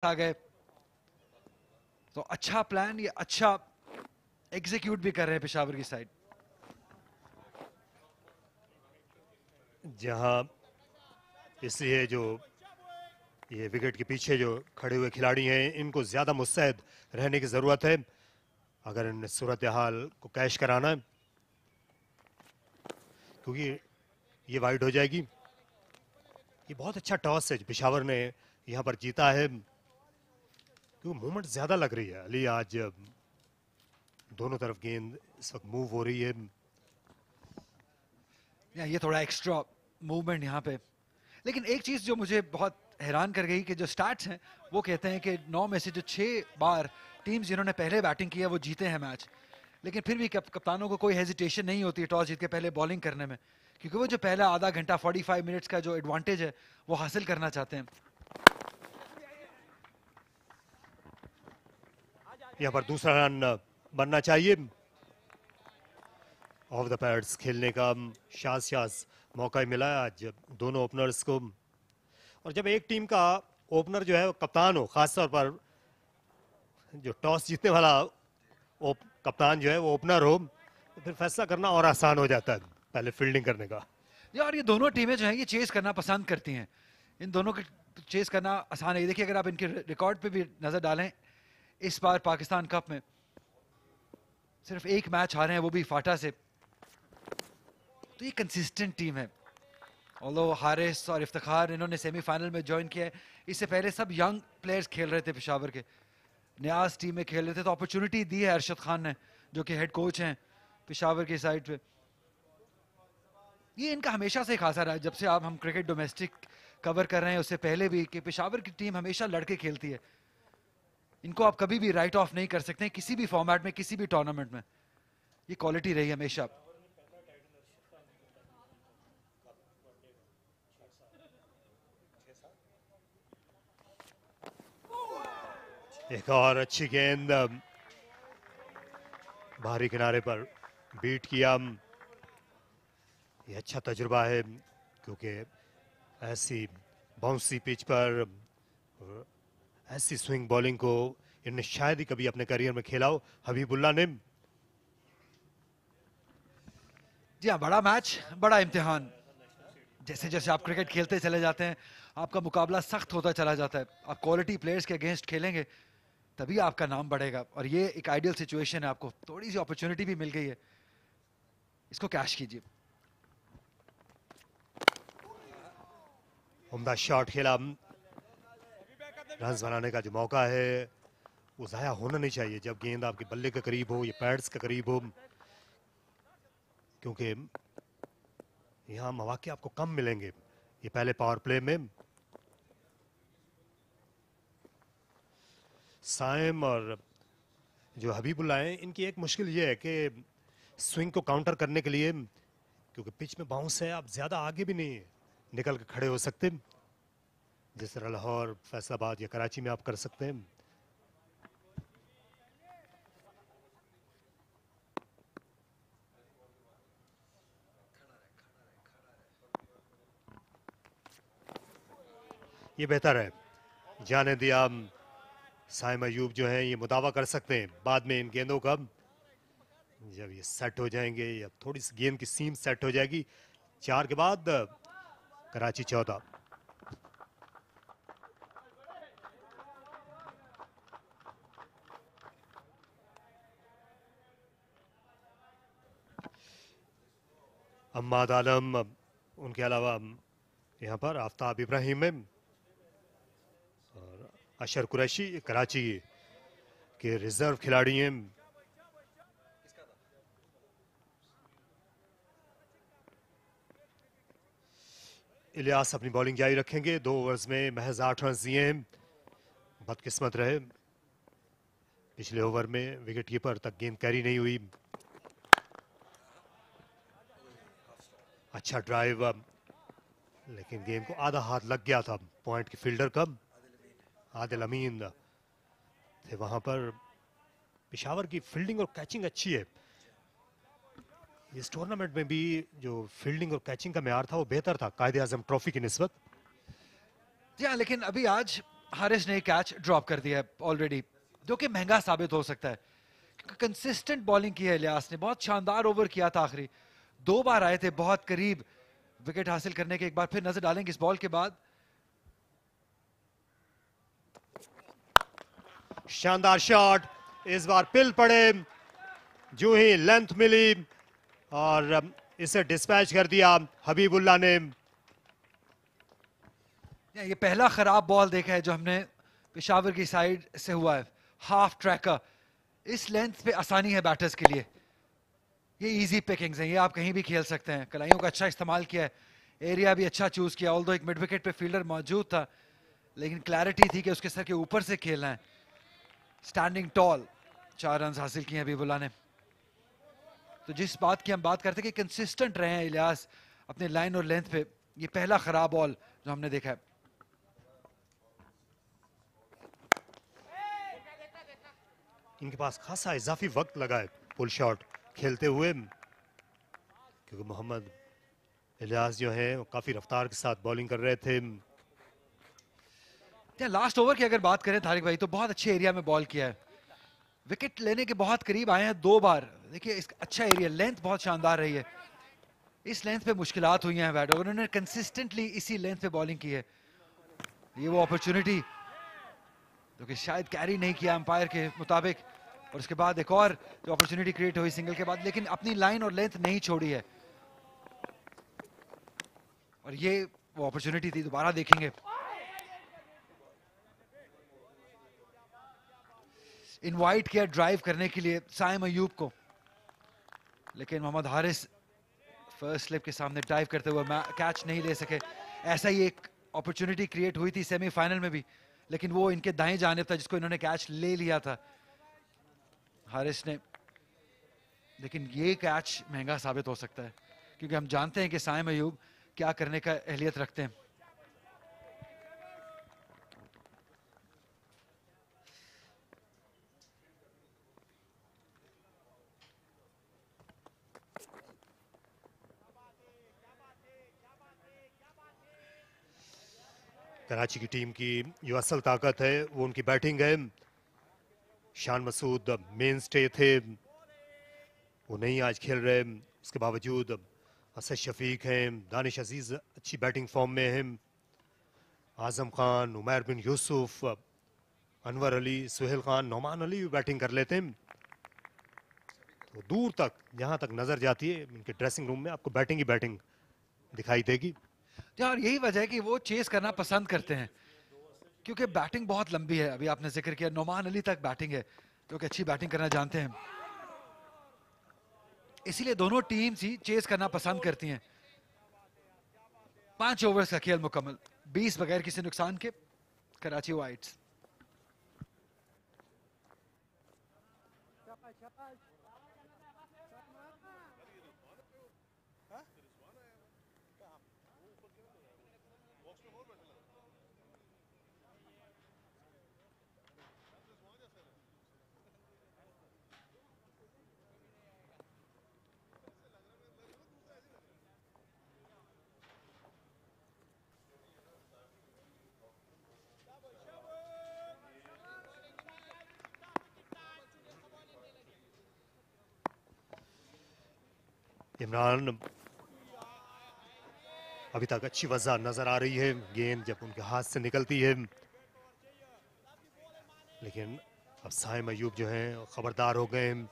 आ गए। तो अच्छा प्लान, ये अच्छा एग्जीक्यूट भी कर रहे हैं पेशावर की साइड। जहां इसलिए जो ये विकेट के पीछे जो खड़े हुए खिलाड़ी हैं, इनको ज्यादा मुस्तैद रहने की जरूरत है अगर इन सूरत हाल को कैश कराना है, क्योंकि ये वाइड हो जाएगी। ये बहुत अच्छा टॉस है जो पेशावर ने यहां पर जीता है, क्योंकि मूवमेंट ज्यादा लग रही है। अली आज दोनों तरफ गेंद इस वक्त मूव हो रही है। ये थोड़ा एक्स्ट्रा मूवमेंट यहाँ पे। लेकिन एक चीज जो मुझे बहुत हैरान कर गई कि जो स्टैट्स हैं वो कहते हैं कि 9 में से जो 6 बार टीम्स जिन्होंने पहले बैटिंग की है वो जीते हैं मैच। लेकिन फिर भी कप्तानों को कोई हेजिटेशन नहीं होती है टॉस जीत के पहले बॉलिंग करने में, क्योंकि वो जो पहला आधा घंटा 45 मिनट्स का जो एडवांटेज है वो हासिल करना चाहते हैं। यहाँ पर दूसरा रन बनना चाहिए। ऑफ द पैड्स खेलने का शाज मौका ही मिला है आज दोनों ओपनर्स को। और जब एक टीम का ओपनर जो है वो कप्तान हो, खासतौर पर जो टॉस जीतने वाला कप्तान जो है वो ओपनर हो, तो फिर फैसला करना और आसान हो जाता है पहले फील्डिंग करने का। यार ये दोनों टीमें जो हैं ये चेस करना पसंद करती हैं। इन दोनों के चेस करना आसान है। देखिए अगर आप इनके रिकॉर्ड पे भी नजर डालें, इस बार पाकिस्तान कप में सिर्फ एक मैच हारे हैं, वो भी फाटा से। तो ये कंसिस्टेंट टीम है। ऑल्दो हारिस और इफ्तिखार इन्होंने सेमीफाइनल में ज्वाइन किया है, इससे पहले सब यंग प्लेयर्स खेल रहे थे पेशावर के। न्याज टीम में खेल रहे थे, तो अपॉर्चुनिटी दी है अरशद खान ने जो कि हेड कोच हैं पेशावर की साइड पे। ये इनका हमेशा से खासा रहा है, जब से आप हम क्रिकेट डोमेस्टिक कवर कर रहे हैं उससे पहले भी, कि पेशावर की टीम हमेशा लड़के खेलती है। इनको आप कभी भी राइट ऑफ नहीं कर सकते किसी भी फॉर्मेट में, किसी भी टूर्नामेंट में। ये क्वालिटी रही हमेशा। एक और अच्छी गेंद बाहरी किनारे पर बीट किया। ये अच्छा तजुर्बा है, क्योंकि ऐसी बाउंसी पिच पर ऐसी स्विंग बॉलिंग को इन्हें शायद ही कभी अपने करियर में खेला हो हबीबुल्लाह ने। जी हाँ, बड़ा मैच, बड़ा इम्तिहान। जैसे जैसे आप क्रिकेट खेलते चले जाते हैं आपका मुकाबला सख्त होता चला जाता है। आप क्वालिटी प्लेयर्स के अगेंस्ट खेलेंगे तभी आपका नाम बढ़ेगा, और ये एक आइडियल सिचुएशन है। आपको थोड़ी सी अपॉर्चुनिटी भी मिल गई है, इसको कैश कीजिए। उम्दा शॉट खेला। रन बनाने का जो मौका है वो जाया होना नहीं चाहिए जब गेंद आपके बल्ले के करीब हो या पैड्स के करीब हो, क्योंकि यहां मौके आपको कम मिलेंगे। ये पहले पावर प्ले में साइम और जो हबीबुल्लाह हैं, इनकी एक मुश्किल ये है कि स्विंग को काउंटर करने के लिए, क्योंकि पिच में बाउंस है, आप ज्यादा आगे भी नहीं निकल के खड़े हो सकते जिस तरह लाहौर, फैसलाबाद या कराची में आप कर सकते हैं। ये बेहतर है, जाने दिया। साइम अयूब जो हैं ये मुदावा कर सकते हैं बाद में इन गेंदों का, जब ये सेट हो जाएंगे या थोड़ी सी गेंद की सीम सेट हो जाएगी। 4 के बाद कराची 14। अम्माद आलम, उनके अलावा यहाँ पर आफ्ताब इब्राहिम है और अशर कुरैशी कराची के रिजर्व खिलाड़ी हैं। इलियास अपनी बॉलिंग जारी रखेंगे। 2 ओवर्स में महज 8 रन दिए हैं। बदकिस्मत रहे, पिछले ओवर में विकेट कीपर तक गेंद कैरी नहीं हुई। अच्छा ड्राइव, लेकिन गेंद को आधा हाथ लग गया था पॉइंट के फील्डर का। आदिल अमीन थे वहां पर। पेशावर की फील्डिंग और कैचिंग अच्छी है। इस टूर्नामेंट में भी जो फील्डिंग और कैचिंग का म्यार था वो बेहतर था कायदे आजम ट्रॉफी की निस्बत। जी हाँ, लेकिन अभी आज हारिस ने कैच ड्रॉप कर दिया है ऑलरेडी, जो कि महंगा साबित हो सकता है। कंसिस्टेंट बॉलिंग की है इलियास ने, बहुत शानदार ओवर किया था आखिरी, 2 बार आए थे बहुत करीब विकेट हासिल करने के। एक बार फिर नजर डालेंगे इस बॉल के बाद। शानदार शॉट, इस बार पिल पड़े, जो ही लेंथ मिली और इसे डिस्पैच कर दिया हबीबुल्लाह ने। ये पहला खराब बॉल देखा है जो हमने पेशावर की साइड से हुआ है, हाफ ट्रैकर। इस लेंथ पे आसानी है बैटर्स के लिए, ये इजी पिकिंग्स हैं, ये आप कहीं भी खेल सकते हैं। कलाइयों का अच्छा इस्तेमाल किया है, एरिया भी अच्छा चूज किया। ऑल्दो एक मिड विकेट पे फील्डर मौजूद था, लेकिन क्लैरिटी थी कि उसके सर के ऊपर से खेलना है। स्टैंडिंग टॉल 4 रन हासिल किए हबीबुल्लाह ने। तो जिस बात की हम बात करते हैं कि कंसिस्टेंट रहे हैं इलियास अपने लाइन और लेंथ पे, ये पहला खराब बॉल जो हमने देखा है। इनके पास खासा इजाफी वक्त लगा है पुल शॉट खेलते हुए, क्योंकि मोहम्मद इलियास जो है वो काफी रफ्तार के साथ बॉलिंग कर रहे थे। लास्ट ओवर की अगर बात करें तारिक भाई, तो बहुत अच्छे एरिया में बॉल किया है, विकेट लेने के बहुत करीब आए हैं 2 बार। देखिए इस अच्छा एरिया, लेंथ बहुत शानदार रही है। इस लेंथ पे मुश्किलात हुई हैं बैटर, उन्होंने कंसिस्टेंटली इसी लेंथ पे बॉलिंग की है। ये वो अपॉर्चुनिटी जो कि शायद कैरी नहीं किया अंपायर के मुताबिक, और उसके बाद एक और जो अपॉर्चुनिटी क्रिएट हुई सिंगल के बाद, लेकिन अपनी लाइन और लेंथ नहीं छोड़ी है। और ये वो अपॉर्चुनिटी थी, दोबारा देखेंगे। इनवाइट किया ड्राइव करने के लिए साइम अयूब को, लेकिन मोहम्मद हारिस फर्स्ट स्लिप के सामने डाइव करते हुए कैच नहीं ले सके। ऐसा ही एक अपॉर्चुनिटी क्रिएट हुई थी सेमीफाइनल में भी, लेकिन वो इनके दाएं जानिब था जिसको इन्होंने कैच ले लिया था हारिस ने। लेकिन ये कैच महंगा साबित हो सकता है, क्योंकि हम जानते हैं कि साइम अयूब क्या करने का अहलियत रखते हैं। कराची की टीम की जो असल ताकत है वो उनकी बैटिंग है। शान मसूद मेन स्टे थे, वो नहीं आज खेल रहे, उसके बावजूद असद शफीक हैं, दानिश अजीज अच्छी बैटिंग फॉर्म में हैं, आजम खान, उमैर बिन यूसुफ, अनवर अली, सुहेल खान, नौमान अली भी बैटिंग कर लेते हैं। तो दूर तक जहां तक नजर जाती है इनके ड्रेसिंग रूम में आपको बैटिंग ही बैटिंग दिखाई देगी। और यही वजह है कि वो चेस करना पसंद करते हैं, क्योंकि बैटिंग बहुत लंबी है। अभी आपने जिक्र किया नौमान अली तक बैटिंग है, जो कि अच्छी बैटिंग करना जानते हैं, इसीलिए दोनों टीम्स ही चेस करना पसंद करती हैं। 5 ओवर्स का खेल मुकम्मल, 20 बगैर किसी नुकसान के, कराची वाइट्स। इमरान अभी तक अच्छी वजह नजर आ रही है, गेंद जब उनके हाथ से निकलती है, लेकिन अब साइम अयूब जो हैं खबरदार हो गए हैं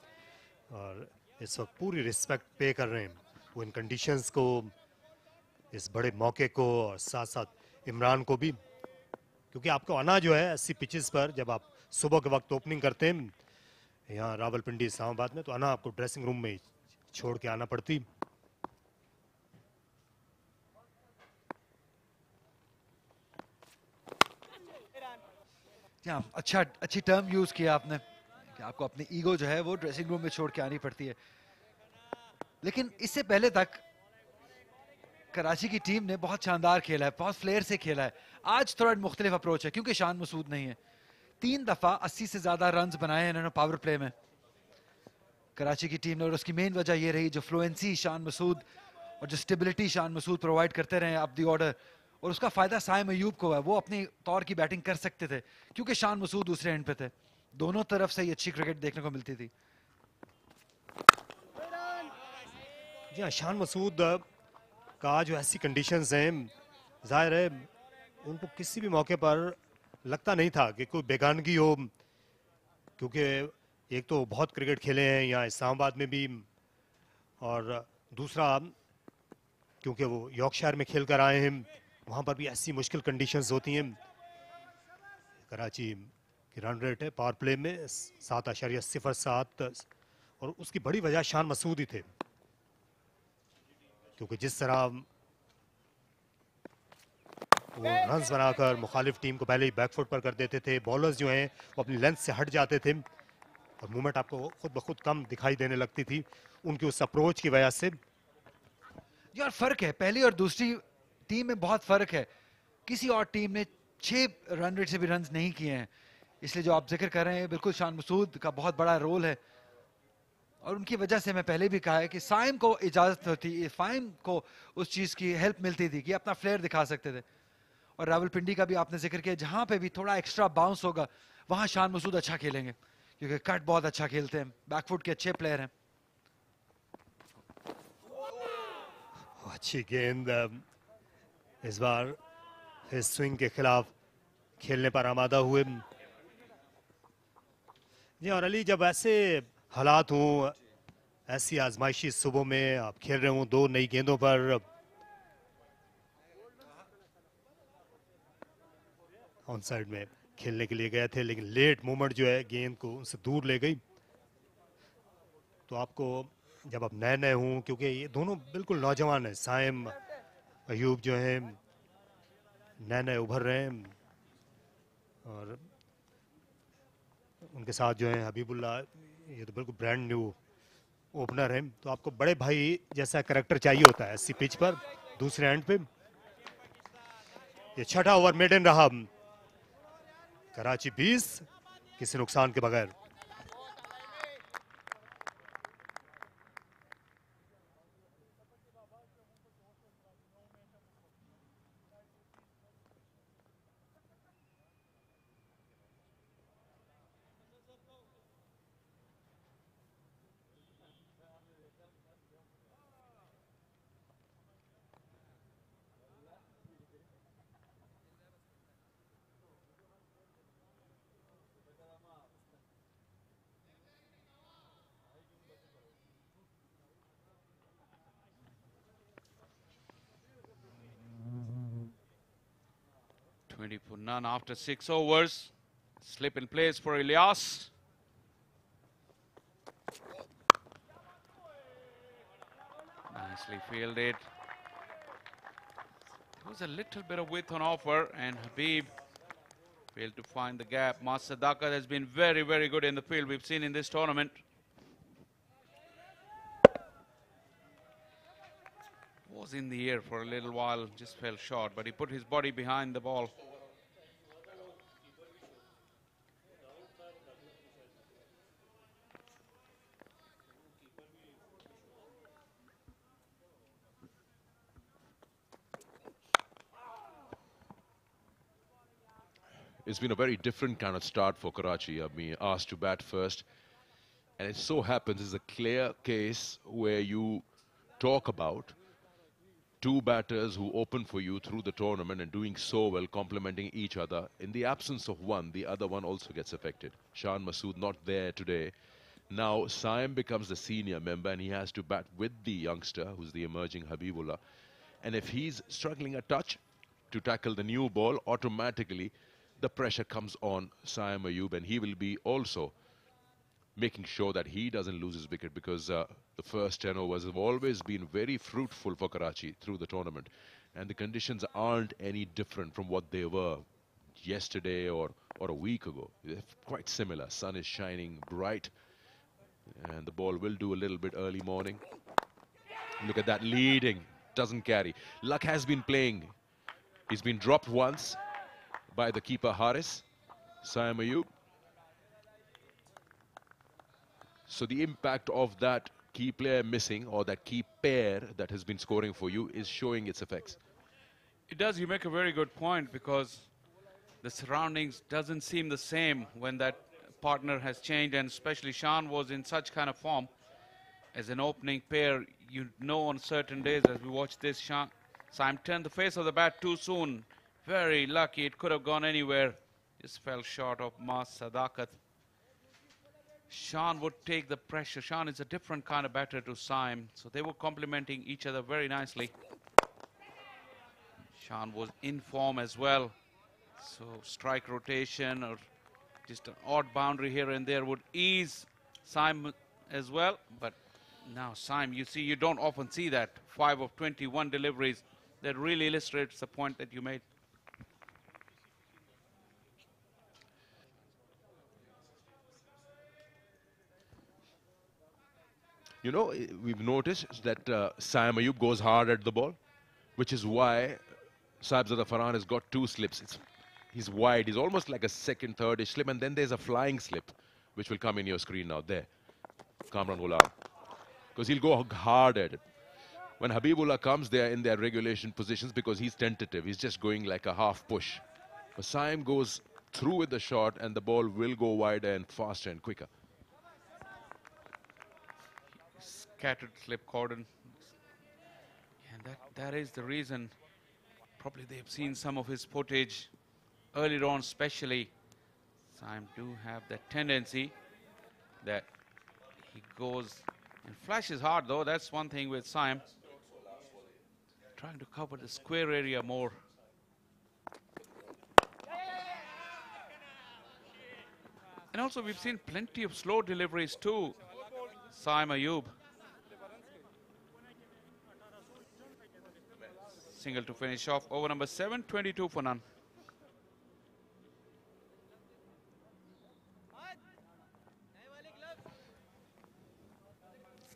और इस वक्त पूरी रिस्पेक्ट पे कर रहे हैं वो इन कंडीशंस को, इस बड़े मौके को, और साथ साथ इमरान को भी, क्योंकि आपको आना जो है 80 पिचेस पर, जब आप सुबह के वक्त ओपनिंग करते हैं यहाँ रावलपिंडी इस्लामाबाद में, तो आना आपको ड्रेसिंग रूम में छोड़ के आना पड़ती। अच्छा, अच्छी टर्म यूज किया आपने कि आपको अपनी ईगो जो है वो ड्रेसिंग रूम में छोड़ के आनी पड़ती है। लेकिन इससे पहले तक कराची की टीम ने बहुत शानदार खेला है, बहुत फ्लेयर से खेला है। आज थोड़ा मुख्तलिफ अप्रोच है, क्योंकि शान मसूद नहीं है। 3 दफा 80 से ज्यादा रन्स बनाए हैं इन्होंने पावर प्ले में कराची की टीम ने, और उसकी मेन वजह ये रही जो फ्लुएंसी शान मसूद और जो स्टेबिलिटी शान मसूद प्रोवाइड करते रहे अप द ऑर्डर, और उसका फायदा साइम अयूब को है, वो अपने तौर की बैटिंग कर सकते थे क्योंकि शान मसूद दूसरे एंड पे थे। दोनों तरफ से ही अच्छी क्रिकेट देखने को मिलती थी। जी हाँ, शान मसूद का जो ऐसी कंडीशंस हैं, जाहिर है उनको किसी भी मौके पर लगता नहीं था कि कोई बेगानगी हो, क्योंकि एक तो बहुत क्रिकेट खेले हैं यहाँ इस्लामाबाद में भी, और दूसरा क्योंकि वो यॉर्कशायर में खेल कर आए हैं, वहाँ पर भी ऐसी मुश्किल कंडीशंस होती हैं। कराची की रन रेट है पावर प्ले में 7.07, और उसकी बड़ी वजह शान मसूद ही थे, क्योंकि जिस तरह वो रन्स बनाकर मुखालिफ टीम को पहले ही बैकफुट पर कर देते थे, बॉलर्स जो हैं वो अपनी लेंथ से हट जाते थे और मूवमेंट आपको खुद ब खुद कम दिखाई देने लगती थी उनकी उस अप्रोच की वजह से। यार फर्क है, पहली और दूसरी टीम में बहुत फर्क है। किसी और टीम ने 6 रन रेट से भी रन नहीं किए हैं, इसलिए जो आप जिक्र कर रहे हैं बिल्कुल शान मसूद का बहुत बड़ा रोल है। और उनकी वजह से मैं पहले भी कहा है कि साइम को इजाजत होती, फाइम को उस चीज की हेल्प मिलती थी कि अपना फ्लेयर दिखा सकते थे। और रावलपिंडी का भी आपने जिक्र किया, जहां पे भी थोड़ा एक्स्ट्रा बाउंस होगा वहां शान मसूद अच्छा खेलेंगे, क्योंकि कट बहुत अच्छा खेलते हैं, बैकफुट के अच्छे प्लेयर हैं। अच्छी गेंद इस बार इस स्विंग के खिलाफ खेलने पर आमादा हुए। जी, और अली जब ऐसे हालात हों, ऐसी आजमाइशी सुबह में आप खेल रहे हो 2 नई गेंदों पर, ऑन साइड में खेलने के लिए गए थे, लेकिन लेट मूवमेंट जो है गेंद को उनसे दूर ले गई। तो आपको जब आप नए नए हों, क्योंकि ये दोनों बिल्कुल नौजवान हैं, साइम अयूब जो हैं नए नए उभर रहे हैं, और उनके साथ जो है हबीबुल्ला, ये तो बिल्कुल ब्रांड न्यू ओपनर हैं। तो आपको बड़े भाई जैसा करैक्टर चाहिए होता है ऐसी पिच पर। दूसरे एंड पे ये छठा ओवर मेडन रहा, कराची 20 किसी नुकसान के बगैर। For none after 6 overs. Slip in place for Ilyas. Nicely fielded. There was a little bit of width on offer, and Habib failed to find the gap. Mas Sadakat has been very, very good in the field we've seen in this tournament. Was in the air for a little while, just fell short, but he put his body behind the ball. It's been a very different kind of start for Karachi. I mean, asked to bat first. And it so happens it's a clear case where you talk about 2 batters who open for you through the tournament and doing so well, complementing each other. In the absence of one, the other one also gets affected. Shan Masood not there today. Now, Saim becomes the senior member and he has to bat with the youngster, who's the emerging Habibullah. And if he's struggling a touch to tackle the new ball, automatically the pressure comes on Saim Ayub, and he will be also making sure that he doesn't lose his wicket, because the first 10 overs have always been very fruitful for Karachi through the tournament. And the conditions aren't any different from what they were yesterday or a week ago. They're quite similar. Sun is shining bright, and the ball will do a little bit early morning. Look at that, leading, doesn't carry. Luck has been playing. He's been dropped once by the keeper Haris, Saim Ayub. So the impact of that key player missing, or that key pair that has been scoring for you, is showing its effects. It does. You make a very good point, because the surroundings doesn't seem the same when that partner has changed, and especially Shan was in such kind of form as an opening pair. You know, on certain days, as we watch this, Saim turned the face of the bat too soon. Very lucky. It could have gone anywhere. Just fell short of Mas Sadakat. Shan would take the pressure. Shan is a different kind of batter to Saim, so they were complementing each other very nicely. Shan was in form as well, so strike rotation or just an odd boundary here and there would ease Saim as well. But now Saim, you see, you don't often see that. 5 of 21 deliveries. That really illustrates the point that you made. You know, we've noticed that Saim Ayub goes hard at the ball, which is why Saibzada Farhan has got 2 slips. He's wide. He's almost like a second, third-ish slip, and then there's a flying slip, which will come in your screen now. There, Kamran Ghulam, because he'll go hard at it. When Habibullah comes, they're in their regulation positions because he's tentative. He's just going like a half push. But Saim goes through with the shot, and the ball will go wider and faster and quicker. Scattered slip cordon. And that is the reason. Probably they've seen some of his footage earlier on, especially. Saim do have that tendency that he goes and flashes hard, though. That's one thing with Saim. Trying to cover the square area more. And also we've seen plenty of slow deliveries too. Saim Ayub. Single to finish off over number 7, 22 for none.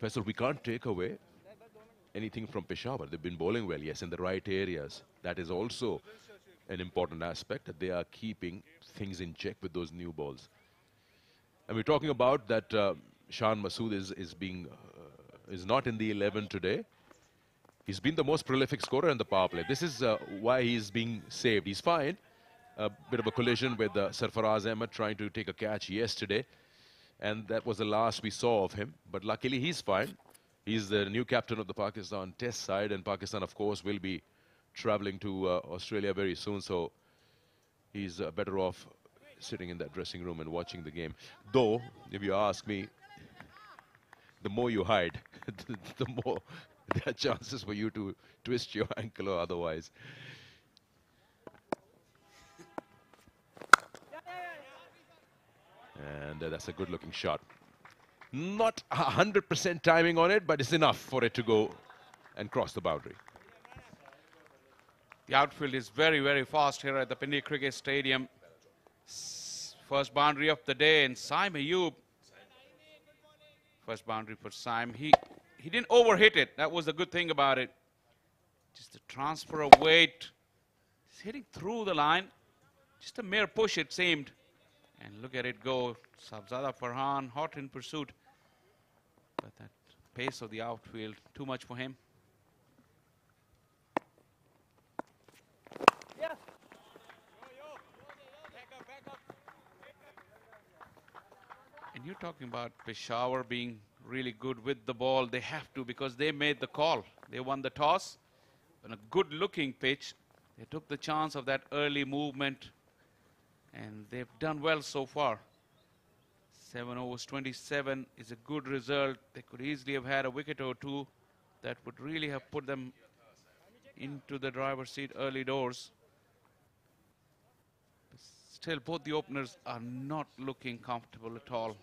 Faisal, we can't take away anything from Peshawar. They've been bowling well, yes, in the right areas. That is also an important aspect, that they are keeping things in check with those new balls. And we're talking about that Shan Masood is not in the 11 today. He's been the most prolific scorer in the power play. This is why he's being saved. He's fine. A bit of a collision with Sarfaraz Ahmed trying to take a catch yesterday. And that was the last we saw of him. But luckily, he's fine. He's the new captain of the Pakistan Test side. And Pakistan, of course, will be traveling to Australia very soon. So he's better off sitting in that dressing room and watching the game. Though, if you ask me, the more you hide, the more there are chances for you to twist your ankle or otherwise. And that's a good-looking shot. Not 100% timing on it, but it's enough for it to go and cross the boundary. The outfield is very, very fast here at the Pindi Cricket Stadium. First boundary of the day, and Saim Ayub. First boundary for Saim. He didn't overhit it. That was the good thing about it. Just a transfer of weight. He's hitting through the line. Just a mere push, it seemed. And look at it go. Saibzada Farhan hot in pursuit. But that pace of the outfield, too much for him. Yes. And you're talking about Peshawar being really good with the ball. They have to, because they made the call. They won the toss on a good looking pitch. They took the chance of that early movement, and they've done well so far. 7 overs 27 is a good result. They could easily have had a wicket or two that would really have put them into the driver's seat early doors. Still, both the openers are not looking comfortable at all.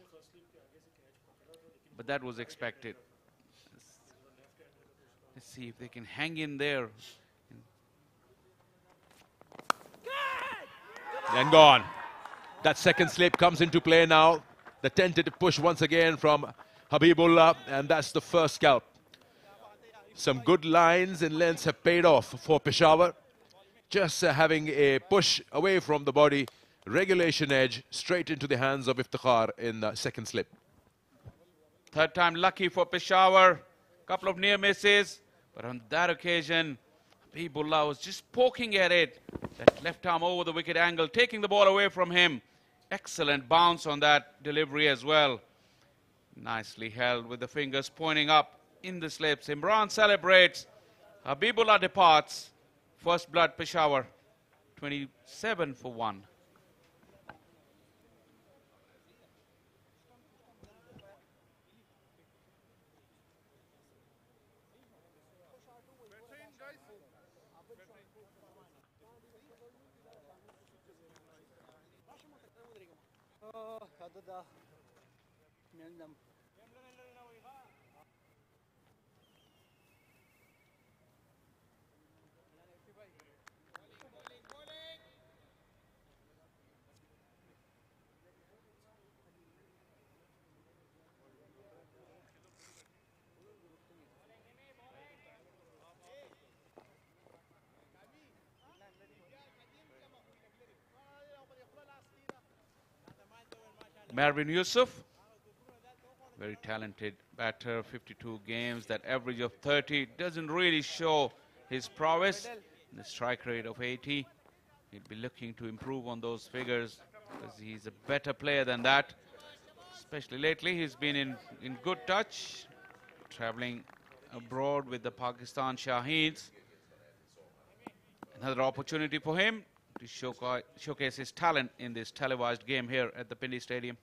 But that was expected. Let's see if they can hang in there. And gone. That second slip comes into play now. The tentative push once again from Habibullah, and that's the first scalp. Some good lines and lengths have paid off for Peshawar. Just having a push away from the body, regulation edge, straight into the hands of Iftikhar in the second slip. Third time lucky for Peshawar. Couple of near misses, but on that occasion, Habibullah was just poking at it. That left arm over the wicket angle, taking the ball away from him. Excellent bounce on that delivery as well. Nicely held with the fingers pointing up in the slips. Imran celebrates. Habibullah departs. First blood Peshawar. 27 for 1. Marvin Yusuf, very talented batter, 52 games, that average of 30 doesn't really show his prowess. The strike rate of 80, he'll be looking to improve on those figures because he's a better player than that. Especially lately, he's been in good touch, traveling abroad with the Pakistan Shaheens. Another opportunity for him to showcase his talent in this televised game here at the Pindi Stadium.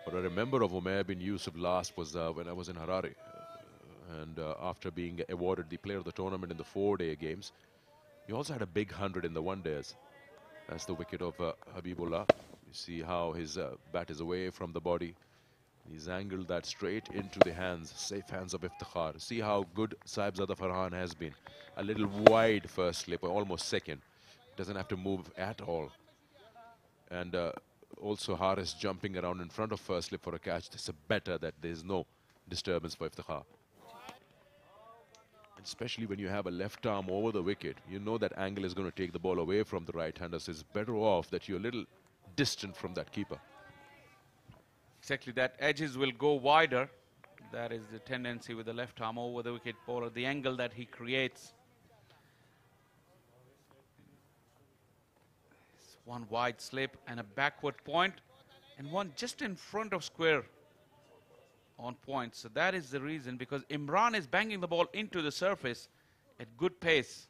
What I remember of Umair bin Yusuf last was when I was in Harare. And after being awarded the player of the tournament in the 4-day games, he also had a big 100 in the 1-days. That's the wicket of Habibullah. You see how his bat is away from the body. He's angled that straight into the hands, safe hands of Iftikhar. See how good Sahibzada Farhan has been. A little wide first slip, or almost second. Doesn't have to move at all. And also Haris jumping around in front of first slip for a catch. This is better that there's no disturbance for Iftikhar. Especially when you have a left arm over the wicket, you know that angle is going to take the ball away from the right-hander. So it's better off that you're a little distant from that keeper. Exactly, that edges will go wider. That is the tendency with the left arm over the wicket bowler, the angle that he creates. It's one wide slip and a backward point, and one just in front of square on point. So that is the reason, because Imran is banging the ball into the surface at good pace.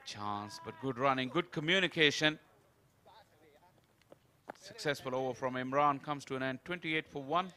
Chance, but good running, good communication. Successful over from Imran comes to an end, 28 for 1.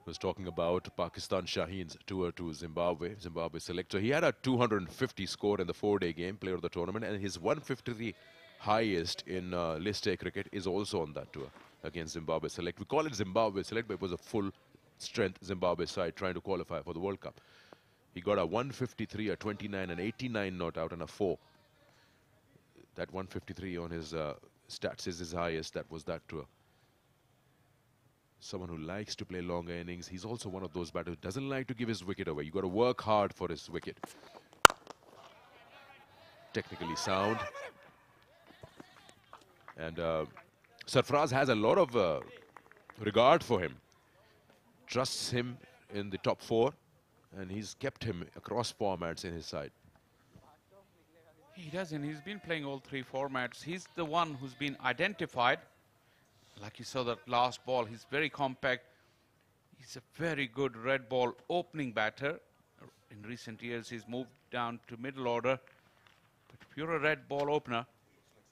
Was talking about Pakistan Shaheens tour to Zimbabwe selector. He had a 250 score in the 4-day game, player of the tournament, and his 153 highest in List A cricket is also on that tour against Zimbabwe select. We call it Zimbabwe select, but it was a full strength Zimbabwe side trying to qualify for the World Cup. He got a 153, a 29, an 89 not out, and a 4. That 153 on his stats is his highest. That was that tour. Someone who likes to play longer innings. He's also one of those batters who doesn't like to give his wicket away. You got to work hard for his wicket. Technically sound. And Sarfaraz has a lot of regard for him. Trusts him in the top 4. And he's kept him across formats in his side. He doesn't. He's been playing all 3 formats. He's the one who's been identified. Like you saw that last ball, he's very compact. He's a very good red ball opening batter. In recent years, he's moved down to middle order. But if you're a red ball opener,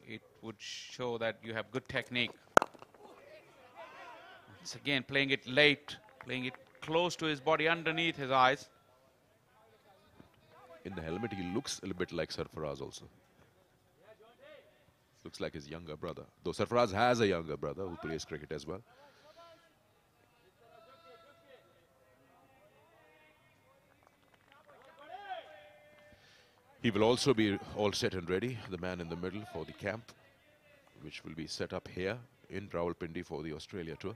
it would show that you have good technique. Once again, playing it late, playing it close to his body, underneath his eyes. In the helmet, he looks a little bit like Sarfaraz also. Looks like his younger brother. Though Sarfaraz has a younger brother who plays cricket as well. He will also be all set and ready, the man in the middle for the camp, which will be set up here in Rawalpindi for the Australia tour.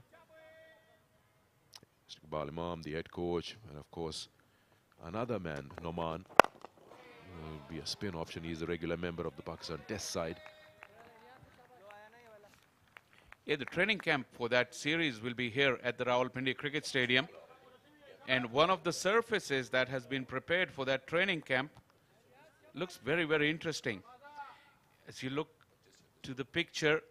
Mr. Iqbal Imam, the head coach, and of course, another man, Noman, will be a spin option. He's a regular member of the Pakistan Test side. Yeah, the training camp for that series will be here at the Rawalpindi Cricket Stadium. And one of the surfaces that has been prepared for that training camp looks very, very interesting. As you look to the picture,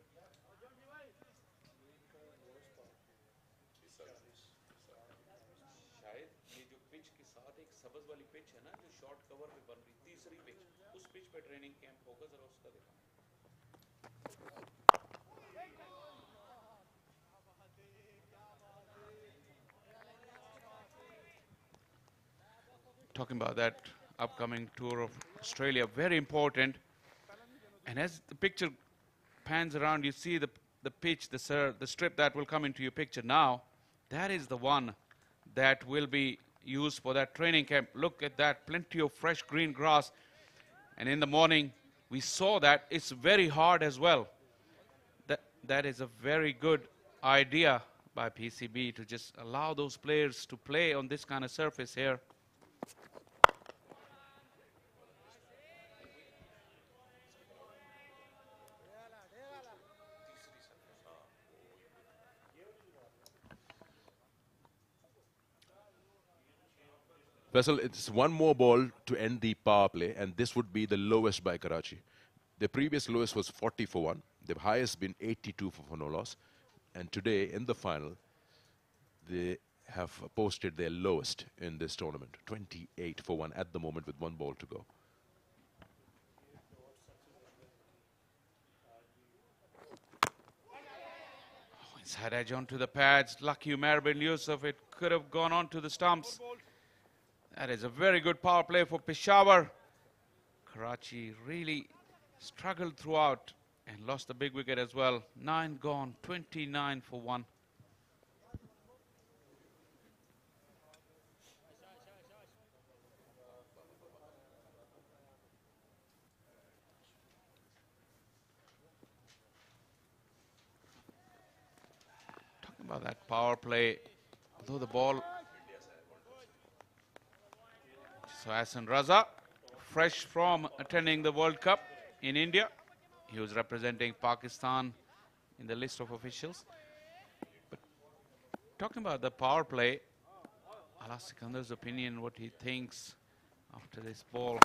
talking about that upcoming tour of Australia, very important. And as the picture pans around, you see the pitch, the strip that will come into your picture now. That is the one that will be used for that training camp. Look at that, plenty of fresh green grass. And in the morning, we saw that it's very hard as well. That is a very good idea by PCB to just allow those players to play on this kind of surface here. Vessel, it's one more ball to end the power play, and this would be the lowest by Karachi. The previous lowest was 40 for 1. The highest been 82 for no loss. And today, in the final, they have posted their lowest in this tournament, 28 for 1 at the moment with one ball to go. Inside edge onto the pads. Lucky Umar bin Yusuf. It could have gone on to the stumps. That is a very good power play for Peshawar. Karachi really struggled throughout and lost the big wicket as well. 9 gone, 29 for 1. Talking about that power play, although the ball... So Hassan Raza, fresh from attending the World Cup in India. He was representing Pakistan in the list of officials. But talking about the power play, I'll ask Sikandar's opinion, what he thinks after this ball.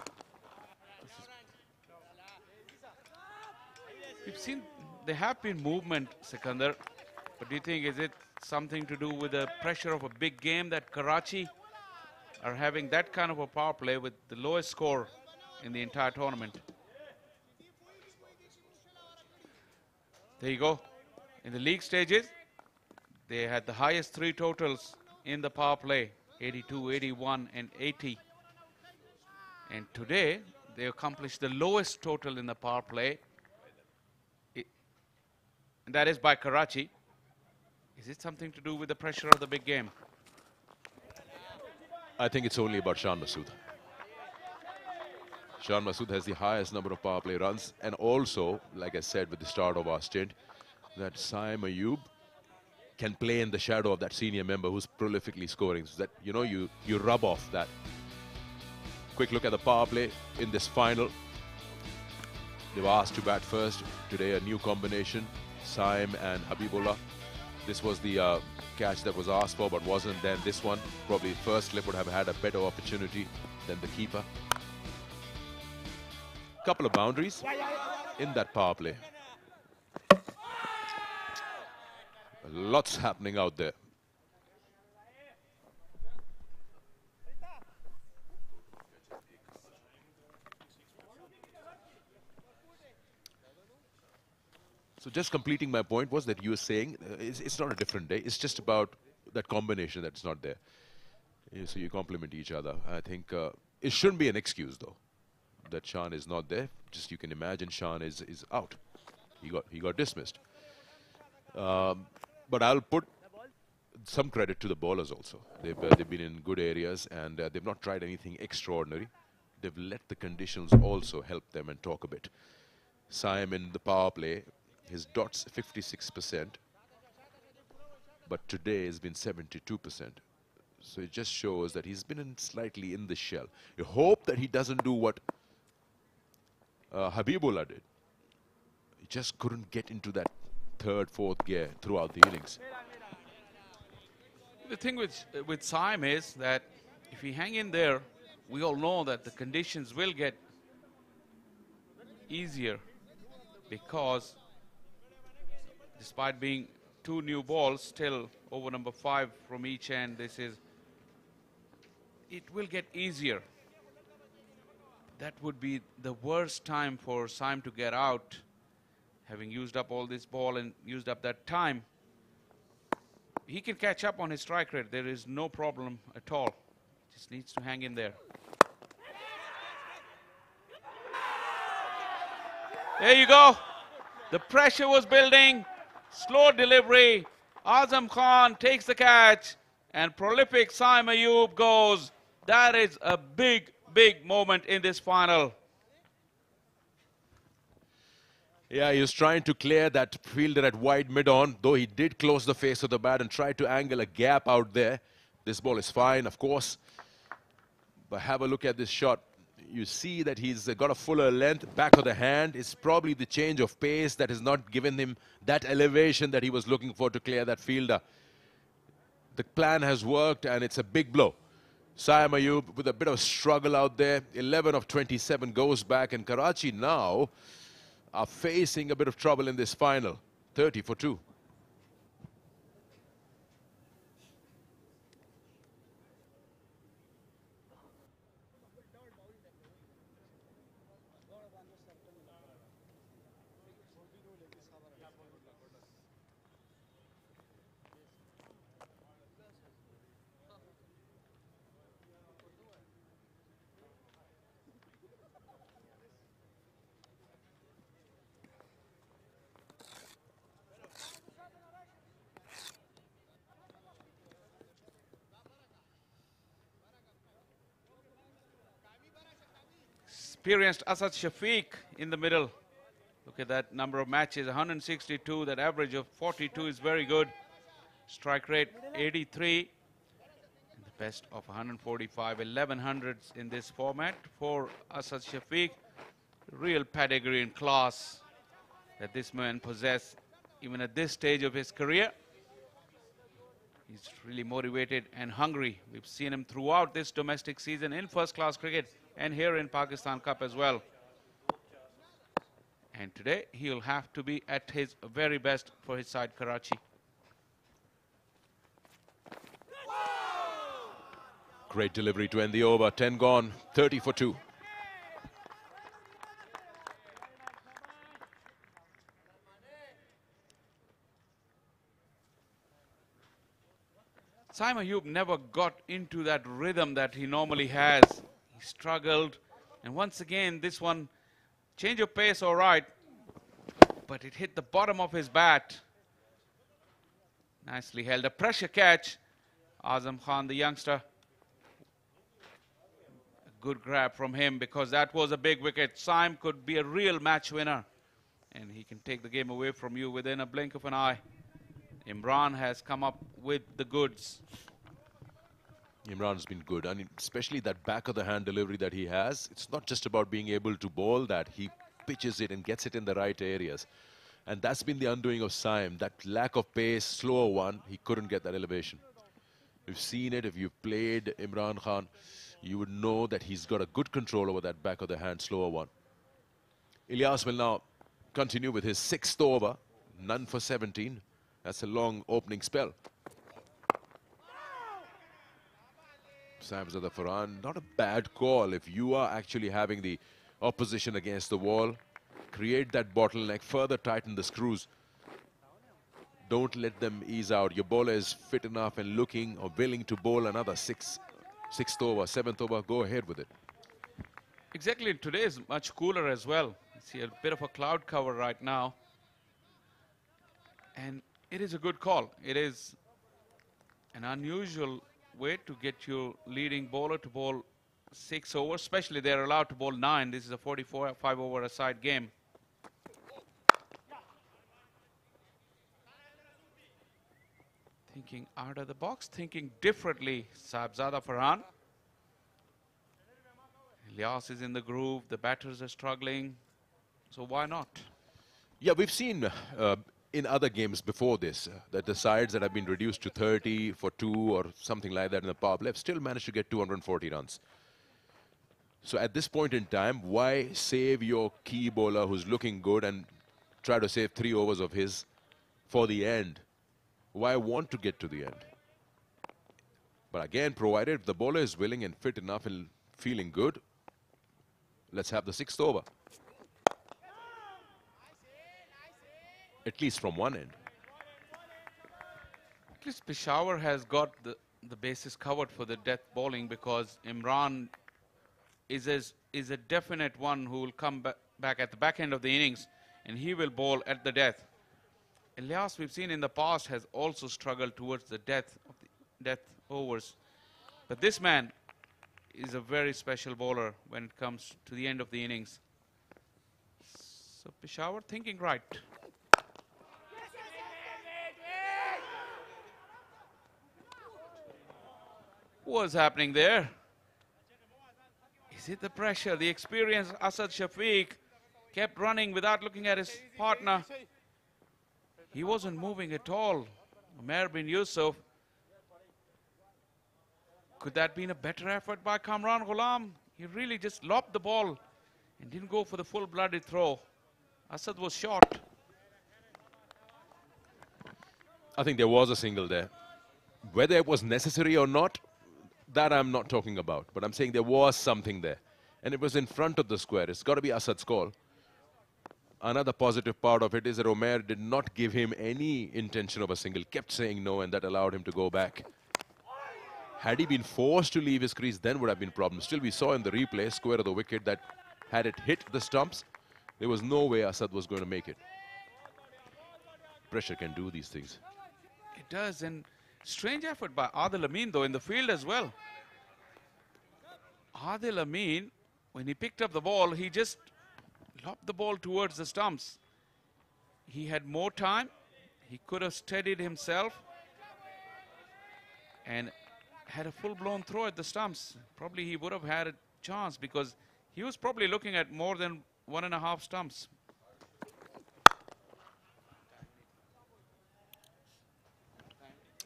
We've seen there have been movement, Sikandar, but do you think is it something to do with the pressure of a big game that Karachi are having that kind of a power play with the lowest score in the entire tournament? There you go. In the league stages, they had the highest 3 totals in the power play, 82, 81, and 80. And today, they accomplished the lowest total in the power play. And that is by Karachi. Is it something to do with the pressure of the big game? I think it's only about Shan Masood. Shan Masood has the highest number of power play runs, and also, like I said with the start of our stint, that Saim Ayub can play in the shadow of that senior member who's prolifically scoring. So that, you know, you rub off that. Quick look at the power play in this final. They were asked to bat first. Today, a new combination, Saim and Habibullah. This was the catch that was asked for, but wasn't. Then this one, probably first slip would have had a better opportunity than the keeper. Couple of boundaries in that power play. Lots happening out there. So just completing my point was that you were saying it's not a different day. It's just about that combination that's not there. So you complement each other. I think it shouldn't be an excuse though that Shan is not there. Just you can imagine Shan is out. He got dismissed. But I'll put some credit to the bowlers also. They've been in good areas and they've not tried anything extraordinary. they've let the conditions also help them and talk a bit. Saim in the power play, his dots 56%, but today has been 72%. So it just shows that he's been slightly in the shell. You hope that he doesn't do what Habibullah did. He just couldn't get into that third, fourth gear throughout the innings. The thing with Saim is that if he hang in there, we all know that the conditions will get easier, because despite being 2 new balls, still over number 5 from each end, it will get easier. That would be the worst time for Saim to get out, having used up all this ball and used up that time. He can catch up on his strike rate. There is no problem at all. Just needs to hang in there. There you go. The pressure was building. Slow delivery. Azam Khan takes the catch, and prolific Saim Ayub goes. That is a big, big moment in this final. Yeah, he was trying to clear that fielder at wide mid-on, though he did close the face of the bat and tried to angle a gap out there. This ball is fine, of course. But have a look at this shot. You see that he's got a fuller length. Back of the hand is probably the change of pace that has not given him that elevation that he was looking for to clear that fielder. The plan has worked, and it's a big blow. Saim Ayub with a bit of struggle out there. 11 of 27 goes back, and Karachi now are facing a bit of trouble in this final. 30 for 2. Experienced Asad Shafiq in the middle. Look at that number of matches, 162. That average of 42 is very good. Strike rate 83. The best of 145, 1100s in this format for Asad Shafiq. Real pedigree and class that this man possesses even at this stage of his career. He's really motivated and hungry. We've seen him throughout this domestic season in first-class cricket and here in Pakistan Cup as well. And today he'll have to be at his very best for his side, Karachi. Great delivery to end the over. 10 gone, 30 for 2. Saim Ayub never got into that rhythm that he normally has. He struggled, and once again this one, change of pace all right, but it hit the bottom of his bat. Nicely held, a pressure catch. Azam Khan, the youngster, a good grab from him, because that was a big wicket. Saim could be a real match winner, and he can take the game away from you within a blink of an eye. Imran has come up with the goods. Imran's been good. I mean, especially that back of the hand delivery that he has. It's not just about being able to bowl that. He pitches it and gets it in the right areas. And that's been the undoing of Saim. That lack of pace, slower one, he couldn't get that elevation. You've seen it. If you've played Imran Khan, you would know that he's got a good control over that back of the hand, slower one. Ilyas will now continue with his 6th over. None for 17. That's a long opening spell. Samzada Farhan, not a bad call if you are actually having the opposition against the wall. Create that bottleneck, further tighten the screws. Don't let them ease out. Your bowler is fit enough and looking or willing to bowl another 6th over, 7th over. Go ahead with it. Exactly, today is much cooler as well. You see a bit of a cloud cover right now. And it is a good call. It is an unusual way to get your leading bowler to bowl 6 overs, especially they're allowed to bowl 9. This is a 45 over a side game. Thinking out of the box, thinking differently, Sahibzada Farhan. Ilyas is in the groove, the batters are struggling, so why not? Yeah, we've seen in other games before this that the sides that have been reduced to 30 for 2 or something like that in the power play have still managed to get 240 runs. So at this point in time, why save your key bowler who's looking good and try to save 3 overs of his for the end? Why want to get to the end? But again, provided the bowler is willing and fit enough and feeling good, let's have the 6th over. At least from one end. At least Peshawar has got the bases covered for the death bowling, because Imran is a definite one who will come back at the back end of the innings and he will bowl at the death. Ilyas, we've seen in the past, has also struggled towards the death overs. But this man is a very special bowler when it comes to the end of the innings. So Peshawar thinking right. What's happening there? Is it the pressure? The experienced Asad Shafiq kept running without looking at his partner. He wasn't moving at all. Umair bin Yusuf. Could that have been a better effort by Kamran Ghulam? He really just lobbed the ball and didn't go for the full-blooded throw. Asad was short. I think there was a single there. Whether it was necessary or not, that I'm not talking about. But I'm saying there was something there. And it was in front of the square. It's got to be Asad's call. Another positive part of it is that Umair did not give him any intention of a single, kept saying no, and that allowed him to go back. Had he been forced to leave his crease, then would have been problems. Still, we saw in the replay, square of the wicket, that had it hit the stumps, there was no way Asad was going to make it. Pressure can do these things. It does, and strange effort by Adil Amin, though, in the field as well. Adil Amin, when he picked up the ball, he just lobbed the ball towards the stumps. He had more time. He could have steadied himself and had a full-blown throw at the stumps. Probably he would have had a chance, because he was probably looking at more than 1.5 stumps.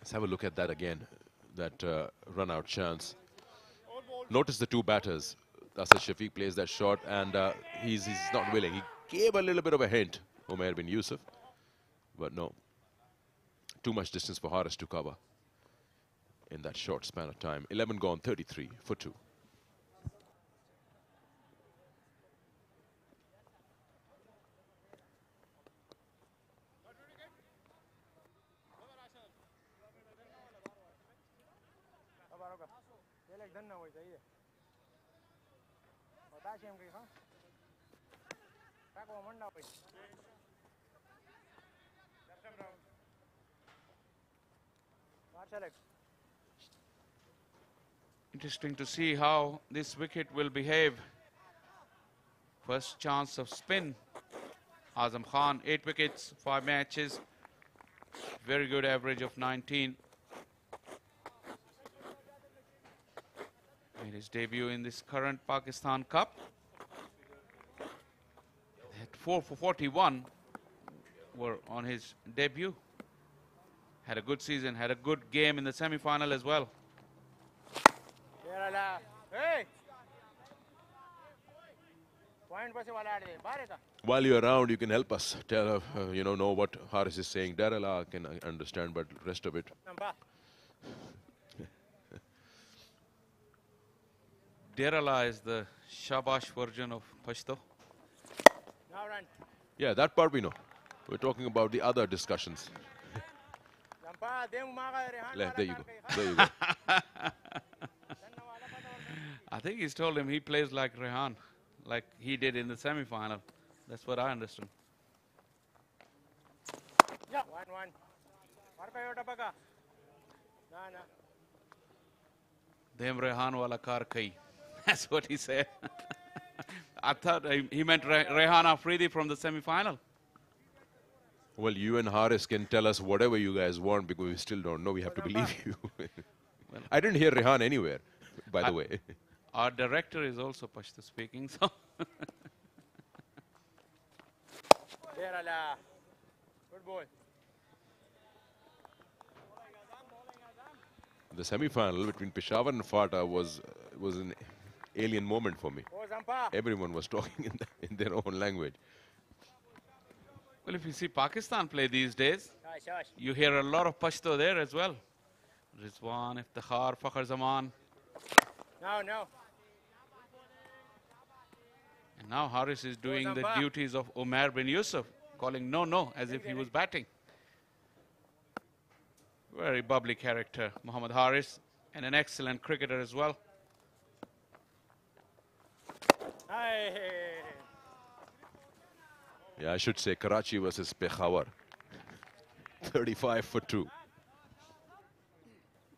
Let's have a look at that again, that run-out chance. Notice the two batters. Asad Shafiq plays that shot, and he's not willing. He gave a little bit of a hint, Umair bin Yusuf, but no. Too much distance for Haris to cover in that short span of time. 11 gone, 33 for 2. Interesting to see how this wicket will behave. First chance of spin. Azam Khan, 8 wickets, 5 matches. Very good average of 19. Made his debut in this current Pakistan Cup. Had 4 for 41 were on his debut. Had a good season, had a good game in the semi-final as well. While you're around, you can help us tell, know what Haris is saying. Darala can understand, but rest of it. Derala is the Shabash version of Pashto. Yeah, that part we know. We're talking about the other discussions. There you go. There you go. I think he's told him he plays like Rehan, like he did in the semi-final. That's what I understand. Dem Rehan wala kar kai. That's what he said. I thought he meant Rehan Afridi from the semi-final. Well, you and Haris can tell us whatever you guys want because we still don't know. We have to believe you. I didn't hear Rehan anywhere, by the way. Our director is also Pashto speaking, so. Good boy. The semi-final between Peshawar and Fata was an alien moment for me. Everyone was talking in their own language. Well, if you see Pakistan play these days, you hear a lot of Pashto there as well. Rizwan, Iftikhar, Fakhr Zaman. No. And now Haris is doing the duties of Umar bin Yusuf, calling no, as if he was batting. Very bubbly character, Muhammad Haris, and an excellent cricketer as well. Yeah, I should say Karachi versus Peshawar. 35 for 2.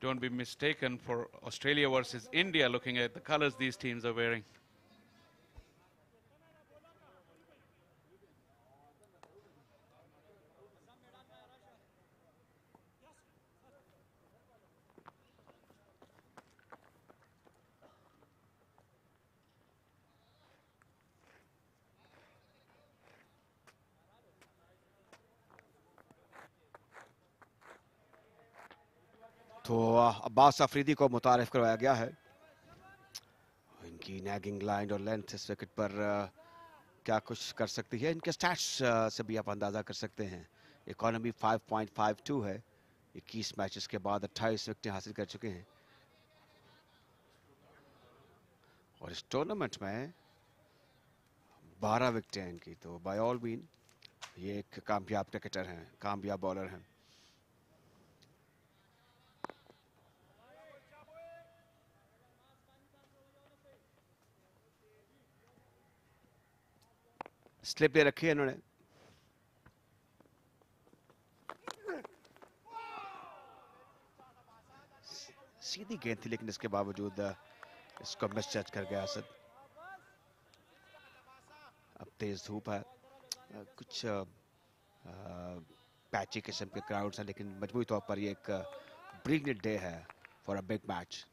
Don't be mistaken for Australia versus India, looking at the colors these teams are wearing. तो अब्बास अफरीदी को मुतारिफ करवाया गया है। इनकी nagging line और length इस wicket पर क्या कुछ कर सकती है, इनके स्टैट्स से भी आप अंदाज़ा कर सकते हैं। इकोनॉमी 5.52 है। 21 मैचेस के बाद 28 विकेटें हासिल कर चुके हैं और इस टूर्नामेंट में 12 विकेटें हैं इनकी। तो बाय ऑल मीन ये एक कामयाब क्रिकेटर हैं, कामयाब बॉलर हैं। स्लिप ले रखी है इन्होंने। सीधी गेंद थी लेकिन इसके बावजूद इसको मिसजज कर गया असद। अब तेज धूप है, कुछ पैची किस्म के क्राउड्स हैं, लेकिन मजबूरी तौर पर ये एक ब्रिलियंट डे है फॉर अ बिग मैच।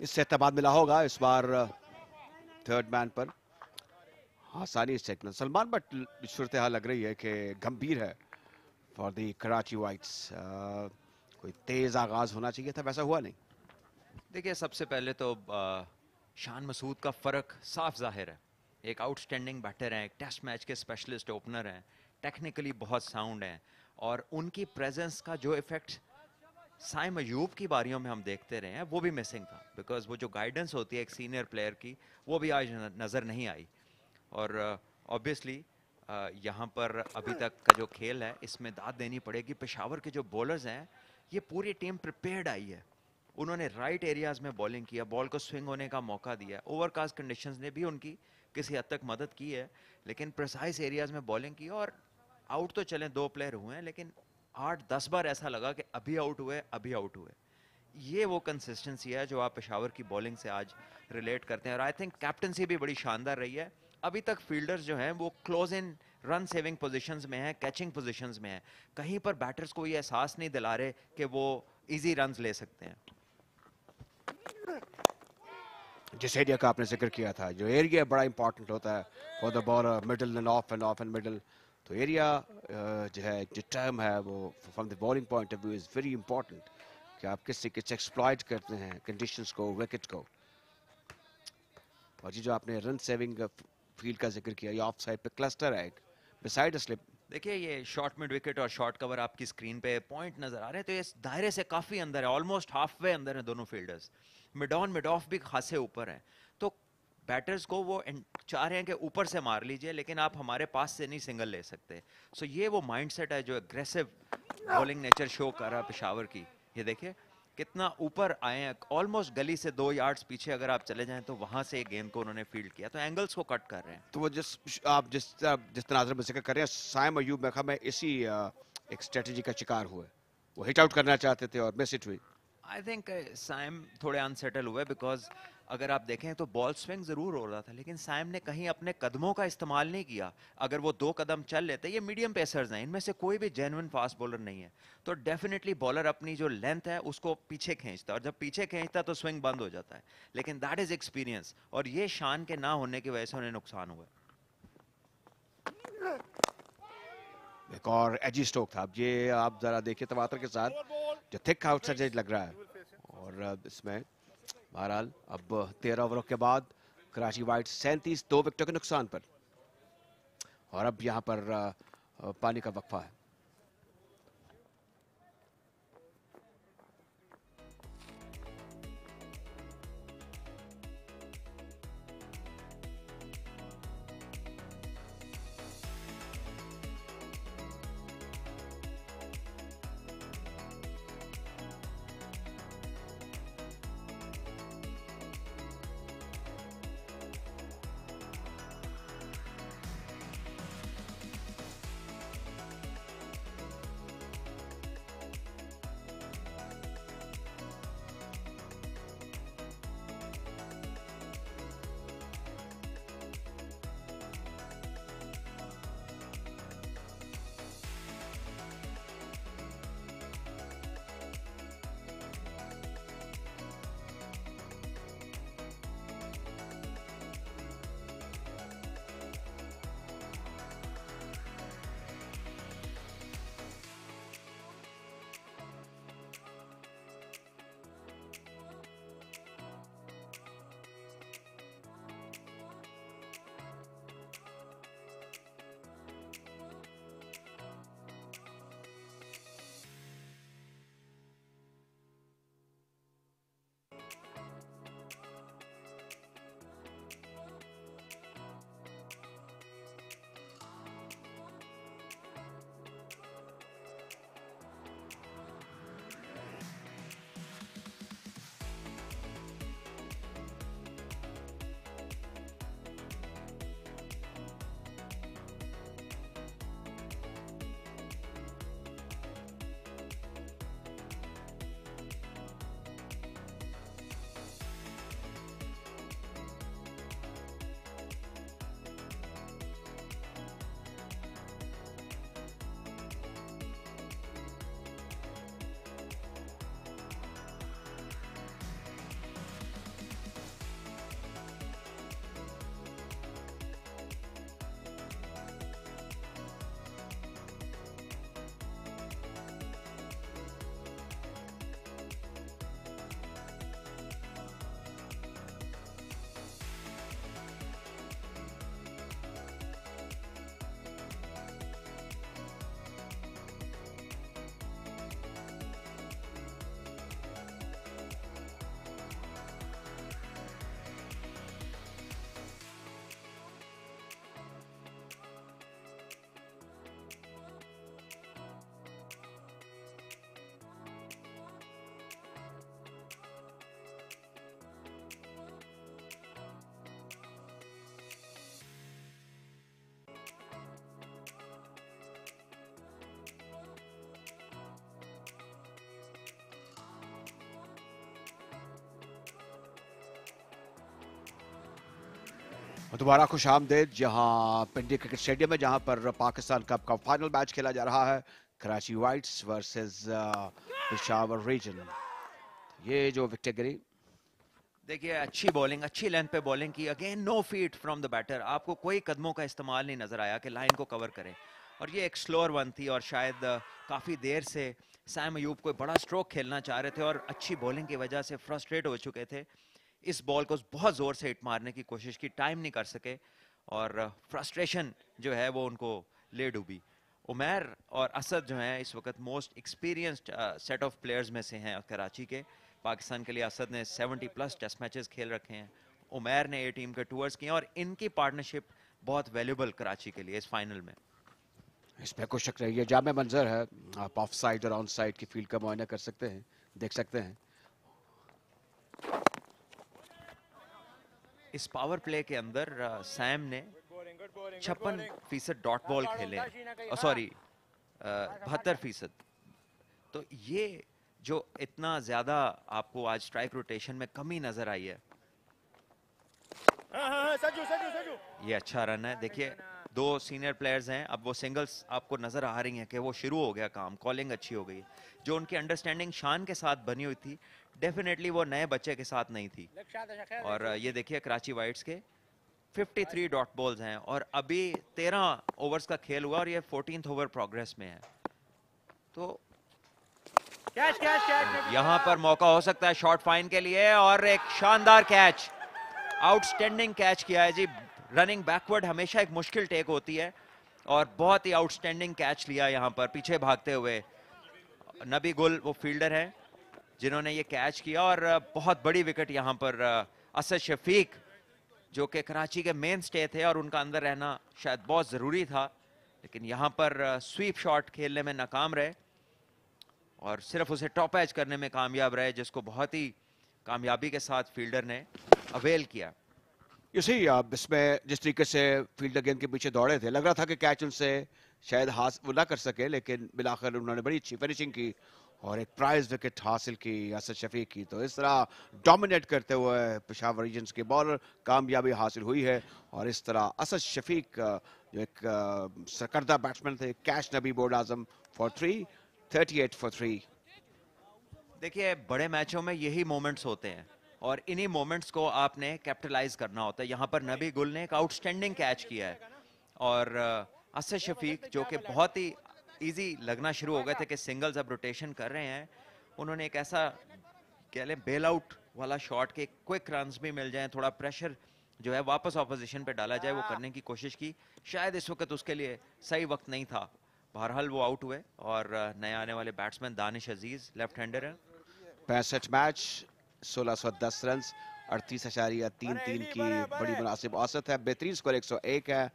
इससे एतमाद मिला होगा इस बार थर्ड मैन पर आसानी से। सलमान बट सूरत हाल लग रही है कि गंभीर है फॉर दी कराची वाइट्स। कोई तेज आगाज होना चाहिए था, वैसा हुआ नहीं। देखिए, सबसे पहले तो शान मसूद का फ़र्क साफ जाहिर है। एक आउटस्टैंडिंग बैटर हैं, एक टेस्ट मैच के स्पेशलिस्ट ओपनर हैं, टेक्निकली बहुत साउंड हैं और उनकी प्रेजेंस का जो इफेक्ट साइम अयूब की बारियों में हम देखते रहे हैं वो भी मिसिंग था, बिकॉज वो जो गाइडेंस होती है एक सीनियर प्लेयर की वो भी आज नज़र नहीं आई। और ऑब्वियसली यहाँ पर अभी तक का जो खेल है इसमें दाद देनी पड़ेगी। पेशावर के जो बॉलर्स हैं ये पूरी टीम प्रिपेयर्ड आई है, उन्होंने राइट एरियाज़ में बॉलिंग किया, बॉल को स्विंग होने का मौका दिया। ओवरकास्ट कंडीशंस ने भी उनकी किसी हद तक मदद की है, लेकिन प्रिसाइज एरियाज़ में बॉलिंग की। और आउट तो चलें 2 प्लेयर हुए हैं, लेकिन 8-10 बार ऐसा लगा कि अभी आउट हुए। ये वो कंसिस्टेंसी है जो आप पेशावर की बॉलिंग से आज रिलेट करते हैं। और आई थिंक कैप्टनसी भी बड़ी शानदार रही है। अभी तक फील्डर्स जो हैं वो close in run saving positions में हैं, कैचिंग पोजीशंस में हैं। कहीं पर बैटर्स को ये एहसास नहीं दिला रहे कि वो इजी रन्स ले सकते हैं। जिस एरिया का आपने जिक्र किया था, जो एरिया बड़ा इंपॉर्टेंट होता है for the bowler, middle end of and middle. तो एरिया जो है, जो टर्म है वो from the bowling point of view is very important कि आप किस तरीके से एक्सप्लॉइट करते हैं कंडीशंस को, विकेट को। और जी जो आपने रन सेविंग फील्ड का जिक्र किया, ये ऑफ साइड पे क्लस्टर है एक बिसाइड स्लिप। देखिए, ये शॉर्ट मिड विकेट और शॉर्ट कवर आपकी स्क्रीन पे पॉइंट नजर आ रहे हैं, तो इस दायरे से काफी अंदर है, ऑलमोस्ट हाफ वे अंदर है दोनों fielders. Mid on mid of भी खासे ऊपर है, तो बैटर्स को वो चाह रहे हैं कि ऊपर से मार लीजिए, लेकिन आप हमारे पास से नहीं सिंगल ले सकते। सो ये वो माइंडसेट है जो एग्रेसिव बॉलिंग नेचर शो कर रहा है पेशावर की। ये देखिए कितना ऊपर आए हैं, ऑलमोस्ट गली से 2 यार्ड्स पीछे अगर आप चले जाएं तो वहां से एक गेंद को उन्होंने फील्ड किया, तो एंगल्स को कट कर रहे हैं। तो वो जिस तनाज़ुर में जिक्र कर रहे हैं, साइम अयूब में मैं इसी एक स्ट्रेटजी का शिकार हुए। वो हिट आउट करना चाहते थे और मिस हिट हुई। आई थिंक साइम थोड़े अनसेटल हुए, बिकॉज अगर आप देखें तो बॉल स्विंग जरूर हो रहा था, लेकिन साइम ने कहीं अपने कदमों का इस्तेमाल नहीं किया। अगर वो 2 कदम चल लेते, ये मीडियम पेसर्स हैं, इनमें से कोई भी जेन्युइन फास्ट बॉलर नहीं है, तो डेफिनेटली बॉलर अपनी जो लेंथ है उसको पीछे खींचता है, और जब पीछे खींचता है तो स्विंग बंद हो जाता है। लेकिन दैट इज एक्सपीरियंस, और ये शान के ना होने की वजह से उन्हें नुकसान हुआ। एक और एजी स्ट्रोक था। अब ये आप जरा देखिए तवातर के साथ जो थिक आउटसाइड एज लग रहा है, और इसमें बहरहाल अब 13 ओवरों के बाद कराची वाइट 37 2 विकेटों के नुकसान पर, और अब यहां पर पानी का वक्फा है। दोबारा खुश आमदेद जहां पिंडी क्रिकेट स्टेडियम में, जहां पर पाकिस्तान कप का फाइनल मैच खेला जा रहा है, Karachi Whites versus Peshawar Region. ये जो विकेट गिरी, देखिए अच्छी बॉलिंग, अच्छी लेंथ पे बॉलिंग की, again no feet from the batter, आपको कोई कदमों का इस्तेमाल नहीं नजर आया कि लाइन को कवर करें, और ये एक स्लोअर वन थी, और शायद काफी देर से सैम अयूब कोई बड़ा स्ट्रोक खेलना चाह रहे थे और अच्छी बॉलिंग की वजह से फ्रस्ट्रेट हो चुके थे। इस बॉल को बहुत जोर से हिट मारने की कोशिश की, टाइम नहीं कर सके, और फ्रस्ट्रेशन जो है वो उनको ले डूबी। उमैर और असद जो हैं इस वक्त most experienced set of players में से हैं कराची के। पाकिस्तान के लिए असद ने 70+ टेस्ट मैचेस खेल रखे हैं, उमैर ने A टीम के टूर्स किए, और इनकी पार्टनरशिप बहुत वैल्यूबल कराची के लिए इस फाइनल में। इसमें कोई शक नहीं है, जामे मंजर है। आप ऑफ साइड और ऑन साइड की फील्ड का मुआयना कर सकते हैं, देख सकते हैं। इस पावर प्ले के अंदर सैम ने Good bowling, good bowling. 56% dot ball खेले हैं, सॉरी 72%। तो ये जो इतना ज्यादा आपको आज स्ट्राइक रोटेशन में कमी नजर आई है, Saju. ये अच्छा रन है। देखिए दो सीनियर प्लेयर्स हैं, अब वो सिंगल्स आपको नजर आ रही हैं कि वो शुरू हो गया काम, कॉलिंग अच्छी हो गई। जो उनकी अंडरस्टैंडिंग शान के साथ बनी हुई थी, डेफिनेटली वो नए बच्चे के साथ नहीं थी। और ये देखिए कराची वाइट्स के 53 डॉट बॉल्स हैं और अभी 13 ओवर्स का खेल हुआ और ये 14th ओवर प्रोग्रेस में है। तो Catch. यहाँ पर मौका हो सकता है शॉर्ट फाइन के लिए और एक शानदार कैच, आउटस्टैंडिंग कैच किया है जी। रनिंग बैकवर्ड हमेशा एक मुश्किल टेक होती है और बहुत ही आउटस्टैंडिंग कैच लिया यहाँ पर पीछे भागते हुए। नबी गुल वो फील्डर हैं जिन्होंने ये कैच किया और बहुत बड़ी विकेट यहाँ पर असद शफीक जो कि कराची के मेन स्टे थे और उनका अंदर रहना शायद बहुत ज़रूरी था, लेकिन यहाँ पर स्वीप शॉट खेलने में नाकाम रहे और सिर्फ उसे टॉप एज करने में कामयाब रहे, जिसको बहुत ही कामयाबी के साथ फील्डर ने अवेल किया। इसमें जिस तरीके से फील्डर गेंद के पीछे दौड़े थे, लग रहा था कि कैच उनसे शायद वो ना कर सके, लेकिन मिलाकर उन्होंने बड़ी अच्छी फिनिशिंग की और एक प्राइज विकेट हासिल की असद शफीक की। तो इस तरह डोमिनेट करते हुए पेशावर रीजन्स के बॉलर कामयाबी हासिल हुई है और इस तरह असद शफीक जो एक सरकर्दा बैट्समैन थे, catch Nabi board Azam for 3, 38 for 3। देखिए बड़े मैचों में यही मोमेंट्स होते हैं और इन्हीं मोमेंट्स को आपने कैपिटलाइज करना होता है। यहाँ पर नबी गुल ने एक आउटस्टैंडिंग कैच किया है और असद शफीक जो कि बहुत ही इजी लगना शुरू हो गए थे कि सिंगल्स अब रोटेशन कर रहे हैं, उन्होंने एक ऐसा कह लें बेल आउट वाला शॉट के क्विक रन्स भी मिल जाएं, थोड़ा प्रेशर जो है वापस ऑपोजिशन पे डाला जाए, वो करने की कोशिश की। शायद इस वक्त उसके लिए सही वक्त नहीं था, बहरहाल वो आउट हुए और नए आने वाले बैट्समैन दानिश अजीज लेफ्ट हैंडर हैं। 65 मैच 1610 रन 38.33 की बड़ी मुनासिब औसत है। बेहतरीन स्कोर 101 है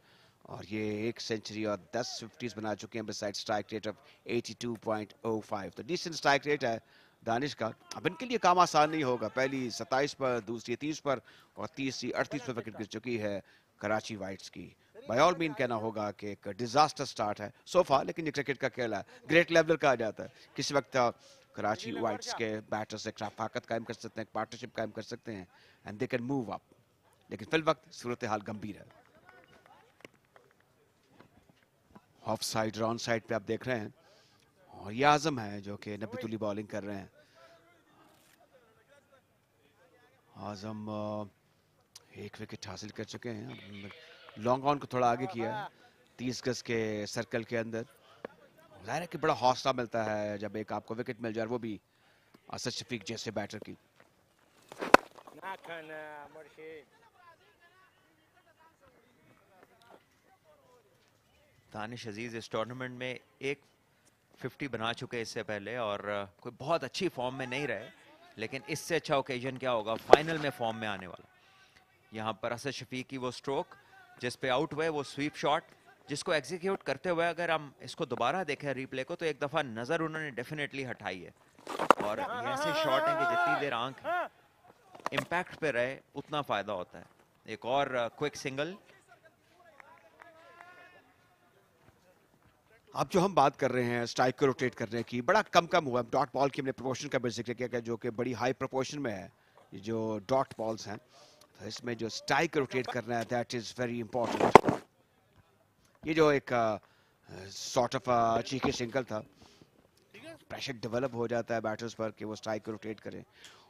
और ये एक सेंचुरी और 10 50s बना चुके हैं बिसाइड स्ट्राइक रेट ऑफ 82.05। तो डिसेंट स्ट्राइक रेट है दानिश का। अब इनके लिए काम आसान नहीं होगा। पहली 27 पर, दूसरी 30 पर और तीसरी 38 पर विकेट गिर चुकी है कराची वाइट्स की। बाय ऑल मीन कहना होगा कि एक डिजास्टर स्टार्ट है सोफा, लेकिन ये क्रिकेट का खेल है, ग्रेट लेवल कहा जाता है। किसी वक्त कराची वाइट्स के बैटर्स एक रफाकत कायम कर सकते हैं, एक पार्टनरशिप कायम कर सकते हैं and they can move up, लेकिन फिल वक्त सूरत हाल गंभीर है। ऑफ साइड और ऑन साइड पे आप देख रहे हैं और ये आजम है जो कि नबीतुली बॉलिंग कर रहे हैं। आजम एक विकेट हासिल कर चुके हैं, लॉन्ग ऑन को थोड़ा आगे किया है 30 गज के सर्कल के अंदर। जाहिर है कि बड़ा हौसला मिलता है जब एक आपको विकेट मिल जाए, वो भी असद शफीक जैसे बैटर की। दानिश अजीज इस टूर्नामेंट में एक 50 बना चुके हैं इससे पहले और कोई बहुत अच्छी फॉर्म में नहीं रहे, लेकिन इससे अच्छा ओकेजन क्या होगा, फाइनल में फॉर्म में आने वाला। यहाँ पर असद शफीक की वो स्ट्रोक जिस पे आउट हुए, वो स्वीप शॉट जिसको एग्जीक्यूट करते हुए अगर हम इसको दोबारा देखें रिप्ले को, तो एक दफा नजर उन्होंने डेफिनेटली हटाई है। और ये ऐसे शॉट हैं कि जितनी देर आंख इम्पैक्ट पे रहे उतना फायदा होता है। एक और क्विक सिंगल। अब जो हम बात कर रहे हैं स्ट्राइक को रोटेट करने की, बड़ा कम हुआ। डॉट बॉल की हमने प्रोपोर्शन का भी जिक्र किया जो कि बड़ी हाई प्रोपोर्शन में है। ये जो डॉट बॉल्स हैं, तो इसमें जो स्ट्राइक रोटेट करना है दैट इज वेरी इंपॉर्टेंट। ये जो एक सॉर्ट ऑफ चीकी सिंगल था, प्रेशर डेवलप हो जाता है बैटर्स पर कि वो स्ट्राइक को रोटेट करें।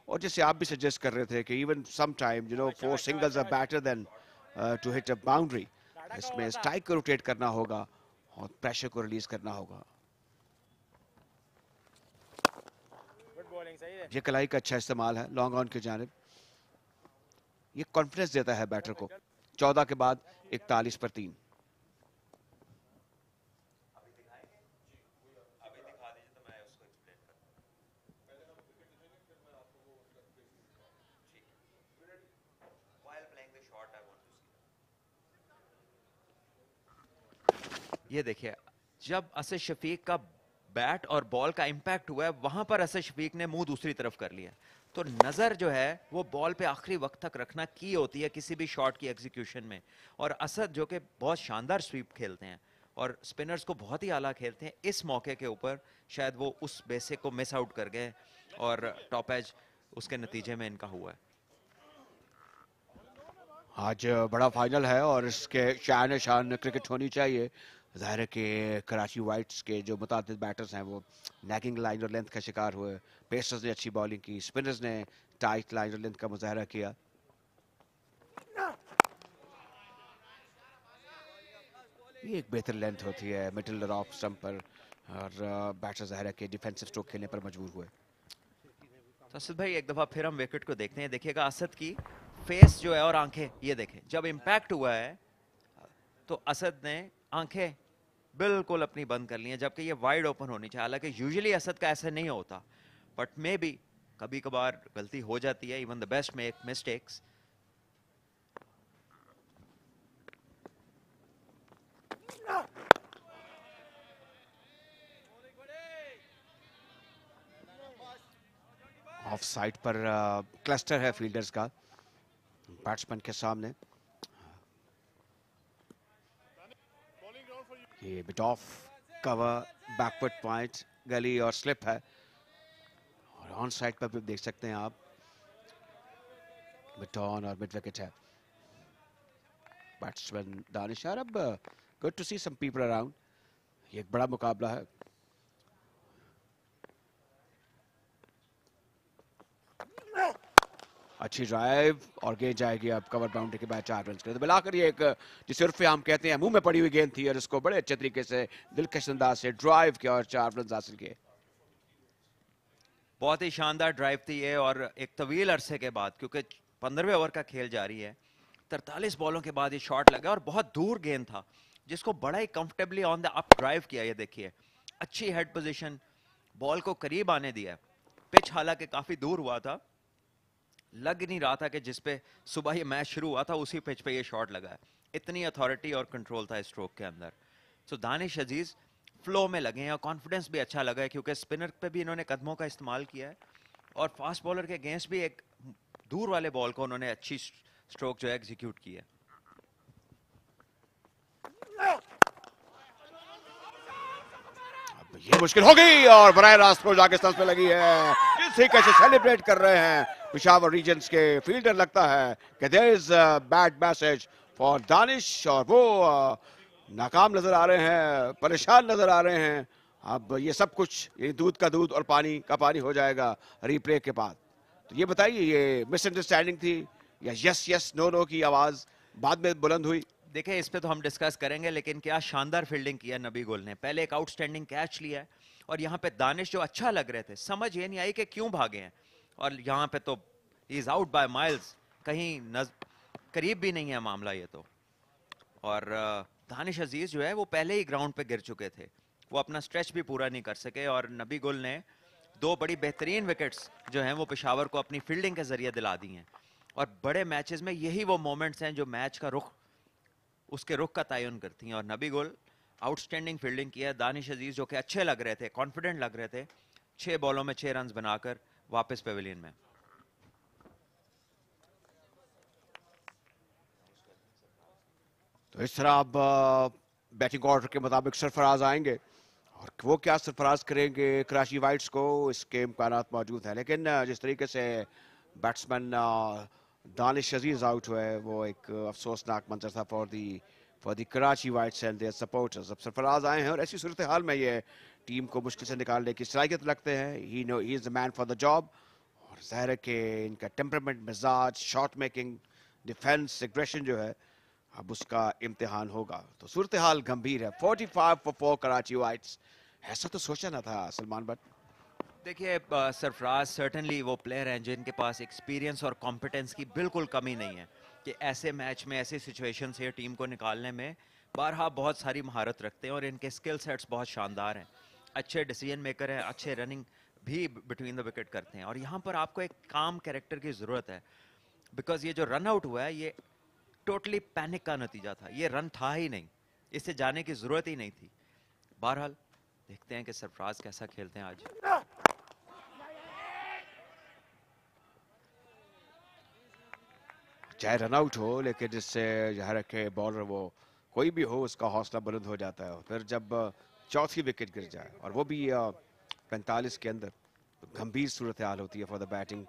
और जैसे आप भी सजेस्ट कर रहे थे कि even some time 4 singles are better than to hit a boundary. इसमें स्ट्राइक को रोटेट करना होगा और प्रेशर को रिलीज करना होगा। ये कलाई का अच्छा इस्तेमाल है लॉन्ग ऑन की जानिब। ये कॉन्फिडेंस देता है बैटर को। 14 के बाद 41 पर 3। ये देखिए जब असद शफीक का बैट और बॉल का इंपैक्ट हुआ है, वहां पर असद शफीक ने मुंह दूसरी तरफ कर लिया, तो नज़र जो है वो बॉल पे आखिरी वक्त तक रखना की होती है किसी भी शॉट की एग्जीक्यूशन में। और असद जो कि बहुत शानदार स्वीप खेलते हैं और स्पिनर्स को बहुत ही आला खेलते हैं, इस मौके के ऊपर शायद वो उस बेसिक को मिस आउट कर गए और टॉप एज उसके नतीजे में इनका हुआ है। आज बड़ा फाइनल है और इसके शान शान क्रिकेट होनी चाहिए। जाहिर है कि कराची वाइट्स के जो मुतादिद बैटर्स हैं वो नैगिंग लाइन और लेंथ का शिकार हुए। पेसर्स ने अच्छी बॉलिंग की, स्पिनर्स ने टाइट लाइन और लेंथ का मुजाहरा किया। ये एक बेहतर लेंथ होती है मिडिल और ऑफ स्टंप पर और बैटर्स जाहिर है कि डिफेंसिव स्ट्रोक खेलने पर मजबूर हुए। तो असद भाई एक दफा फिर हम विकेट को देखते हैं। देखिएगा असद की फेस जो है और आंखें, ये देखें जब इम्पैक्ट हुआ है तो असद ने आंखें बिल्कुल अपनी बंद कर ली हैं, जबकि ये वाइड ओपन होनी चाहिए। हालांकि यूजुअली असद का ऐसा नहीं होता, बट मे बी कभी कभार गलती हो जाती है। Even the best make mistakes. Of side पर क्लस्टर है फील्डर्स का बैट्समैन के सामने। ये bit of cover, backward point, गली और स्लिप है। और ऑन साइड पर भी देख सकते हैं आप मिड ऑन और मिड विकेट है। बैट्समैन दानिश अब good to see some people around. ये एक बड़ा मुकाबला है। अच्छी ड्राइव और गेंद जाएगी अब कवर बाउंड्री के बाद 4 रन के लिए। तो मिलाकर ये एक जिसे उर्फ हम कहते हैं मुंह में पड़ी हुई गेंद थी और इसको बड़े अच्छे तरीके से दिलकश अंदाज से ड्राइव किया और 4 रन हासिल किए। बहुत ही शानदार ड्राइव थी ये, और एक तवील अरसे के बाद, क्योंकि 15वें ओवर का खेल जारी है, 43 बॉलों के बाद ये शॉट लगा और बहुत दूर गेंद था जिसको बड़ा ही comfortably on the up drive किया। ये देखिए अच्छी हेड पोजीशन, बॉल को करीब आने दिया। पिच हालांकि काफी दूर हुआ था, लग नहीं रहा था कि जिस पे सुबह ये मैच शुरू हुआ था उसी पिच पे ये शॉट लगा है। इतनी अथॉरिटी और कंट्रोल था स्ट्रोक के अंदर। सो दानिश अजीज फ्लो में लगे हैं और कॉन्फिडेंस भी अच्छा लगा है, क्योंकि स्पिनर पे भी इन्होंने कदमों का इस्तेमाल किया है और फास्ट बॉलर के अगेंस्ट भी एक दूर वाले बॉल को उन्होंने अच्छी स्ट्रोक जो है एग्जीक्यूट की है। ये मुश्किल हो गई और बराह रास्त को जाके स्टंप्स पे लगी है। जिस तरीके से सेलिब्रेट कर रहे हैं पेशावर रीजन्स के फील्डर, लगता है कि there is bad message for Danish और वो नाकाम नजर आ रहे हैं, परेशान नजर आ रहे हैं। अब ये सब कुछ ये दूध का दूध और पानी का पानी हो जाएगा रिप्ले के बाद। तो ये बताइए, ये मिसअंडरस्टैंडिंग थी या यस यस नो नो की आवाज बाद में बुलंद हुई? देखिए इस पे तो हम डिस्कस करेंगे, लेकिन क्या शानदार फील्डिंग किया नबी गुल ने। पहले एक आउटस्टैंडिंग कैच लिया है और यहाँ पे दानिश जो अच्छा लग रहे थे, समझ ये नहीं आई कि क्यों भागे हैं, और यहाँ पे तो he is out by miles, कहीं करीब भी नहीं है मामला ये तो। और दानिश अजीज जो है वो पहले ही ग्राउंड पे गिर चुके थे, वो अपना स्ट्रेच भी पूरा नहीं कर सके, और नबी गुल ने 2 बड़ी बेहतरीन विकेट्स जो हैं वो पेशावर को अपनी फील्डिंग के जरिए दिला दी हैं। और बड़े मैचेस में यही वो मोमेंट्स हैं जो मैच का रुख, उसके रुख का तयन करती हैं। और नबी गुल आउटस्टैंडिंग फील्डिंग किया। दानिश अजीज जो कि अच्छे लग रहे थे, कॉन्फिडेंट लग रहे थे, 6 बॉलों में 6 रन बनाकर वापस पेविलियन में। तो इस तरह अब बैटिंग ऑर्डर के मुताबिक सरफराज आएंगे और वो क्या सरफराज करेंगे कराची वाइट्स को, इसके इम्कानात मौजूद हैं। लेकिन जिस तरीके से बैट्समैन दानिश अजीज आउट हुए, वो एक अफसोसनाक मंजर था for the Karachi Whites and their supporters. अब सरफराज आए हैं और ऐसी सूरत हाल में ये टीम को मुश्किल से निकालने की सलाहियत रखते हैं। He is the man for the job. और जाहिर है कि इनका टेम्परामेंट, मिजाज, शॉट मेकिंग, डिफेंस, एग्रेशन जो है अब उसका इम्तिहान होगा। तो सूरत हाल गंभीर है। 45 for 4 कराची वाइट्स। ऐसा तो सोचा ना था सलमान भट्ट। देखिए सरफराज सर्टनली वो प्लेयर हैं जिनके पास एक्सपीरियंस और कॉम्पिटेंस की बिल्कुल कमी नहीं है, कि ऐसे मैच में, ऐसे सिचुएशन से टीम को निकालने में बारहा बहुत सारी महारत रखते हैं और इनके स्किल सेट्स बहुत शानदार हैं। अच्छे डिसीजन मेकर हैं, अच्छे रनिंग भी बिटवीन द विकेट करते हैं। और यहाँ पर आपको एक काम कैरेक्टर की ज़रूरत है, बिकॉज ये जो रन आउट हुआ है ये टोटली पैनिक का नतीजा था, ये रन था ही नहीं, इससे जाने की ज़रूरत ही नहीं थी। बहरहाल देखते हैं कि सरफराज कैसा खेलते हैं आज। चाहे रन आउट हो, लेकिन जिससे ज़ाहिर है कि बॉलर वो कोई भी हो उसका हौसला बुलंद हो जाता है। फिर जब चौथी विकेट गिर जाए और वो भी 45 के अंदर, तो गंभीर सूरत हाल होती है फॉर द बैटिंग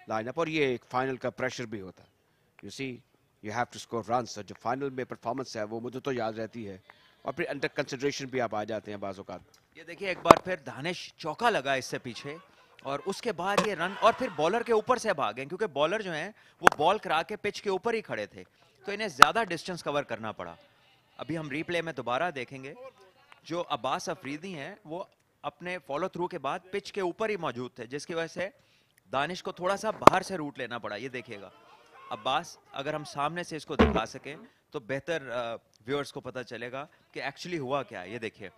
लाइनअप। और ये एक फाइनल का प्रेशर भी होता है। You see you have to score runs. जो फाइनल में परफॉर्मेंस है वो मुझे तो याद रहती है, और फिर अंडर कंसिडरेशन भी आप आ जाते हैं बाज़ औक़ात। ये देखिए एक बार फिर दानिश चौका लगा इससे पीछे, और उसके बाद ये रन, और फिर बॉलर के ऊपर से भागे, क्योंकि बॉलर जो हैं वो बॉल करा के पिच के ऊपर ही खड़े थे, तो इन्हें ज्यादा डिस्टेंस कवर करना पड़ा। अभी हम रीप्ले में दोबारा देखेंगे, जो अब्बास अफरीदी हैं वो अपने फॉलो थ्रू के बाद पिच के ऊपर ही मौजूद थे, जिसकी वजह से दानिश को थोड़ा सा बाहर से रूट लेना पड़ा। ये देखिएगा अब्बास, अगर हम सामने से इसको दिखा सकें तो बेहतर व्यूअर्स को पता चलेगा कि एक्चुअली हुआ क्या है। ये देखिए,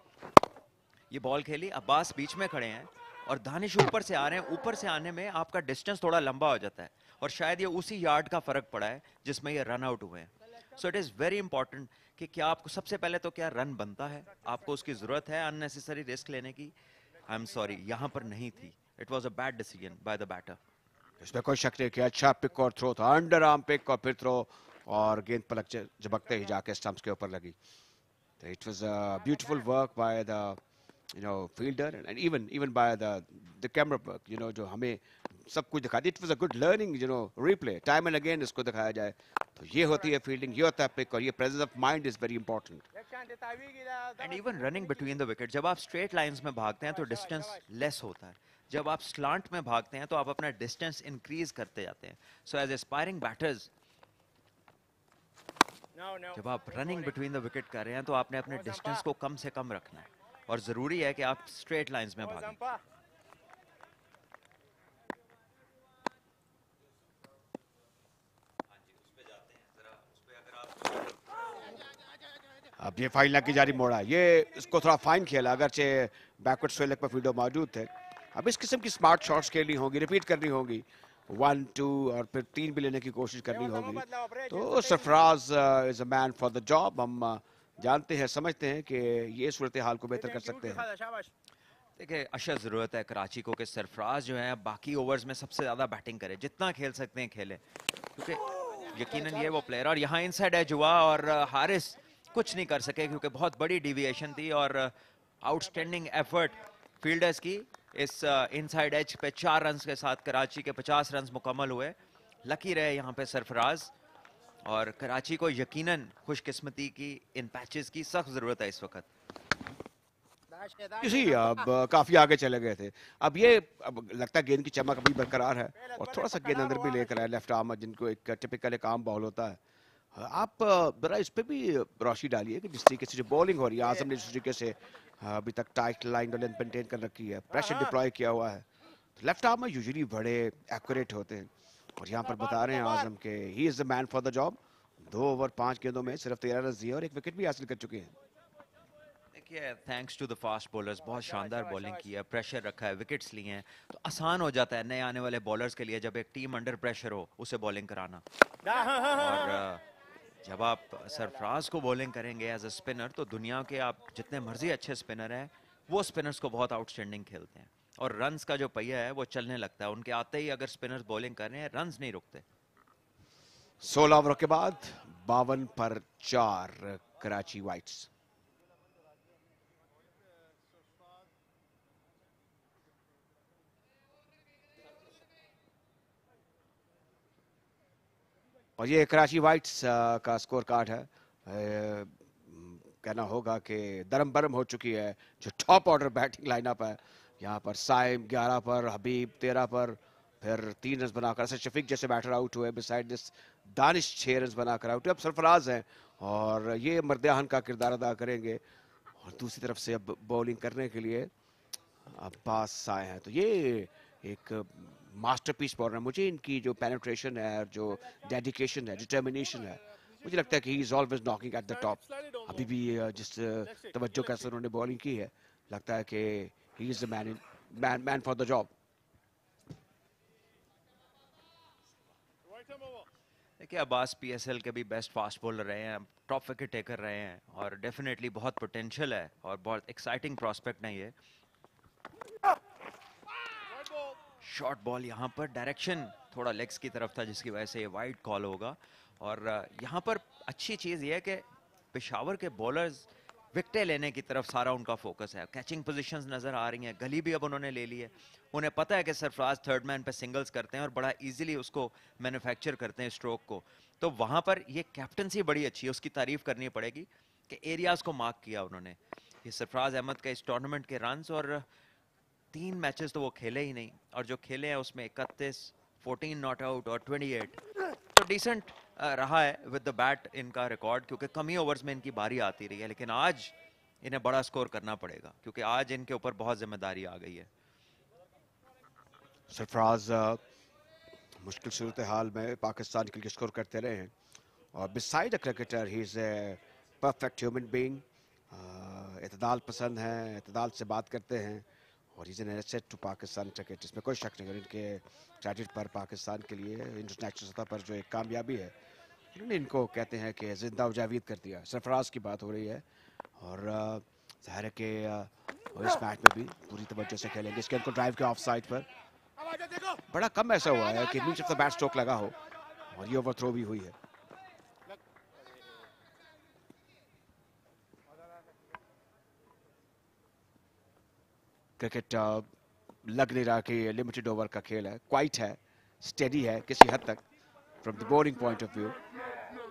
ये बॉल खेली, अब्बास बीच में खड़े हैं और दानिश ऊपर से आ रहे हैं। ऊपर से आने में आपका डिस्टेंस थोड़ा लंबा हो जाता है, और शायद ये उसी यार्ड का फर्क पड़ा है जिसमें ये रन आउट हुए हैं। So it is very important कि क्या आपको सबसे पहले तो क्या रन बनता है, आपको उसकी जरूरत है अननेसेसरी रिस्क लेने की। आई एम सॉरी, यहाँ पर नहीं थी। It was a bad decision by the batter. इसमें कोई शक नहीं कि अच्छा पिक और थ्रो था, अंडर आर्म पिक और फिर थ्रो, और गेंद पलक झपकते ही जाके स्टंप्स के ऊपर लगी। तो it was a beautiful work by the fielder, and even by the camera work, जो हमें सब कुछ दिखा दी। It was a good learning, replay time and again इसको दिखाया जाए। तो ये होती है फील्डिंग, ये होता है पिक, और ये presence of mind is very important. And even running between the wicket, जब आप स्ट्रेट लाइंस में भागते हैं तो डिस्टेंस लेस होता है, जब आप स्लांट में भागते हैं तो आप अपना डिस्टेंस इंक्रीज करते जाते हैं। सो एज एस्पायरिंग बैटर्स, जब आप रनिंग बिटवीन द विकेट कर रहे हैं तो आपने अपने डिस्टेंस को कम से कम रखना है, और जरूरी है कि आप स्ट्रेट लाइंस में भागें। अब ये फाइन की जारी मोड़ा, ये इसको थोड़ा फाइन खेला, अगरचे बैकवर्ड स्वेलक पर फील्डर मौजूद थे। अब इस किस्म की स्मार्ट शॉट्स खेलनी होगी, रिपीट करनी होगी, 1 2 और फिर 3 भी लेने की कोशिश करनी होगी। तो Sarfaraz is a man for the job. हम जानते हैं, समझते हैं कि ये सूरत हाल को बेहतर कर सकते हैं। देखिए अशद ज़रूरत है कराची को कि सरफराज जो है बाकी ओवर्स में सबसे ज़्यादा बैटिंग करे, जितना खेल सकते हैं खेले, क्योंकि यकीनन ये वो प्लेयर, और यहाँ इनसाइड एज हुआ और हारिस कुछ नहीं कर सके क्योंकि बहुत बड़ी डिविएशन थी, और आउटस्टैंडिंग एफर्ट फील्डर्स की इस इनसाइड एज पे 4 रन के साथ कराची के 50 रन मुकम्मल हुए। लकी रहे यहाँ पे सरफराज, और कराची को यकीनन खुशकिस्मती की इन पैचेस की सख्त ज़रूरत है इस वक्त। इसी अब काफी आगे चले गए थे। अब ये अब लगता है गेंद की चमक अभी बरकरार है, और थोड़ा सा गेंद अंदर भी लेकर आए लेफ्ट आर्म, जिनको एक टिपिकल एक आर्म बॉल होता है। आप जरा इस पे भी रोशनी डालिए कि जिस तरीके से जो बॉलिंग हो रही है, आजम ने जिस तरीके से अभी तक टाइट लाइन और लेंथ मेंटेन कर रखी है, प्रेशर डिप्लॉय किया हुआ है, तो लेफ्ट आर्म में यूजुअली बड़े एक्यूरेट होते हैं, और यहाँ पर बता रहे हैं आजम के he is the man for the job. 2 over 5 गेंदों में सिर्फ 13 रन दिए और 1 विकेट भी हासिल कर चुके हैं। देखिए thanks to the fast bowlers, बहुत शानदार बॉलिंग की है, प्रेशर रखा है, विकेट्स लिए हैं, तो आसान हो जाता है नए आने वाले बॉलर्स के लिए जब एक टीम अंडर प्रेशर हो उसे बॉलिंग कराना। और जब आप सरफराज को बॉलिंग करेंगे एज अ स्पिनर, तो दुनिया के आप जितने मर्जी अच्छे स्पिनर हैं वो स्पिनर्स को बहुत आउटस्टैंडिंग खेलते हैं, और रन्स का जो पहिया है वो चलने लगता है उनके आते ही। अगर स्पिनर्स बॉलिंग कर रहे हैं रन्स नहीं रुकते। 16 ओवर के बाद 52 पर 4 कराची वाइट्स। और ये कराची वाइट्स का स्कोर कार्ड है। कहना होगा कि दरम बरम हो चुकी है जो टॉप ऑर्डर बैटिंग लाइनअप है। यहाँ पर साइम 11 पर, हबीब 13 पर, फिर 3 रन बनाकर शफीक जैसे बैटर आउट हुए। बिसाइड दिस दानिश 6 रन बनाकर आउट हुए। अब सरफराज हैं और ये मर्दाहन का किरदार अदा करेंगे, और दूसरी तरफ से अब बॉलिंग करने के लिए अब्बास आए हैं। तो ये एक मास्टरपीस बॉलर है। मुझे इनकी जो पेनिट्रेशन है, जो डेडिकेशन है, डिटर्मिनेशन है, मुझे लगता है कि he is always knocking at the top. अभी भी जिस तवज्जो के साथ उन्होंने बॉलिंग की है, लगता है कि he is the man for the job. देखिए अब्बास पीएसएल के भी बेस्ट फास्ट बॉलर रहे हैं, टॉप विकेट टेकर रहे हैं, और डेफिनेटली बहुत पोटेंशियल है और बहुत एक्साइटिंग प्रोस्पेक्ट है ये। शॉर्ट बॉल यहाँ पर डायरेक्शन थोड़ा लेग्स की तरफ था जिसकी वजह से ये वाइड कॉल होगा, और यहाँ पर अच्छी चीज़ ये है कि पेशावर के बॉलर्स विकेटें लेने की तरफ सारा उनका फोकस है। कैचिंग पोजीशंस नज़र आ रही हैं, गली भी अब उन्होंने ले ली है। उन्हें पता है कि सरफराज थर्ड मैन पे सिंगल्स करते हैं और बड़ा इजीली उसको मैन्युफैक्चर करते हैं स्ट्रोक को। तो वहाँ पर ये कैप्टनसी बड़ी अच्छी है, उसकी तारीफ करनी पड़ेगी कि एरियाज़ को मार्क किया उन्होंने। ये सरफराज अहमद का इस टूर्नामेंट के रन्स, और 3 मैचेस तो वो खेले ही नहीं, और जो खेले हैं उसमें 31, 14 नॉट आउट और 28, तो डिसेंट रहा है विद द बैट इनका रिकॉर्ड, क्योंकि कम ही ओवर्स में इनकी बारी आती रही है। लेकिन आज इन्हें बड़ा स्कोर करना पड़ेगा, क्योंकि आज इनके ऊपर बहुत जिम्मेदारी आ गई है। सरफराज मुश्किल सूरत हाल में पाकिस्तान के लिए स्कोर करते रहे हैं, और beside a cricketer he is a perfect human being. इत्तेदाल पसंद हैं, इत्तेदाल से बात करते हैं, और is an asset to Pakistan cricket, इसमें कोई शक नहीं। और इनके क्रेडिट पर पाकिस्तान के लिए इंटरनेशनल सतह पर जो एक कामयाबी है, उन्होंने इनको कहते हैं कि जिंदा जावीद कर दिया। सरफराज की बात हो रही है, और ज़ाहिर है कि इस मैच में भी पूरी तवज्जो से खेलेंगे। इसके इनको ड्राइव के ऑफ साइड पर बड़ा कम ऐसा हुआ है कि नीच ऑफ द बैट स्ट्रोक लगा हो, और ये ओवर थ्रो भी हुई है। क्रिकेट लग नहीं रहा कि लिमिटेड ओवर का खेल है, क्वाइट है, स्टेडी है किसी हद तक from the bowling point of view.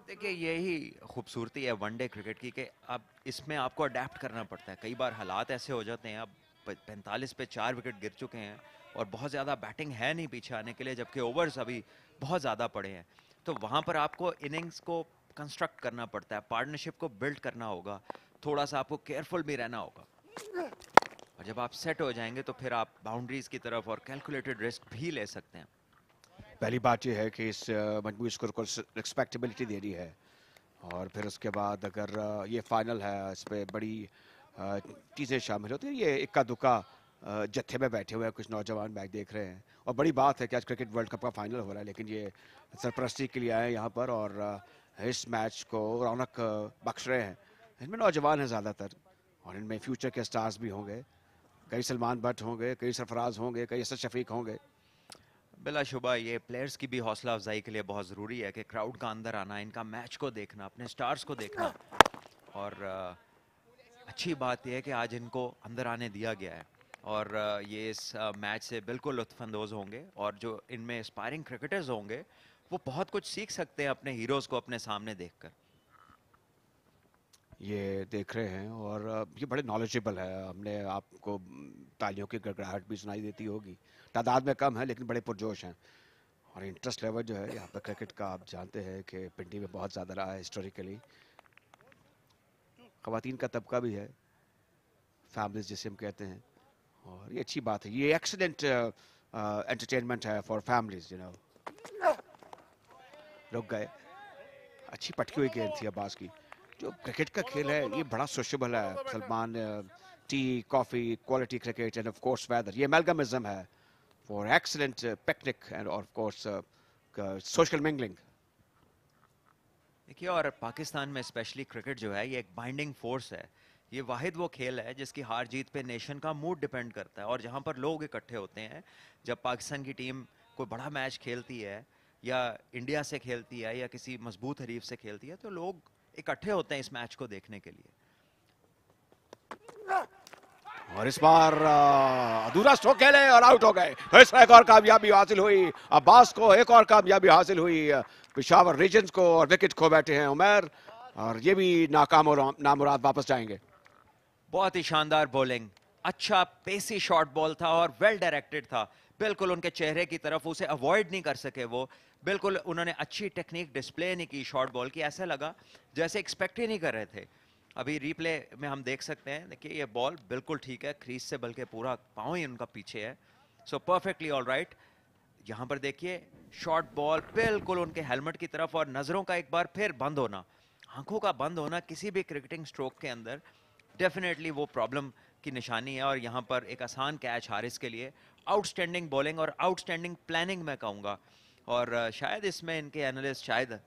देखिए यही खूबसूरती है वनडे क्रिकेट की, कि अब इसमें आपको अडेप्ट करना पड़ता है। कई बार हालात ऐसे हो जाते हैं, अब 45 पे 4 विकेट गिर चुके हैं और बहुत ज़्यादा बैटिंग है नहीं पीछे आने के लिए, जबकि ओवर्स अभी बहुत ज़्यादा पड़े हैं। तो वहाँ पर आपको इनिंग्स को कंस्ट्रक्ट करना पड़ता है, पार्टनरशिप को बिल्ड करना होगा, थोड़ा सा आपको केयरफुल भी रहना होगा। और जब आप सेट हो जाएंगे तो फिर आप बाउंड्रीज की तरफ और कैलकुलेटेड रिस्क भी ले सकते हैं। पहली बात यह है कि इस मजमूई स्कोर को रिस्पेक्टेबिलिटी दे रही है, और फिर उसके बाद अगर ये फाइनल है, इस पर बड़ी चीज़ें शामिल होती हैं। ये इक्का दुक्का जत्थे में बैठे हुए हैं कुछ नौजवान, मैच देख रहे हैं, और बड़ी बात है कि आज क्रिकेट वर्ल्ड कप का फाइनल हो रहा है, लेकिन ये सरपरस्ती के लिए आए हैं यहाँ पर, और इस मैच को रौनक बख्श रहे हैं। इनमें नौजवान हैं ज़्यादातर, और इनमें फ्यूचर के स्टार्स भी होंगे, कई सलमान भट्ट होंगे, कई सरफराज होंगे, कई असद शफीक होंगे। बिलाशुबा ये प्लेयर्स की भी हौसला अफजाई के लिए बहुत ज़रूरी है कि क्राउड का अंदर आना, इनका मैच को देखना, अपने स्टार्स को देखना। और अच्छी बात यह है कि आज इनको अंदर आने दिया गया है, और ये इस मैच से बिल्कुल लुत्फ़अंदोज़ होंगे, और जो इनमें एस्पायरिंग क्रिकेटर्स होंगे वो बहुत कुछ सीख सकते हैं अपने हीरोज़ को अपने सामने देखकर। ये देख रहे हैं, और ये बड़े नॉलेजेबल है। हमने आपको तालियों की गड़गड़ाहट भी सुनाई देती होगी, तादाद में कम है लेकिन बड़े पुरजोश हैं, और इंटरेस्ट लेवल जो है यहाँ पर क्रिकेट का आप जानते हैं कि पिंडी में बहुत ज़्यादा रहा है हिस्टोरिकली। ख़वातीन का तबका भी है, फैमिलीज जिसे हम कहते हैं, और ये अच्छी बात है। ये एक्सीलेंट एंटरटेनमेंट है फॉर फैमिलीज, यू नो। रुक गए, अच्छी पटकी हुई गेंद थी अब्बास की। जो क्रिकेट का खेल है ये बड़ा सोशेबल है। Salman, tea, coffee, quality cricket and of course weather, ये अमेल्गमिज्म है for excellent picnic and of course social mingling. देखिए, और पाकिस्तान में स्पेशली क्रिकेट जो है ये एक बाइंडिंग फोर्स है। ये वाहिद वो खेल है जिसकी हार जीत पे नेशन का मूड डिपेंड करता है, और जहाँ पर लोग इकट्ठे होते हैं, जब पाकिस्तान की टीम कोई बड़ा मैच खेलती है या इंडिया से खेलती है या किसी मजबूत हरीफ से खेलती है, तो लोग इकट्ठे होते हैं इस मैच को देखने के लिए। और इस बार अधूरा स्ट्रोक खेले और आउट हो गए। इस एक और कामयाबी हासिल हुई अब्बास को, एक और कामयाबी हासिल हुई पेशावर रीजन्स को, और विकेट खो बैठे हैं उमर, और ये भी नाकाम और नामुराद वापस जाएंगे। बहुत ही शानदार बॉलिंग, अच्छा पेसी शॉट बॉल था और वेल डायरेक्टेड था, बिल्कुल उनके चेहरे की तरफ, उसे अवॉइड नहीं कर सके वो। बिल्कुल उन्होंने अच्छी टेक्निक डिस्प्ले नहीं की शॉट बॉल की, ऐसा लगा जैसे एक्सपेक्ट ही नहीं कर रहे थे। अभी रिप्ले में हम देख सकते हैं, देखिए ये बॉल बिल्कुल ठीक है, क्रीज से बल्कि पूरा पाँव ही उनका पीछे है, सो परफेक्टली ऑल राइट। यहाँ पर देखिए शॉट बॉल बिल्कुल उनके हेलमेट की तरफ, और नज़रों का एक बार फिर बंद होना, आंखों का बंद होना किसी भी क्रिकेटिंग स्ट्रोक के अंदर डेफिनेटली वो प्रॉब्लम की निशानी है। और यहाँ पर एक आसान कैच हारिस के लिए, आउटस्टैंडिंग बॉलिंग और आउटस्टैंडिंग प्लानिंग मैं कहूँगा। और शायद इसमें इनके एनालिस्ट, शायद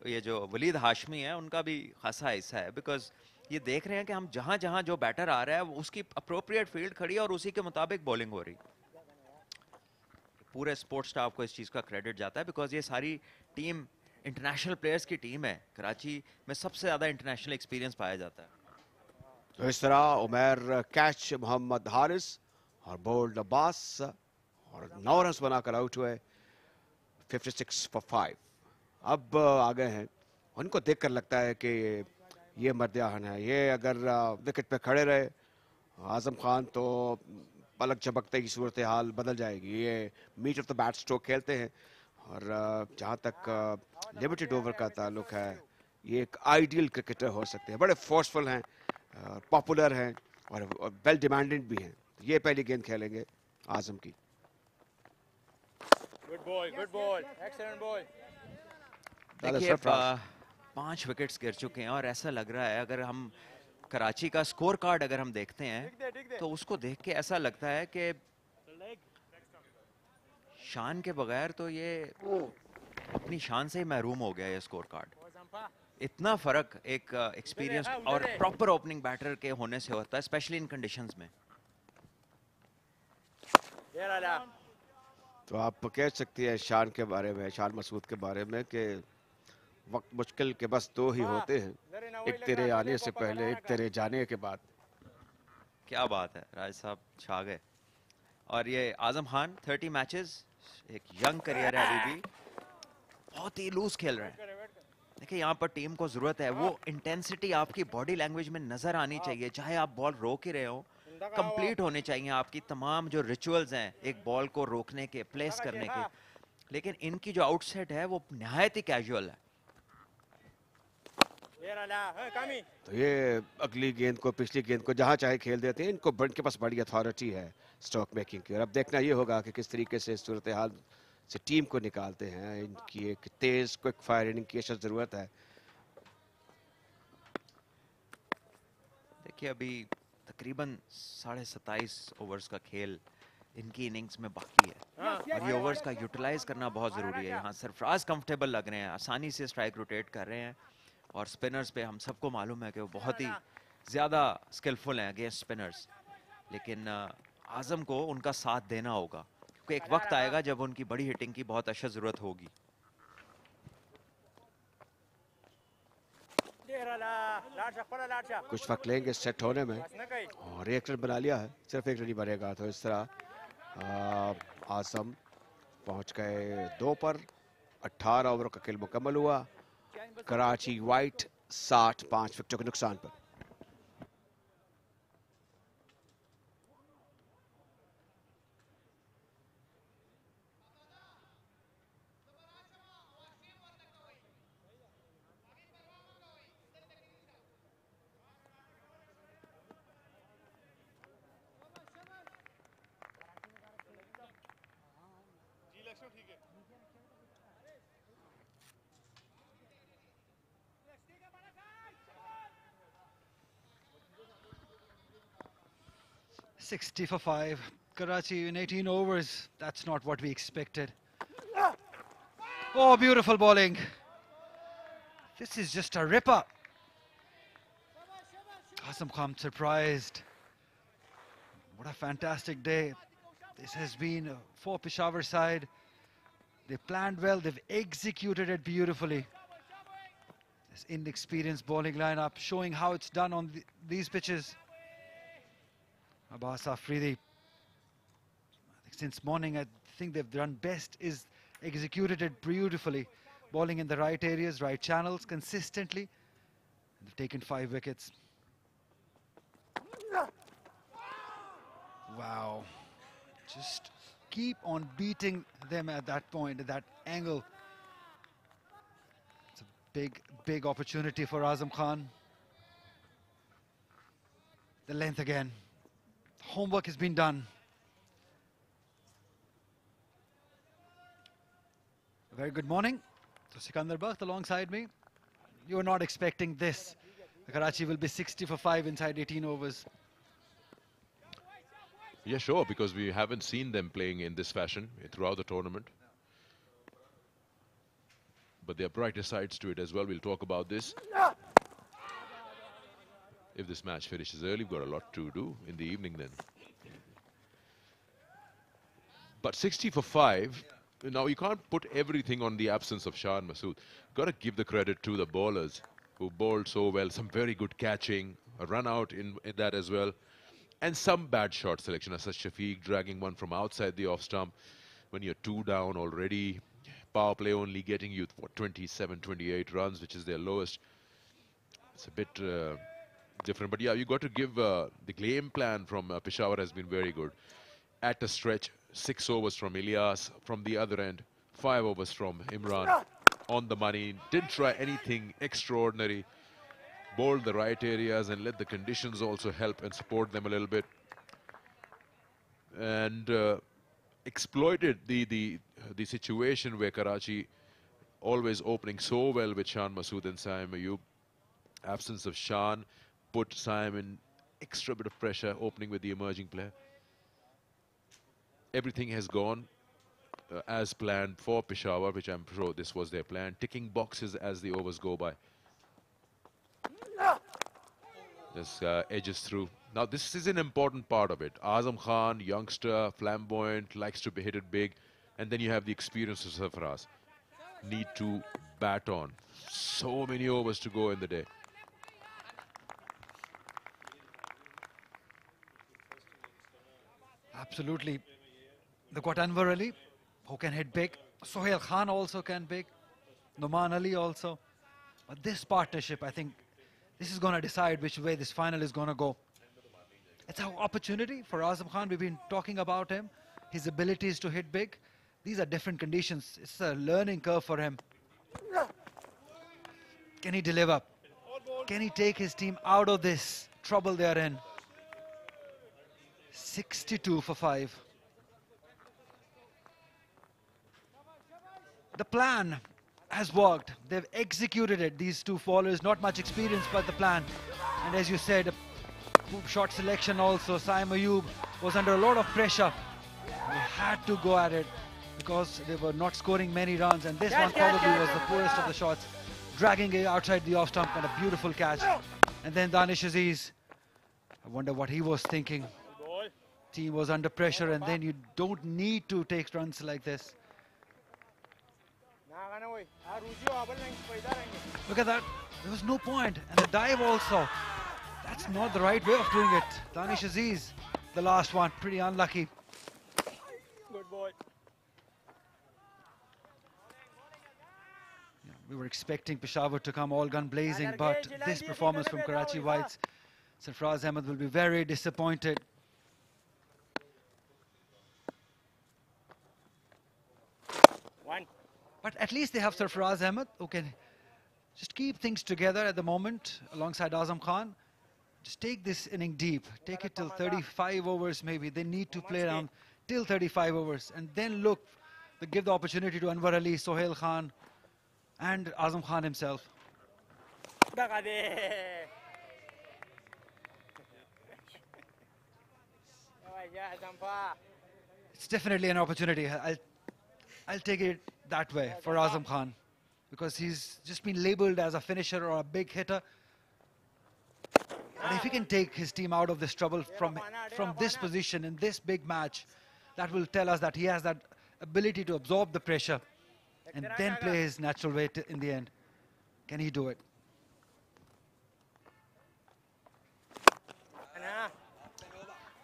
ये जो वलीद हाशमी है उनका भी खासा हिस्सा है, बिकॉज ये देख रहे हैं कि हम जहाँ जहाँ जो बैटर आ रहा है उसकी अप्रोप्रिएट फील्ड खड़ी है और उसी के मुताबिक बॉलिंग हो रही। पूरे स्पोर्ट्स स्टाफ को इस चीज़ का क्रेडिट जाता है, बिकॉज ये सारी टीम इंटरनेशनल प्लेयर्स की टीम है। कराची में सबसे ज़्यादा इंटरनेशनल एक्सपीरियंस पाया जाता है। तो इस तरह उमर कैच मोहम्मद हारिस और बोल्ड अब्बास और 9 रन बनाकर आउट हुए 56 फॉर 5। अब आ गए हैं, उनको देखकर लगता है कि ये मर्दियाहन है। ये अगर विकेट पे खड़े रहे आजम खान तो पलक झपकते ही सूरत हाल बदल जाएगी। ये meat of the bat stroke खेलते हैं और जहाँ तक लिमिटेड ओवर का ताल्लुक है ये एक आइडियल क्रिकेटर हो सकते हैं। बड़े फोर्सफुल हैं, पॉपुलर हैं और वेल डिमांडेड भी हैं। ये पहली गेंद खेलेंगे आजम की। Good ball, excellent ball. देखिए 5 विकेट्स गिर चुके हैं और ऐसा लग रहा है अगर हम कराची का स्कोर कार्ड अगर हम देखते हैं तो उसको देख के ऐसा लगता है कि शान के बगैर तो ये अपनी शान से ही महरूम हो गया ये स्कोर कार्ड। इतना फर्क एक एक्सपीरियंस और प्रॉपर ओपनिंग बैटर के होने से होता है, स्पेशली इन कंडीशंस में। तो आप कह सकती है शान के बारे में, शान मसूद के बारे में कि वक्त मुश्किल के बस 2 ही होते हैं, एक तेरे आने से पहले, एक तेरे जाने के बाद। क्या बात है, राज साहब छा गए। और ये आजम खान 30 मैचेस, एक यंग करियर है अभी भी, बहुत ही लूज खेल रहे हैं। देखिए यहाँ पर टीम को जरूरत है, वो इंटेंसिटी आपकी बॉडी लैंग्वेज में नजर आनी चाहिए। चाहे आप बॉल रोक ही रहे हो, कंप्लीट होने चाहिए आपकी तमाम जो रिचुअल्स हैं एक बॉल को रोकने के, प्लेस करने के। लेकिन इनकी जो आउटसेट है वो नहायत ही कैजुअल है। तो ये अगली गेंद को, पिछली गेंद को जहां चाहे खेल देते हैं। इनके पास बड़ी अथॉरिटी है स्ट्रोक मेकिंग की। और अब देखना ये होगा कि किस तरीके से सूरत हाल से टीम को निकालते हैं। इनकी एक तेज क्विक फायर इनिंग की जरूरत है। देखिए अभी तकरीबन 27.5 ओवर्स का खेल इनकी इनिंग्स में बाकी है और ये ओवर्स का यूटिलाइज करना बहुत ज़रूरी है। यहाँ सरफराज कंफर्टेबल लग रहे हैं, आसानी से स्ट्राइक रोटेट कर रहे हैं और स्पिनर्स पे हम सबको मालूम है कि वो बहुत ही ज़्यादा स्किलफुल हैं अगेंस्ट स्पिनर्स। लेकिन आजम को उनका साथ देना होगा क्योंकि एक वक्त आएगा जब उनकी बड़ी हिटिंग की बहुत अशद ज़रूरत होगी। कुछ वक्त लेंगे सेट होने में और 1 रन बना लिया है, सिर्फ 1 रन ही बनेगा। तो इस तरह आजम पहुंच गए 2 पर। 18 ओवर का खेल मुकम्मल हुआ। कराची वाइट 65 विकेटों के नुकसान पर। ठीक है। 60 for 5. Karachi in 18 overs. That's not what we expected. Oh, beautiful bowling. This is just a ripper. Qasim Khan surprised. What a fantastic day this has been for Peshawar side. They planned well, they've executed it beautifully. This inexperienced bowling lineup showing how it's done on these pitches. Abbas Afridi, since morning I think they've done best is executed it beautifully. Bowling in the right areas, right channels consistently. They've taken 5 wickets. Wow. Just keep on beating them at that point, at that angle. It's a big, big opportunity for Azam Khan. The length again. Homework has been done. A very good morning to Sikandar Bakht alongside me. You were not expecting this. Karachi will be 60 for 5 inside 18 overs. Yeah, sure, because we haven't seen them playing in this fashion throughout the tournament. But there are brighter sides to it as well. We'll talk about this. If this match finishes early, we've got a lot to do in the evening then. But 60 for 5 Now, you can't put everything on the absence of Shah and Masood. Got to give the credit to the bowlers who bowled so well. Some very good catching, a run out in that as well. And some bad shot selection, as such Shafiq dragging one from outside the off stump. When you're 2 down already, power play only getting you, what, 27, 28 runs, which is their lowest. It's a bit different. But yeah, you got to give the game plan from Peshawar has been very good. At a stretch, 6 overs from Ilyas. From the other end, 5 overs from Imran. On the money, didn't try anything extraordinary. Bowled the right areas and let the conditions also help and support them a little bit. And exploited the situation where Karachi always opening so well with Shan Masood and Saim Ayub. Absence of Shan put Saim in extra bit of pressure opening with the emerging player. Everything has gone as planned for Peshawar, which I'm sure this was their plan. Ticking boxes as the overs go by. This edges through. Now this is an important part of it. Azam Khan, youngster, flamboyant, likes to be hit it big. And then you have the experience of Sarfaraz. Need to bat on. So many overs to go in the day. Absolutely. They've got Anwar Ali, who can hit big. Sohail Khan also can big. Noman Ali also. But this partnership, I think, this is going to decide which way this final is going to go. It's an opportunity for Azam Khan. We've been talking about him, his abilities to hit big. These are different conditions. It's a learning curve for him. Can he deliver? Can he take his team out of this trouble they are in? 62 for 5. The plan has worked. They've executed it. These two bowlers, not much experience, but the plan. And as you said, shot selection also. Saim Ayub was under a lot of pressure. They had to go at it because they were not scoring many runs. And this one probably was the poorest of the shots. Dragging it outside the off stump and a beautiful catch. And then Danish Aziz. I wonder what he was thinking. Team was under pressure, and then you don't need to take runs like this. Look at that. There was no point. And the dive also. That's not the right way of doing it. Danish Aziz, the last one, pretty unlucky. Good boy. Yeah, we were expecting Peshawar to come all gun blazing, but this performance from Karachi Whites, Sarfraz Ahmed will be very disappointed. But at least they have Sarfraz Ahmed, who can just keep things together at the moment alongside Azam Khan. Just take this inning deep. Take it till 35 overs maybe. They need to play around till 35 overs. And then look, they give the opportunity to Anwar Ali, Sohail Khan and Azam Khan himself. It's definitely an opportunity. I'll take it that way for Azam Khan, because he's just been labeled as a finisher or a big hitter. And if he can take his team out of this trouble from this position in this big match, that will tell us that he has that ability to absorb the pressure and then play his natural way in the end. Can he do it?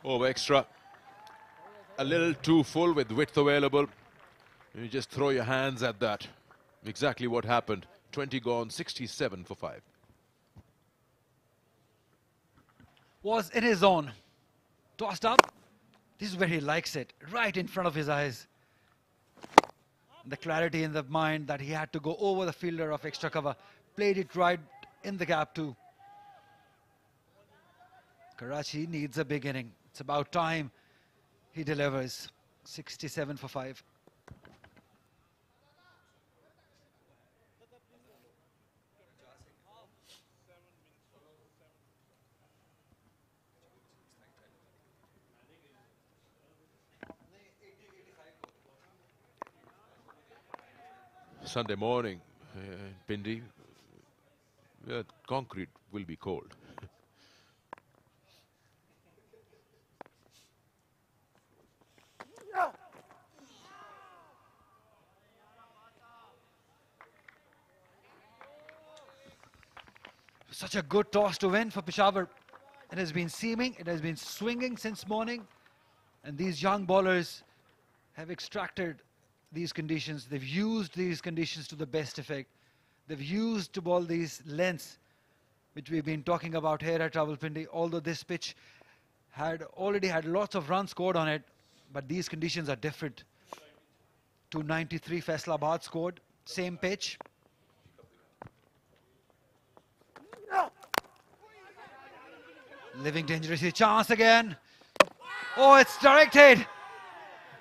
Over extra. A little too full with width available. You just throw your hands at that. Exactly what happened. 20 gone, 67 for 5. Was in his zone. Tossed up. This is where he likes it. Right in front of his eyes. The clarity in the mind that he had to go over the fielder of extra cover. Played it right in the gap too. Karachi needs a big inning. It's about time he delivers. 67 for 5. Sunday morning, Pindi, concrete will be cold. Such a good toss to win for Peshawar. It has been seaming, it has been swinging since morning. And these young bowlers have extracted these conditions. They've used these conditions to the best effect. They've used to ball these lengths, which we've been talking about here at Rawalpindi. Although this pitch had already had lots of runs scored on it, but these conditions are different. 293 Faisalabad scored, same pitch. Living dangerously, chance again. Oh, it's directed.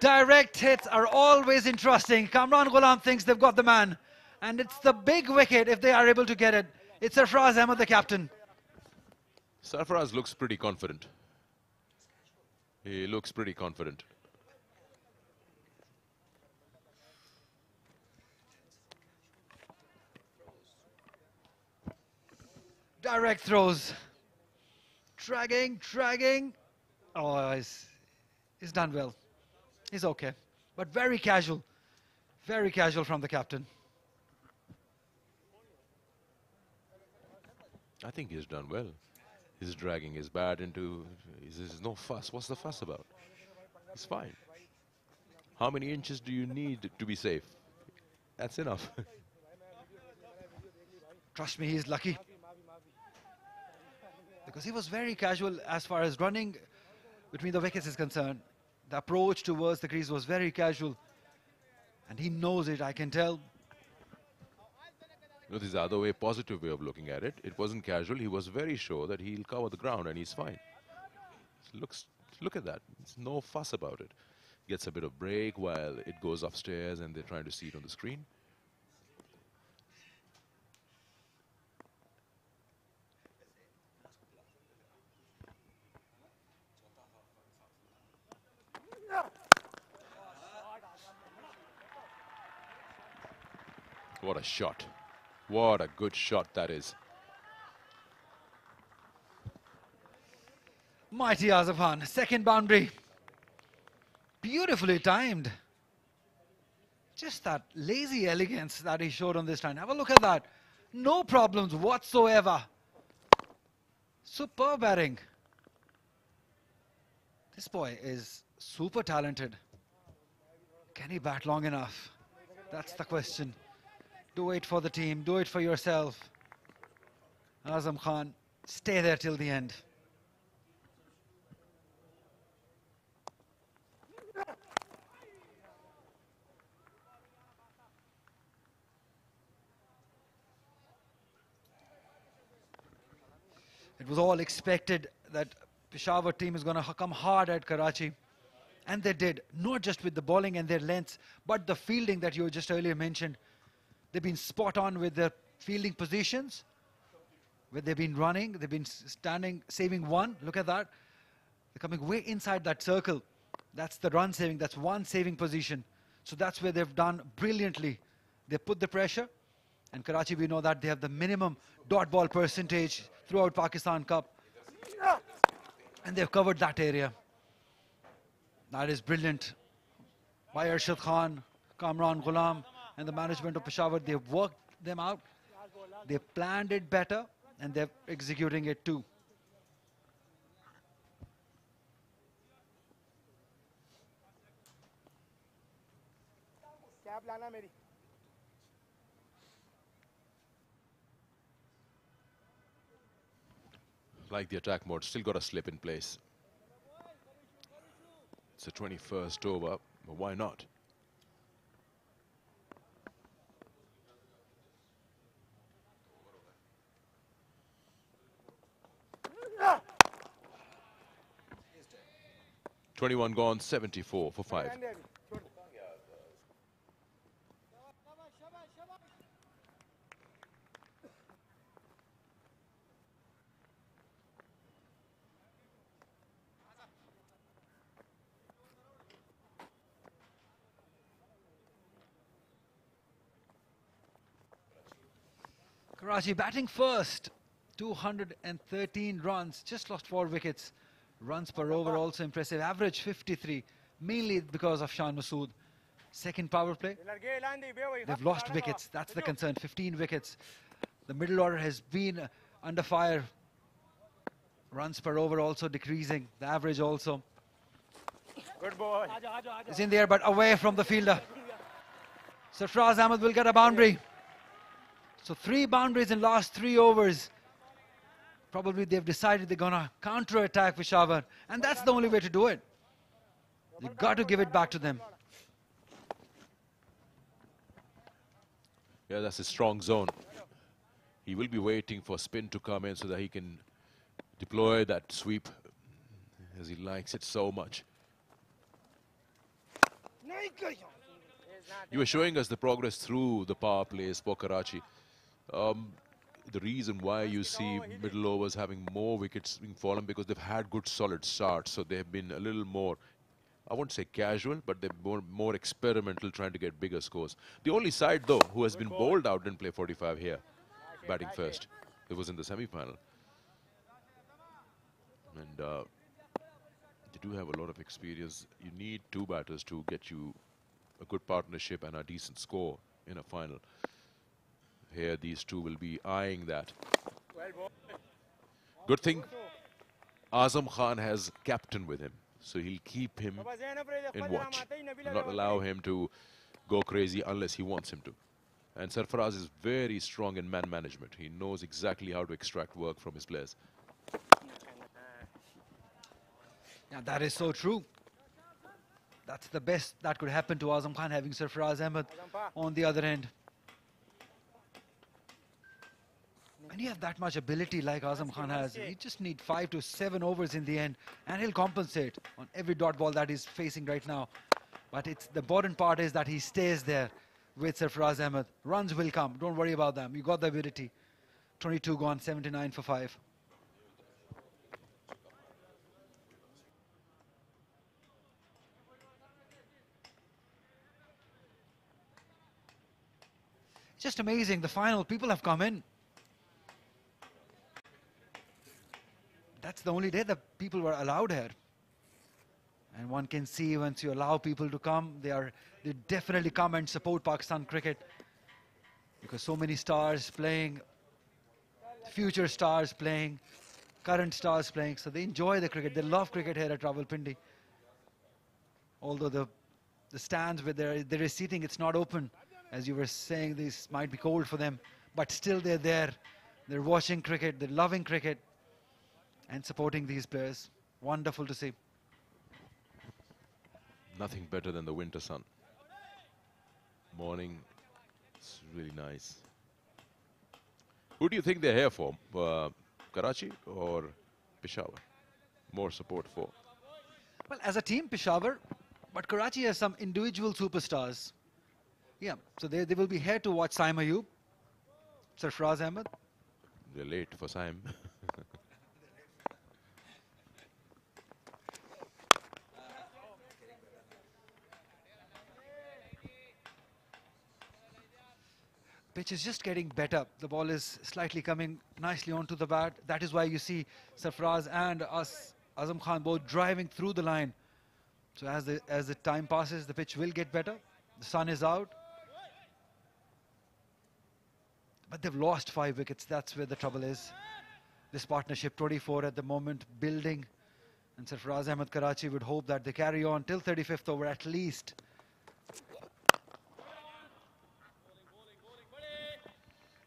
Direct hits are always interesting. Kamran Ghulam thinks they've got the man. And it's the big wicket if they are able to get it. It's Sarfaraz Ahmed, the captain. Sarfaraz looks pretty confident. He looks pretty confident. Direct throws. Dragging. Oh, he's done well. He's okay. But very casual. Very casual from the captain. I think he's done well. He's dragging his bat into... There's no fuss. What's the fuss about? It's fine. How many inches do you need to be safe? That's enough. Trust me, he's lucky. Because he was very casual as far as running between the wickets is concerned. The approach towards the crease was very casual. And he knows it, I can tell. No, this is the other way, positive way of looking at it. It wasn't casual. He was very sure that he'll cover the ground and he's fine. Look at that. There's no fuss about it. Gets a bit of break while it goes upstairs and they're trying to see it on the screen. What a shot. What a good shot that is. Mighty Azam Khan, second boundary. Beautifully timed. Just that lazy elegance that he showed on this time. Have a look at that. No problems whatsoever. Superb batting. This boy is super talented. Can he bat long enough? That's the question. Do it for the team. Do it for yourself. Azam Khan, stay there till the end. It was all expected that Peshawar team is going to come hard at Karachi. And they did, not just with the bowling and their lengths, but the fielding that you just earlier mentioned. They've been spot on with their fielding positions. Where they've been running, they've been standing, saving one. Look at that. They're coming way inside that circle. That's the run saving, that's one saving position. So that's where they've done brilliantly. They put the pressure. And Karachi, we know that they have the minimum dot ball percentage throughout Pakistan Cup. And they've covered that area. That is brilliant. By Arshad Khan, Kamran Ghulam, and the management of Peshawar, they've worked them out. They planned it better, and they're executing it too. Like the attack mode, still got a slip in place. It's the 21st over, but why not? "21 gone, 74 for 5. Karachi batting first. 213 runs, just lost 4 wickets. Runs per over also impressive. Average 53, mainly because of Shan Masood. Second power play. They've lost wickets. That's the concern. 15 wickets. The middle order has been under fire. Runs per over also decreasing, the average also. Good boy. It's in the air but away from the fielder. Sarfraz Ahmed will get a boundary. So 3 boundaries in last 3 overs. Probably they've decided they're gonna counter-attack Peshawar, and that's the only way to do it. You've got to give it back to them. Yeah, that's a strong zone. He will be waiting for spin to come in so that he can deploy that sweep, as he likes it so much. You were showing us the progress through the power plays for Karachi. The reason why you see middle overs having more wickets being fallen, because they've had good solid starts, so they've been a little more, I won't say casual, but they're more experimental, trying to get bigger scores. The only side though who has been bowled out didn't play 45 here, batting first. It was in the semi-final. And they do have a lot of experience. You need 2 batters to get you a good partnership and a decent score in a final. Here these 2 will be eyeing that. Good thing Azam Khan has captain with him, so he'll keep him in watch and not allow him to go crazy unless he wants him to. And Sarfaraz is very strong in man management. He knows exactly how to extract work from his players. Yeah, that is so true. That's the best that could happen to Azam Khan, having Sarfaraz Ahmed on the other end. When you have that much ability like Azam Khan has, you just need 5 to 7 overs in the end, and he'll compensate on every dot ball that he's facing right now. But it's the important part is that he stays there with Sarfaraz Ahmed. Runs will come, don't worry about them. You got the ability. 22 gone, 79 for 5. Just amazing, the final, people have come in. That's the only day that people were allowed here. And one can see once you allow people to come, they definitely come and support Pakistan cricket. Because so many stars playing, future stars playing, current stars playing, so they enjoy the cricket. They love cricket here at Rawalpindi. Although the stands where there is seating, it's not open. As you were saying, this might be cold for them, but still they're there. They're watching cricket, they're loving cricket and supporting these players. Wonderful to see. Nothing better than the winter sun. Morning, it's really nice. Who do you think they're here for? Karachi or Peshawar? More support for? Well, as a team, Peshawar, but Karachi has some individual superstars. Yeah, so they will be here to watch Saim Ayub, Sarfaraz Ahmed. They're late for Saim. Pitch is just getting better. The ball is slightly coming nicely onto the bat. That is why you see Sarfaraz and Azam Khan both driving through the line. So as the time passes, the pitch will get better. The sun is out. But they've lost 5 wickets. That's where the trouble is. This partnership, 24 at the moment, building. And Sarfaraz Ahmed Karachi would hope that they carry on till 35th over at least.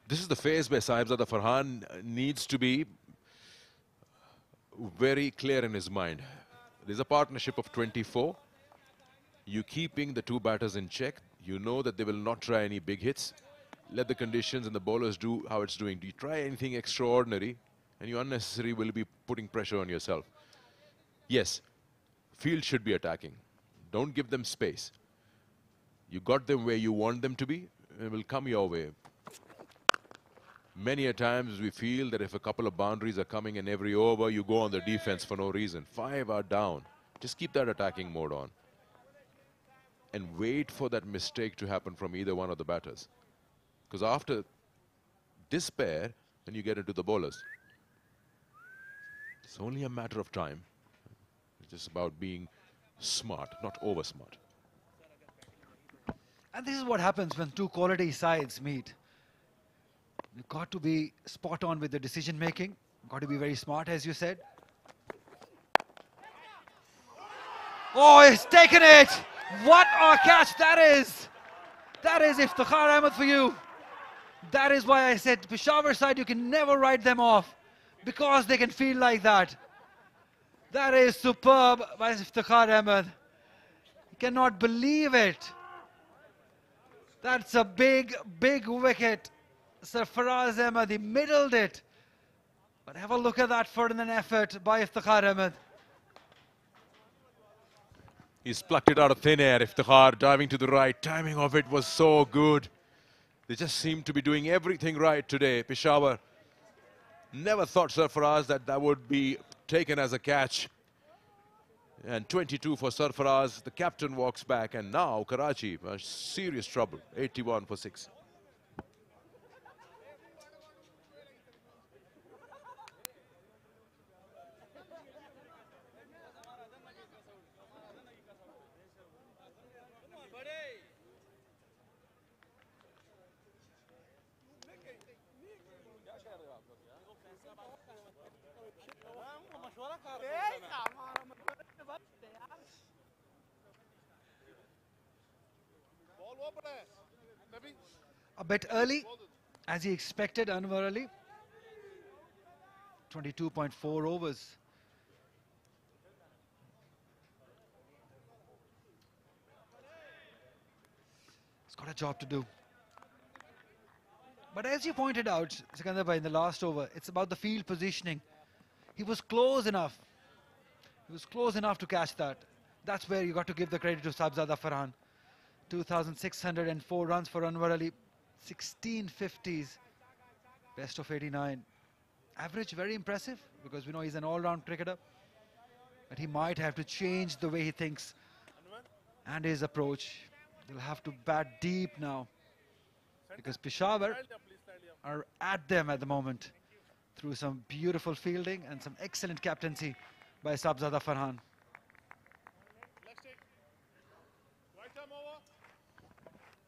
This is the phase where Sahibzada Farhan needs to be very clear in his mind. There's a partnership of 24. You keeping the 2 batters in check. You know that they will not try any big hits. Let the conditions and the bowlers do how it's doing. Do you try anything extraordinary, and you unnecessarily will be putting pressure on yourself. Yes, field should be attacking. Don't give them space. You got them where you want them to be, and it will come your way. Many a times we feel that if a couple of boundaries are coming in every over, you go on the defense for no reason. 5 are down. Just keep that attacking mode on. And wait for that mistake to happen from either one of the batters. Because after despair, then you get into the bowlers. It's only a matter of time. It's just about being smart, not over smart. And this is what happens when 2 quality sides meet. You've got to be spot on with the decision making. Got to be very smart, as you said. Oh, he's taken it! What a catch that is! That is Iftikhar Ahmed for you. That is why I said Peshawar side, you can never write them off because they can feel like that. That is superb by Iftikhar Ahmed. You cannot believe it. That's a big, big wicket. Sarfaraz Ahmed, he middled it. But have a look at that Ferdinand effort by Iftikhar Ahmed. He's plucked it out of thin air. Iftikhar diving to the right. Timing of it was so good. They just seem to be doing everything right today. Peshawar never thought, Sarfaraz, that that would be taken as a catch. And 22 for Sarfaraz. The captain walks back. And now Karachi, serious trouble. 81 for 6. A bit early, as he expected, Anwar Ali. 22.4 overs. He's got a job to do. But as you pointed out, Sikandar bhai, in the last over, it's about the field positioning. He was close enough. He was close enough to catch that. That's where you got to give the credit to Sabzada Farhan. 2,604 runs for Anwar Ali. 16 50s. Best of 89. Average very impressive because we know he's an all-round cricketer. But he might have to change the way he thinks and his approach. He'll have to bat deep now because Peshawar are at them at the moment through some beautiful fielding and some excellent captaincy by Sabzada Farhan.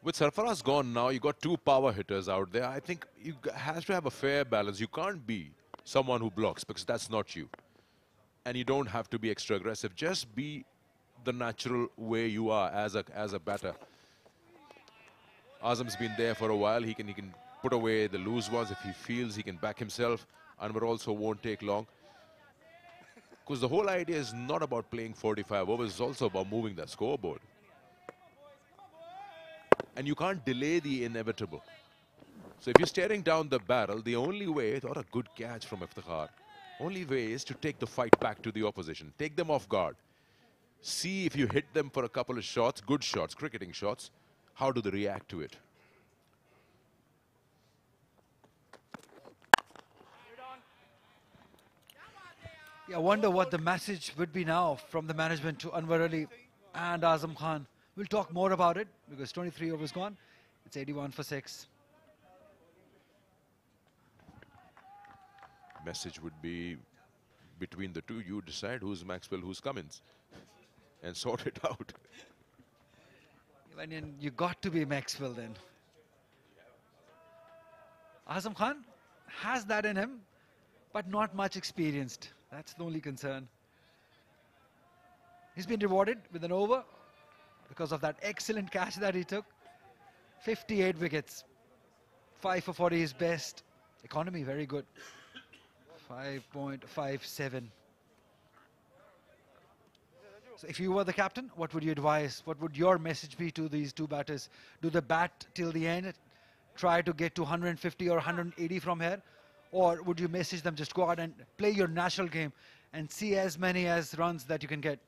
With Sarfaraz gone now, you got two power hitters out there. I think you has to have a fair balance. You can't be someone who blocks because that's not you. And you don't have to be extra aggressive. Just be the natural way you are as a batter. Azam's been there for a while. He can put away the loose ones if he feels he can back himself. Anwar also won't take long. Because the whole idea is not about playing 45 overs. It's also about moving the scoreboard. And you can't delay the inevitable. So if you're staring down the barrel, the only way, not a good catch from Iftikhar, only way is to take the fight back to the opposition. Take them off guard. See if you hit them for a couple of shots, good shots, cricketing shots, how do they react to it? Yeah, I wonder what the message would be now from the management to Anwar Ali and Azam Khan. We'll talk more about it because 23 overs gone. It's 81 for 6. Message would be between the two, you decide who's Maxwell, who's Cummins, and sort it out. You got to be Maxwell then. Azam Khan has that in him, but not much experienced. That's the only concern. He's been rewarded with an over because of that excellent catch that he took. 58 wickets. 5 for 40 is best. Economy very good. 5.57. So if you were the captain, what would you advise? What would your message be to these two batters? Do they bat till the end? Try to get to 150 or 180 from here? Or would you message them just go out and play your natural game and see as many as runs that you can get?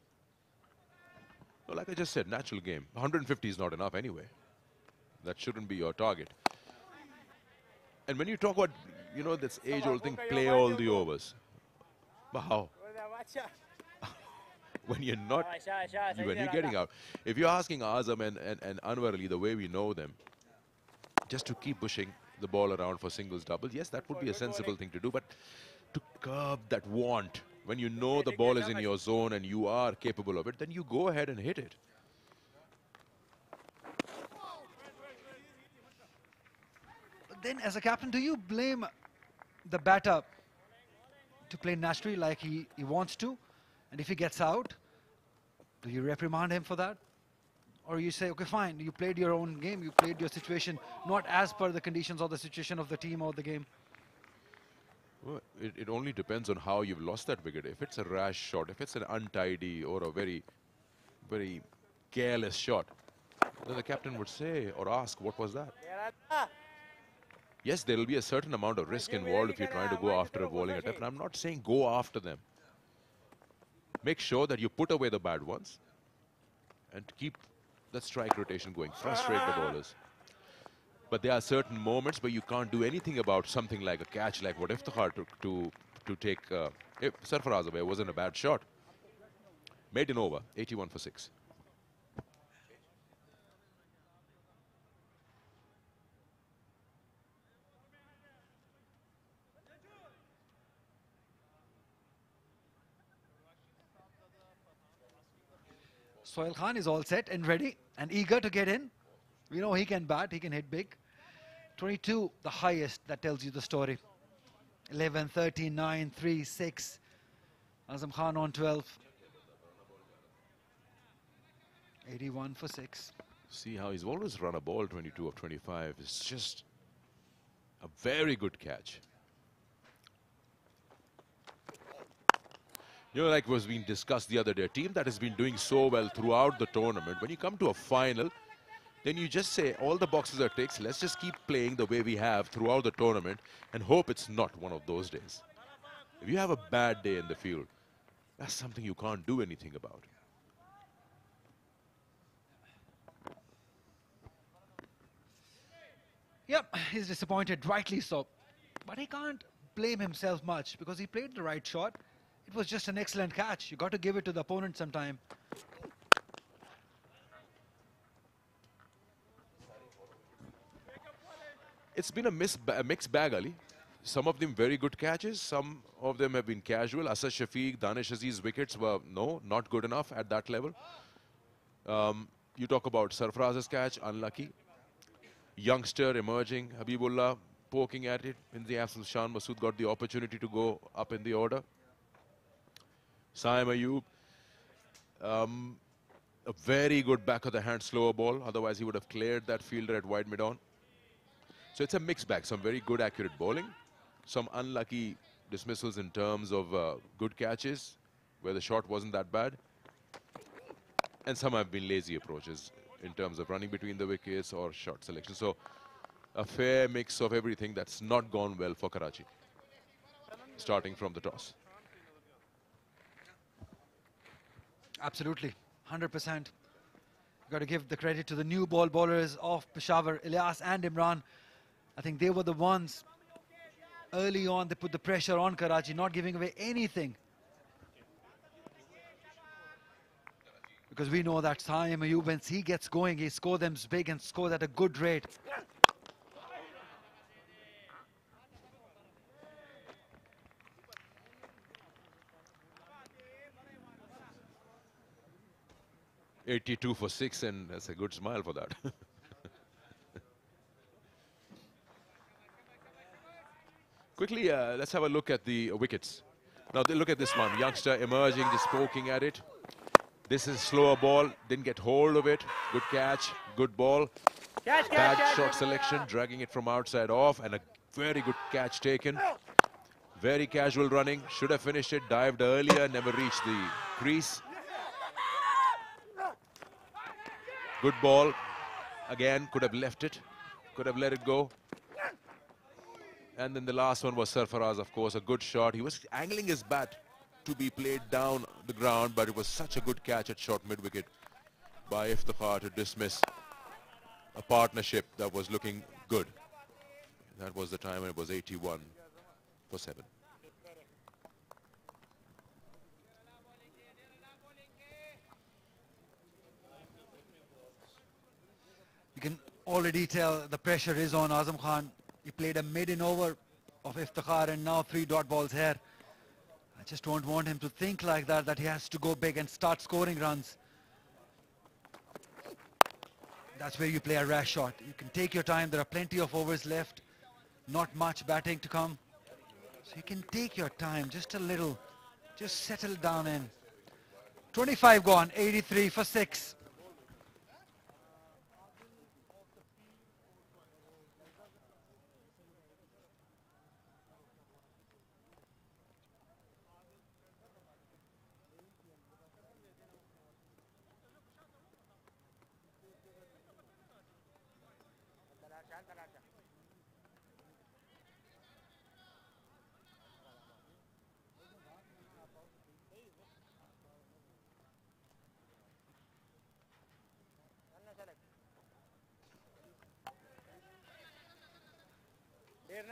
Well, like I just said, natural game. 150 is not enough anyway. That shouldn't be your target. And when you talk about, you know, this age-old thing, play all the overs. But how? When you're not, when you're getting out. If you're asking Azam and Anwar Ali, the way we know them, just to keep pushing the ball around for singles, doubles, yes, that would be a sensible thing to do. But to curb that want, when you know the ball is in your zone and you are capable of it, then you go ahead and hit it. then as a captain, do you blame the batter to play naturally like he wants to? And if he gets out, do you reprimand him for that? Or you say, okay, fine, you played your own game, you played your situation, not as per the conditions or the situation of the team or the game? Well, it only depends on how you've lost that wicket. If it's a rash shot, if it's an untidy or a very, very careless shot, then the captain would say or ask, what was that? Yes, there will be a certain amount of risk involved if you're trying to go after a bowling attack. And I'm not saying go after them. Make sure that you put away the bad ones and keep the strike rotation going. Frustrate the bowlers. But there are certain moments where you can't do anything about something like a catch, like what Iftikhar took to take Sarfaraz away. It wasn't a bad shot. Made an over, 81 for 6. Sohail Khan is all set and ready and eager to get in. We know he can bat, he can hit big. 22, the highest, that tells you the story. 11, 13, 9, 3, 6. Azam Khan on 12. 81 for 6. See how he's always run a ball 22 of 25. It's just a very good catch. You know, like was being discussed the other day, a team that has been doing so well throughout the tournament, when you come to a final, then you just say, all the boxes are ticks, let's just keep playing the way we have throughout the tournament and hope it's not one of those days. If you have a bad day in the field, that's something you can't do anything about. Yep, he's disappointed, rightly so. But he can't blame himself much because he played the right shot. It was just an excellent catch. You got to give it to the opponent sometime. It's been a mixed bag, Ali. Some of them very good catches. Some of them have been casual. Asad Shafiq, Danish Aziz's wickets were, no, not good enough at that level. You talk about Sarfaraz's catch, unlucky. Youngster emerging, Habibullah poking at it. In the absence, Shan Masood got the opportunity to go up in the order. Saim Ayub, a very good back of the hand slower ball. Otherwise, he would have cleared that fielder at wide mid-on. So it's a mixed bag. Some very good, accurate bowling. Some unlucky dismissals in terms of good catches, where the shot wasn't that bad. And some have been lazy approaches in terms of running between the wickets or shot selection. So a fair mix of everything that's not gone well for Karachi, starting from the toss. Absolutely, 100%. Got to give the credit to the new ball bowlers of Peshawar, Ilyas and Imran. I think they were the ones early on. They put the pressure on Karachi, not giving away anything. Because we know that Saim Ayub, once he gets going, he scores them big and scores at a good rate. $82 for 6, and that's a good smile for that. Quickly, let's have a look at the wickets. Now, look at this one. Youngster emerging, just poking at it. This is slower ball, didn't get hold of it. Good catch, good ball. Bad shot selection, dragging it from outside off, and a very good catch taken. Very casual running, should have finished it, dived earlier, never reached the crease. Good ball. Again, could have left it. Could have let it go. And then the last one was Sarfaraz, of course, a good shot. He was angling his bat to be played down the ground, but it was such a good catch at short mid-wicket by Iftikhar to dismiss a partnership that was looking good. That was the time when it was 81 for 7. You can already tell the pressure is on Azam Khan. He played a maiden over of Iftikhar and now 3 dot balls here. I just don't want him to think like that, that he has to go big and start scoring runs. That's where you play a rash shot. You can take your time. There are plenty of overs left. Not much batting to come. So you can take your time, just a little. Just settle down in. 25 gone, 83 for 6.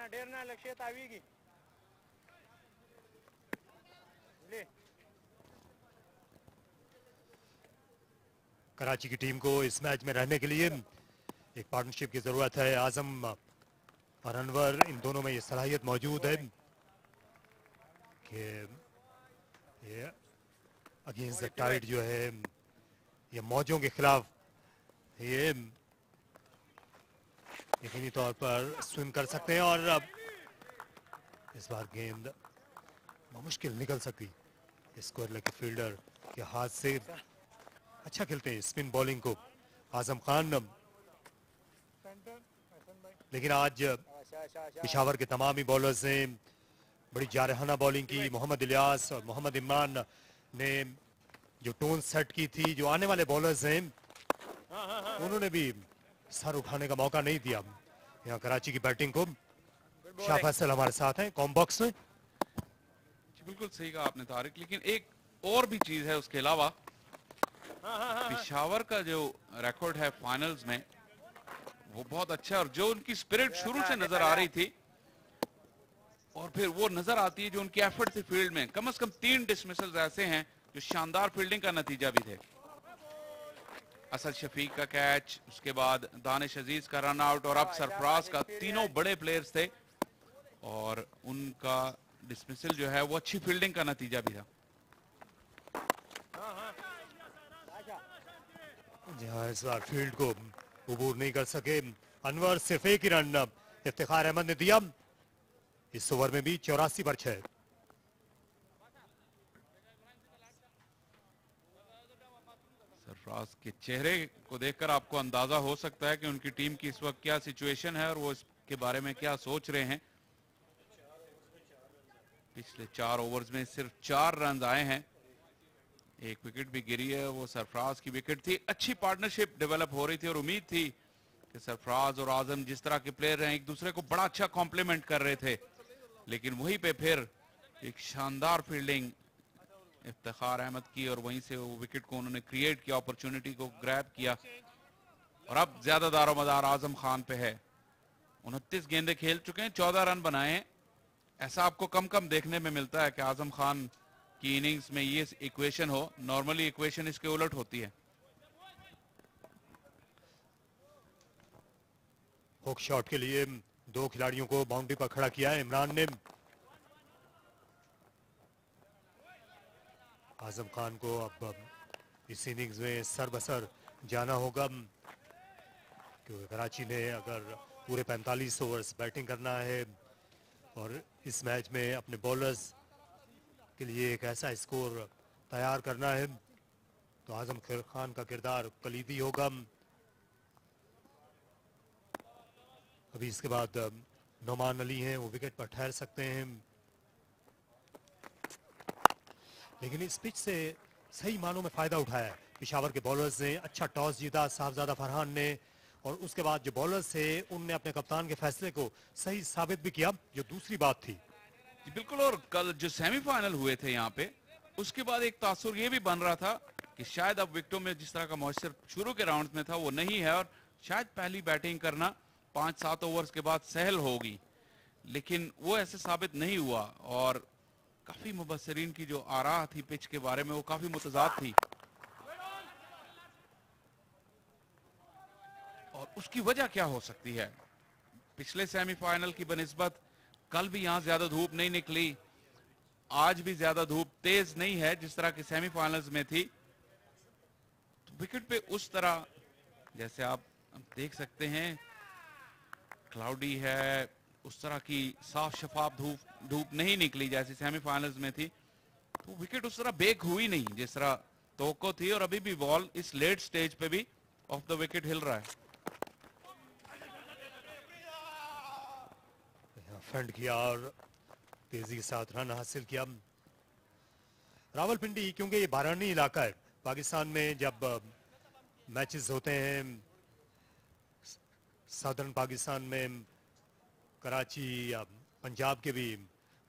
डेरना लक्ष्यत आवेगी ले कराची की team को इस match में रहने के लिए एक पार्टनरशिप की जरूरत है। आजम और अनवर, इन दोनों में ये सलाहियत मौजूद है कि ये अगेंस्ट द टाइड जो है, ये मौजों के खिलाफ ये यकीनी तौर पर स्विम कर सकते हैं। और अब इस बार गेंद मुश्किल निकल सकती स्क्वायर लेग फील्डर के हाथ से। अच्छा खेलते हैं स्पिन बॉलिंग को आजम खान, लेकिन आज पेशावर के तमाम ही बॉलर्स ने बड़ी जारहाना बॉलिंग की। मोहम्मद इलियास और मोहम्मद इमरान ने जो टोन सेट की थी, जो आने वाले बॉलर्स हैं उन्होंने भी सर उठाने का मौका नहीं दिया यहाँ कराची की बैटिंग को। शाह फैसल हमारे साथ हैं कॉम बॉक्स में। बिल्कुल सही कहा आपने तारिक, लेकिन एक और भी चीज है उसके अलावा। पेशावर का जो रिकॉर्ड है फाइनल्स में वो बहुत अच्छा है, और जो उनकी स्पिरिट शुरू से नजर आ रही थी और फिर वो नजर आती है जो उनकी एफर्ट थी फील्ड में। कम से कम 3 डिसमिसल्स ऐसे हैं जो शानदार फील्डिंग का नतीजा भी थे। असद शफीक का कैच, उसके बाद दानिश अजीज का रन आउट और अब सरफराज का, तीनों बड़े प्लेयर्स थे और उनका डिसमिसल जो है वो अच्छी फील्डिंग का नतीजा भी था। जहां इस बार फील्ड को अबूर नहीं कर सके अनवर, सिर्फ एक ही रन इफ्तिखार अहमद ने दिया। इस ओवर में भी 84 पर 6। सरफराज के चेहरे को देखकर आपको अंदाजा हो सकता है कि उनकी टीम की इस वक्त क्या सिचुएशन है और वो इसके बारे में क्या सोच रहे हैं। पिछले 4 ओवर्स में सिर्फ 4 रन आए हैं, एक विकेट भी गिरी है, वो सरफराज की विकेट थी। अच्छी पार्टनरशिप डेवलप हो रही थी और उम्मीद थी कि सरफराज और आजम जिस तरह के प्लेयर हैं एक दूसरे को बड़ा अच्छा कॉम्प्लीमेंट कर रहे थे, लेकिन वहीं पे फिर एक शानदार फील्डिंग इफ्तिखार अहमद की और वहीं से वो विकेट को उन्होंने क्रिएट किया, अपॉर्चुनिटी को ग्रैब किया। और अब ज्यादा दारोमदार आजम खान पे है। 29 गेंदें खेल चुके हैं, 14 रन बनाए हैं। ऐसा आपको कम कम देखने में मिलता है कि आजम खान की इनिंग्स में ये इक्वेशन हो। नॉर्मली इक्वेशन इसके उलट होती है। हुक शॉट के लिए 2 खिलाड़ियों को बाउंड्री पर खड़ा किया है इमरान ने। आजम खान को अब इस इनिंग्स में सरबसर जाना होगा, क्योंकि कराची ने अगर पूरे 45 ओवर्स बैटिंग करना है और इस मैच में अपने बॉलर्स के लिए एक ऐसा स्कोर तैयार करना है तो आजम खान का किरदार कलीदी होगा। अभी इसके बाद नोमान अली हैं, वो विकेट पर ठहर सकते हैं, लेकिन इस पिच से सही मानों में फायदा उठाया है पेशावर के बॉलर्स ने। अच्छा टॉस जीता साहबजादा फरहान ने, और उसके बाद जो बॉलर्स थे उनने अपने कप्तान के फैसले को सही साबित भी किया, जो दूसरी बात थी। बिल्कुल, और कल जो सेमीफाइनल हुए थे यहाँ पे, उसके बाद एक तासुर ये भी बन रहा था कि शायद अब विकेटों में जिस तरह का मॉइस्चर शुरू के राउंड में था वो नहीं है, और शायद पहली बैटिंग करना 5-7 ओवर्स के बाद सहल होगी, लेकिन वो ऐसे साबित नहीं हुआ। और काफी मुबस्सिरीन की जो आरा थी पिच के बारे में वो काफी मुतजाद थी, और उसकी वजह क्या हो सकती है? पिछले सेमीफाइनल की बनिस्बत कल भी यहां ज्यादा धूप नहीं निकली, आज भी ज्यादा धूप तेज नहीं है जिस तरह की सेमीफाइनल्स में थी। तो विकेट पे उस तरह जैसे आप देख सकते हैं क्लाउडी है, उस तरह की साफ शफाफ धूप नहीं निकली जैसी सेमीफाइनल्स में थी, तो विकेट उस तरह बेक हुई नहीं जिस तरह तवक्को थी, और अभी भी बॉल इस लेट स्टेज पे भी ऑफ द विकेट हिल रहा है। फ्रंट किया और तेजी के साथ रन हासिल किया। रावलपिंडी क्योंकि ये बारानी इलाका है पाकिस्तान में, जब मैचेस होते हैं सदर्न पाकिस्तान में, कराची या पंजाब के भी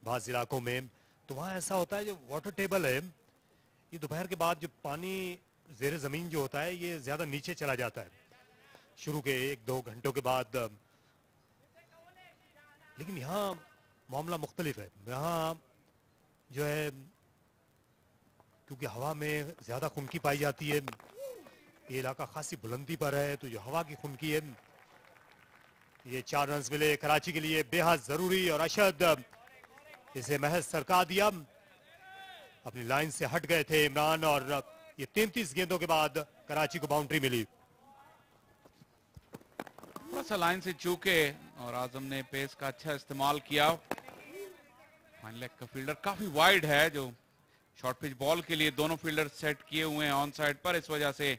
बाज़ इलाकों में, तो वहाँ ऐसा होता है जो वाटर टेबल है ये दोपहर के बाद जो पानी ज़ेर ज़मीन जो होता है ये ज़्यादा नीचे चला जाता है शुरू के 1-2 घंटों के बाद। लेकिन यहाँ मामला मुख्तलिफ है। यहाँ जो है क्योंकि हवा में ज़्यादा खुनकी पाई जाती है, ये इलाका खासी बुलंदी पर है, तो जो हवा की खुनकी है, ये 4 रन मिले कराची के लिए बेहद ज़रूरी, और अशद इसे महज सरका दिया। अपनी लाइन से हट गए थे इमरान, और ये 33 गेंदों के बाद कराची को बाउंड्री मिली। थोड़ा सा लाइन से चूके और आजम ने पेस का अच्छा इस्तेमाल किया। फाइन लेग का फील्डर काफी वाइड है, जो शॉर्ट पिच बॉल के लिए दोनों फील्डर सेट किए हुए हैं ऑन साइड पर, इस वजह से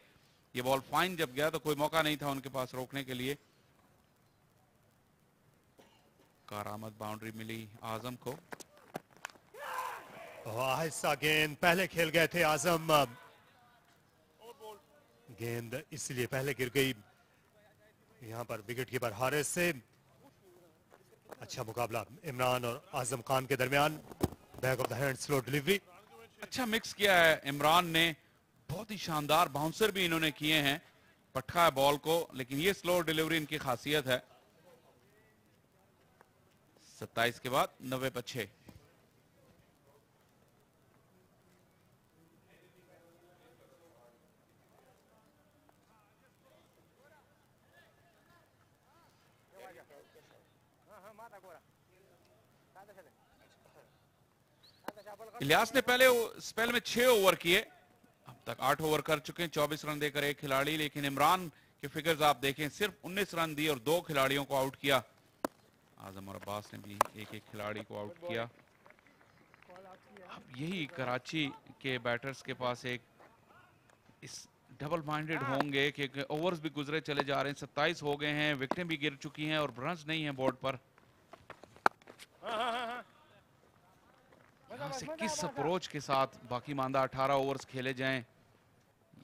ये बॉल फाइन जब गया तो कोई मौका नहीं था उनके पास रोकने के लिए। कारामद बाउंड्री मिली आजम को। आहिस्ता गेंद पहले खेल गए थे आजम, गेंद इसलिए पहले गिर गई। यहाँ पर विकेट कीपर हारिस से अच्छा मुकाबला इमरान और आजम खान के दरमियान। Back of the hand slow delivery, अच्छा मिक्स किया है इमरान ने, बहुत ही शानदार बाउंसर भी इन्होंने किए हैं, पटका है बॉल को, लेकिन ये स्लो डिलीवरी इनकी खासियत है। 27 के बाद 90 पर 6। इलियास ने पहले स्पेल में 6 ओवर किए, अब तक 8 ओवर कर चुके हैं, 24 रन देकर एक खिलाड़ी। लेकिन इमरान के फिगर्स आप देखें, सिर्फ 19 रन दिए और 2 खिलाड़ियों को आउट किया। आजम और अब्बास ने भी एक खिलाड़ी को आउट किया। अब यही कराची के बैटर्स के पास एक इस डबल माइंडेड होंगे कि ओवर्स भी गुजरे चले जा रहे हैं, 27 हो गए हैं, विकेटें भी गिर चुकी हैं और रन्स नहीं है बोर्ड पर। यहाँ से किस अप्रोच के साथ बाकी मांदा 18 ओवर्स खेले जाएं,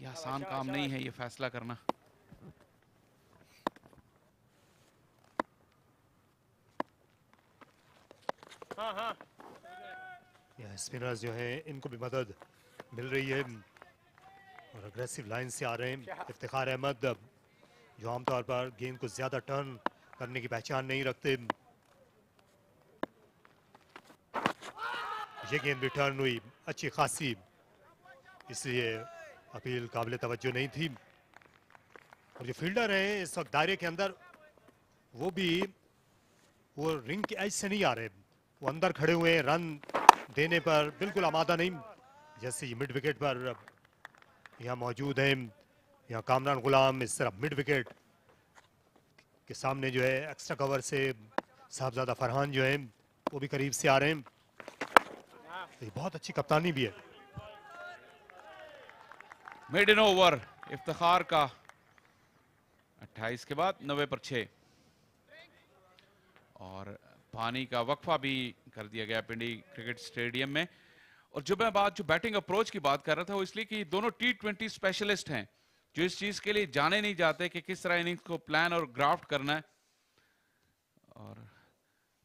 यह आसान काम नहीं है ये फैसला करना। यहाँ स्पिनर्स जो हैं इनको भी मदद मिल रही है और अग्रेसिव लाइन से आ रहे हैं। इफ्तिखार अहमद जो आमतौर पर गेंद को ज्यादा टर्न करने की पहचान नहीं रखते, ये गेंद भी टर्न हुई अच्छी खासी, इसलिए अपील काबिल तवज्जो नहीं थी। और जो फील्डर हैं इस वक्त दायरे के अंदर, वो रिंग के एज से नहीं आ रहे, वो अंदर खड़े हुए हैं, रन देने पर बिल्कुल आमादा नहीं। जैसे ये मिड विकेट पर यहाँ मौजूद हैं, यहाँ कामरान गुलाम इस तरफ मिड विकेट के सामने जो है एक्स्ट्रा कवर से साहबजादा फरहान जो है वो भी करीब से आ रहे हैं। तो ये बहुत अच्छी कप्तानी भी है। मिड इन ओवर इफ्तिखार का 28 के बाद 90 पर 6 और पानी का वक्फा भी कर दिया गया पिंडी क्रिकेट स्टेडियम में। और जो मैं जो बैटिंग अप्रोच की बात कर रहा था वो इसलिए कि दोनों T20 स्पेशलिस्ट हैं जो इस चीज के लिए जाने नहीं जाते कि किस तरह इनिंग्स को प्लान और ग्राफ्ट करना है। और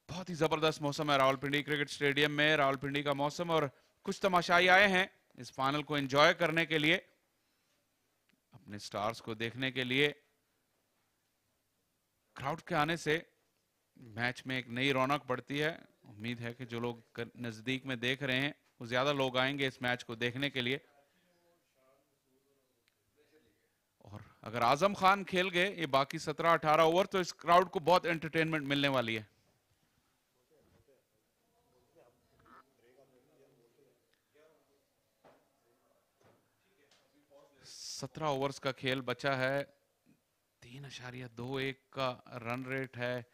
बहुत ही जबरदस्त मौसम है रावलपिंडी क्रिकेट स्टेडियम में, रावलपिंडी का मौसम, और कुछ तमाशाई आए हैं इस फाइनल को एंजॉय करने के लिए, अपने स्टार्स को देखने के लिए। क्राउड के आने से मैच में एक नई रौनक बढ़ती है। उम्मीद है कि जो लोग नजदीक में देख रहे हैं वो ज्यादा लोग आएंगे इस मैच को देखने के लिए। और अगर आजम खान खेल गए ये बाकी 17-18 ओवर तो इस क्राउड को बहुत एंटरटेनमेंट मिलने वाली है। सत्रह ओवर्स का खेल बचा है, 3.21 का रन रेट है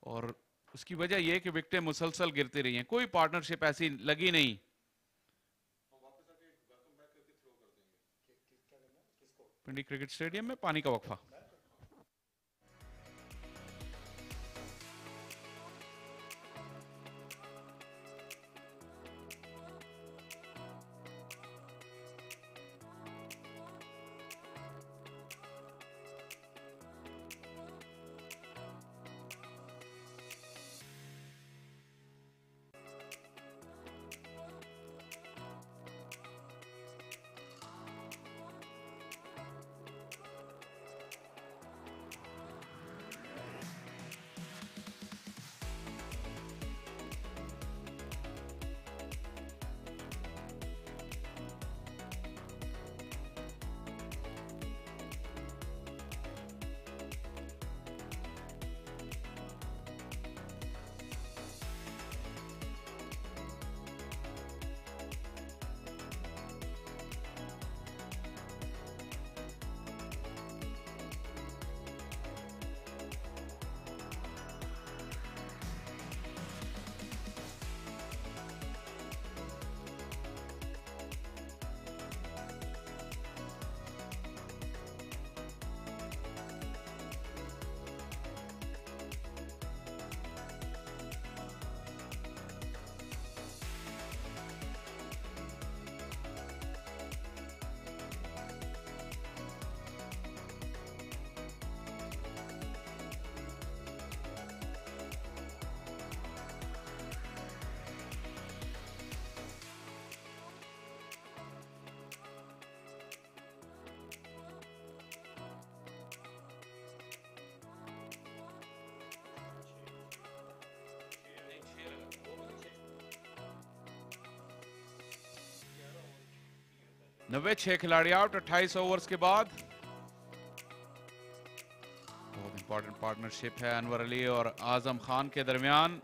और उसकी वजह यह कि विकेटें मुसलसल गिरती रही हैं, कोई पार्टनरशिप ऐसी लगी नहीं। पिंडी क्रिकेट स्टेडियम में पानी का वक्फा। नब्बे 6 खिलाड़ी आउट 28 ओवर्स के बाद। बहुत इंपॉर्टेंट पार्टनरशिप है अनवर अली और आजम खान के दरमियान।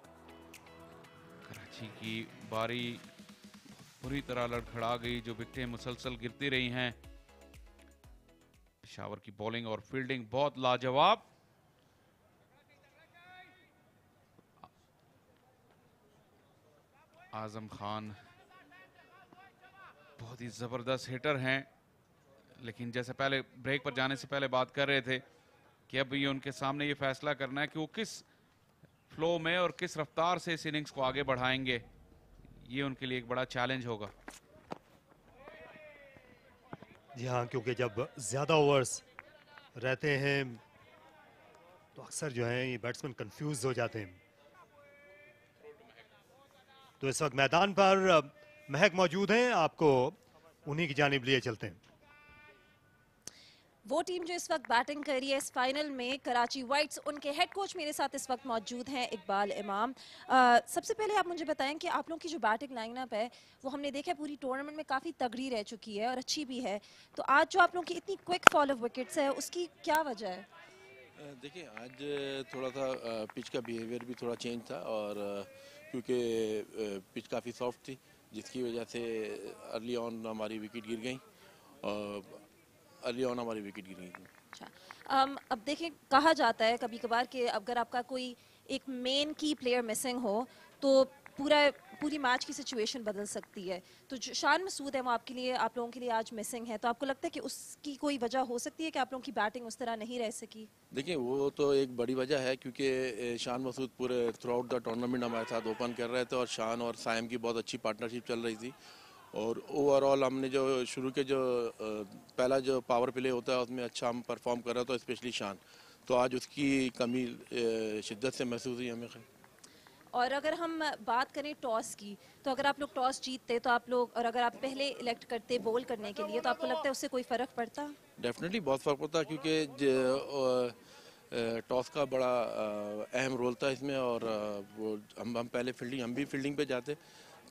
कराची की बारी पूरी तरह लड़खड़ा गई, जो विकेटें मुसलसल गिरती रही हैं। पेशावर की बॉलिंग और फील्डिंग बहुत लाजवाब। आजम खान बहुत ही जबरदस्त हिटर हैं, लेकिन जैसे पहले ब्रेक पर जाने से पहले बात कर रहे थे कि अब ये उनके सामने ये फैसला करना है कि वो किस फ्लो में और किस रफ्तार से इस इनिंग्स को आगे बढ़ाएंगे। ये उनके लिए एक बड़ा चैलेंज होगा। जी हाँ, क्योंकि जब ज्यादा ओवर्स रहते हैं तो अक्सर जो है ये बैट्समैन कंफ्यूज हो जाते हैं। तो इस वक्त मैदान पर महक मौजूद हैं, आपको उन्हीं की जानिब लिए चलते हैं। वो टीम जो इस वक्त बैटिंग कर रही है इस फाइनल में कराची वाइट्स, उनके हेड कोच मेरे साथ इस वक्त मौजूद हैं इकबाल इमाम। सबसे पहले आप मुझे बताएं कि आप लोगों की जो बैटिंग लाइनअप है वो हमने देखा पूरी टूर्नामेंट में काफ़ी तगड़ी रह चुकी है और अच्छी भी है, तो आज जो आप लोगों की इतनी क्विक फॉल ऑफ विकेट्स है उसकी क्या वजह है? देखिए, आज थोड़ा सा पिच का बिहेवियर भी थोड़ा चेंज था, और क्योंकि पिच काफ़ी सॉफ्ट थी जिसकी वजह से अर्ली ऑन हमारी विकेट गिर गई। अच्छा, अब देखें, कहा जाता है कभी कभार कि अगर आपका कोई एक मेन की प्लेयर मिसिंग हो तो पूरी मैच की सिचुएशन बदल सकती है। तो जो शान मसूद है वो आपके लिए, आप लोगों के लिए आज मिसिंग है, तो आपको लगता है कि उसकी कोई वजह हो सकती है कि आप लोगों की बैटिंग उस तरह नहीं रह सकी? देखिए, वो तो एक बड़ी वजह है क्योंकि शान मसूद पूरे थ्रू आउट द टूर्नामेंट हमारे साथ ओपन कर रहे थे और शान और साइम की बहुत अच्छी पार्टनरशिप चल रही थी, और ओवरऑल हमने जो शुरू के जो पहला जो पावर प्ले होता है उसमें अच्छा हम परफॉर्म कर रहे थे, स्पेशली शान। तो आज उसकी कमी शिद्दत से महसूस हुई हमें। और अगर हम बात करें टॉस की, तो अगर आप लोग टॉस जीतते तो आप लोग, और अगर आप पहले इलेक्ट करते बोल करने के लिए, तो आपको लगता है उससे कोई फ़र्क पड़ता? डेफिनेटली बहुत फ़र्क पड़ता, क्योंकि टॉस का बड़ा अहम रोल था इसमें, और वो हम पहले हम भी फील्डिंग पे जाते,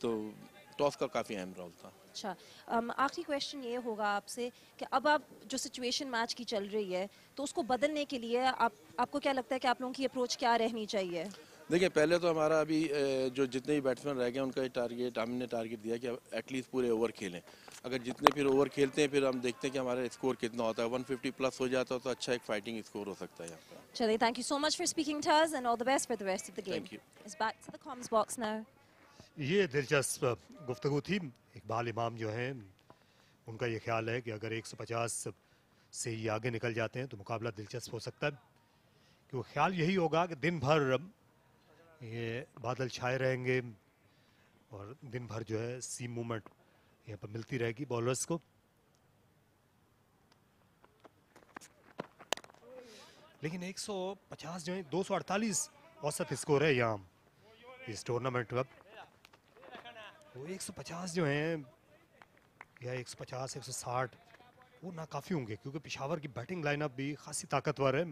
तो टॉस का काफ़ी अहम रोल था। अच्छा, आखिरी क्वेश्चन ये होगा आपसे कि अब आप जो सिचुएशन मैच की चल रही है तो उसको बदलने के लिए आपको क्या लगता है कि आप लोगों की अप्रोच क्या रहनी चाहिए? देखिए पहले तो हमारा अभी जो जितने भी बैट्समैन रह गए उनका टारगेट हमने टारगेट दिया कि एटलीस्ट पूरे ओवर खेलें। अगर जितने फिर ओवर खेलते हैं फिर हम देखते हैं कि हमारा स्कोर कितना होता है। 150 प्लस हो जाता है तो अच्छा एक फाइटिंग स्कोर हो सकता है यहाँ पर। चलिए, thank you so much for speaking to us and all the best for the rest of the game. Thank you. It's back to the comms box now. ये दिलचस्प गुफ्तगू थी। इकबाल इमाम जो हैं उनका ये ख्याल है कि अगर 150 से ये आगे निकल जाते हैं तो मुकाबला दिलचस्प हो सकता है, क्योंकि ख्याल यही होगा कि दिन भर ये बादल छाए रहेंगे और दिन भर जो है सीम मूवमेंट यहाँ पर मिलती रहेगी बॉलर्स को। लेकिन 150 जो है 248 औसत स्कोर है यहाँ इस टूर्नामेंट में। वो 150 जो है या 150 160 वो ना काफ़ी होंगे, क्योंकि पेशावर की बैटिंग लाइनअप भी खासी ताकतवर है,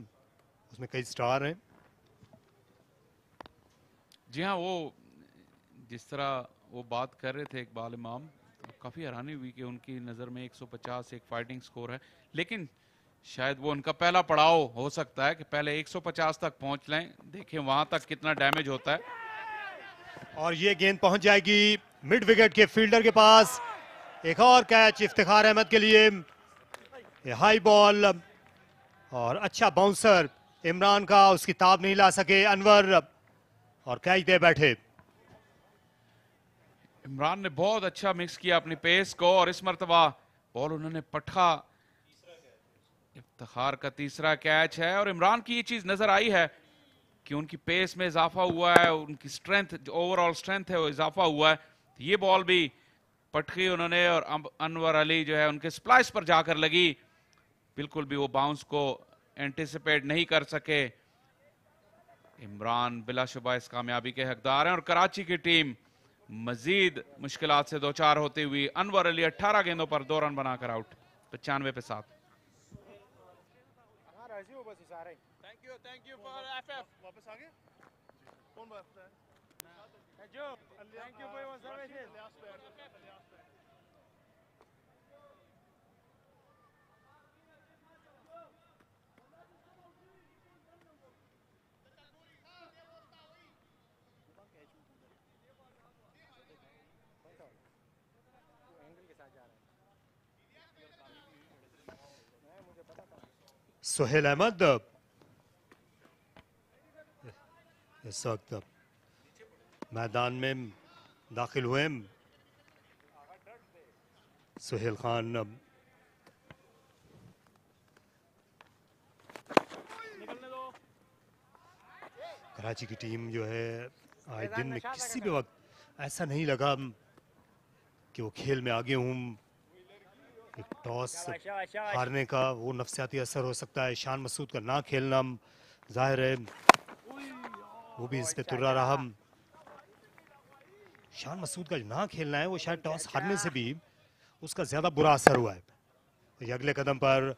उसमें कई स्टार हैं। जी हाँ, वो जिस तरह वो बात कर रहे थे इकबाल इमाम, काफ़ी हैरानी हुई कि उनकी नज़र में 150 एक फाइटिंग स्कोर है, लेकिन शायद वो उनका पहला पड़ाव हो सकता है कि पहले 150 तक पहुंच लें, देखें वहां तक कितना डैमेज होता है। और ये गेंद पहुंच जाएगी मिड विकेट के फील्डर के पास। एक और कैच इफ्तिखार अहमद के लिए। ये हाई बॉल और अच्छा बाउंसर इमरान का, उसकी ताब नहीं ला सके अनवर और कैच दे बैठे। इमरान ने बहुत अच्छा मिक्स किया अपनी पेस को और इस मर्तबा बॉल उन्होंने पटखा। इफ्तिखार का तीसरा कैच है और इमरान की ये चीज नजर आई है कि उनकी पेस में इजाफा हुआ है, उनकी स्ट्रेंथ, जो ओवरऑल स्ट्रेंथ है वो इजाफा हुआ है। तो ये बॉल भी पटकी उन्होंने और अनवर अली जो है उनके स्प्लाइस पर जाकर लगी, बिल्कुल भी वो बाउंस को एंटिसिपेट नहीं कर सके। इमरान बिलाशुबा इस कामयाबी के हकदार हैं और कराची की टीम मजीद मुश्किलात से दो चार होती हुई अनवर अली 18 गेंदों पर 2 रन बनाकर आउट, 95 पे 7। Thank you for FF. वापस आ गए? कौन बात है? Thank you for your services. Sohail Ahmed इस वक्त मैदान में दाखिल हुए। सुहेल खान कराची की टीम जो है आज दिन में किसी भी वक्त ऐसा नहीं लगा कि वो खेल में आगे हूं। एक टॉस हारने का वो नफसियाती असर हो सकता है। शान मसूद का ना खेलना जाहिर है वो भी इस पे तुर्रा रहा। शान मसूद का ना खेलना है वो शायद टॉस हारने से भी उसका ज्यादा बुरा असर हुआ है। तो ये अगले कदम पर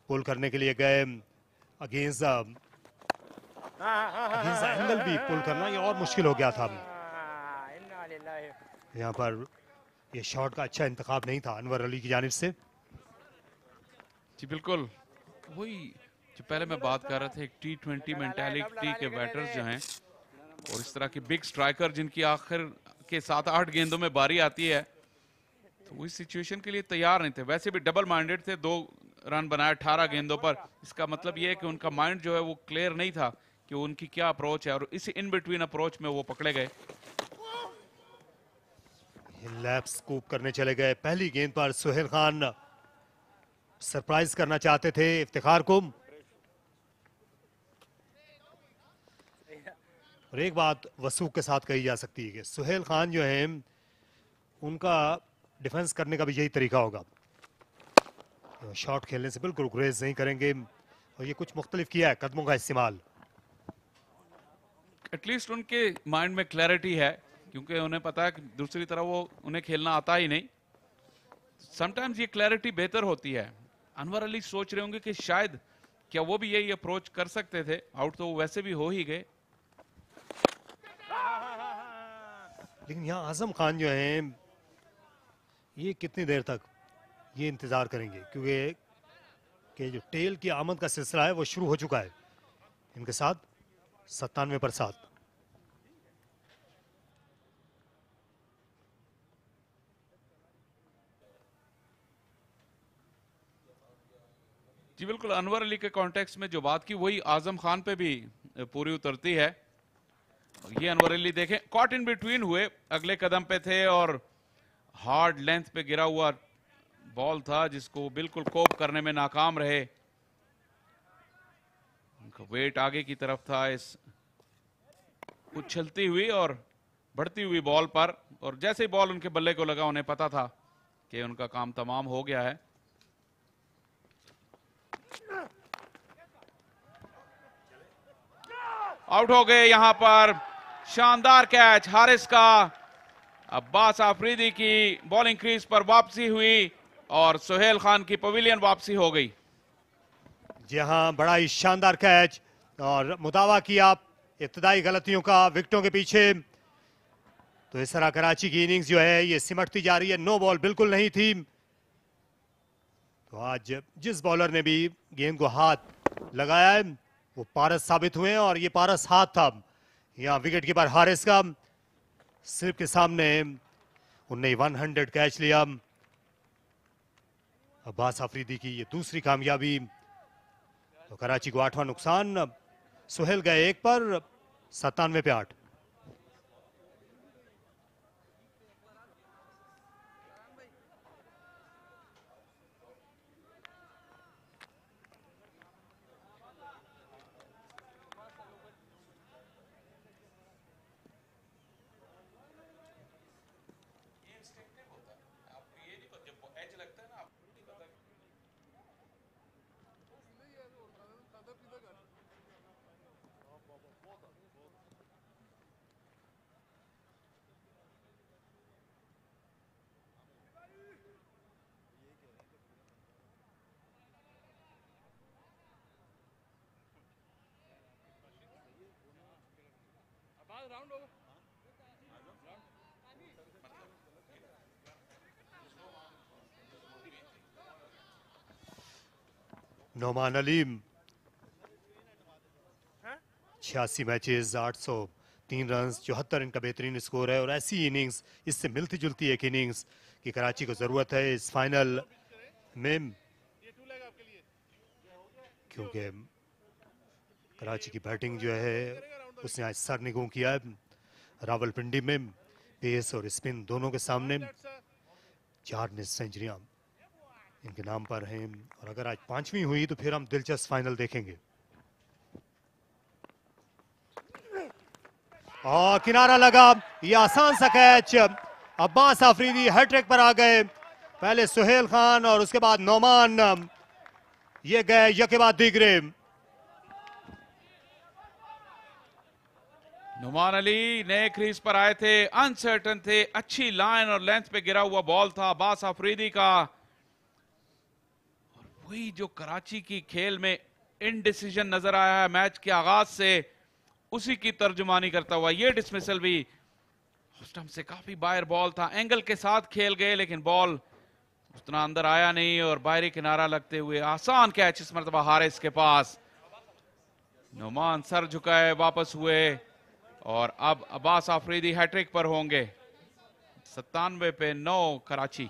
पुल करने के लिए गए, अगेंस्ट एंगल भी पुल करना ये और मुश्किल हो गया था। यहाँ पर ये शॉट का अच्छा इंतखाब नहीं था अनवर अली की जानिब से। जी बिल्कुल, वही जो पहले मैं बात कर रहा था, एक T20 मेंटालिटी के बैटर्स जो हैं और इस तरह के बिग स्ट्राइकर जिनकी आखिर के 7-8 गेंदों में बारी आती है, तो वो इस सिचुएशन के लिए तैयार नहीं थे। वैसे भी डबल माइंडेड थे, 2 रन बनाए 18 गेंदों पर। इसका मतलब ये है कि उनका माइंड जो है वो क्लियर नहीं था कि उनकी क्या अप्रोच है और इस इन बिटवीन अप्रोच में वो पकड़े गए। लैप स्कूप करने चले गए। पहली गेंद पर सुहेल खान सरप्राइज करना चाहते थे इफ्तिखार को। और एक बात वसूख के साथ कही जा सकती है कि सुहेल खान जो है उनका डिफेंस करने का भी यही तरीका होगा। शॉट खेलने से बिल्कुल गुरेज नहीं करेंगे और ये कुछ मुख्तलिफ किया है कदमों का इस्तेमाल। एटलीस्ट उनके माइंड में क्लैरिटी है, क्योंकि उन्हें पता है कि दूसरी तरफ वो उन्हें खेलना आता ही नहीं। समटाइम्स ये क्लैरिटी बेहतर होती है। अनवर अली सोच रहे होंगे कि शायद क्या वो भी यही अप्रोच कर सकते थे, आउट तो वो वैसे भी हो ही गए। लेकिन यहाँ आजम खान जो हैं ये कितनी देर तक ये इंतजार करेंगे, क्योंकि जो टेल की आमद का सिलसिला है वो शुरू हो चुका है इनके साथ। 97 पर 7। जी बिल्कुल, अनवर अली के कॉन्टेक्स्ट में जो बात की वही आजम खान पे भी पूरी उतरती है। ये अनवर अली देखें, कॉट इन बिटवीन हुए, अगले कदम पे थे और हार्ड लेंथ पे गिरा हुआ बॉल था जिसको बिल्कुल कोप करने में नाकाम रहे। उनका वेट आगे की तरफ था इस उछलती हुई और बढ़ती हुई बॉल पर, और जैसे ही बॉल उनके बल्ले को लगा उन्हें पता था कि उनका काम तमाम हो गया है। आउट हो गए यहां पर। शानदार कैच हारिस का। अब्बास आफरीदी की बॉलिंग क्रीज पर वापसी हुई और सुहेल खान की पवेलियन वापसी हो गई। जी हाँ, बड़ा ही शानदार कैच और मुदावा किया इब्तदाई गलतियों का विकेटों के पीछे। तो इस तरह कराची की इनिंग्स जो है ये सिमटती जा रही है। नो बॉल बिल्कुल नहीं थी। तो आज जिस बॉलर ने भी गेंद को हाथ लगाया है वो पारस साबित हुए हैं और ये पारस हाथ था। यहाँ विकेट कीपर हारिस का सिर्फ के सामने उन्हें 100 कैच लिया। अब्बास आफरीदी की ये दूसरी कामयाबी। तो कराची को 8वां नुकसान। सुहेल गए 1 पर, 97 पे 8। नोमान अली 86 मैचेस, 803 रन, 74 इनका बेहतरीन स्कोर है। और ऐसी इनिंग्स, इससे मिलती जुलती एक इनिंग्स की कराची को जरूरत है इस फाइनल में, क्योंकि कराची की बैटिंग जो है उसने आज सरनिगों किया है रावलपिंडी में। पेस और स्पिन दोनों के सामने 4 सेंचुरियां इनके नाम पर हैं। और अगर आज 5वीं हुई तो फिर हम दिलचस्प फाइनल देखेंगे। और किनारा लगा, ये आसान सा कैच। अब्बास आफरीदी हैट्रिक पर आ गए। पहले सुहेल खान और उसके बाद नोमान, ये गए यके बाद दीगरे। नुमान अली नए क्रीज पर आए थे, अनसर्टन थे, अच्छी लाइन और लेंथ पे गिरा हुआ बॉल था अब्बास आफरीदी का। और वही जो कराची की खेल में इनडिसीजन नजर आया है मैच के आगाज से, उसी की तर्जुमानी करता हुआ ये डिसमिसल भी स्टंप से काफी बाहर बॉल था। एंगल के साथ खेल गए लेकिन बॉल उतना अंदर आया नहीं और बाहरी किनारा लगते हुए आसान कैच इस मरतबा हारिस के पास। नुमान सर झुकाए वापस हुए और अब अब्बास आफरीदी हैट्रिक पर होंगे। 97 पे 9 कराची।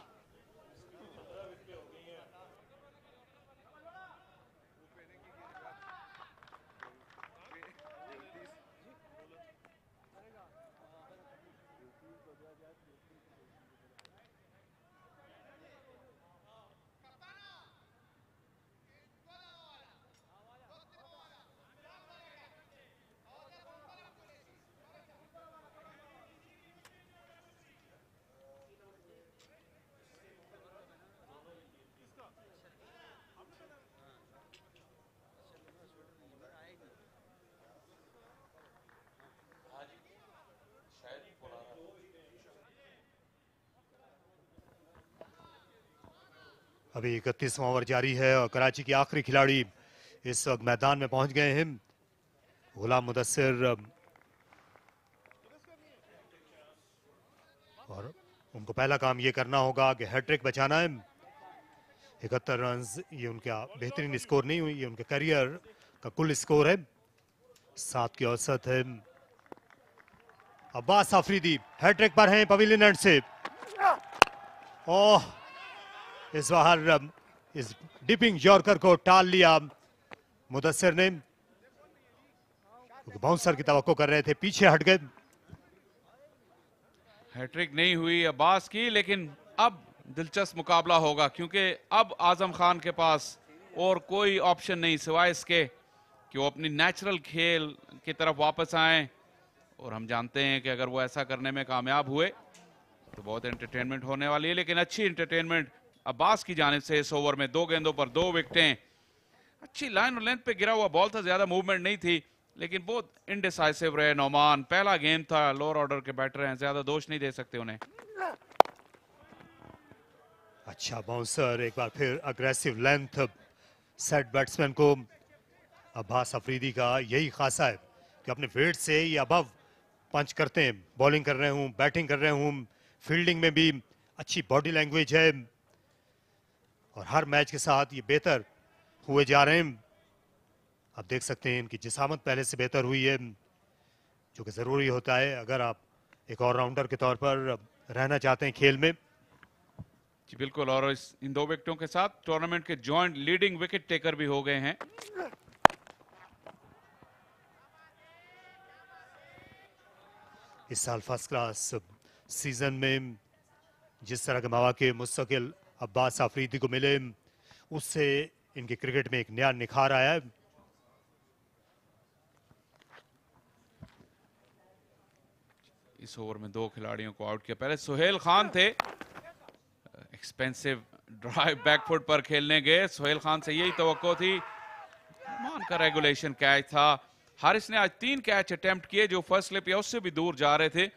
अभी 31वां ओवर जारी है और कराची के आखिरी खिलाड़ी इस वक्त मैदान में पहुंच गए हैं। गुलाम मुदस्सिर, और उनको पहला काम ये करना होगा कि हैट्रिक बचाना है। 71 रन ये उनका बेहतरीन स्कोर नहीं हुई, ये उनके करियर का कुल स्कोर है। 7 की औसत है। अब्बास आफरीदी हैट्रिक पर हैं पवेलियन एंड से। ओह, इस बार इस डिपिंग यॉर्कर को टाल लिया मुदस्सिर ने, क्योंकि बाउंसर की तवक्को कर रहे थे, पीछे हट गए। हैट्रिक नहीं हुई अब्बास की, लेकिन अब दिलचस्प मुकाबला होगा, क्योंकि अब आजम खान के पास और कोई ऑप्शन नहीं सिवाय इसके कि वो अपनी नेचुरल खेल की तरफ वापस आए। और हम जानते हैं कि अगर वो ऐसा करने में कामयाब हुए तो बहुत एंटरटेनमेंट होने वाली है। लेकिन अच्छी एंटरटेनमेंट अब्बास की जानिब से इस ओवर में 2 गेंदों पर 2 विकेटें। अच्छी लाइन और लेंथ पे गिरा हुआ बॉल था, ज्यादा मूवमेंट नहीं थी, लेकिन बहुत इनडिसाइसिव रहे नौमान। पहला गेम था, लोअर ऑर्डर के बैटर हैं, ज्यादा दोष नहीं दे सकते उन्हें। अच्छा बाउंसर, एक बार फिर अग्रेसिव लेंथ सेट बैट्समैन को। अब्बास अफरीदी का यही खासा है कि अपने वेट से ये अबव पंच करते हैं। बॉलिंग कर रहे हूं, बैटिंग कर रहे हूं, फील्डिंग में भी अच्छी बॉडी लैंग्वेज है, और हर मैच के साथ ये बेहतर हुए जा रहे हैं। आप देख सकते हैं इनकी जिसामत पहले से बेहतर हुई है, जो कि ज़रूरी होता है अगर आप एक ऑलराउंडर के तौर पर रहना चाहते हैं खेल में। जी बिल्कुल, और इन 2 विकेटों के साथ टूर्नामेंट के जॉइंट लीडिंग विकेट टेकर भी हो गए हैं। इस साल फर्स्ट क्लास सीजन में जिस तरह के मौके मुस्तकिल अब्बास अफरीदी को मिले, उससे इनके क्रिकेट में एक नया निखार आया है। इस ओवर में 2 खिलाड़ियों को आउट किया। पहले सुहेल खान थे, एक्सपेंसिव ड्राइव बैकफुट पर खेलने गए। सुहेल खान से यही तवक्को थी, मान का रेगुलेशन कैच था। हारिस ने आज 3 कैच अटेम्प्ट किए जो फर्स्ट स्लिप या उससे भी दूर जा रहे थे,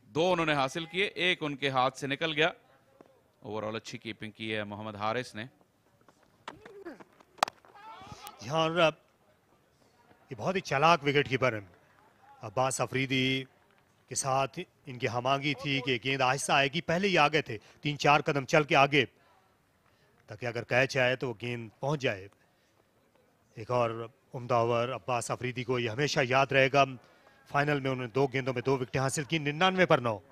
2 उन्होंने हासिल किए, 1 उनके हाथ से निकल गया। ओवरऑल अच्छी कीपिंग की है मोहम्मद हारिस ने। यहाँ ये बहुत ही चालाक विकेट कीपर है। अब्बास अफरीदी के साथ इनकी हमांगी थी कि गेंद आहिस्ता आएगी, पहले ही आ गए थे 3-4 कदम चल के आगे, ताकि अगर कैच आए तो गेंद पहुंच जाए। एक और उम्दा ओवर अब्बास अफरीदी को ये हमेशा याद रहेगा। फाइनल में उन्होंने 2 गेंदों में 2 विकेटें हासिल की, 99 पर 9।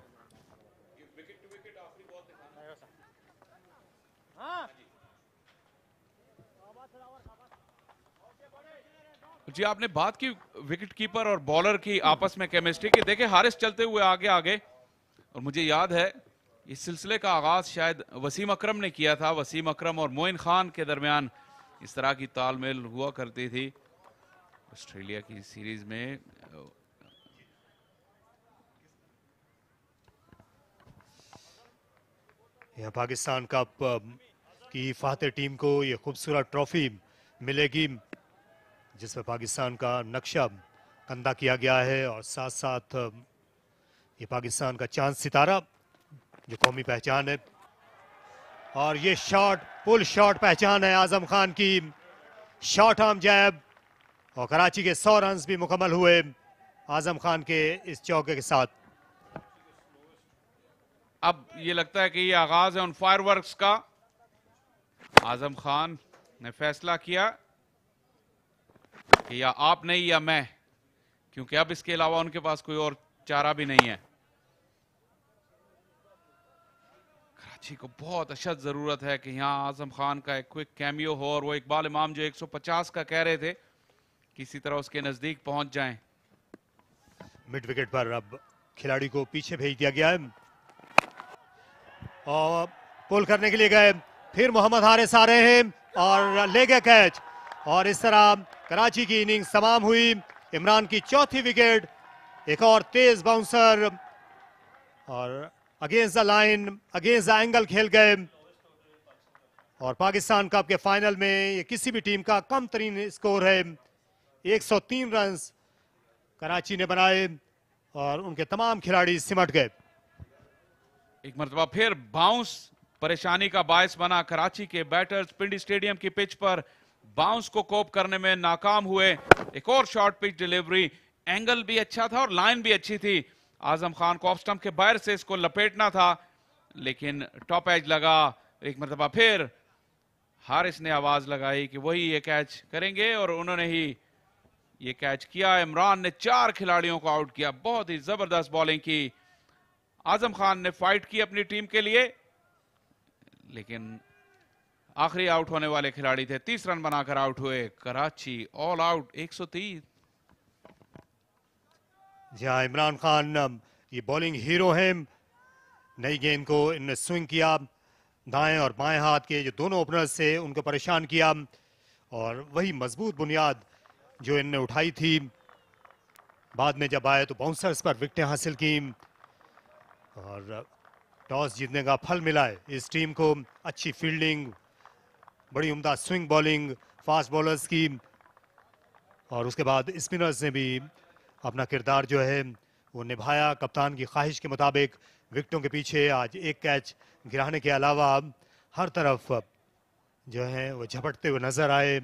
जी आपने बात की विकेट कीपर और बॉलर की आपस में केमिस्ट्री की। देखे हारिस चलते हुए आगे आगे, और मुझे याद है इस सिलसिले का आगाज शायद वसीम अकरम ने किया था। वसीम अकरम और मोइन खान के दरमियान इस तरह की तालमेल हुआ करती थी ऑस्ट्रेलिया की सीरीज में। यहाँ पाकिस्तान कप की फातेह टीम को ये खूबसूरत ट्रॉफी मिलेगी, जिसमें पाकिस्तान का नक्शा कंधा किया गया है, और साथ साथ ये पाकिस्तान का चांद सितारा जो कौमी पहचान है। और ये शॉट, पुल शॉट पहचान है आजम खान की, शॉर्ट आर्म जैब, और कराची के 100 रन भी मुकम्मल हुए आजम खान के इस चौके के साथ। अब ये लगता है कि ये आगाज है उन फायरवर्क्स का। आजम खान ने फैसला किया कि या आप नहीं या मैं, क्योंकि अब इसके अलावा उनके पास कोई और चारा भी नहीं है। कराची को बहुत अशद जरूरत है कि यहां आजम खान का एक क्विक कैमियो हो, और वो इकबाल इमाम जो 150 का कह रहे थे, किसी तरह उसके नजदीक पहुंच जाएं। मिड विकेट पर अब खिलाड़ी को पीछे भेज दिया गया है, और पुल करने के लिए गए, फिर मोहम्मद हारिस आ रहे हैं और ले गए कैच, और इस तरह कराची की इनिंग्स तमाम हुई। इमरान की 4थी विकेट, एक और तेज बाउंसर, और against the line, against the angle खेल गए। और पाकिस्तान कप के फाइनल में ये किसी भी टीम का कम तरीन स्कोर है। 103 रन कराची ने बनाए, और उनके तमाम खिलाड़ी सिमट गए। एक मरतबा फिर बाउंस परेशानी का बायस बना। कराची के बैटर्स पिंडी स्टेडियम की पिच पर बाउंस को कोप करने में नाकाम हुए। एक और शॉर्ट पिच डिलीवरी, एंगल भी अच्छा था और लाइन भी अच्छी थी। आजम खान को ऑफ स्टंप के बाहर से इसको लपेटना था, लेकिन टॉप एज लगा। एक मरतबा फिर हारिस ने आवाज लगाई कि वही ये कैच करेंगे, और उन्होंने ही ये कैच किया। इमरान ने 4 खिलाड़ियों को आउट किया, बहुत ही जबरदस्त बॉलिंग की। आजम खान ने फाइट की अपनी टीम के लिए, लेकिन आखिरी आउट होने वाले खिलाड़ी थे, 30 रन बनाकर आउट हुए। Karachi all out 130। जी हाँ, इमरान खान ये बॉलिंग हीरो हैं। नई गेंद को इन्होंने स्विंग किया, दाएं और बाएं हाथ के जो दोनों ओपनर्स थे उनको परेशान किया, और वही मजबूत बुनियाद जो इन्होंने उठाई थी बाद में जब आए तो बाउंसर्स पर विकेटें हासिल की, और टॉस जीतने का फल मिला है इस टीम को। अच्छी फील्डिंग, बड़ी उम्दा स्विंग बॉलिंग फास्ट बॉलर्स की, और उसके बाद स्पिनर्स ने भी अपना किरदार जो है वो निभाया। कप्तान की ख्वाहिश के मुताबिक विकेटों के पीछे आज एक कैच गिराने के अलावा हर तरफ जो है वो झपटते हुए नजर आए।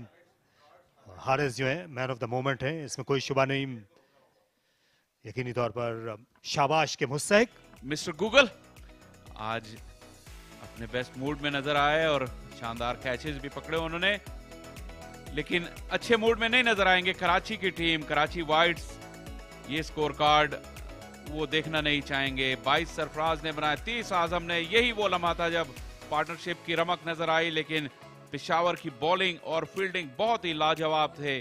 हारिस जो है मैन ऑफ द मोमेंट है, इसमें कोई शुबा नहीं। यकीनी तौर पर शाबाश के मुस्तहिक मिस्टर गूगल आज अपने बेस्ट मूड में नजर आए और शानदार कैचेस भी पकड़े उन्होंने, लेकिन अच्छे मूड में नहीं नजर आएंगे कराची की टीम। कराची वाइट्स ये स्कोर कार्ड वो देखना नहीं चाहेंगे। 22 सरफराज ने बनाया, 30 आजम ने। यही वो लम्हा था जब पार्टनरशिप की रमक नजर आई, लेकिन पेशावर की बॉलिंग और फील्डिंग बहुत ही लाजवाब थे।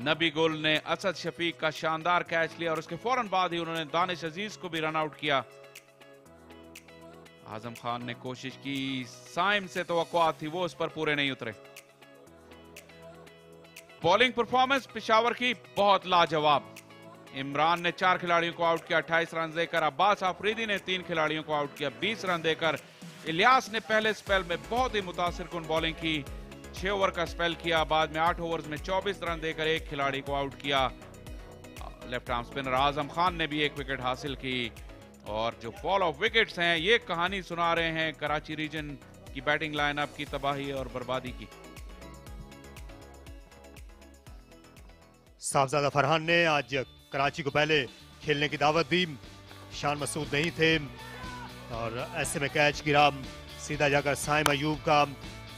नबी गुल ने असद शफीक का शानदार कैच लिया और उसके फौरन बाद ही उन्होंने दानिश अजीज को भी रन आउट किया। आजम खान ने कोशिश की, साइम से तवक्कुआत थी, वो उस पर पूरे नहीं उतरे। बॉलिंग परफॉर्मेंस पेशावर की बहुत लाजवाब। इमरान ने 4 खिलाड़ियों को आउट किया 28 रन देकर। अब्बास आफरीदी ने 3 खिलाड़ियों को आउट किया 20 रन देकर। इलियास ने पहले स्पेल में बहुत ही मुतासिरकुन बॉलिंग की, 6 ओवर का स्पेल किया, बाद में 8 ओवर्स में 24 रन देकर एक खिलाड़ी को आउट किया। Left arm spinner Azam Khan ने भी 1 विकेट हासिल की। और जो फॉल ऑफ विकेट्स हैं ये कहानी सुना रहे हैं कराची रीजन की बैटिंग लाइनअप की तबाही और बर्बादी की। साहबजादा फरहान ने आज कराची को पहले खेलने की दावत दी। शान मसूद नहीं थे और ऐसे में कैच गिरा सीधा जाकर साइम अयूब का।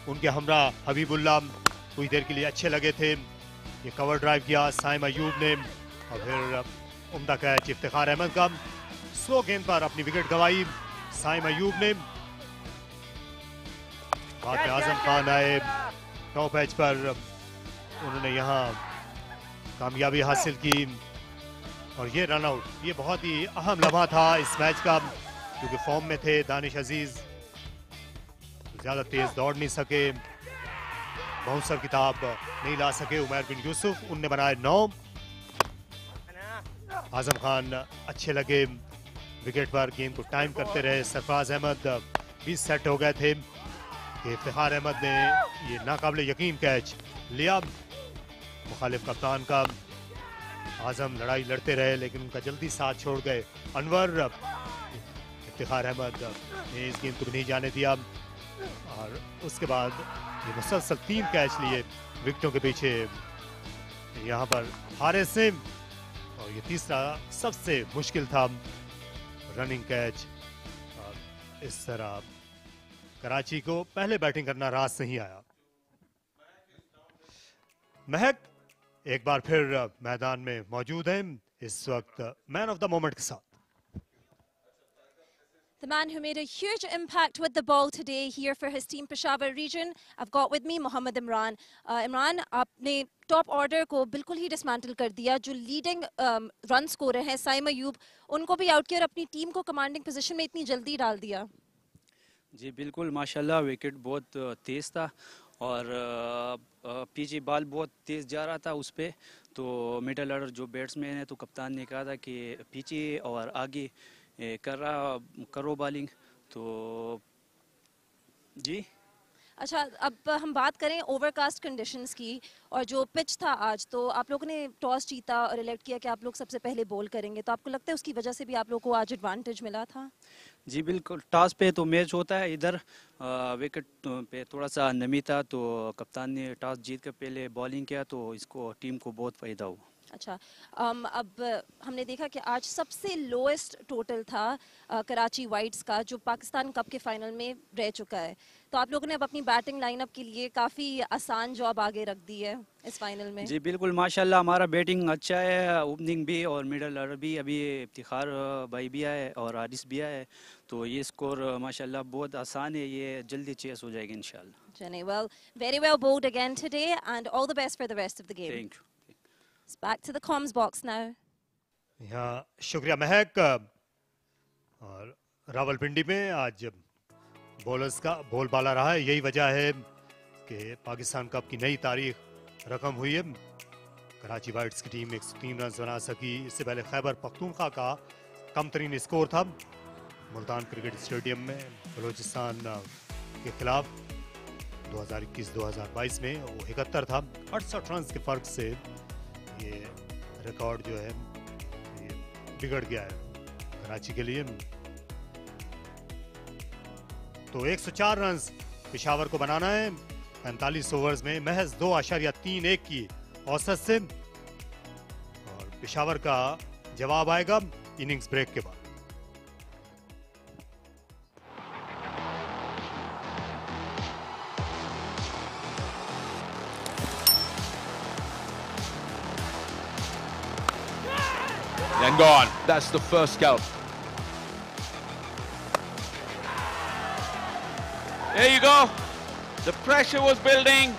उनके हमरा हबीबुल्ला कुछ देर के लिए अच्छे लगे थे। ये कवर ड्राइव किया साइम अयूब ने, और फिर उम्दा कैच इफ्तिखार अहमद का। स्लो गेंद पर अपनी विकेट गंवाई साइम अयूब ने। बाद में आजम खान आए टॉप एज पर, उन्होंने यहाँ कामयाबी हासिल की, और ये रन आउट ये बहुत ही अहम लम्हा था इस मैच का, क्योंकि फॉर्म में थे दानिश अजीज, ज्यादा तेज दौड़ नहीं सके, बाउंसर किताब नहीं ला सके उमर बिन यूसुफ, उनने बनाए 9। आजम खान अच्छे लगे विकेट पर, गेंद को टाइम करते रहे। सरफराज अहमद भी सेट हो गए थे कि इफ्तिखार अहमद ने ये नाकाबिले यकीन कैच लिया मुखालिफ कप्तान का। आजम लड़ाई लड़ते रहे लेकिन उनका जल्दी साथ छोड़ गए अनवर। इफ्तिखार अहमद ने इस गेंद को भी नहीं जाने दिया, और उसके बाद ये मुसलसल 3 कैच लिए विकेटों के पीछे यहाँ पर हारिस ने, और ये तीसरा सबसे मुश्किल था रनिंग कैच। और इस तरह कराची को पहले बैटिंग करना रास नहीं आया। महक एक बार फिर मैदान में मौजूद हैं, इस वक्त मैन ऑफ द मोमेंट के साथ। The man who made a huge impact with the ball today here for his team Peshawar region. I've got with me Mohammad Imran. Imran, आपने टॉप ऑर्डर को बिल्कुल ही डिसमेंटल कर दिया। जो leading run scorer हैं साइम अयूब, उनको भी आउट किया और अपनी टीम को कमांडिंग पोजीशन में इतनी जल्दी डाल दिया। जी बिल्कुल, माशाल्लाह विकेट बहुत तेज़ था और पीछे बॉल बहुत तेज़ जा रहा था उस पर, तो मिडल ऑर्डर जो बैट्समैन है तो कप्तान ने कहा था कि पीछे और आगे करो बॉलिंग, तो जी। अच्छा, अब हम बात करें ओवरकास्ट कंडीशंस की और जो पिच था आज, तो आप लोगों ने टॉस जीता और इलेक्ट किया कि आप लोग सबसे पहले बॉल करेंगे, तो आपको लगता है उसकी वजह से भी आप लोगों को आज एडवांटेज मिला था? जी बिल्कुल, टॉस पे तो मैच होता है, इधर विकेट पे थोड़ा सा नमी था, तो कप्तान ने टॉस जीत कर पहले बॉलिंग किया, तो इसको टीम को बहुत फ़ायदा हुआ। अच्छा, अब हमने देखा कि आज सबसे लोएस्ट टोटल था कराची वाइट्स का, जो पाकिस्तान कप के फाइनल में रह चुका है, तो आप लोगों ने अब अपनी बैटिंग लाइनअप के लिए काफ़ी आसान जॉब आगे रख दी है इस फाइनल में। जी बिल्कुल, माशाल्लाह हमारा बैटिंग अच्छा है, ओपनिंग भी और मिडल ऑर्डर भी। अभी इफ्तिखार भाई भी आए और हारिस भी आए, तो ये स्कोर माशाल्लाह बहुत आसान है, ये जल्दी चेस हो जाएगी इंशाल्लाह। Jenny, well, very well bowled again today, and all the best for the rest of the game. Thank you. It's back to the comms box now. यहाँ शुक्रिया महक। और रावलपिंडी में आज बॉलर्स का बोलबाला रहा है। यही वजह है कि पाकिस्तान कप की नई तारीख रकम हुई है। कराची वाइट्स की टीम 103 रन बना सकी। इससे पहले खैबर पख्तूनख्वा का कम तरीन स्कोर था मुल्तान क्रिकेट स्टेडियम में बलूचिस्तान के खिलाफ 2021-2022 में, वो 71 था। 68 रन के फर्क से ये रिकॉर्ड जो है ये बिगड़ गया है कराची के लिए। तो 104 रन पेशावर को बनाना है 45 ओवर्स में महज 2.31 की औसत से, और पेशावर का जवाब आएगा इनिंग्स ब्रेक के बाद। And gone. That's the first scalp. There you go. The pressure was building.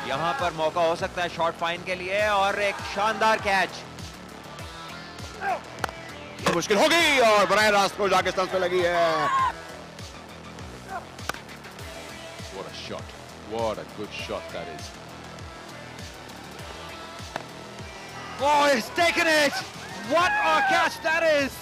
यहाँ पर मौका हो सकता है शॉर्ट फाइन के लिए, और एक शानदार कैच। ये मुश्किल हो गई और बराह रास्त को जाके स्टंप्स पे लगी है। What a shot. What a good shot that is. Oh, he's taken it! What a catch that is!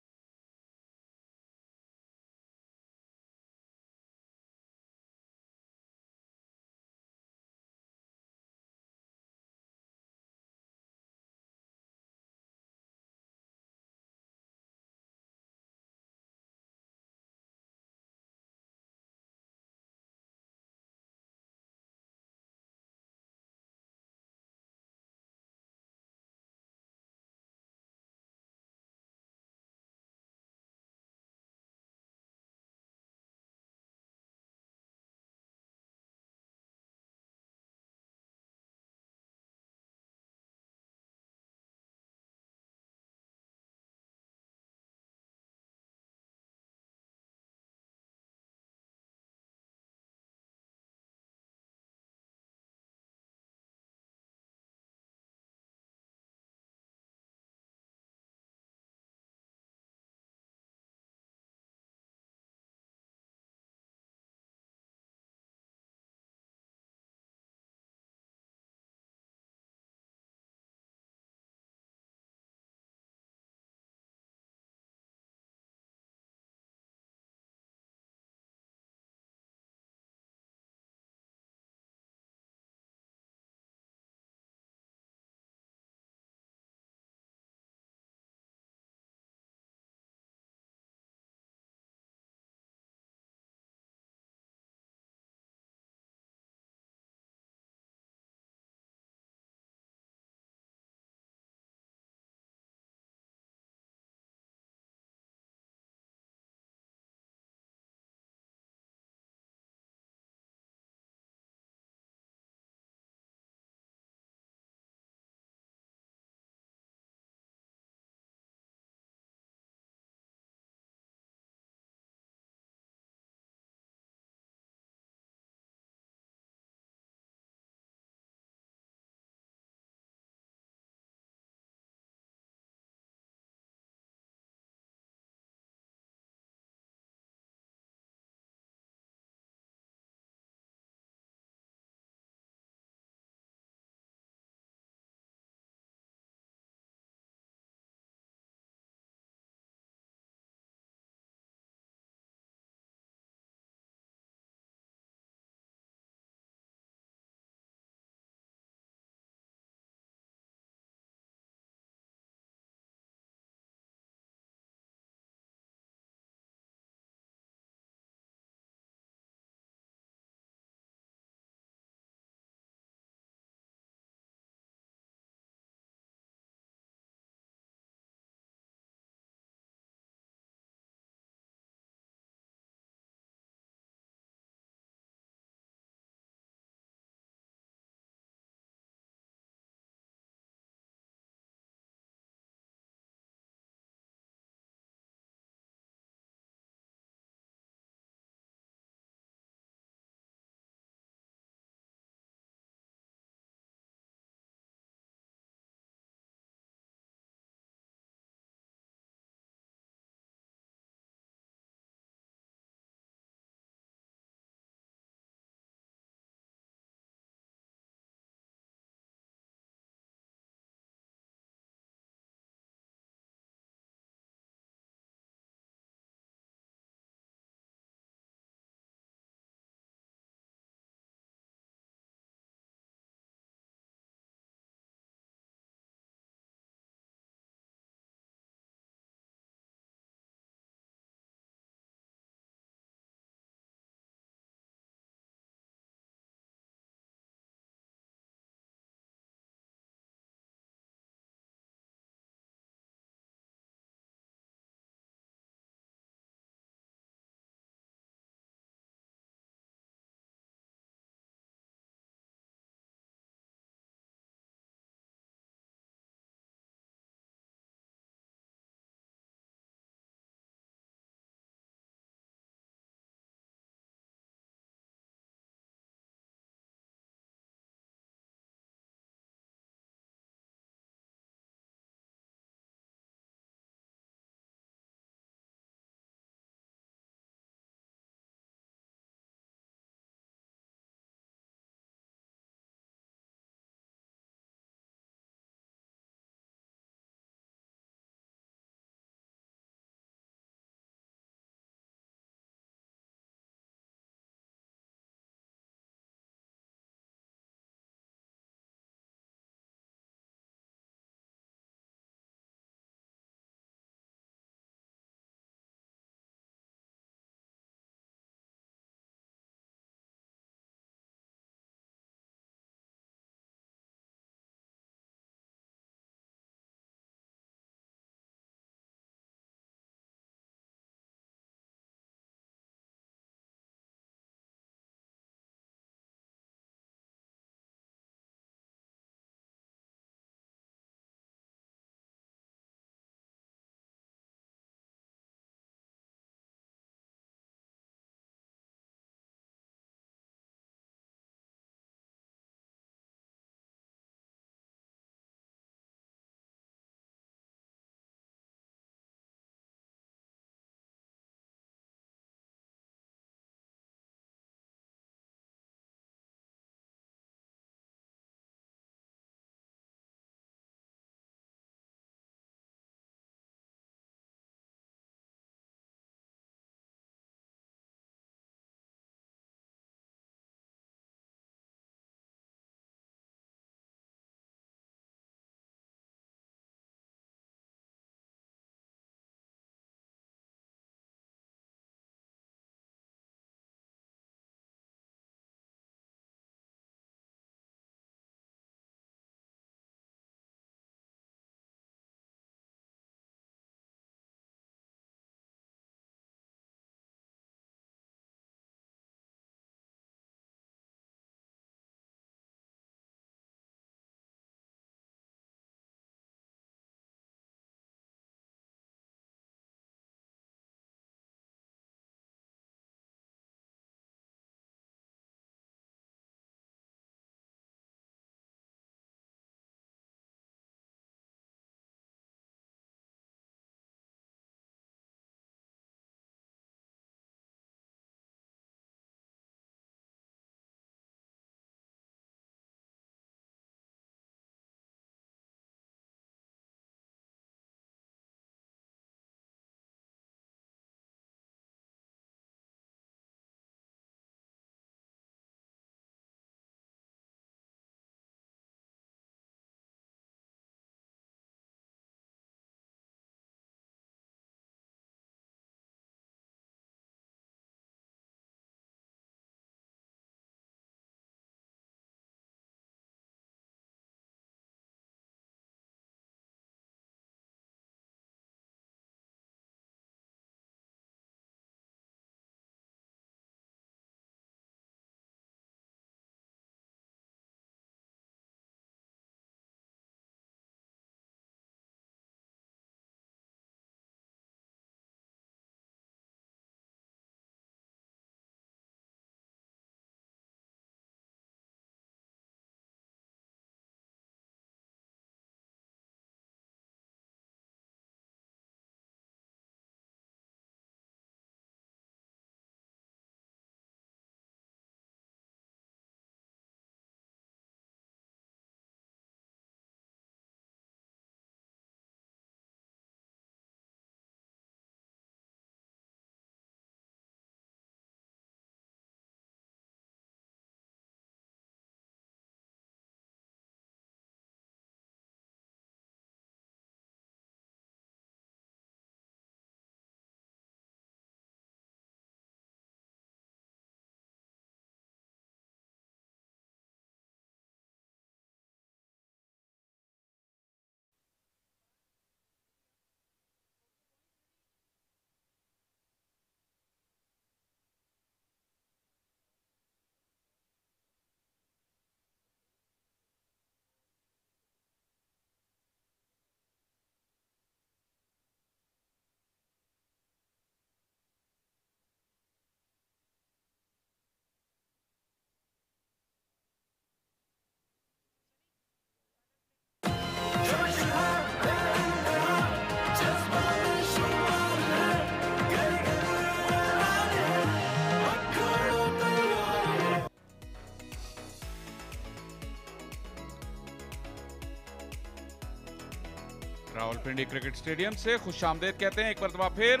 Rawalpindi cricket stadium से खुशामदीद कहते हैं एक मरतबा फिर।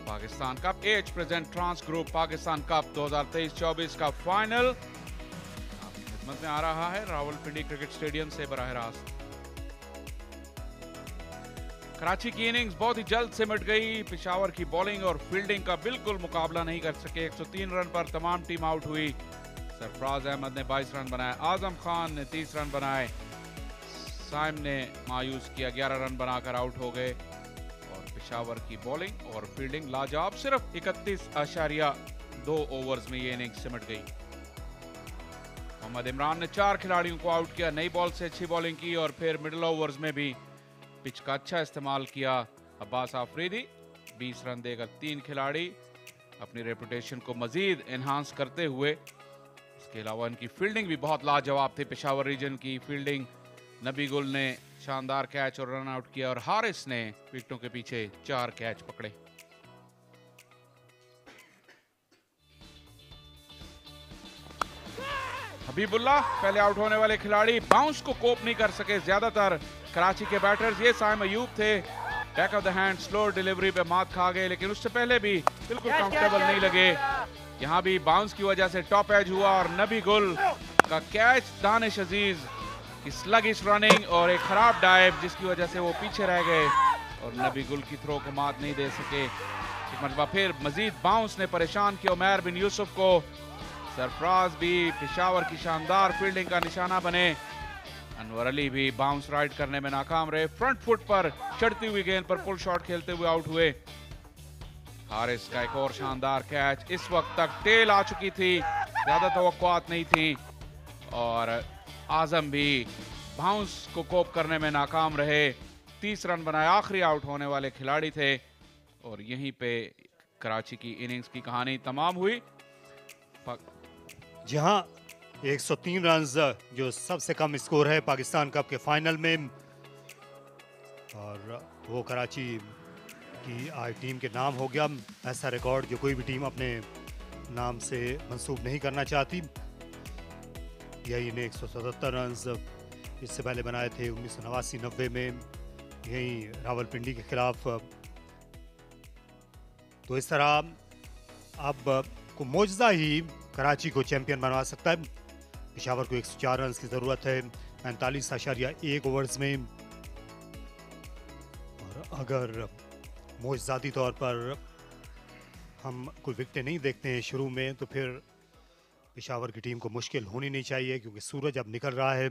Pakistan Cup as present Trans Group Pakistan Cup 2023-24 का फाइनल आपकी खिदमत में आ रहा है रावलपिंडी क्रिकेट स्टेडियम से बराह रास्त। कराची की इनिंग्स बहुत ही जल्द सिमट गई। पेशावर की बॉलिंग और फील्डिंग का बिल्कुल मुकाबला नहीं कर सके। 103 रन पर तमाम टीम आउट हुई। सरफराज अहमद ने 22 रन बनाए, आजम खान ने 30 रन बनाए, साइम ने मायूस किया, 11 रन बनाकर आउट हो गए। और पेशावर की बॉलिंग और फील्डिंग लाजवाब। सिर्फ 31.2 ओवर्स में ये इनिंग्स सिमट गई। मोहम्मद इमरान ने 4 खिलाड़ियों को आउट किया, नई बॉल से अच्छी बॉलिंग की और फिर मिडिल ओवर्स में भी पिच का अच्छा इस्तेमाल किया। अब्बास आफरीदी 20 रन देकर 3 खिलाड़ी अपनी रेपुटेशन को मजीद एनहांस करते हुए। इसके अलावा इनकी फील्डिंग भी बहुत लाजवाब थी। पेशावर रीजन की फील्डिंग, नबी गुल ने शानदार कैच और रन आउट किया और हारिस ने विकेटों के पीछे 4 कैच पकड़े। हबीबुल्लाह पहले आउट होने वाले खिलाड़ी, बाउंस को कोप नहीं कर सके ज्यादातर कराची के बैटर्स। ये साइम अयूब थे, back of the hand slow delivery पे मात खा गए, लेकिन उससे पहले भी बिल्कुल कंफर्टेबल नहीं लगे। यहाँ भी बाउंस की वजह से टॉप एज हुआ और नबी गुल का कैच, दानिश अजीज की स्लगिश रनिंग और एक खराब डाइव जिसकी वजह से वो पीछे रह गए और नबी गुल की थ्रो को मात नहीं दे सके। एक मरतबा फिर मजीद बाउंस ने परेशान किया उमैर बिन यूसुफ को। सरफराज भी पेशावर की शानदार फील्डिंग का निशाना बने। अनवर अली भी बाउंस राइड करने में नाकाम रहे। फ्रंट फुट पर चढ़ती हुई गेंद पर पुल शॉट खेलते हुए आउट हुए। हारिस का एक और शानदार कैच। इस वक्त तक टेल आ चुकी थी, ज्यादा तवक्कुआत नहीं थी और आजम भी बाउंस को कोप करने में नाकाम रहे। 30 रन बनाए, आखिरी आउट होने वाले खिलाड़ी थे और यहीं पे कराची की इनिंग्स की कहानी तमाम हुई। जहां 103 रन जो सबसे कम स्कोर है पाकिस्तान कप के फाइनल में, और वो कराची की आज टीम के नाम हो गया। ऐसा रिकॉर्ड जो कोई भी टीम अपने नाम से मंसूब नहीं करना चाहती। यही ने 177 रन इससे पहले बनाए थे 1989-90 में यही रावलपिंडी के खिलाफ। तो इस तरह अब को मौजूदा ही कराची को चैंपियन बनवा सकता है। पेशावर को 104 रन की ज़रूरत है 45.1 ओवर्स में, और अगर मौजूदाती तौर पर हम कोई विकेटें नहीं देखते हैं शुरू में तो फिर पेशावर की टीम को मुश्किल होनी नहीं चाहिए, क्योंकि सूरज अब निकल रहा है,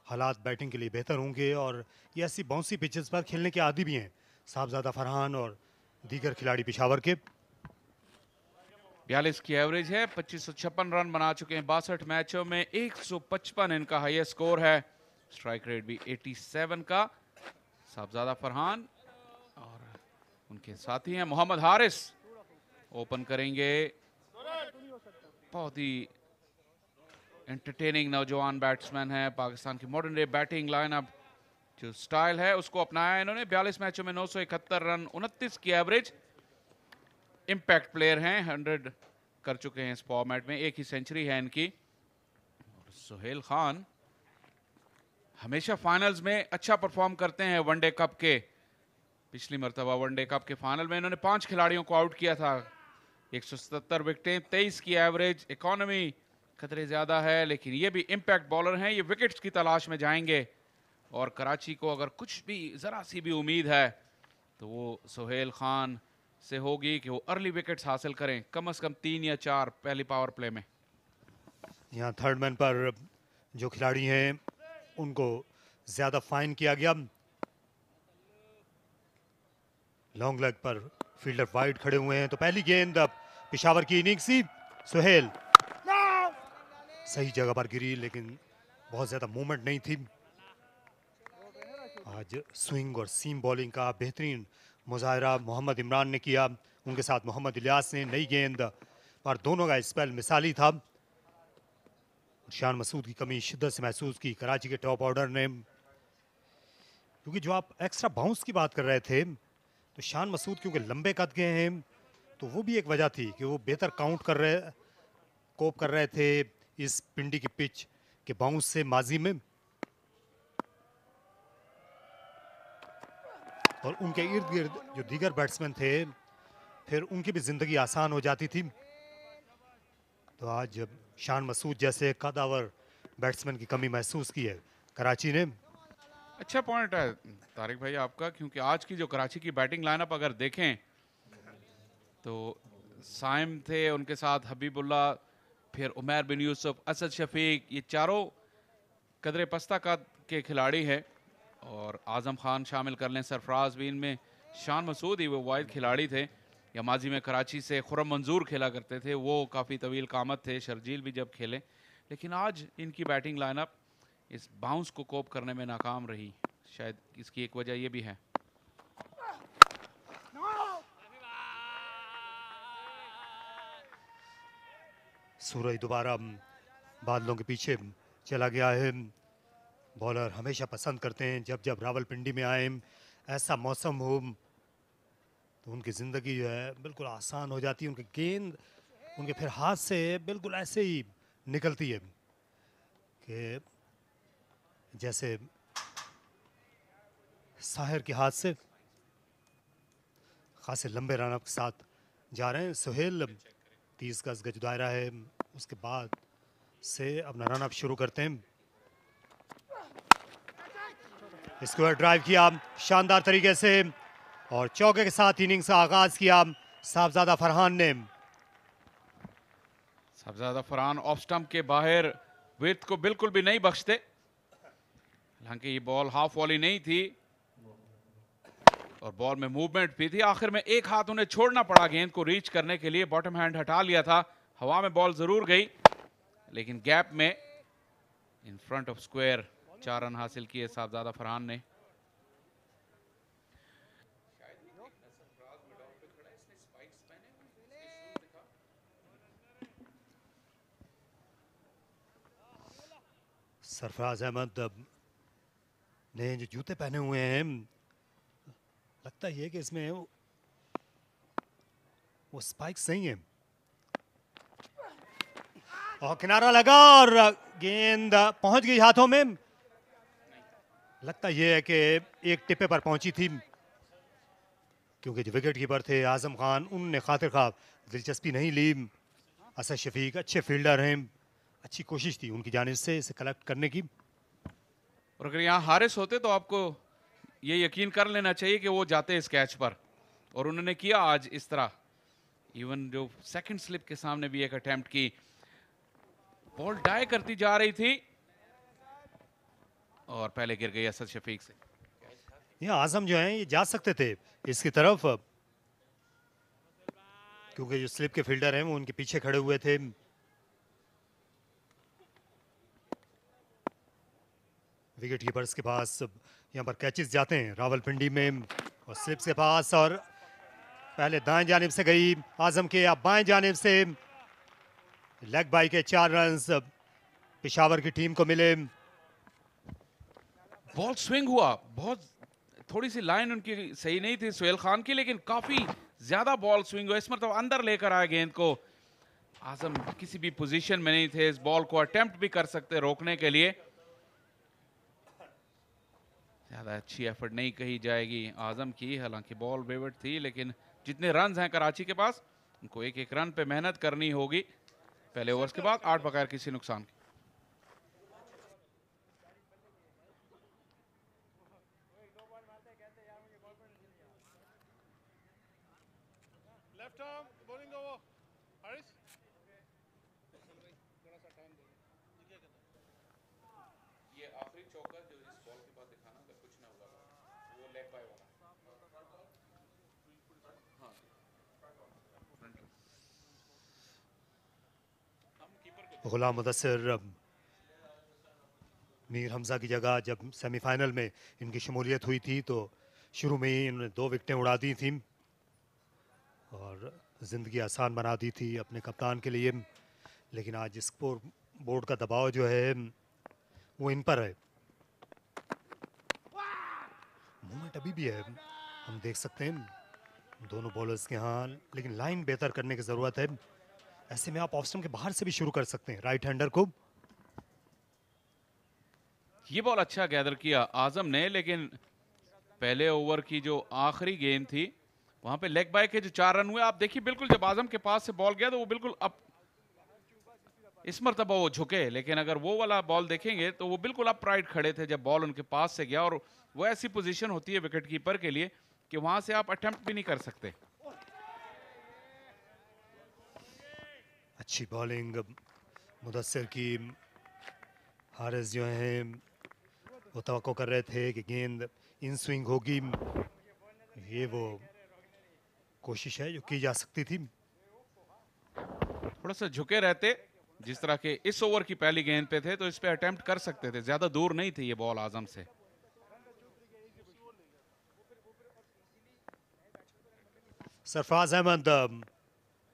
हालात बैटिंग के लिए बेहतर होंगे और ये ऐसी बाउंसी पिचेस पर खेलने के आदी भी हैं साहबजादा फरहान और दीगर खिलाड़ी पेशावर के। 42 की एवरेज है, 2556 रन बना चुके हैं 62 मैचों में, 155 इनका हाईएस्ट स्कोर है। स्ट्राइक रेट भी 87 का। साहबजादा फरहान और उनके साथी हैं मोहम्मद हारिस ओपन करेंगे। बहुत ही एंटरटेनिंग नौजवान बैट्समैन है। पाकिस्तान की मॉडर्न डे बैटिंग लाइनअप जो स्टाइल है उसको अपनाया इन्होंने। 42 मैचों में 971 रन, 29 की एवरेज। इम्पैक्ट प्लेयर हैं, 100 कर चुके हैं इस फॉर्मेट में, एक ही सेंचुरी है इनकी। और सुहेल खान हमेशा फाइनल्स में अच्छा परफॉर्म करते हैं वनडे कप के। पिछली मरतबा वनडे कप के फाइनल में इन्होंने 5 खिलाड़ियों को आउट किया था। 177 विकेटें, 23 की एवरेज। इकोनॉमी खतरे ज्यादा है लेकिन ये भी इम्पैक्ट बॉलर हैं, ये विकेट्स की तलाश में जाएंगे और कराची को अगर कुछ भी जरा सी भी उम्मीद है तो वो सुहेल खान से होगी कि वो अर्ली विकेट्स हासिल करें, कम से कम 3 या 4 पहली पावर प्ले में। यहाँ थर्ड मैन पर जो खिलाड़ी हैं उनको ज्यादा फाइन किया गया। लॉन्ग लेग पर फील्डर वाइड खड़े हुए हैं। तो पहली गेंद पेशावर की इनिंग्स थी। सुहेल सही जगह पर गिरी लेकिन बहुत ज्यादा मूवमेंट नहीं थी। आज स्विंग और सीम बॉलिंग का बेहतरीन मुजाहरा मोहम्मद इमरान ने किया, उनके साथ मोहम्मद इलियास ने। नई गेंद पर दोनों का स्पेल मिसाली था। शान मसूद की कमी शिद्दत से महसूस की कराची के टॉप ऑर्डर ने, क्योंकि जो आप एक्स्ट्रा बाउंस की बात कर रहे थे तो शान मसूद क्योंकि लंबे कद के हैं तो वो भी एक वजह थी कि वो बेहतर कोप कर रहे थे इस पिंडी की पिच के बाउंस से माजी में। और उनके इर्द गिर्द जो दीगर बैट्समैन थे फिर उनकी भी जिंदगी आसान हो जाती थी। तो आज शान मसूद जैसे कदावर बैट्समैन की कमी महसूस की है कराची ने। अच्छा पॉइंट है तारिक भाई आपका, क्योंकि आज की जो कराची की बैटिंग लाइनअप अगर देखें तो साइम थे, उनके साथ हबीबुल्ला, फिर उमर बिन यूसुफ, असद शफीक, ये चारों कदरे पस्ता कद के खिलाड़ी हैं। और आजम खान शामिल कर लें, सरफराज भी इनमें, शान मसूद ही वो वाहिद खिलाड़ी थे। या माजी में कराची से खुरम मंजूर खेला करते थे, वो काफ़ी तवील कामत थे, शर्जील भी जब खेले। लेकिन आज इनकी बैटिंग लाइनअप इस बाउंस को कोप करने में नाकाम रही। शायद इसकी एक वजह ये भी है। सूरज दोबारा बादलों के पीछे चला गया है। बॉलर हमेशा पसंद करते हैं जब जब रावलपिंडी में आए ऐसा मौसम हो तो उनकी ज़िंदगी जो है बिल्कुल आसान हो जाती है। उनकी गेंद उनके फिर हाथ से बिल्कुल ऐसे ही निकलती है कि जैसे साहिर के हाथ से। खासे लंबे रन के साथ जा रहे हैं सुहेल। 30 गज का जो दायरा है उसके बाद से अपना रन अप शुरू करते हैं। स्क्वायर ड्राइव किया शानदार तरीके से और चौके के साथ इनिंग्स का आगाज किया साहबजादा फरहान ने। साहबजादा फरहान ऑफ स्टंप के बाहर विर्थ को बिल्कुल भी नहीं बख्शते। हालांकि ये बॉल हाफ वॉली नहीं थी और बॉल में मूवमेंट भी थी। आखिर में एक हाथ उन्हें छोड़ना पड़ा गेंद को रीच करने के लिए। बॉटम हैंड हटा लिया था, हवा में बॉल जरूर गई लेकिन गैप में in front of square 4 run हासिल किए साहबजादा फरहान ने। सरफराज अहमद ने जो जूते पहने हुए हैं लगता ही है कि इसमें वो स्पाइक्स नहीं है। और किनारा लगा और गेंद पहुंच गई हाथों में। लगता यह है कि एक टिप्पे पर पहुंची थी क्योंकि जो विकेट कीपर थे आजम खान उनने खातिर खा दिलचस्पी नहीं ली। असद शफीक अच्छे फील्डर हैं, अच्छी कोशिश थी उनकी जानिब से इसे कलेक्ट करने की। और अगर यहाँ हारिस होते तो आपको ये यकीन कर लेना चाहिए कि वो जाते इस कैच पर, और उन्होंने किया आज इस तरह। इवन जो सेकंड स्लिप के सामने भी एक अटेम्प्ट की, बॉल डाई करती जा रही थी और पहले गिर गई असद शफीक से। ये आजम जो हैं ये जा सकते थे इसकी तरफ क्योंकि जो स्लिप के फील्डर हैं वो उनके पीछे खड़े हुए थे। विकेट कीपर्स के पास यहाँ पर कैचेस जाते हैं रावलपिंडी में और स्लिप्स के पास, और पहले दाएं जानिब से गई आजम के, अब बाएं जानिब से लेग बाई के 4 रन्स पेशावर की टीम को मिले। बॉल स्विंग हुआ, बहुत थोड़ी सी लाइन उनकी सही नहीं थी सुहेल खान की, लेकिन काफी ज्यादा बॉल स्विंग हुआ। इस मतलब अंदर लेकर आए गेंद को। आजम किसी भी पोजीशन में नहीं थे इस बॉल को अटेम्प्ट भी कर सकते रोकने के लिए। ज्यादा अच्छी एफर्ट नहीं कही जाएगी आजम की, हालांकि बॉल बेवट थी लेकिन जितने रन हैं कराची के पास उनको एक एक रन पे मेहनत करनी होगी पहले ओवर्स के बाद 8 बगैर किसी नुकसान के। Left arm bowling over Haris. ये आखिरी चौका जो इस बॉल के बाद दिखाना, अगर कुछ ना हुआ वो लेग बाय वाला। गुलाम मुदस्सिर मीर हमजा की जगह जब सेमीफाइनल में इनकी शमूलियत हुई थी तो शुरू में ही इन्होंने 2 विकेटें उड़ा दी थी और ज़िंदगी आसान बना दी थी अपने कप्तान के लिए। लेकिन आज स्कोर बोर्ड का दबाव जो है वो इन पर है। मूवमेंट अभी भी है, हम देख सकते हैं दोनों बॉलर्स के यहाँ, लेकिन लाइन बेहतर करने की ज़रूरत है। ऐसे में आप ऑफ स्टंप के बाहर से भी शुरू कर सकते हैं राइट हैंडर को। ये बॉल अच्छा गैदर किया आजम ने, लेकिन पहले ओवर की जो आखिरी गेंद थी वहां पे लेग बाय के जो 4 रन हुए, आप देखिए बिल्कुल जब आजम के पास से बॉल गया तो वो बिल्कुल अप, इस मरतबा वो झुके, लेकिन अगर वो वाला बॉल देखेंगे तो वो बिल्कुल अपराइट खड़े थे जब बॉल उनके पास से गया। और वो ऐसी पोजीशन होती है विकेट कीपर के लिए कि वहां से आप अटेम्प्ट भी नहीं कर सकते। अच्छी बॉलिंग मुदस्सिर की। हारिस जो हैं वो तवक्को कर रहे थे कि गेंद इन स्विंग होगी, ये वो कोशिश है जो की जा सकती थी। थोड़ा सा झुके रहते, जिस तरह के इस ओवर की पहली गेंद पे थे, तो इस पे अटेम्प्ट कर सकते थे, ज्यादा दूर नहीं थी ये बॉल आजम से। सरफराज अहमद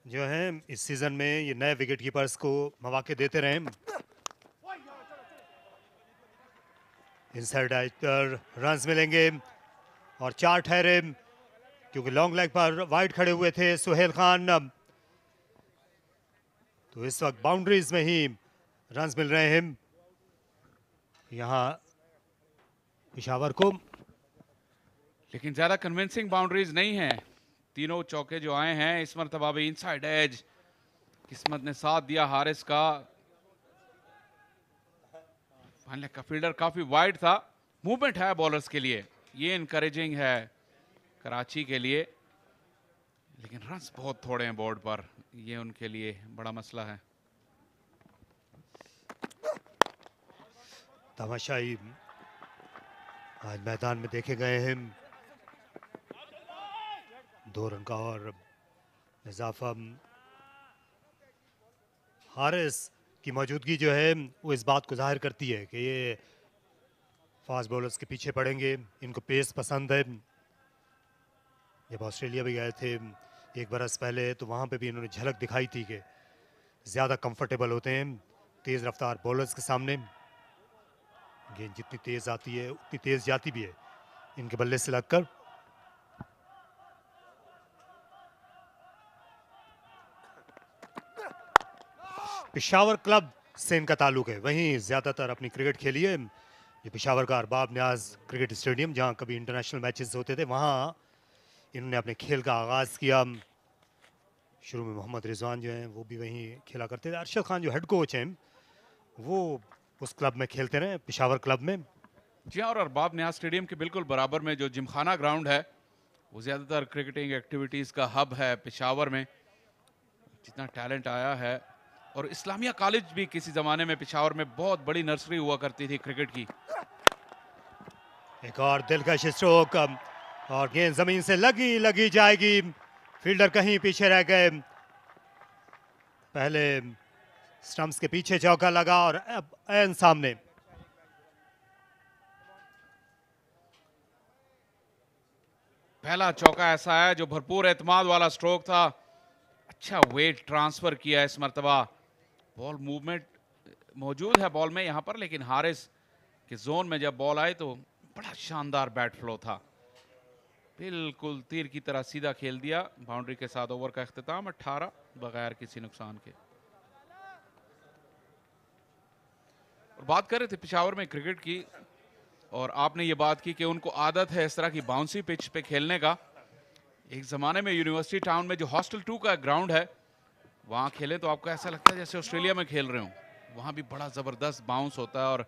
जो हैं इस सीजन में ये नए विकेट कीपर्स को मौके देते रहे। इनसाइड एज पर रन्स मिलेंगे और 4 ठहरे, क्योंकि लॉन्ग लेग पर वाइड खड़े हुए थे सुहेल खान। तो इस वक्त बाउंड्रीज में ही रन्स मिल रहे हैं यहां पेशावर को, लेकिन ज्यादा कन्विंसिंग बाउंड्रीज नहीं है। तीनों चौके जो आए हैं इस मरतबा भी इनसाइड एज, किस्मत ने साथ दिया हारिस का। फाइनल का फील्डर काफी वाइड था, मूवमेंट है बॉलर्स के लिए, ये इनकरेजिंग है कराची के लिए, लेकिन रन्स बहुत थोड़े हैं बोर्ड पर, ये उनके लिए बड़ा मसला है। तमाशाई आज मैदान में देखे गए हैं। 2 रन का और इजाफा। हारिस की मौजूदगी जो है वो इस बात को जाहिर करती है कि ये फास्ट बॉलर्स के पीछे पड़ेंगे, इनको पेस पसंद है। जब ऑस्ट्रेलिया भी गए थे 1 बरस पहले तो वहाँ पे भी इन्होंने झलक दिखाई थी कि ज़्यादा कंफर्टेबल होते हैं तेज़ रफ्तार बॉलर्स के सामने। गेंद जितनी तेज़ आती है उतनी तेज़ जाती भी है इनके बल्ले से लगकर। पेशावर क्लब से इनका ताल्लुक है, वहीं ज़्यादातर अपनी क्रिकेट खेली है। ये पेशावर का अरबाब न्याज क्रिकेट स्टेडियम, जहाँ कभी इंटरनेशनल मैचेस होते थे, वहाँ इन्होंने अपने खेल का आगाज़ किया। शुरू में मोहम्मद रिजवान जो हैं वो भी वहीं खेला करते थे। अरशद खान जो हेड कोच हैं वो उस क्लब में खेलते रहे, पेशावर क्लब में। जी हाँ, और अरबाब न्याज स्टेडियम के बिल्कुल बराबर में जो जिमखाना ग्राउंड है वो ज़्यादातर क्रिकेटिंग एक्टिविटीज़ का हब है पेशावर में। जितना टैलेंट आया है, और इस्लामिया कॉलेज भी किसी ज़माने में पेशावर में बहुत बड़ी नर्सरी हुआ करती थी क्रिकेट की। एक और दिलकश स्ट्रोक और गेंद जमीन से लगी जाएगी। फील्डर कहीं पीछे रह गए। पहले स्टंप्स के पीछे चौका लगा और अब ऐन सामने। पहला चौका ऐसा है जो भरपूर एतमाद वाला स्ट्रोक था। अच्छा वेट ट्रांसफर किया इस मर्तबा। बॉल मूवमेंट मौजूद है बॉल में यहां पर, लेकिन हारिस के जोन में जब बॉल आई तो बड़ा शानदार बैट फ्लो था, बिल्कुल तीर की तरह सीधा खेल दिया। बाउंड्री के साथ ओवर का इख्तिताम 18 बगैर किसी नुकसान के। और बात कर रहे थे पेशावर में क्रिकेट की, और आपने ये बात की कि उनको आदत है इस तरह की बाउंसी पिच पे खेलने का। एक ज़माने में यूनिवर्सिटी टाउन में जो हॉस्टल 2 का ग्राउंड है वहाँ खेलें तो आपको ऐसा लगता है जैसे ऑस्ट्रेलिया में खेल रहे हो। वहाँ भी बड़ा ज़बरदस्त बाउंस होता है और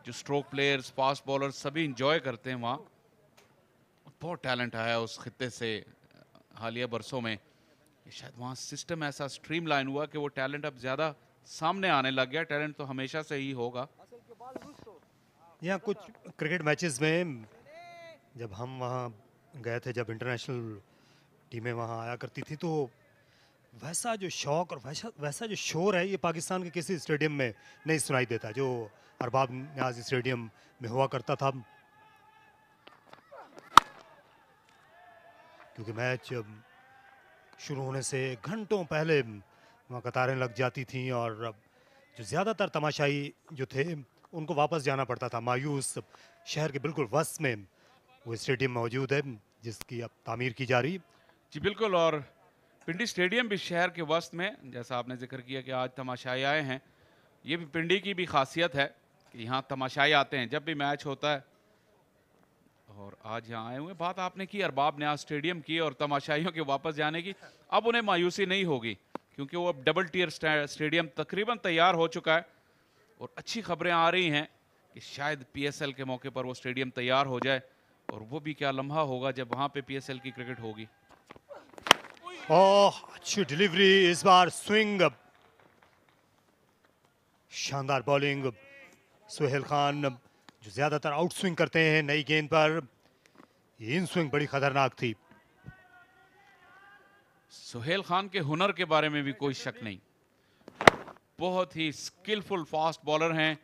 जो स्ट्रोक प्लेयर्स, फास्ट बॉलर्स सभी इंजॉय करते हैं वहाँ। बहुत टैलेंट आया उस खित्ते से हालिया बरसों में। शायद वहाँ सिस्टम ऐसा स्ट्रीमलाइन हुआ कि वो टैलेंट अब ज़्यादा सामने आने लग गया। टैलेंट तो हमेशा से ही होगा। यहाँ कुछ क्रिकेट मैचेस में जब हम वहाँ गए थे, जब इंटरनेशनल टीमें वहाँ आया करती थी, तो वैसा जो शौक और वैसा जो शोर है ये पाकिस्तान के किसी स्टेडियम में नहीं सुनाई देता जो अरबाब न्याज स्टेडियम में हुआ करता था। क्योंकि मैच शुरू होने से घंटों पहले वहाँ कतारें लग जाती थीं और जो ज़्यादातर तमाशाई जो थे उनको वापस जाना पड़ता था। मायूस शहर के बिल्कुल वस्त में वो स्टेडियम मौजूद है जिसकी अब तामीर की जा रही। जी बिल्कुल, और पिंडी स्टेडियम भी शहर के वस्त में, जैसा आपने जिक्र किया कि आज तमाशाई आए हैं, ये भी पिंडी की भी खासियत है कि यहाँ तमाशाई आते हैं जब भी मैच होता है। और आज यहाँ आए हुए, बात आपने की अरबाब न्याज स्टेडियम की और तमाशाइयों के वापस जाने की, अब उन्हें मायूसी नहीं होगी क्योंकि वो अब डबल टियर स्टेडियम तकरीबन तैयार हो चुका है और अच्छी खबरें आ रही हैं कि शायद पीएसएल के मौके पर वो स्टेडियम तैयार हो जाए और वो भी क्या लम्हा होगा जब वहाँ पे पीएसएल की क्रिकेट होगी। अच्छी डिलीवरी, इस बार स्विंग, शानदार बॉलिंग। सुहेल खान जो ज्यादातर आउट स्विंग करते हैं नई गेंद पर, इन स्विंग बड़ी खतरनाक थी। सुहेल खान के हुनर के बारे में भी कोई शक नहीं, बहुत ही स्किलफुल फास्ट बॉलर हैं।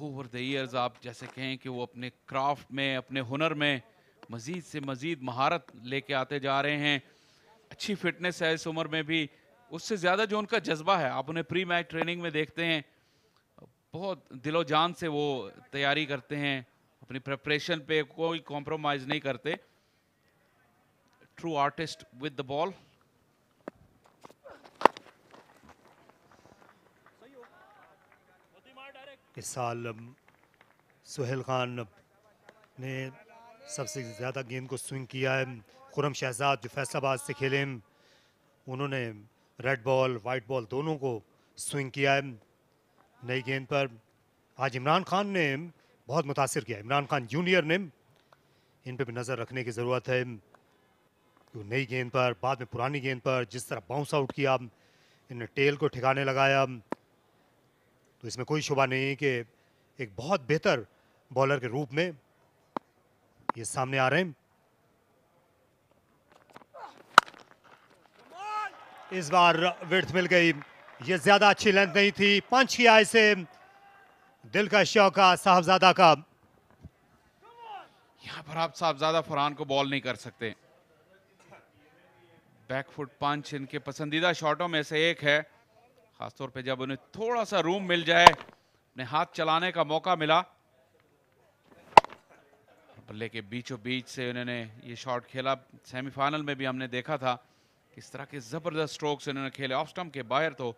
ओवर द ईयर्स आप जैसे कहें कि वो अपने क्राफ्ट में, अपने हुनर में मजीद से मजीद महारत लेके आते जा रहे हैं। अच्छी फिटनेस है इस उम्र में भी, उससे ज़्यादा जो उनका जज्बा है, आप उन्हें प्री मैच ट्रेनिंग में देखते हैं, बहुत दिलो जान से वो तैयारी करते हैं, अपनी प्रिपरेशन पे कोई कॉम्प्रोमाइज़ नहीं करते। True artist with the ball. इस साल सुहेल खान ने सबसे ज़्यादा गेंद को स्विंग किया है। खुरम शहजाद जो फैसलाबाद से खेले, उन्होंने रेड बॉल वाइट बॉल दोनों को स्विंग किया है नई गेंद पर। आज इमरान खान ने बहुत मुतासिर किया, इमरान खान जूनियर ने, इन पे भी नज़र रखने की ज़रूरत है। नई गेंद पर, बाद में पुरानी गेंद पर जिस तरह बाउंस आउट किया, इन्होंने टेल को ठिकाने लगाया, तो इसमें कोई शुबा नहीं कि एक बहुत बेहतर बॉलर के रूप में ये सामने आ रहे हैं। इस बार विड्थ मिल गई, ये ज्यादा अच्छी लेंथ नहीं थी। पंच किया इसे, दिल का शौका साहबजादा का। यहाँ पर आप साहबजादा फरहान को बॉल नहीं कर सकते। बैकफुट पंच इनके पसंदीदा शॉटों में से एक है, खासतौर पे जब उन्हें थोड़ा सा रूम मिल जाए, अपने हाथ चलाने का मौका मिला। बल्ले के बीचों बीच से उन्होंने ये शॉट खेला। सेमीफाइनल में भी हमने देखा था किस तरह के जबरदस्त स्ट्रोक्स इन्होंने खेले ऑफ स्टंप के बाहर, तो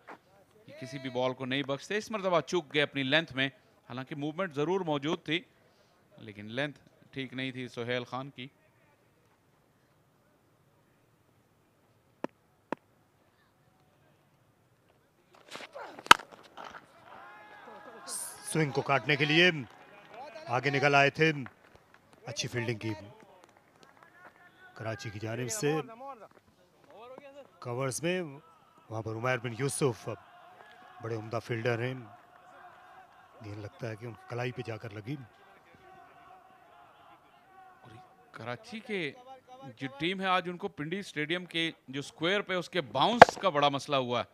ये किसी भी बॉल को नहीं बख्शते। इस मरतबा चूक गए अपनी लेंथ में, हालांकि मूवमेंट जरूर मौजूद थी लेकिन लेंथ ठीक नहीं थी सुहेल खान की। स्विंग को काटने के लिए आगे निकल आए थे, अच्छी फील्डिंग की कराची की जानिब से। कवर्स में वहां पर उमैर बिन यूसुफ बड़े उम्दा फील्डर हैं, गेंद लगता है कि उनकी कलाई पे जाकर लगी। कराची के जो टीम है आज उनको पिंडी स्टेडियम के जो स्क्वायर पे उसके बाउंस का बड़ा मसला हुआ है।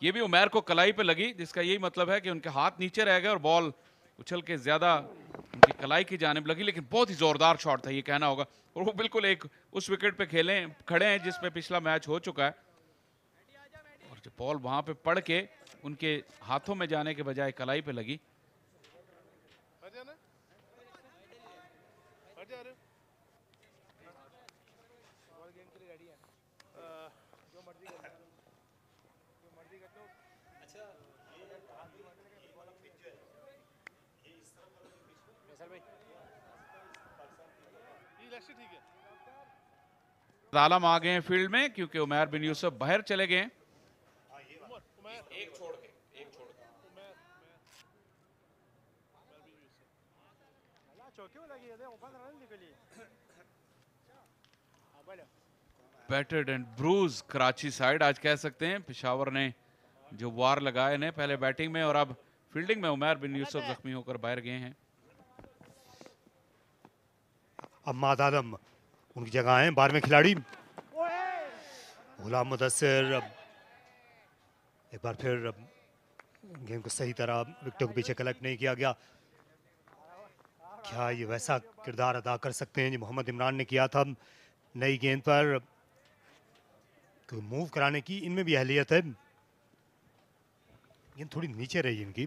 ये भी उमैर को कलाई पे लगी, जिसका यही मतलब है कि उनके हाथ नीचे रह गए और बॉल उछल के ज्यादा उनकी कलाई की जानिब लगी। लेकिन बहुत ही जोरदार शॉट था ये कहना होगा, और वो बिल्कुल एक उस विकेट पे खड़े हैं जिस पे पिछला मैच हो चुका है, और जो बॉल वहां पे पड़ के उनके हाथों में जाने के बजाय कलाई पे लगी। आलम आ गए हैं फील्ड में क्योंकि उमैर बिन यूसुफ बाहर चले गए। Battered and bruised Karachi side आज कह सकते हैं। पेशावर ने जो वार लगाए ने पहले बैटिंग में और अब फील्डिंग में उमैर बिन यूसुफ जख्मी होकर बाहर गए हैं। अम्माद आदम उनकी जगह हैं, 12वें खिलाड़ी गुलाम मुदस्सिर। एक बार फिर गेंद को सही तरह विकेटों के पीछे कलेक्ट नहीं किया गया। क्या ये वैसा किरदार अदा कर सकते हैं जो मोहम्मद इमरान ने किया था नई गेंद पर? मूव कराने की इनमें भी अहलियत है। गेंद थोड़ी नीचे रही इनकी।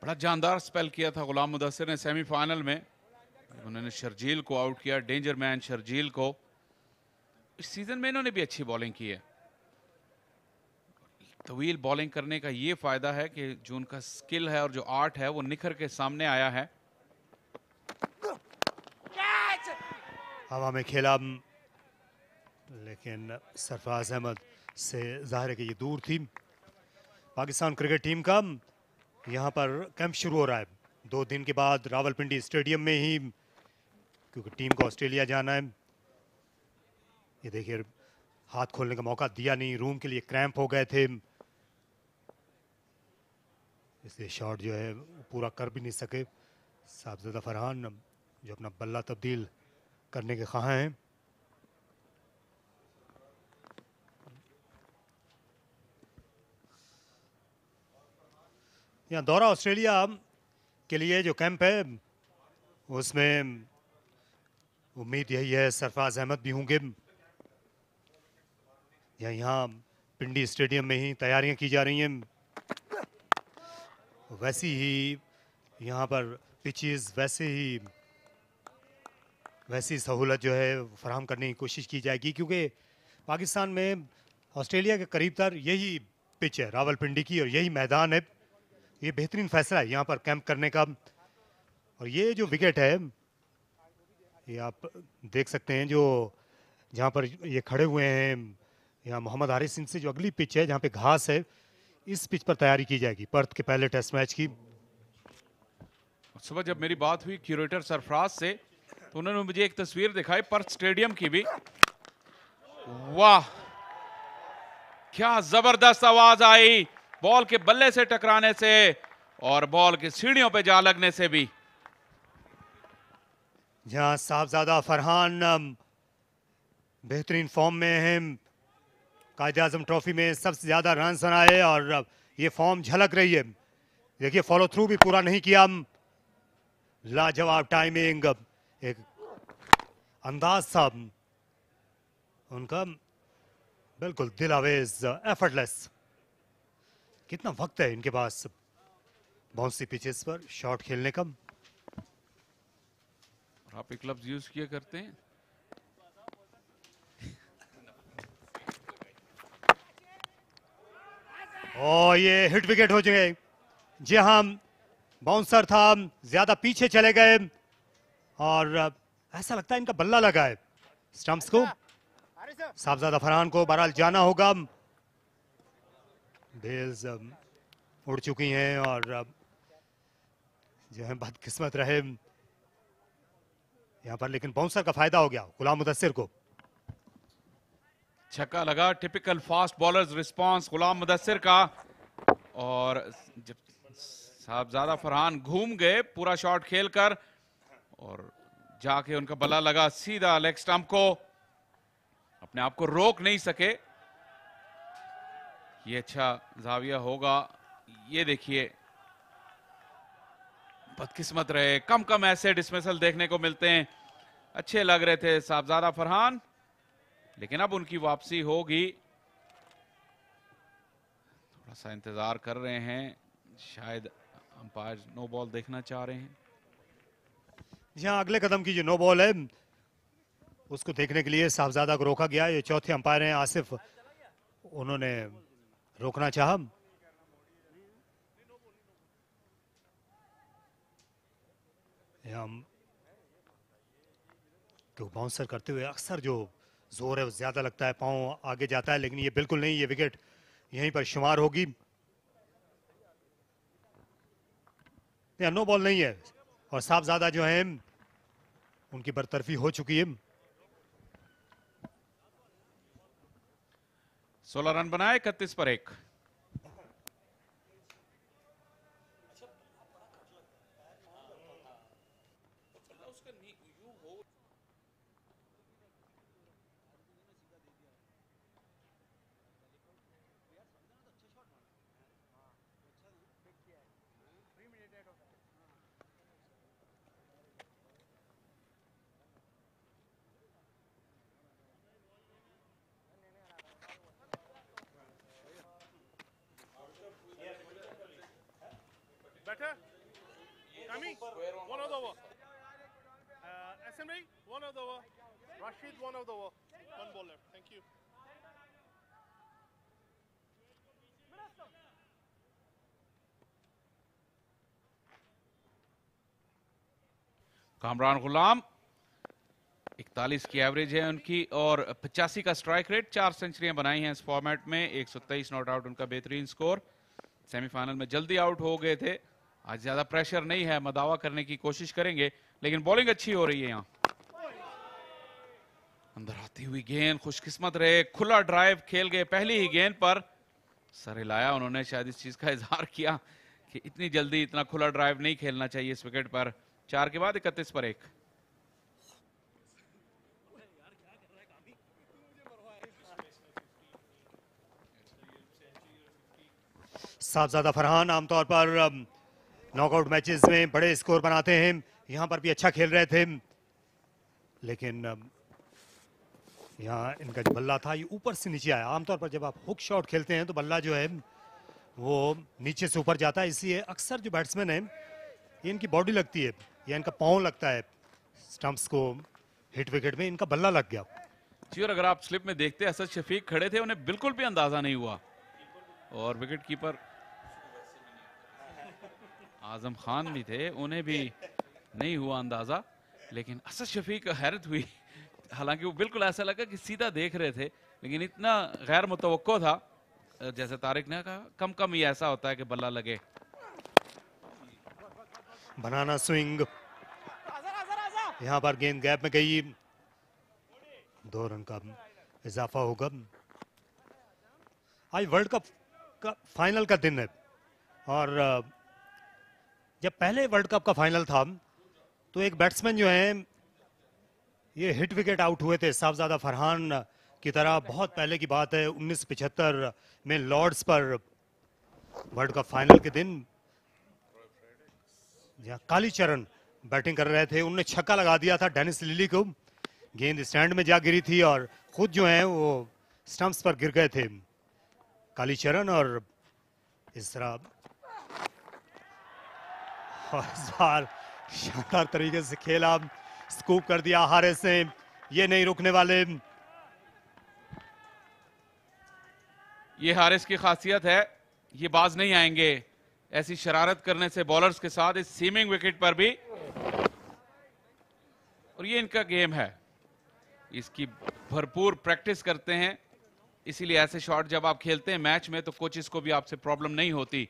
बड़ा जानदार स्पेल किया था गुलाम मुदस्सिर ने सेमीफाइनल में, उन्होंने शर्जील को आउट किया, डेंजर मैन शर्जील को। इस सीजन में इन्होंने भी अच्छी बॉलिंग की है। तवील बॉलिंग करने का ये फायदा है कि जो उनका स्किल है और जो आर्ट है वो निखर के सामने आया है। हवा में खेला, लेकिन सरफराज अहमद से जाहिर है कि ये दूर थी। पाकिस्तान क्रिकेट टीम का यहाँ पर कैंप शुरू हो रहा है 2 दिन के बाद रावलपिंडी स्टेडियम में ही, क्योंकि टीम को ऑस्ट्रेलिया जाना है। ये देखिए, हाथ खोलने का मौका दिया नहीं, रूम के लिए क्रैम्प हो गए थे, इसलिए शॉट जो है पूरा कर भी नहीं सके साहबजादा फरहान, जो अपना बल्ला तब्दील करने के ख्वाह हैं। यहाँ दौरा ऑस्ट्रेलिया के लिए जो कैंप है उसमें उम्मीद यही है सरफराज अहमद भी होंगे। यहाँ पिंडी स्टेडियम में ही तैयारियां की जा रही हैं। वैसी ही यहाँ पर पिचेस वैसी सहूलत जो है फराहम करने की कोशिश की जाएगी, क्योंकि पाकिस्तान में ऑस्ट्रेलिया के करीब तर यही पिच है रावलपिंडी की, और यही मैदान है। ये बेहतरीन फैसला है यहाँ पर कैंप करने का। और ये जो विकेट है, ये आप देख सकते हैं, जो जहाँ पर ये खड़े हुए हैं, यहाँ मोहम्मद हारिस सिंह से जो अगली पिच है जहाँ पे घास है, इस पिच पर तैयारी की जाएगी पर्थ के पहले टेस्ट मैच की। सुबह जब मेरी बात हुई क्यूरेटर सरफराज से, तो उन्होंने मुझे एक तस्वीर दिखाई पर्थ स्टेडियम की भी। वाह, क्या जबरदस्त आवाज आई बॉल के बल्ले से टकराने से और बॉल के सीढ़ियों पे जा लगने से भी। जहां साहबजादा फरहान बेहतरीन फॉर्म में हैं, कायदे आजम ट्रॉफी में सबसे ज्यादा रन बनाए, और ये फॉर्म झलक रही है। देखिए, फॉलो थ्रू भी पूरा नहीं किया, लाजवाब टाइमिंग, एक अंदाज था उनका बिल्कुल दिल आवेज, एफर्टलेस। कितना वक्त है इनके पास बाउंसी पिचेस पर शॉट खेलने का। आप एक लफ्ज यूज किया करते हैं, और ये हिट विकेट हो जाए। जी हाँ, बाउंसर था, ज्यादा पीछे चले गए, और ऐसा लगता है इनका बल्ला लगा है स्टंप्स को। साहबजादा फरहान को बहरहाल जाना होगा। बेल्स उड़ चुकी हैं, और जो है बदकिस्मत रहे यहाँ पर, लेकिन बाउंसर का फायदा हो गया गुलाम मुदस्सिर को। छक्का लगा, टिपिकल फास्ट बॉलर्स रिस्पांस गुलाम मुदस्सिर का। और जब साहबजादा फरहान घूम गए पूरा शॉट खेलकर, और जाके उनका बल्ला लगा सीधा लेग स्टंप को, अपने आप को रोक नहीं सके। ये अच्छा जाविया होगा। ये देखिए, बदकिस्मत रहे, कम ऐसे डिसमिसल देखने को मिलते हैं। अच्छे लग रहे थे साहबजादा फरहान, लेकिन अब उनकी वापसी होगी। थोड़ा सा इंतजार कर रहे हैं, शायद अंपायर नो बॉल देखना चाह रहे हैं। यहाँ अगले कदम की जो नो बॉल है उसको देखने के लिए साहबजादा को रोका गया। ये चौथे अंपायर हैं आसिफ, उन्होंने रोकना चाहा। क्यों बाउंसर करते हुए अक्सर जो जोर है वो ज्यादा लगता है, पांव आगे जाता है, लेकिन ये बिल्कुल नहीं, ये विकेट यहीं पर शुमार होगी। नो बॉल नहीं है, और साहबजादा जो है उनकी बरतरफी हो चुकी है। 16 रन बनाए 31 पर 1। Better? Kami? One of the over. SMD? One of the over. Rashid, one of the over. One bowler. Thank you. Kamran गुलाम 41 की एवरेज है उनकी और 85 का स्ट्राइक रेट। 4 सेंचुरियां बनाई हैं इस फॉर्मेट में। 123 नॉट आउट उनका बेहतरीन स्कोर। सेमीफाइनल में जल्दी आउट हो गए थे। आज ज्यादा प्रेशर नहीं है, मदावा करने की कोशिश करेंगे, लेकिन बॉलिंग अच्छी हो रही है यहाँ। अंदर आती हुई गेंद, खुशकिस्मत रहे, खुला ड्राइव खेल गए पहली ही गेंद पर। सर हिलाया उन्होंने, शायद इस चीज का इजहार किया कि इतनी जल्दी इतना खुला ड्राइव नहीं खेलना चाहिए इस विकेट पर। 4 के बाद 31 पर 1। साहबजादा फरहान आमतौर पर नॉकआउट मैचेस में बड़े स्कोर बनाते हैं, यहां पर भी अच्छा खेल रहे थे, लेकिन यहाँ इनका जो बल्ला था ये ऊपर से नीचे आया। आमतौर पर जब आप हुक शॉट खेलते हैं तो बल्ला जो है वो नीचे से ऊपर जाता है, इसलिए अक्सर जो बैट्समैन है ये इनकी बॉडी लगती है या इनका पाँव लगता है स्टंप्स को हिट विकेट में, इनका बल्ला लग गया। जी, और अगर आप स्लिप में देखते असद शफीक खड़े थे, उन्हें बिल्कुल भी अंदाजा नहीं हुआ और विकेट कीपर आजम खान भी थे, उन्हें भी नहीं हुआ अंदाजा, लेकिन असद शफीक हैरत हुई। हालांकि वो बिल्कुल ऐसा लगा कि सीधा देख रहे थे, लेकिन इतना गैर मुतवक्को था, जैसे तारिक ने कहा, कम कम ही ऐसा होता है कि बल्ला लगे। बनाना स्विंग, यहां पर गेंद गैप में गई, 2 रन का इजाफा होगा। आज वर्ल्ड कप का फाइनल का दिन है और जब पहले वर्ल्ड कप का फाइनल था तो एक बैट्समैन जो है ये हिट विकेट आउट हुए थे, साहबजादा फरहान की तरह। बहुत पहले की बात है, 1975 में लॉर्ड्स पर वर्ल्ड कप फाइनल के दिन जहाँ कालीचरण बैटिंग कर रहे थे, उन्होंने छक्का लगा दिया था डेनिस लिली को। गेंद स्टैंड में जा गिरी थी और खुद जो है वो स्टंप्स पर गिर गए थे कालीचरण, और इस तरह इस बार शानदार तरीके से खेला, स्कूप कर दिया हारिस ने, ये नहीं रुकने वाले। ये हारिस की खासियत है, ये बाज नहीं आएंगे ऐसी शरारत करने से बॉलर्स के साथ, इस सीमिंग विकेट पर भी। और ये इनका गेम है, इसकी भरपूर प्रैक्टिस करते हैं, इसीलिए ऐसे शॉट जब आप खेलते हैं मैच में तो कोचेस को भी आपसे प्रॉब्लम नहीं होती,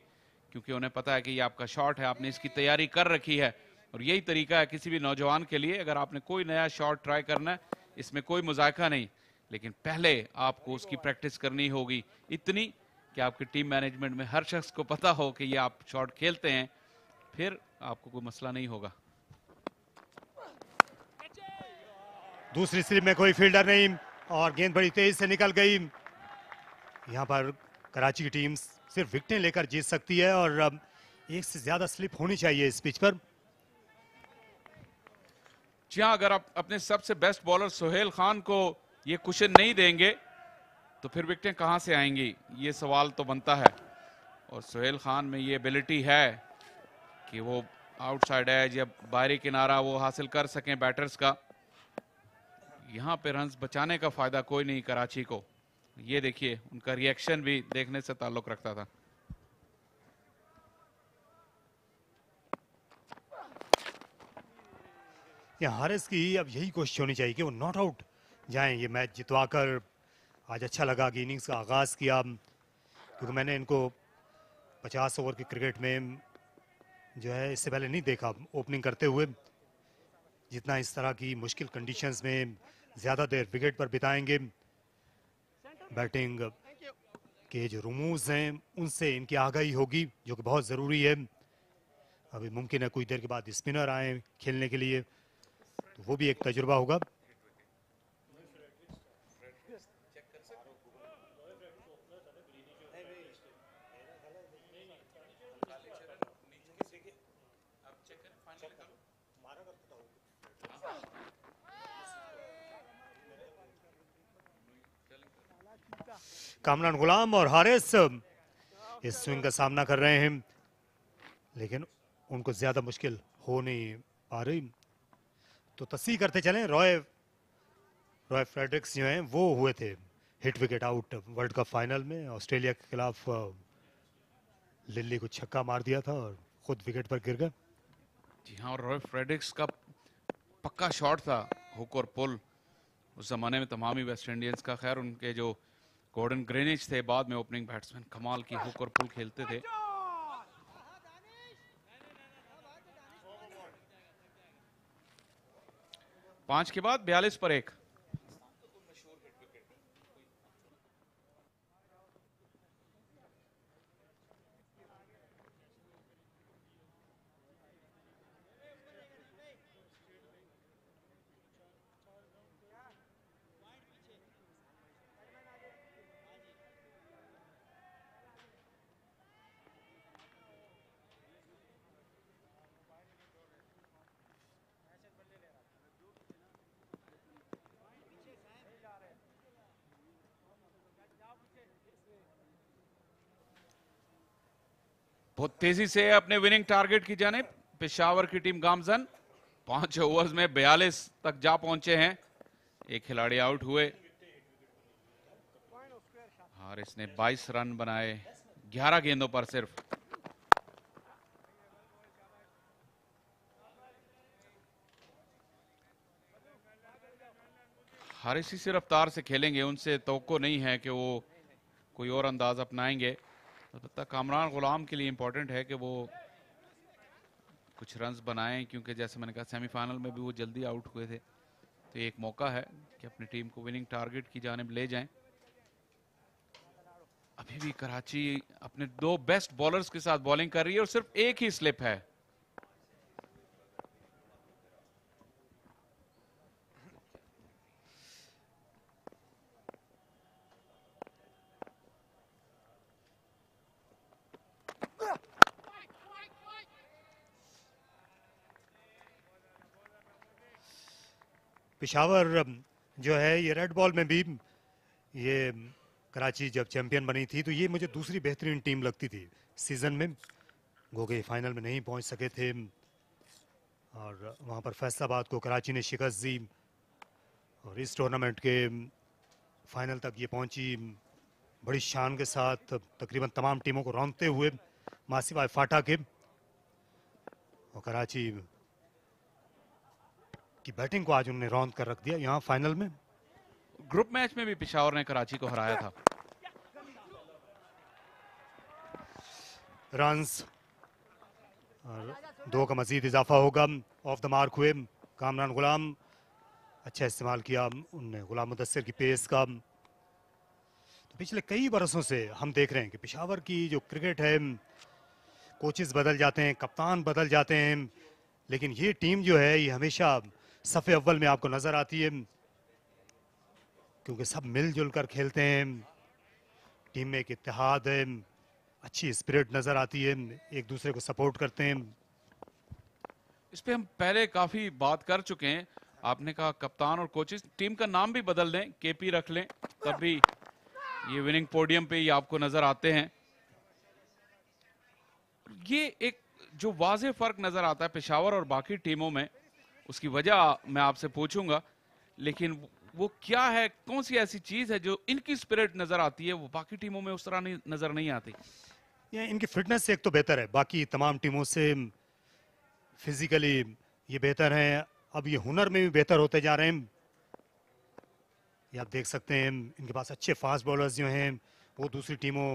क्योंकि उन्हें पता है कि ये आपका शॉट है, आपने इसकी तैयारी कर रखी है। और यही तरीका है किसी भी नौजवान के लिए, अगर आपने कोई नया शॉट ट्राई करना है, इसमें कोई मुजायका नहीं, लेकिन पहले आपको उसकी प्रैक्टिस करनी होगी इतनी कि आपकी टीम मैनेजमेंट में हर शख्स को पता हो कि ये आप शॉट खेलते हैं, फिर आपको कोई मसला नहीं होगा। दूसरी स्लिप में कोई फील्डर नहीं और गेंद बड़ी तेज से निकल गई। यहां पर कराची की टीम सिर्फ विकेटें लेकर जीत सकती है और एक से ज्यादा स्लिप होनी चाहिए इस पिच पर। जी हाँ, अगर आप अपने सबसे बेस्ट बॉलर सुहेल खान को ये कुशन नहीं देंगे तो फिर विकेटें कहां से आएंगी, ये सवाल तो बनता है। और सुहेल खान में ये एबिलिटी है कि वो आउटसाइड एज या बाहरी किनारा वो हासिल कर सकें बैटर्स का। यहां पे रन्स बचाने का फायदा कोई नहीं कराची को। ये देखिए, उनका रिएक्शन भी देखने से ताल्लुक रखता था। या हारिस की अब यही कोशिश होनी चाहिए कि वो नॉट आउट जाएं, ये मैच जितवाकर। आज अच्छा लगा कि इनिंग्स का आगाज किया, क्योंकि मैंने इनको 50 ओवर के क्रिकेट में जो है इससे पहले नहीं देखा ओपनिंग करते हुए। जितना इस तरह की मुश्किल कंडीशंस में ज्यादा देर विकेट पर बिताएंगे, बैटिंग के जो रूमूज हैं उनसे इनकी आगाही होगी, जो कि बहुत ज़रूरी है। अभी मुमकिन है कुछ देर के बाद स्पिनर आए खेलने के लिए, तो वो भी एक तजुर्बा होगा। कामरान गुलाम और हारिस इस स्विंग का सामना कर रहे हैं, लेकिन उनको ज्यादा मुश्किल हो नहीं पा रही। तो तस्वीर करते चलें, रॉय फ्रेडरिक्स जो हैं वो हुए थे hit wicket out world cup final में। ऑस्ट्रेलिया के खिलाफ लिल्ली को छक्का मार दिया था और खुद विकेट पर गिर गए। जी हाँ, और रॉय फ्रेडरिक्स का पक्का शॉट था हुक और पुल उस जमाने में तमाम ही वेस्ट इंडियंस का, खैर उनके जो गॉर्डन ग्रेनिज थे बाद में ओपनिंग बैट्समैन, कमाल की हुक और पुल खेलते थे। 5 के बाद 42 पर 1। बहुत तेजी से अपने विनिंग टारगेट की जानिब पेशावर की टीम गामजन 5 ओवर्स में 42 तक जा पहुंचे हैं। एक खिलाड़ी आउट हुए। हारिस ने 22 रन बनाए 11 गेंदों पर सिर्फ। हारिस इसी रफ्तार से खेलेंगे, उनसे तवक्को नहीं है कि वो कोई और अंदाज अपनाएंगे। अलबत्ता कामरान गुलाम के लिए इंपॉर्टेंट है कि वो कुछ रन्स बनाएं, क्योंकि जैसे मैंने कहा सेमीफाइनल में भी वो जल्दी आउट हुए थे, तो एक मौका है कि अपनी टीम को विनिंग टारगेट की जानिब ले जाएं। अभी भी कराची अपने 2 बेस्ट बॉलर्स के साथ बॉलिंग कर रही है और सिर्फ एक ही स्लिप है। पेशावर जो है ये रेड बॉल में भी, ये कराची जब चैंपियन बनी थी तो ये मुझे दूसरी बेहतरीन टीम लगती थी सीजन में। गोगे फाइनल में नहीं पहुंच सके थे और वहां पर फैसलाबाद को कराची ने शिकस्त दी और इस टूर्नामेंट के फाइनल तक ये पहुंची बड़ी शान के साथ, तकरीबन तमाम टीमों को रौंदते हुए मासिवाए फाटा के। और कराची की बैटिंग को आज उन्होंने रौंद कर रख दिया यहाँ फाइनल में। ग्रुप मैच में भी पेशावर ने कराची को हराया था। रन्स और 2 का मजीद इजाफा होगा। ऑफ द मार्क हुए कामरान गुलाम, अच्छा इस्तेमाल किया उनने गुलाम मुदस्सिर की पेस का। तो पिछले कई बरसों से हम देख रहे हैं कि पेशावर की जो क्रिकेट है, कोचेस बदल जाते हैं, कप्तान बदल जाते हैं, लेकिन ये टीम जो है ये हमेशा सफ़े अव्वल में आपको नजर आती है, क्योंकि सब मिलजुल कर खेलते हैं, टीम में एक इत्तेहाद है, अच्छी स्पिरिट नजर आती है, एक दूसरे को सपोर्ट करते हैं। इस पे हम पहले काफी बात कर चुके हैं। आपने कहा कप्तान और कोचेस, टीम का नाम भी बदल दें, केपी रख लें, तब भी ये विनिंग पोडियम पे ही आपको नजर आते हैं। ये एक जो वाज़ेह फर्क नजर आता है पेशावर और बाकी टीमों में, उसकी वजह मैं आपसे पूछूंगा, लेकिन वो क्या है, कौन सी ऐसी चीज है जो इनकी स्पिरिट नजर आती है वो बाकी टीमों में उस तरह नहीं नजर नहीं आती? ये इनकी फिटनेस से एक तो बेहतर है, बाकी तमाम टीमों से फिजिकली ये बेहतर हैं। अब ये हुनर में भी बेहतर होते जा रहे हैं। ये आप देख सकते हैं इनके पास अच्छे फास्ट बॉलर्स जो हैं वो दूसरी टीमों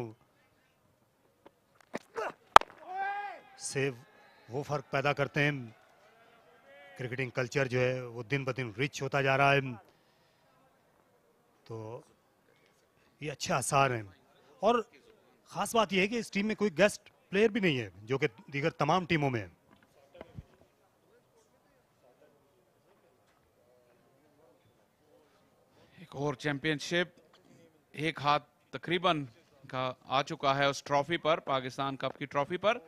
से वो फर्क पैदा करते हैं। क्रिकेटिंग कल्चर जो है वो दिन ब दिन रिच होता जा रहा है, तो ये अच्छे आसार हैं। और ख़ास बात यह है कि इस टीम में कोई गेस्ट प्लेयर भी नहीं है जो कि दीगर तमाम टीमों में है। एक और चैंपियनशिप एक हाथ तकरीबन का आ चुका है उस ट्रॉफी पर, पाकिस्तान कप की ट्रॉफी पर।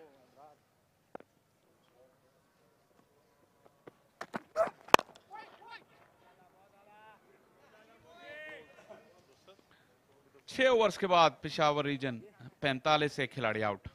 छह ओवर्स के बाद पेशावर रीजन 45 से खिलाड़ी out.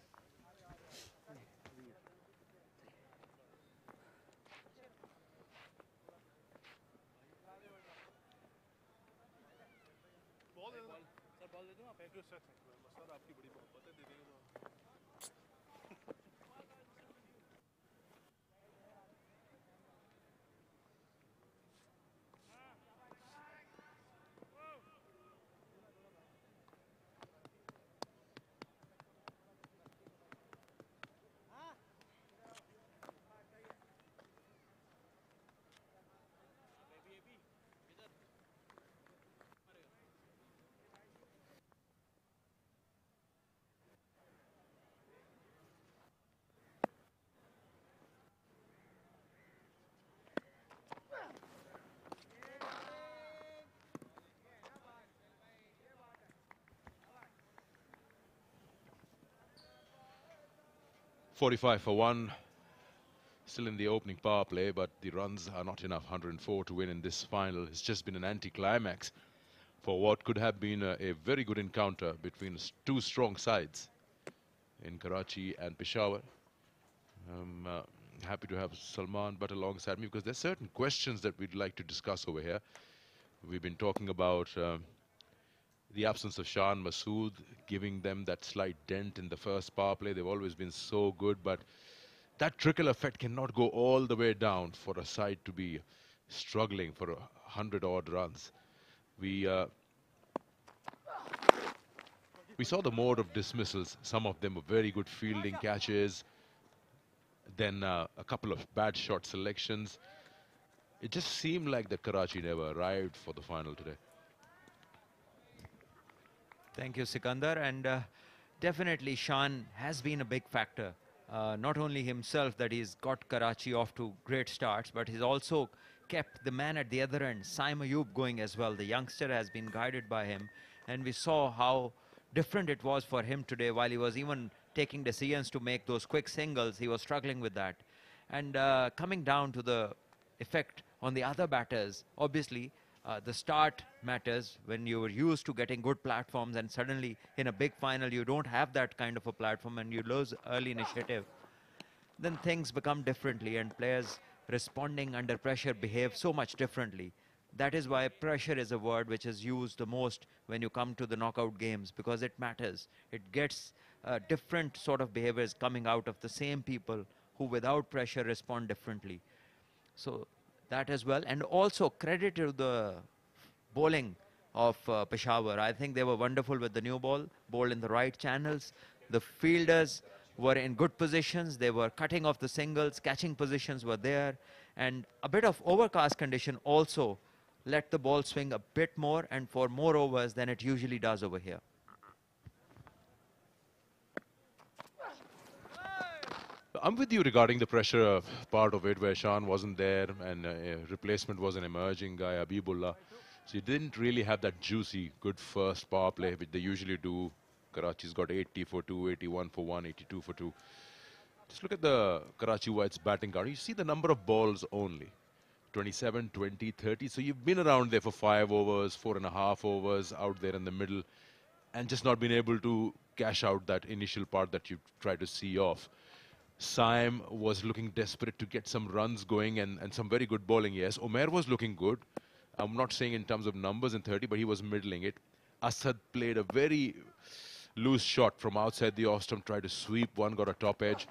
45 for 1. Still in the opening power play, but the runs are not enough. 104 to win in this final. It's just been an anticlimax for what could have been a very good encounter between two strong sides in Karachi and Peshawar. I'm happy to have Salman Butt alongside me because there's certain questions that we'd like to discuss over here. We've been talking about the absence of Shan Masood, giving them that slight dent in the first power play. They've always been so good, but that trickle effect cannot go all the way down for a side to be struggling for 100-odd runs. We saw the mode of dismissals. Some of them were very good fielding catches. Then a couple of bad shot selections. It just seemed like that Karachi never arrived for the final today. Thank you, Sikandar. And definitely Shan has been a big factor. Not only himself that he's got Karachi off to great starts, but he's also kept the man at the other end, Saim Ayub, going as well. The youngster has been guided by him. And we saw how different it was for him today. While he was even taking decisions to make those quick singles, he was struggling with that. And coming down to the effect on the other batters, obviously the start matters. When you were used to getting good platforms and suddenly in a big final you don't have that kind of a platform and you lose early initiative, then things become differently and players responding under pressure behave so much differently. That is why pressure is a word which is used the most when you come to the knockout games, because it matters. It gets different sort of behaviors coming out of the same people who without pressure respond differently. So that as well. And also credit to the bowling of Peshawar. I think they were wonderful with the new ball, bowled in the right channels. The fielders were in good positions. They were cutting off the singles, catching positions were there. And a bit of overcast condition also let the ball swing a bit more and for more overs than it usually does over here. I'm with you regarding the pressure part of it, where Shan wasn't there and a replacement was an emerging guy, Abibullah. So you didn't really have that juicy, good first power play, which they usually do. Karachi's got 80 for 2, 81 for 1, 82 for 2. Just look at the Karachi Whites batting card. You see the number of balls only. 27, 20, 30. So you've been around there for 5 overs, 4.5 overs, out there in the middle, and just not been able to cash out that initial part that you try to see off. Saim was looking desperate to get some runs going and some very good bowling, yes. Omer was looking good. I'm not saying in terms of numbers in 30, but he was middling it. Asad played a very loose shot from outside the off stump, tried to sweep one, got a top edge.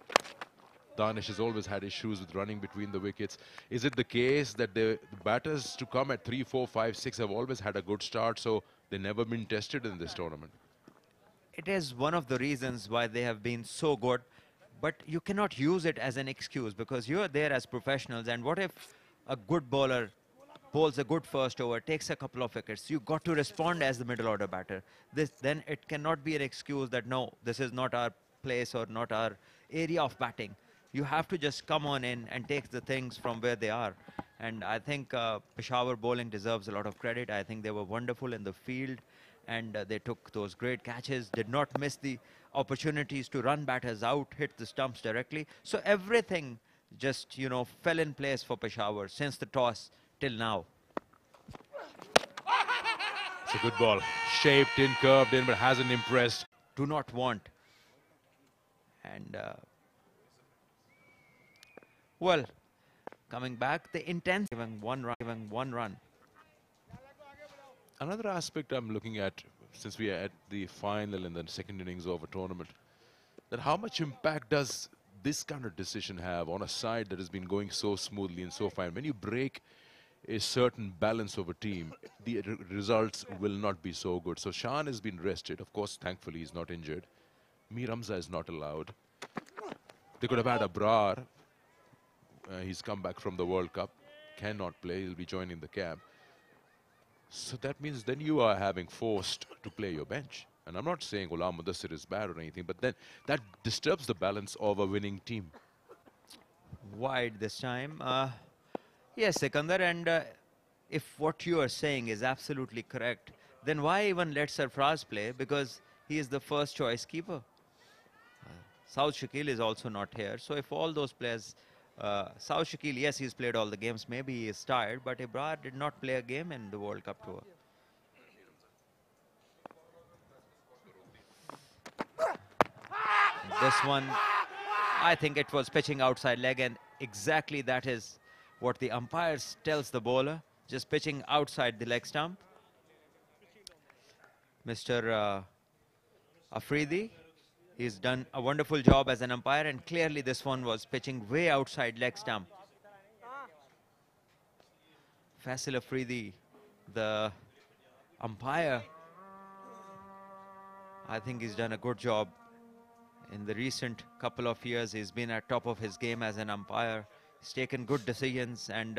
Danish has always had issues with running between the wickets. Is it the case that the batters to come at 3, 4, 5, 6 have always had a good start, so they've never been tested in this tournament? It is one of the reasons why they have been so good. But you cannot use it as an excuse because you're there as professionals. And what if a good bowler bowls a good first over, takes a couple of wickets? You got to respond as the middle order batter. Then it cannot be an excuse that, no, this is not our place or not our area of batting. You have to just come on in and take the things from where they are. And I think Peshawar bowling deserves a lot of credit. I think they were wonderful in the field. And they took those great catches, did not miss the opportunities to run batters out, hit the stumps directly. So everything just, you know, fell in place for Peshawar since the toss till now. It's a good ball. Shaped in, curved in, but hasn't impressed. Do not want. And, well, coming back, the intent, giving one run. Another aspect I'm looking at, since we are at the final in the second innings of a tournament, that how much impact does this kind of decision have on a side that has been going so smoothly and so fine? When you break a certain balance of a team, the results will not be so good. So Shan has been rested. Of course, thankfully, he's not injured. Mir Hamza is not allowed. They could have had Abrar. He's come back from the World Cup. Cannot play. He'll be joining the camp. So that means then you are having forced to play your bench. And I'm not saying Ghulam Mudassir is bad or anything, but then that disturbs the balance of a winning team. Wide this time. Yes, Sikandar, and if what you are saying is absolutely correct, then why even let Sarfraz play? Because he is the first choice keeper. South Shakil is also not here. So if all those players, South Shakil, yes, he's played all the games. Maybe he is tired, but Ibrar did not play a game in the World Cup tour. This one, I think it was pitching outside leg, and exactly that is what the umpire tells the bowler, just pitching outside the leg stump. Mr. Afridi, he's done a wonderful job as an umpire, and clearly this one was pitching way outside leg stump. Faisal Afridi, the umpire, I think he's done a good job. In the recent couple of years, he's been at top of his game as an umpire. He's taken good decisions and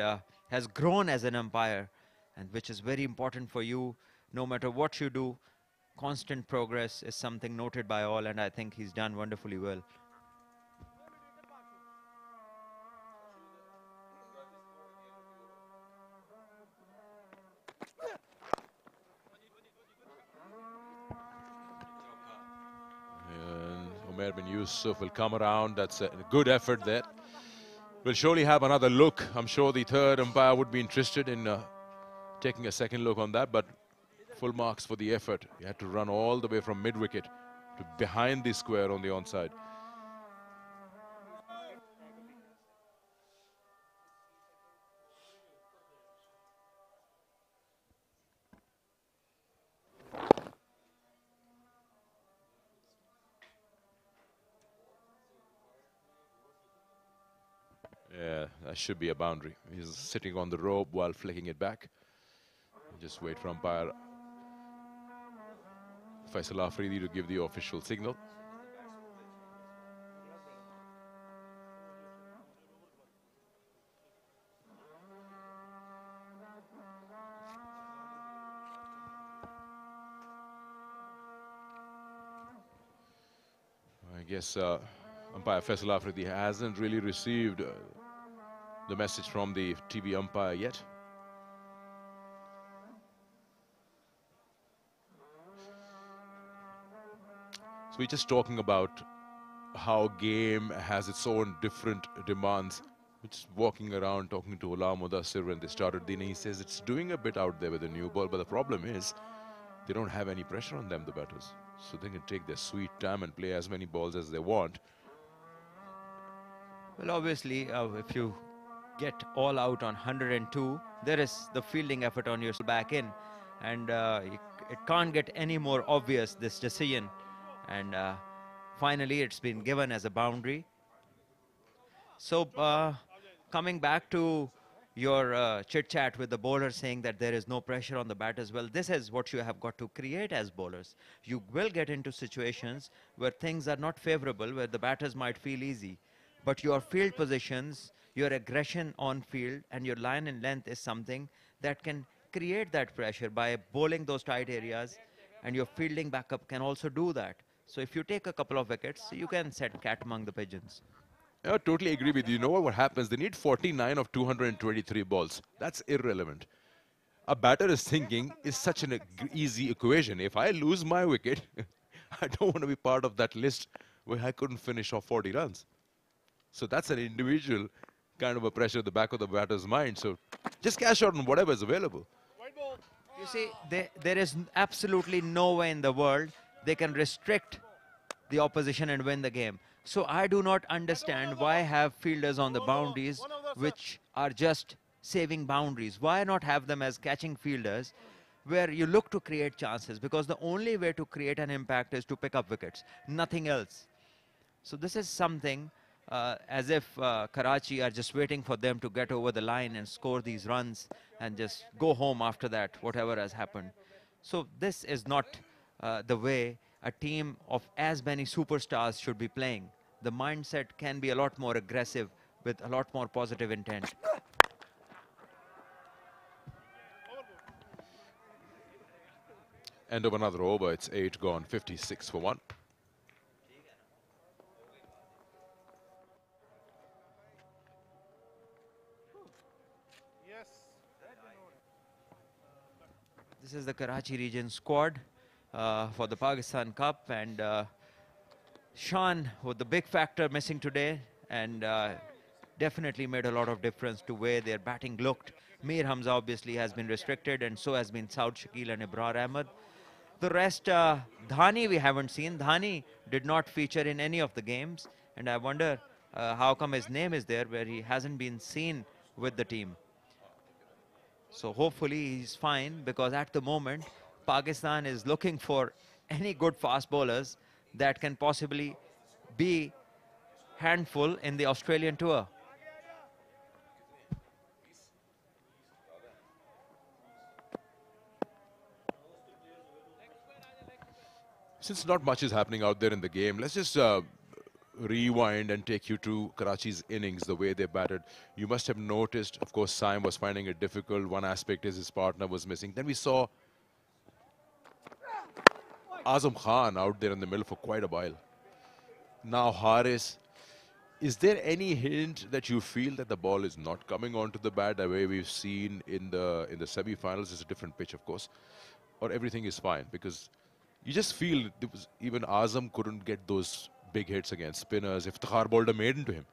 has grown as an umpire, and which is very important for you. No matter what you do, constant progress is something noted by all, and I think he's done wonderfully well. Umair bin Yusuf will come around. That's a good effort there. We'll surely have another look. I'm sure the third umpire would be interested in taking a second look on that, but full marks for the effort. You had to run all the way from mid-wicket to behind the square on the onside. Yeah, that should be a boundary. He's sitting on the rope while flicking it back. Just wait for umpire Faisal Afridi to give the official signal. I guess umpire Faisal Afridi hasn't really received the message from the TV umpire yet. So we're just talking about how game has its own different demands. We're just walking around talking to Ola Mudassir when they started the inning. He says it's doing a bit out there with the new ball, but the problem is they don't have any pressure on them, the batters. So they can take their sweet time and play as many balls as they want. Well, obviously, if you get all out on 102, there is the fielding effort on your back in, and it can't get any more obvious, this decision. And finally, it's been given as a boundary. So coming back to your chit-chat with the bowler saying that there is no pressure on the batters, well, this is what you have got to create as bowlers. You will get into situations where things are not favorable, where the batters might feel easy. But your field positions, your aggression on field, and your line and length is something that can create that pressure by bowling those tight areas, and your fielding backup can also do that. So if you take a couple of wickets, you can set cat among the pigeons. I totally agree with you. You know what happens? They need 49 of 223 balls. That's irrelevant. A batter is thinking, it's such an easy equation. If I lose my wicket, I don't want to be part of that list where I couldn't finish off 40 runs. So that's an individual kind of a pressure at the back of the batter's mind. So just cash out on whatever is available. You see, there is absolutely no way in the world they can restrict the opposition and win the game. So I do not understand why have fielders on the boundaries which are just saving boundaries. Why not have them as catching fielders where you look to create chances? Because the only way to create an impact is to pick up wickets, nothing else. So this is something as if Karachi are just waiting for them to get over the line and score these runs and just go home after that, whatever has happened. So this is not the way a team of as many superstars should be playing. The mindset can be a lot more aggressive with a lot more positive intent. End of another over. It's 8 gone, 56 for 1. Yes. This is the Karachi region squad for the Pakistan Cup, and Sean with the big factor missing today, and definitely made a lot of difference to where their batting looked. Mir Hamza obviously has been restricted, and so has been Saud Shakil and Ibrar Ahmed. The rest, Dhani we haven't seen. Dhani did not feature in any of the games, and I wonder how come his name is there where he hasn't been seen with the team. So hopefully he's fine, because at the moment Pakistan is looking for any good fast bowlers that can possibly be handful in the Australian tour. Since not much is happening out there in the game, let's just rewind and take you to Karachi's innings, the way they batted. You must have noticed, of course, Saim was finding it difficult. One aspect is his partner was missing. Then we saw Azam Khan out there in the middle for quite a while. Now Haris, is there any hint that you feel that the ball is not coming onto the bat the way we've seen in the semi-finals? It's a different pitch, of course, or everything is fine? Because you just feel even Azam couldn't get those big hits against spinners. Iftikhar bowled a maiden to him.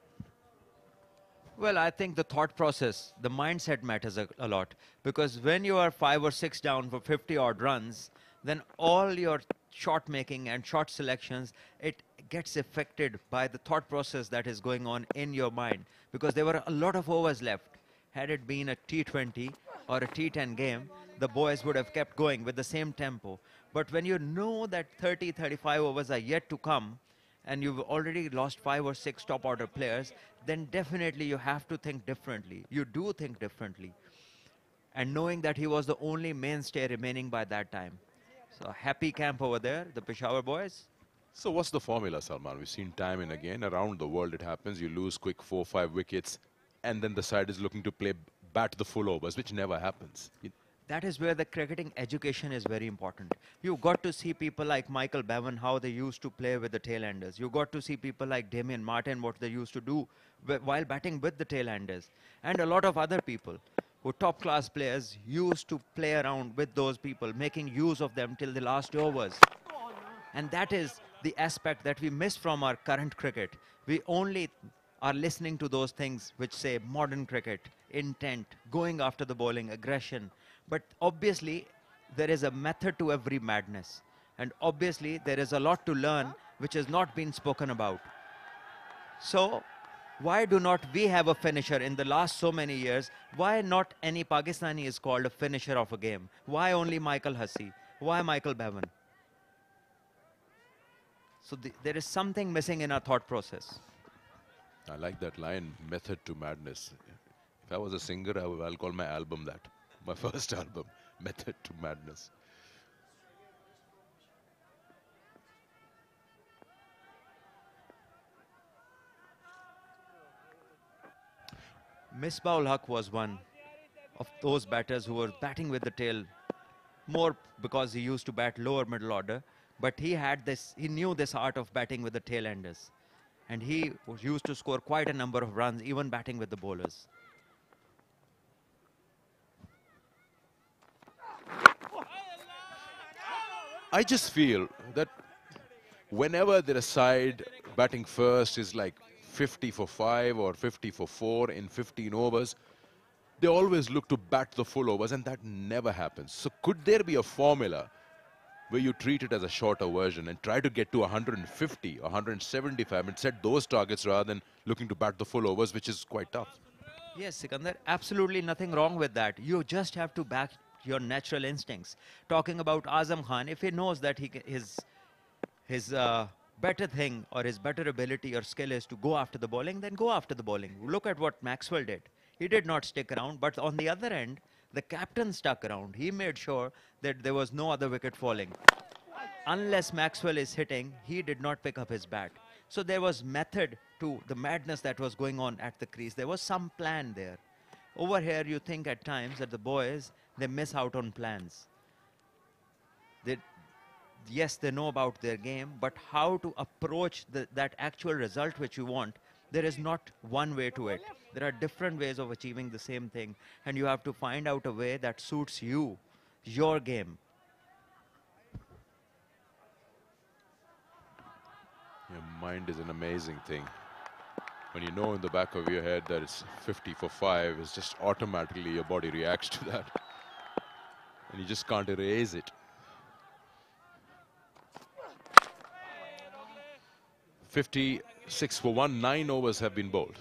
Well, I think the thought process, the mindset matters a lot, because when you are 5 or 6 down for 50 odd runs, then all your shot making and shot selections, it gets affected by the thought process that is going on in your mind, because there were a lot of overs left. Had it been a T20 or a T10 game, the boys would have kept going with the same tempo. But when you know that 30, 35 overs are yet to come, and you've already lost 5 or 6 top order players, then definitely you have to think differently. You do think differently. And knowing that he was the only mainstay remaining by that time. So happy camp over there, the Peshawar boys. So what's the formula, Salman? We've seen time and again around the world it happens. You lose quick 4 or 5 wickets, and then the side is looking to bat the full overs, which never happens. That is where the cricketing education is very important. You got to see people like Michael Bevan, how they used to play with the tail-enders. You got to see people like Damien Martin, what they used to do while batting with the tail-enders. And a lot of other people who top-class players used to play around with those people, making use of them till the last overs. And that is the aspect that we miss from our current cricket. We only are listening to those things which say modern cricket, intent, going after the bowling, aggression. But obviously, there is a method to every madness. And obviously, there is a lot to learn which has not been spoken about. So, why do not we have a finisher in the last so many years? Why not any Pakistani is called a finisher of a game? Why only Michael Hussey? Why Michael Bevan? So there is something missing in our thought process. I like that line, method to madness. If I was a singer, I'll call my album that. My first album, Method to Madness. Misbah-ul Haq was one of those batters who were batting with the tail more because he used to bat lower middle order, but he knew this art of batting with the tail enders, and he was used to score quite a number of runs even batting with the bowlers. I just feel that whenever their side batting first is like 50 for 5 or 50 for 4 in 15 overs, they always look to bat the full overs, and that never happens. So could there be a formula where you treat it as a shorter version and try to get to 150 or 175 and set those targets rather than looking to bat the full overs, which is quite tough? Yes, Sikandar, absolutely nothing wrong with that. You just have to back your natural instincts. Talking about Azam Khan, if he knows that his better thing or his better ability or skill is to go after the bowling, then go after the bowling. Look at what Maxwell did. He did not stick around, but on the other end, the captain stuck around. He made sure that there was no other wicket falling. Unless Maxwell is hitting, he did not pick up his bat. So there was method to the madness that was going on at the crease. There was some plan there. Over here, you think at times that the boys, they miss out on plans. Yes, they know about their game, but how to approach that actual result which you want, there is not one way to it. There are different ways of achieving the same thing, and you have to find out a way that suits you, your game. Your mind is an amazing thing. When you know in the back of your head that it's 50 for 5, it's just automatically your body reacts to that. And you just can't erase it. 56 for 1, 9 overs have been bowled.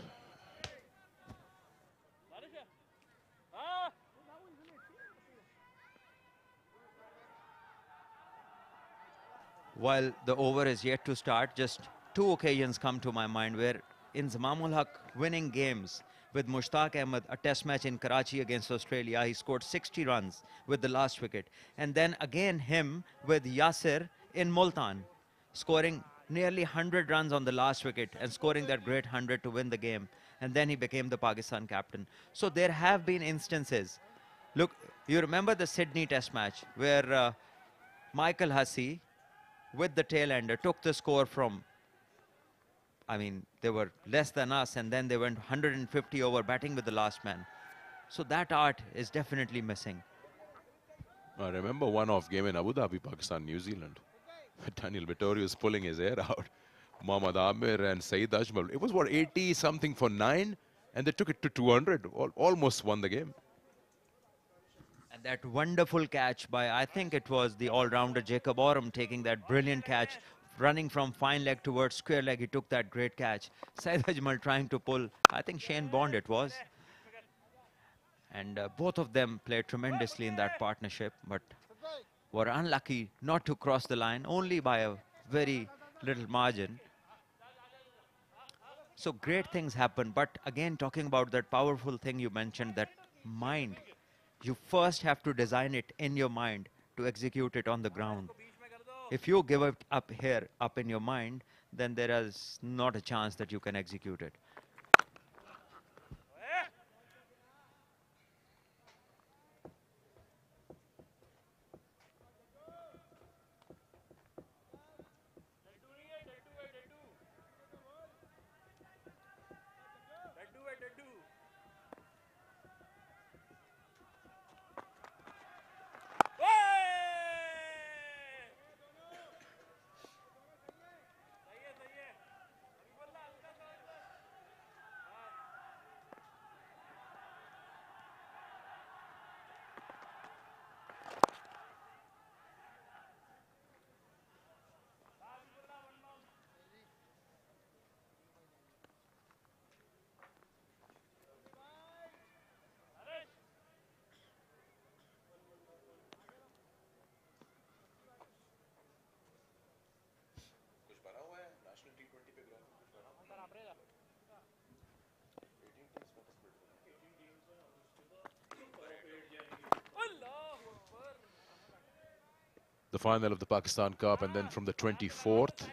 While the over is yet to start, just two occasions come to my mind where Inzamamul Haq winning games with Mushtaq Ahmed, a test match in Karachi against Australia. He scored 60 runs with the last wicket. And then again him with Yasir in Multan, scoring nearly 100 runs on the last wicket and scoring that great 100 to win the game. And then he became the Pakistan captain. So there have been instances. Look, you remember the Sydney test match where Michael Hussey with the tail ender took the score from, I mean, they were less than us, and then they went 150 over batting with the last man. So that art is definitely missing. I remember one-off game in Abu Dhabi, Pakistan, New Zealand. Daniel Vittorio was pulling his hair out. Mohammad Amir and Saeed Ajmal. It was, what, 80-something for 9? And they took it to 200. Almost won the game. And that wonderful catch by, I think it was the all-rounder Jacob Oram taking that brilliant catch, running from fine leg towards square leg. He took that great catch. Saeed Ajmal trying to pull, I think Shane Bond it was. And both of them played tremendously in that partnership, but were unlucky not to cross the line, only by a very little margin. So great things happen, but again, talking about that powerful thing you mentioned, that mind. You first have to design it in your mind to execute it on the ground. If you give it up here, up in your mind, then there is not a chance that you can execute it. The final of the Pakistan Cup, and then from the 24th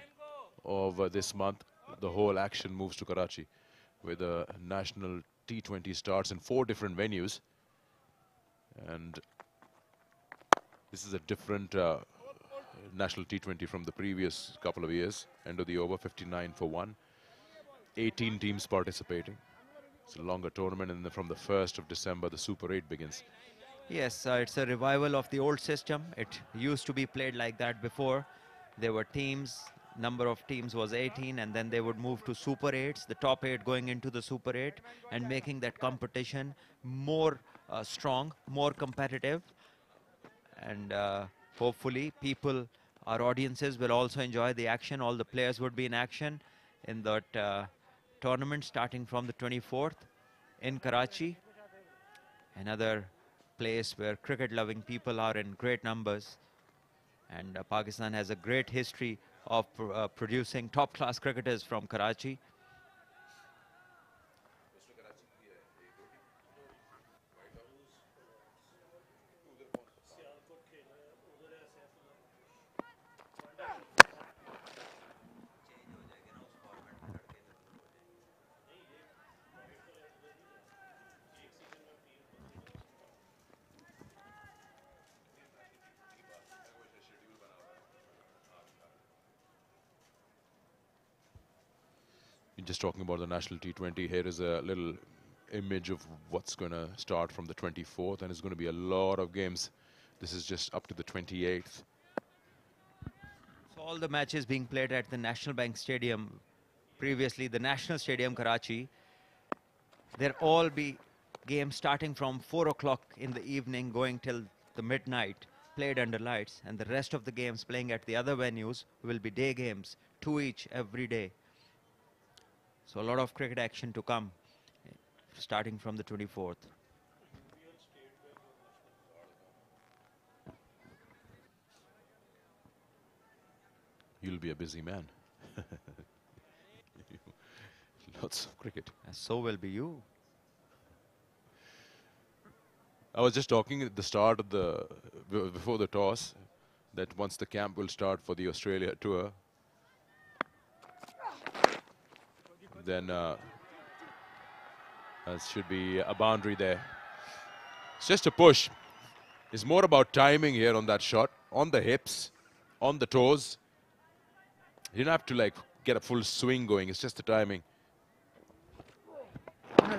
of this month, the whole action moves to Karachi, where the national T20 starts in 4 different venues. And this is a different national T20 from the previous couple of years. End of the over, 59 for 1. 18 teams participating. It's a longer tournament, and then from the 1st of December, the Super 8 begins. Yes, it's a revival of the old system. It used to be played like that before. There were teams, number of teams was 18, and then they would move to Super 8s, the top 8 going into the Super 8, and making that competition more strong, more competitive. And hopefully people, our audiences will also enjoy the action. All the players would be in action in that tournament starting from the 24th in Karachi. Another place where cricket-loving people are in great numbers. And Pakistan has a great history of producing top-class cricketers from Karachi. Just talking about the national T20, here is a little image of what's going to start from the 24th, and it's going to be a lot of games. This is just up to the 28th. So all the matches being played at the National Bank Stadium, previously the National Stadium, Karachi, there all be games starting from 4 o'clock in the evening, going till the midnight, played under lights, and the rest of the games playing at the other venues will be day games, 2 each every day. So a lot of cricket action to come, starting from the 24th. You'll be a busy man. Lots of cricket. And so will be you. I was just talking at the start of before the toss, that once the camp will start for the Australia tour, then there should be a boundary there. It's just a push. It's more about timing here on that shot, on the hips, on the toes. You don't have to like get a full swing going. It's just the timing.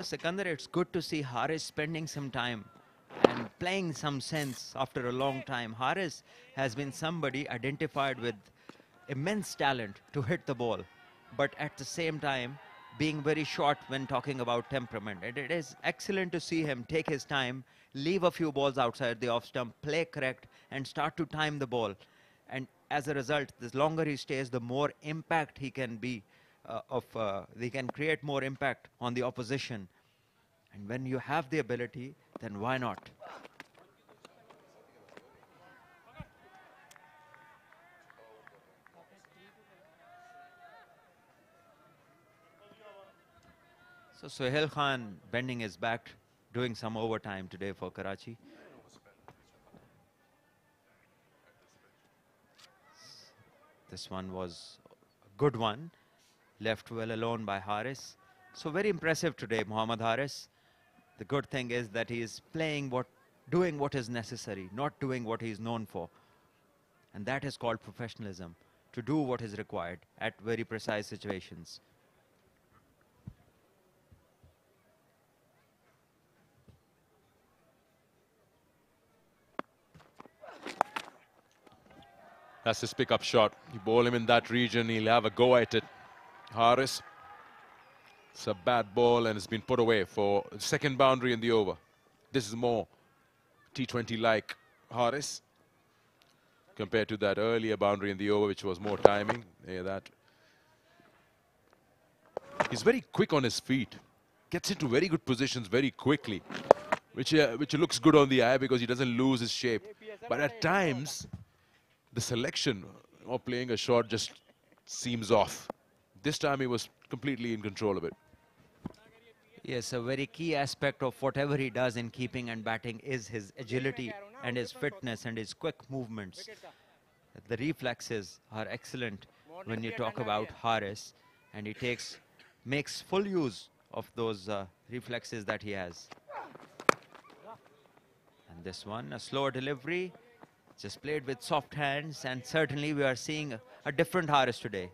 Sikandar, it's good to see Haris spending some time and playing some sense after a long time. Haris has been somebody identified with immense talent to hit the ball, but at the same time being very short when talking about temperament. And it is excellent to see him take his time, leave a few balls outside the off stump, play correct, and start to time the ball. And as a result, the longer he stays, the more impact he can be they can create more impact on the opposition. And when you have the ability, then why not? So Sohail Khan bending his back, doing some overtime today for Karachi. This one was a good one, left well alone by Haris. So very impressive today, Mohammad Haris. The good thing is that he is doing what is necessary, not doing what he is known for. And that is called professionalism, to do what is required at very precise situations. That's his pickup shot. You bowl him in that region, he'll have a go at it. Haris. It's a bad ball and it's been put away for the second boundary in the over. This is more T20-like Haris compared to that earlier boundary in the over, which was more timing. Yeah, that. He's very quick on his feet. Gets into very good positions very quickly, which looks good on the eye because he doesn't lose his shape. But at times, the selection of playing a shot just seems off. This time he was completely in control of it. Yes, a very key aspect of whatever he does in keeping and batting is his agility and his fitness and his quick movements. The reflexes are excellent when you talk about Haris, and he makes full use of those reflexes that he has. And this one, a slower delivery, just played with soft hands, and certainly we are seeing a different Haris today.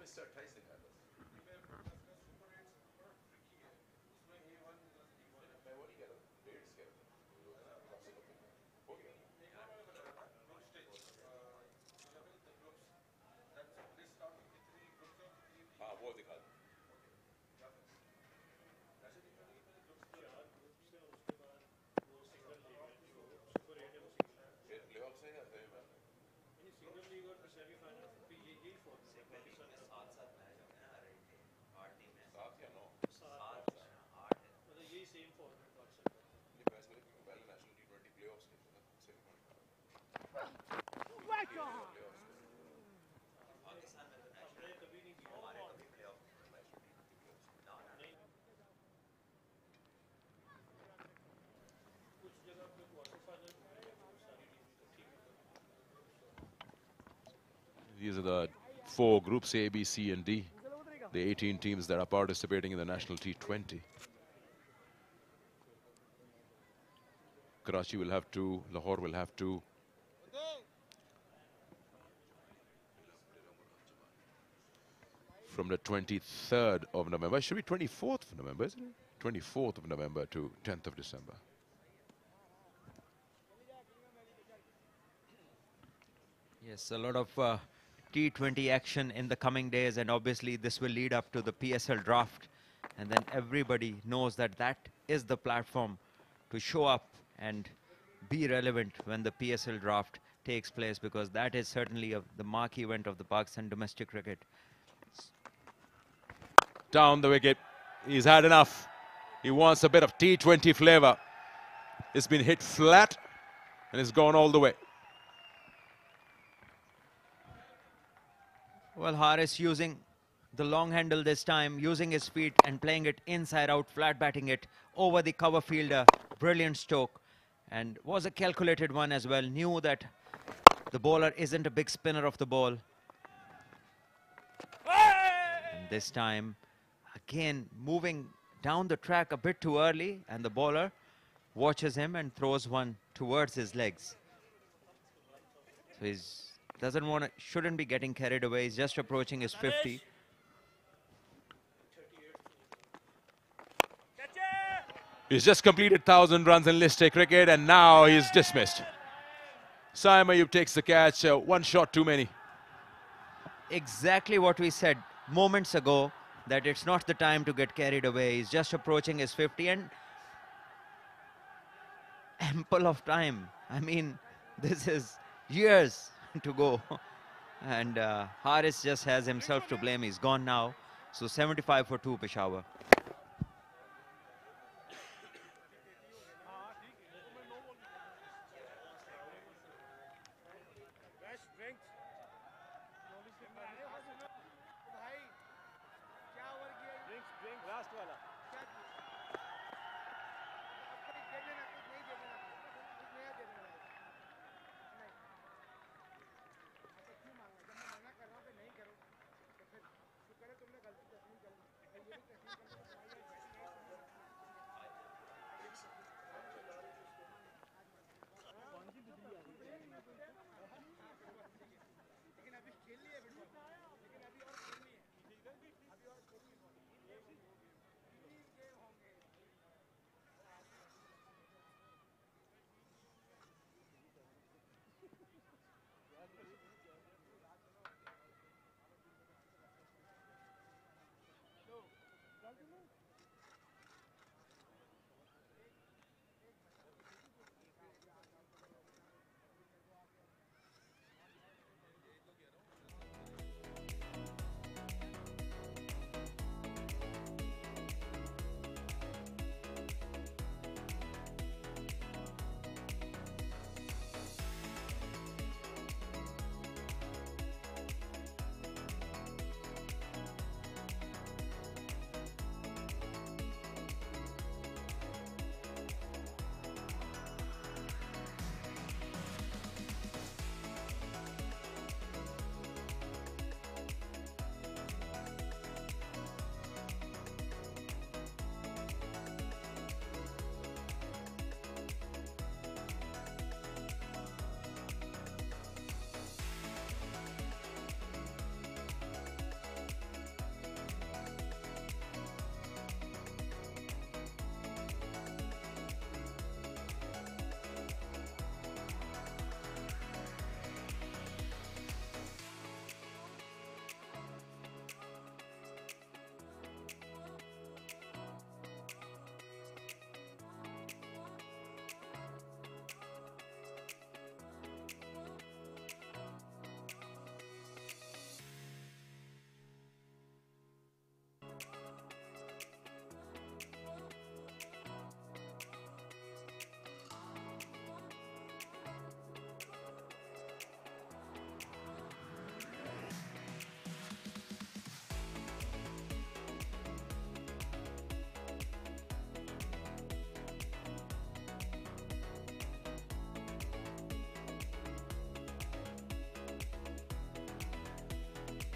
These are the 4 groups, A, B, C, and D. The 18 teams that are participating in the National T20. Karachi will have 2, Lahore will have 2. From the 23rd of November, it should be 24th of November, isn't it? 24th of November to 10th of December. Yes, a lot of T20 action in the coming days, and obviously this will lead up to the PSL draft, and then everybody knows that that is the platform to show up and be relevant when the PSL draft takes place, because that is certainly the marquee event of the Pakistan domestic cricket. Down the wicket. He's had enough. He wants a bit of T20 flavor. It's been hit flat and it's gone all the way. Well, Haris using the long handle this time, using his feet and playing it inside out, flat batting it over the cover fielder. Brilliant stroke, and was a calculated one as well. Knew that the bowler isn't a big spinner of the ball. And this time, again, moving down the track a bit too early, and the bowler watches him and throws one towards his legs. So he's shouldn't be getting carried away. He's just approaching his 50. He's just completed 1,000 runs in List A cricket and now he's dismissed. Saim Ayub takes the catch. One shot too many. Exactly what we said moments ago, that it's not the time to get carried away. He's just approaching his 50 and ample of time. I mean, this is years to go. And Haris just has himself to blame. He's gone now. So 75 for 2 Peshawar.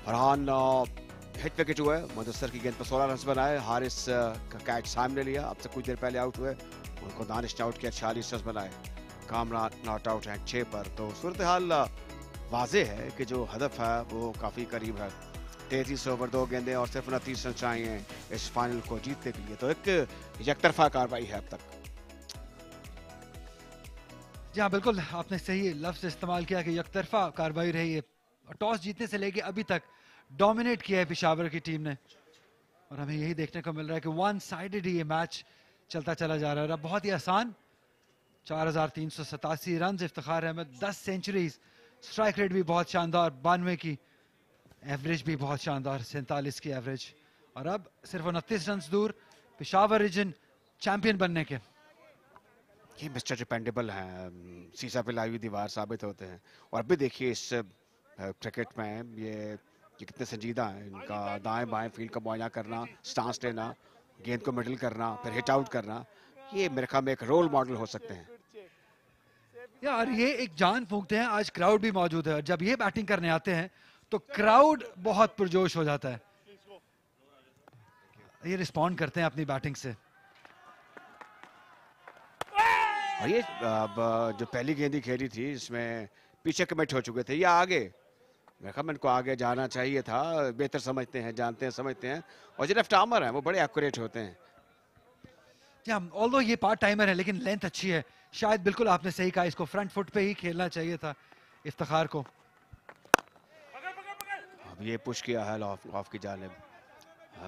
Farhan hit wicket हुआ है, मुदस्सर की गेंद पर 16 run बनाए, हारिस का catch सामने लिया, अब से कुछ देर पहले आउट हुए, उनको दानिश ने आउट किया, 46 रन बनाए, कामरान नॉट आउट है 6 पर। तो सूरत हाल वाजे है कि जो हदफ है वो काफ़ी करीब है। 33 ओवर 2 गेंदें और सिर्फ 29 रन चाहिए इस फाइनल को जीतने के लिए, तो एक यकतरफा कार्रवाई है अब तक। जी हाँ, बिल्कुल आपने सही लफ्ज़ इस्तेमाल किया कि यकतरफा कार्रवाई रही है और टॉस जीतने से लेके अभी तक डोमिनेट किया है पेशावर की टीम ने, और हमें यही देखने को मिल रहा है कि वन साइडेड ही ये मैच चलता चला जा रहा है। बहुत ही आसान 4387 run Iftikhar Ahmed, 10 centuries, strike rate भी बहुत शानदार 92 की, एवरेज भी बहुत शानदार 47 की एवरेज, और अब सिर्फ 29 रन दूर पेशावर रीजन चैंपियन बनने के। ये मिस्टर डिपेंडेबल हैं, सीसा पे लाई हुई दीवार साबित होते हैं। और अभी देखिए इस क्रिकेट में ये कितने संजीदा हैं, इनका दाएं बाएं फील्ड का मुआयना करना, स्टांस लेना, गेंद को मिडल करना, फिर हिट आउट करना, ये मेरे ख्याल में एक रोल मॉडल हो सकते हैं। यार ये एक जान फूंकते हैं, आज क्राउड भी मौजूद है, और जब ये बैटिंग करने आते हैं तो क्राउड बहुत पुरजोश हो जाता है, ये रिस्पॉन्ड करते हैं अपनी बैटिंग से। और ये जो पहली गेंदी खेली थी इसमें पीछे कमिट हो चुके थे, या आगे, मेरे ख्याल में इनको आगे जाना चाहिए था, बेहतर समझते हैं, जानते हैं, समझते हैं, और जो लेफ्ट आर्मर हैं वो बड़े एक्यूरेट होते हैं। ऑल्दो ये पार्ट टाइमर है लेकिन लेंथ अच्छी है, शायद बिल्कुल आपने सही कहा, इसको फ्रंट फुट पे ही खेलना चाहिए था इफ्तिखार को। अब ये पुश किया है ऑफ की जानिब,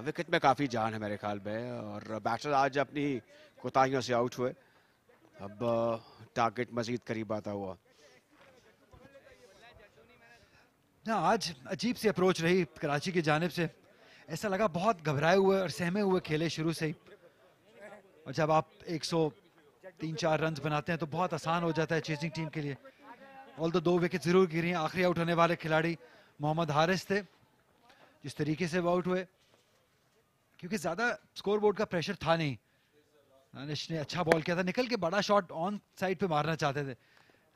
विकेट में काफी जान है मेरे ख्याल में, और बैटर आज अपनी कोताहियों से आउट हुए, अब टारगेट मजीद करीब आता हुआ। आज अजीब सी अप्रोच रही कराची की जानिब से, ऐसा लगा बहुत घबराए हुए और सहमे हुए खेले शुरू से ही, और जब आप 103-4 रन बनाते हैं तो बहुत आसान हो जाता है चेजिंग टीम के लिए। ऑल्दो 2 विकेट जरूर गिरी हैं, आखिरी आउट होने वाले खिलाड़ी मोहम्मद हारिस थे, जिस तरीके से वो आउट हुए, क्योंकि ज्यादा स्कोरबोर्ड का प्रेशर था नहीं, दानिश ने अच्छा बॉल किया था, निकल के बड़ा शॉट ऑन साइड पे मारना चाहते थे,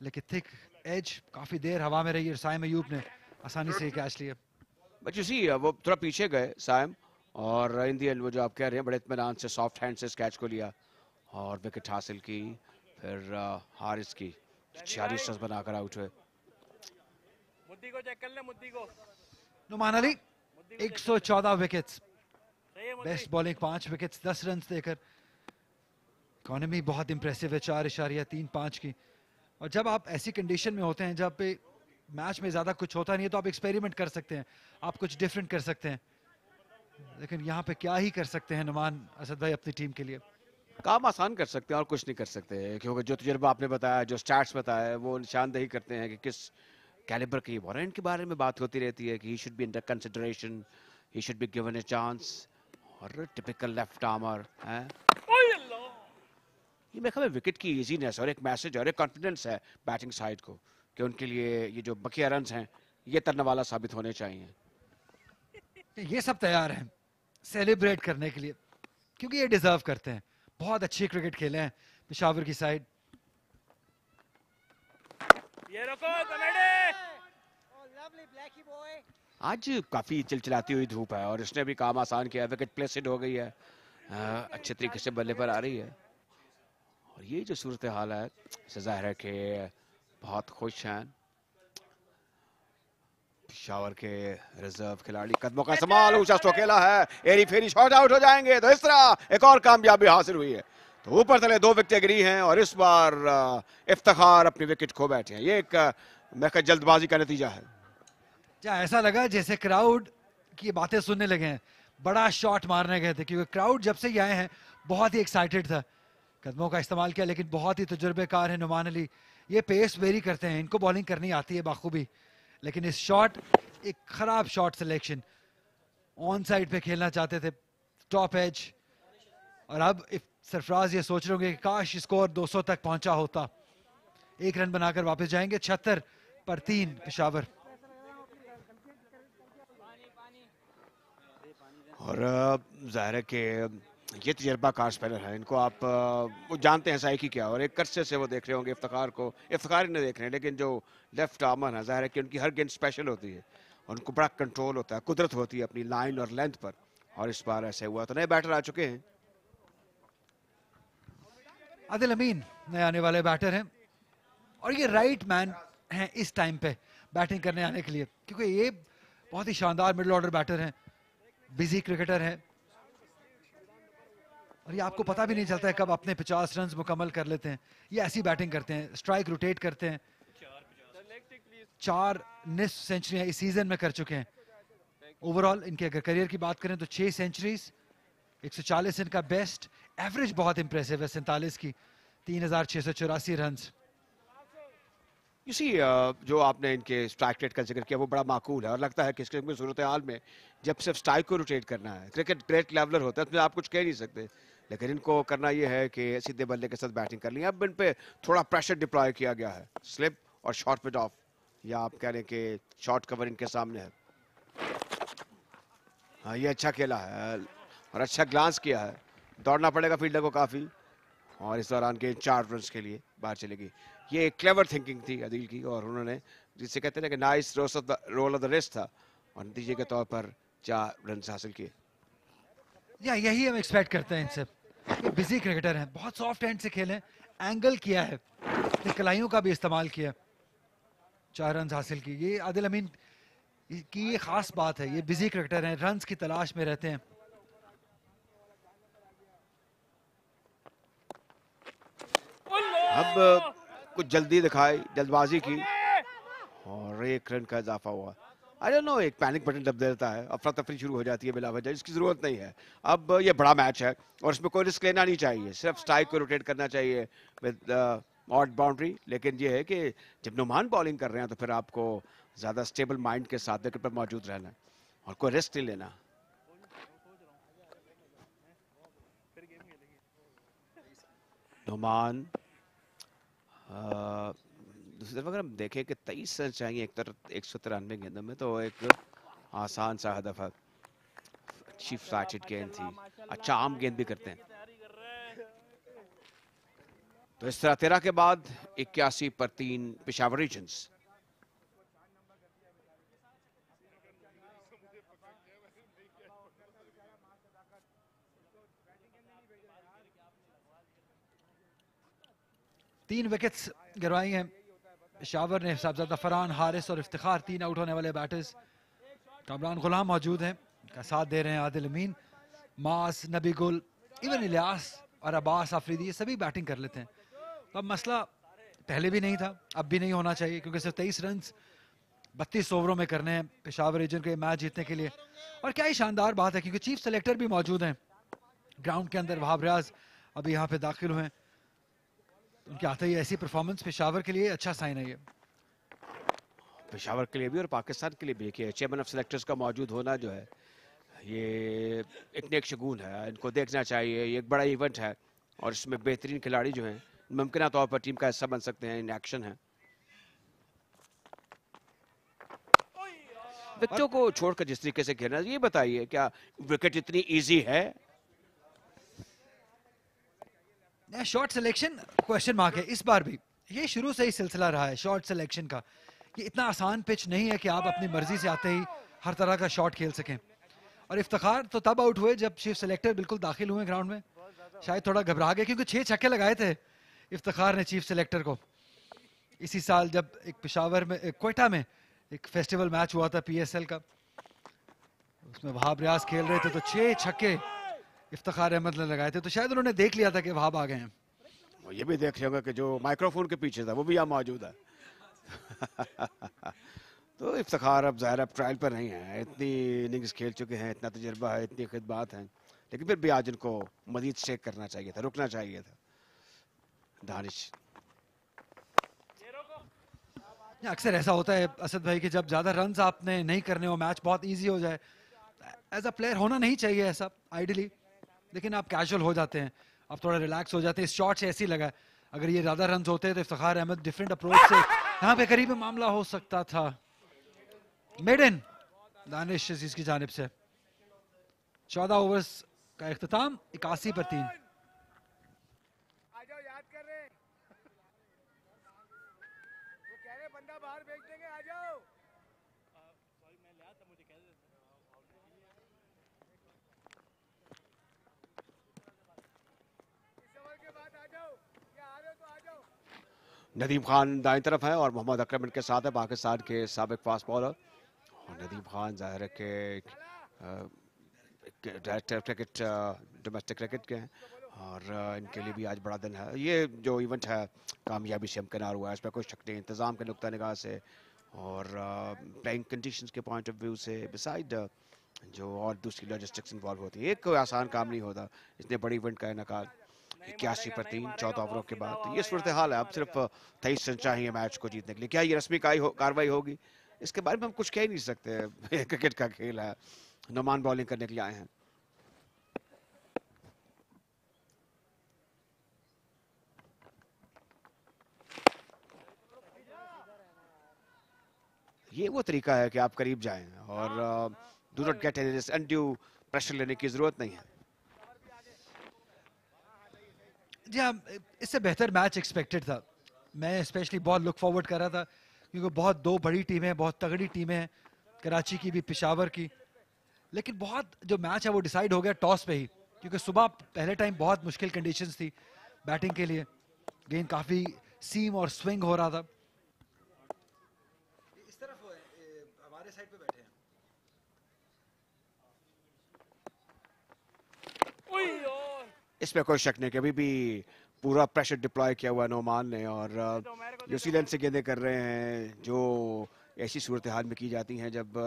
लेकिन थिक एज काफी देर हवा में रही और साइम अयूब ने आसानी से कैच लिया। बट यू सी वो थोड़ा पीछे गए साइम, और इन दी एंड वो जो आप कह रहे हैं बड़े इत्मीनान से सॉफ्ट हैंड से कैच को लिया और विकेट हासिल की, फिर हारिस की 46 रन बनाकर आउट हुए। मुद्दी को चेक कर ले, मुद्दी को। Noman Ali 114 wickets, best bowling 5 wickets 10 run देकर, इकोनॉमी बहुत इंप्रेसिव है 4.35 की, और जब आप ऐसी कंडीशन में होते हैं जब पे मैच में ज्यादा कुछ होता नहीं है तो आप एक्सपेरिमेंट कर सकते हैं, आप कुछ डिफरेंट कर सकते हैं, लेकिन यहाँ पे क्या ही कर सकते हैं नुमान असद भाई अपनी टीम के लिए। काम आसान कर सकते हैं और कुछ नहीं कर सकते, क्योंकि जो तजुर्बा आपने बताया, जो स्टैट्स बताया, वो निशानदेही करते हैं कि किस कैलिबर की बॉलर, इनके बारे में बात होती रहती है कि he should be under consideration, he should be given a chance, और टिपिकल लेफ्ट आर्मर है। ये मेरे ख्याल में विकेट की इजीनेस और एक मैसेज और एक कॉन्फिडेंस है बैटिंग साइड को कि उनके लिए ये जो बकिया रन्स हैं ये तरने वाला साबित होने चाहिए। ये सब तैयार हैं सेलिब्रेट करने के लिए, क्योंकि ये डिजर्व करते हैं, बहुत अच्छी क्रिकेट खेले हैं पेशावर की साइड। ये रखो कमेडी। आज काफी चिलचिलाती हुई धूप है और इसने भी काम आसान किया, विकेट प्लेसिड हो गई है, अच्छे तरीके से बल्ले पर आ रही है, और ये जो सूरत हाल है इससे जाहिर है कि बहुत खुश हैं पेशावर के रिजर्व खिलाड़ी। कदमों का इस्तेमाल, ऊंचा स्ट्रोक खेला है, एरी फेरी शॉट आउट हो जाएंगे, तो इस तरह एक और कामयाबी हासिल हुई है, तो ऊपर तले 2 विकेटें गिरी हैं और इस बार इफ्तिखार अपनी विकेट खो बैठे हैं। ये एक मैं जल्दबाजी का नतीजा है। क्या ऐसा लगा जैसे क्राउड की बातें सुनने लगे हैं, बड़ा शॉट मारने गए थे, क्योंकि क्राउड जब से ये आए हैं बहुत ही एक्साइटेड था। कदमों का इस्तेमाल किया लेकिन बहुत ही तजुर्बेकार है नुमान अली, ये पेस वेरी करते हैं, इनको बॉलिंग करनी आती है बाखूबी, लेकिन इस शॉट एक खराब शॉट सिलेक्शन, ऑन साइड पे खेलना चाहते थे टॉप एज, और अब सरफराज ये सोच रहे होंगे कि काश स्कोर 200 तक पहुंचा होता। 1 रन बनाकर वापस जाएंगे, 76 पर 3 पेशावर। और जाहिर है कि ये तजर्बाकार स्पिनर है, इनको आप वो जानते हैं साइकी क्या, और एक कर्से से वो देख रहे होंगे इफ्तिखार को, इफ्तिखार ही नहीं देख रहे हैं, लेकिन जो लेफ्ट आर्मर है जाहिर है कि उनकी हर गेंद स्पेशल होती है और उनको बड़ा कंट्रोल होता है, कुदरत होती है अपनी लाइन और लेंथ पर, और इस बार ऐसे हुआ। तो नए बैटर आ चुके हैं, आदिल अमीन नए आने वाले बैटर हैं, और ये राइट मैन हैं इस टाइम पे बैटिंग करने आने के लिए, क्योंकि ये बहुत ही शानदार मिडिल ऑर्डर बैटर हैं, बिजी क्रिकेटर हैं, और ये आपको पता भी नहीं चलता है कब अपने 50 रन मुकम्मल कर लेते हैं। ये ऐसी बैटिंग करते हैं, स्ट्राइक रोटेट करते हैं, 4 निस्फ सेंचुरियां इस सीजन में कर चुके हैं। ओवरऑल इनके अगर करियर की बात करें तो 6 सेंचुरीज, 140 इनका बेस्ट, एवरेज बहुत इंप्रेसिव है 47 की, 3684 रन। You see, जो आपने इनके स्ट्राइक रेट का जिक्र किया वो बड़ा माकूल है और लगता है कि इसके सूरत हाल में जब सिर्फ स्ट्राइक को रोटेट करना है, क्रिकेट ग्रेट लेवलर होता है, उसमें आप कुछ कह नहीं सकते, लेकिन इनको करना ये है कि सीधे बल्ले के साथ बैटिंग कर ली। अब इन पे थोड़ा प्रेशर डिप्लॉय किया गया है, स्लिप और शॉर्ट मिड ऑफ, या आप कह रहे हैं कि शॉर्ट कवर इनके सामने है। हाँ, ये अच्छा खेला है और अच्छा ग्लांस किया है, दौड़ना पड़ेगा फील्डर को काफ़ी, और इस दौरान के 4 रन के लिए बाहर चलेगी। ये एक क्लेवर थिंकिंग थी अदील की, और उन्होंने जिसे कहते हैं कि nice role of the rest था, और नतीजे के तौर पर 4 रन हासिल किए। या यही हम एक्सपेक्ट करते हैं इनसे। ये बिजी क्रिकेटर हैं, बहुत सॉफ्ट हैंड से खेले, एंगल किया है, कलाइयों का भी इस्तेमाल किया, 4 रन हासिल की। ये आदिल अमीन की ये खास बात है, ये बिजी क्रिकेटर हैं, रन्स की तलाश में रहते हैं। अब कुछ जल्दी दिखाई, जल्दबाजी की, और 1 रन का इजाफा हुआ। आई डोंट नो, एक पैनिक बटन दब देता है, अफरा तफरी शुरू हो जाती है बिला वजह, इसकी जरूरत नहीं है। अब ये बड़ा मैच है और इसमें कोई रिस्क लेना नहीं चाहिए, सिर्फ स्ट्राइक को रोटेट करना चाहिए विद ऑड बाउंड्री। लेकिन ये है कि जब नुमान बॉलिंग कर रहे हैं तो फिर आपको ज्यादा स्टेबल माइंड के साथ विकेट पर मौजूद रहना है और कोई रिस्क नहीं लेना। नुमान दूसरी तरफ अगर हम देखें कि 23 रन चाहिए 193 गेंदों में, तो एक आसान सा हदफ है। अच्छी फ्लैट हिट गेंद थी, अच्छा आम गेंद भी करते हैं। तो इस तरह 13 के बाद 81 पर 3 पेशावर रीजन्स। तीन विकेट्स गिरवाई हैं पेशावर ने। साहबजादा फरहान, हारिस और इफ्तिखार 3 आउट होने वाले बैटर्स। कामरान गुलाम मौजूद हैं, का साथ दे रहे हैं आदिल अमीन, मास, नबी गुल, इवन इलियास और अब्बास आफरीदी, ये सभी बैटिंग कर लेते हैं। तो अब मसला पहले भी नहीं था, अब भी नहीं होना चाहिए, क्योंकि सिर्फ 23 रन 32 ओवरों में करने हैं पेशावर रीजन के मैच जीतने के लिए। और क्या ही शानदार बात है, क्योंकि चीफ सेलेक्टर भी मौजूद हैं ग्राउंड के अंदर, वहाब रियाज अभी यहाँ पे दाखिल हुए हैं। उनके आते ही ऐसी परफॉर्मेंस पेशावर के लिए अच्छा साइन है ये, पेशावर के लिए भी और पाकिस्तान के लिए भी, कि चेयरमैन ऑफ सेलेक्टर्स का मौजूद होना जो है ये एक नेक शगुन है, इनको देखना चाहिए। ये एक बड़ा इवेंट है और इसमें बेहतरीन खिलाड़ी जो हैं मुमकिन तौर पर टीम का हिस्सा बन सकते हैं, इन एक्शन है। विकेटों को छोड़कर जिस तरीके से खेलना, ये बताइए क्या विकेट इतनी इजी है? शॉर्ट सिलेक्शन क्वेश्चन मार्क है इस बार भी, ये शुरू से ही सिलसिला रहा है शॉर्ट सिलेक्शन का। ये इतना आसान पिच नहीं है कि आप अपनी मर्जी से आते ही हर तरह का शॉट खेल सकें। और इफ्तिखार तो तब आउट हुए जब चीफ सेलेक्टर बिल्कुल दाखिल हुए ग्राउंड में, शायद थोड़ा घबरा गए, क्योंकि 6 छक्के लगाए थे इफ्तिखार ने चीफ सेलेक्टर को इसी साल, जब एक पेशावर में, क्वेटा में एक फेस्टिवल मैच हुआ था PSL का, उसमें वहाब रियाज खेल रहे थे, तो 6 छक्के इफ्तिखार अहमद ने लगाए थे। तो शायद उन्होंने देख लिया था कि वहाब आ गए हैं। ये भी देख लिया कि जो माइक्रोफोन के पीछे था वो भी यहाँ मौजूद है। तो इफ्तिखार अब ज़ाहिर ट्रायल पर नहीं है, इतनी इनिंग्स खेल चुके हैं, इतना तजुर्बा है, इतनी खिदमत हैं, लेकिन फिर भी आज उनको मजीद चेक करना चाहिए था, रुकना चाहिए था। दानिश, अक्सर ऐसा होता है असद भाई कि जब ज़्यादा रन्स आपने नहीं करने हो, मैच बहुत ईजी हो जाए, एज अ प्लेयर होना नहीं चाहिए ऐसा आइडियली, लेकिन आप कैजुअल हो जाते हैं, आप थोड़ा रिलैक्स हो जाते हैं। इस शॉट से ऐसे ही लगा, अगर ये ज़्यादा रन्स होते तो इफ्तिखार अहमद डिफरेंट अप्रोच से यहाँ पे करीब मामला हो सकता था। मेडन दानिश अजीज की जानिब से 14 ओवर्स का इख्तिताम 81 पर 3। नदीम खान दाएं तरफ है और मोहम्मद अकरम के साथ है, पाकिस्तान के साबिक फास्ट बॉलर। और नदीम खान जाहिर है कि डायरेक्टर क्रिकेट डोमेस्टिक क्रिकेट के हैं और इनके लिए भी आज बड़ा दिन है। ये जो इवेंट है कामयाबी से हमकिनार हुआ है, इसमें कोई शक नहीं। इंतज़ाम के नुक्ता निगाह से और प्लेइंग कंडीशंस के पॉइंट ऑफ व्यू से, बिसाइड जो और दूसरी लॉजिस्टिक्स इन्वॉल्व होती है, एक कोई आसान काम नहीं होता इतने बड़ी इवेंट का इनका। 81 पर 3 14 ओवरों के बाद तो ये सूरत हाल है। अब सिर्फ 23 रन चाहिए मैच को जीतने के लिए। क्या ये रस्मी कार्रवाई होगी, इसके बारे में हम कुछ कह ही नहीं सकते। क्रिकेट का खेल है। नोमान बॉलिंग करने के लिए आए हैं। ये वो तरीका है कि आप करीब जाएं और do not get any undue pressure लेने की जरूरत नहीं है। जी हाँ, इससे बेहतर मैच एक्सपेक्टेड था। मैं स्पेशली बहुत लुक फॉरवर्ड कर रहा था क्योंकि बहुत दो बड़ी टीमें हैं, बहुत तगड़ी टीमें हैं, कराची की भी, पेशावर की। लेकिन बहुत जो मैच है वो डिसाइड हो गया टॉस पे ही, क्योंकि सुबह पहले टाइम बहुत मुश्किल कंडीशंस थी बैटिंग के लिए। गेंद काफ़ी सीम और स्विंग हो रहा था। इस तरफ हमारे साइड पे बैठे हैं। इसमें कोई शक नहीं कि अभी भी पूरा प्रेशर डिप्लॉय किया हुआ नोमान ने और न्यूजीलैंड से गेंदें कर रहे हैं जो ऐसी सूरत हाल में की जाती हैं जब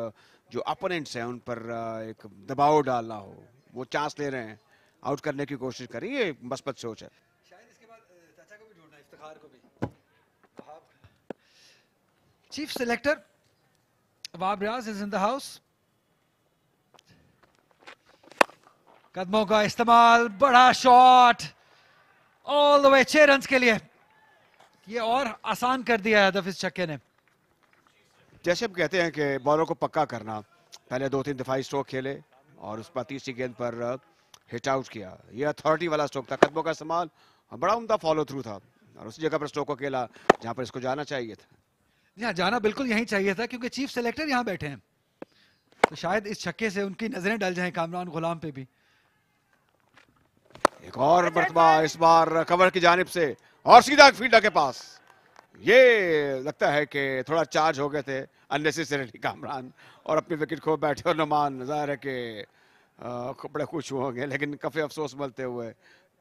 जो अपोनेंट्स हैं उन पर एक दबाव डालना हो। वो चांस ले रहे हैं, आउट करने की कोशिश कर रही है। ये मस्बत सोच है। शायद इसके बाद चाचा को भी ढूंढना, इफ्तिखार को भी। Chief selector Wahab Riaz is in the house. कदमों का इस्तेमाल, बड़ा shot all the way, 6 run के लिए। ये और आसान कर दिया है हदफ इस छक्के ने। जैसे हम कहते हैं कि बॉलर को पक्का करना, पहले 2-3 दफा स्ट्रोक खेले और उस पर तीसरी गेंद पर हिट आउट किया। ये अथॉरिटी वाला स्ट्रोक था। कदमों का इस्तेमाल, बड़ा उम्दा फॉलो थ्रू था और उसी जगह पर स्ट्रोक को खेला जहां पर इसको जाना चाहिए था। यहाँ जाना बिल्कुल यहीं चाहिए था क्योंकि चीफ सेलेक्टर यहाँ बैठे हैं, तो शायद इस छक्के से उनकी नजरें डल जाएं कामरान गुलाम पे भी। एक और मरतबा इस बार कवर की जानिब से और सीधा फील्डर के पास। ये लगता है कि थोड़ा चार्ज हो गए थे अननेसेसरीली कामरान और अपनी विकेट खो बैठे। और नोमान ज़ाहिर है कि बड़े खुश होंगे, लेकिन काफ़ी अफसोस मलते हुए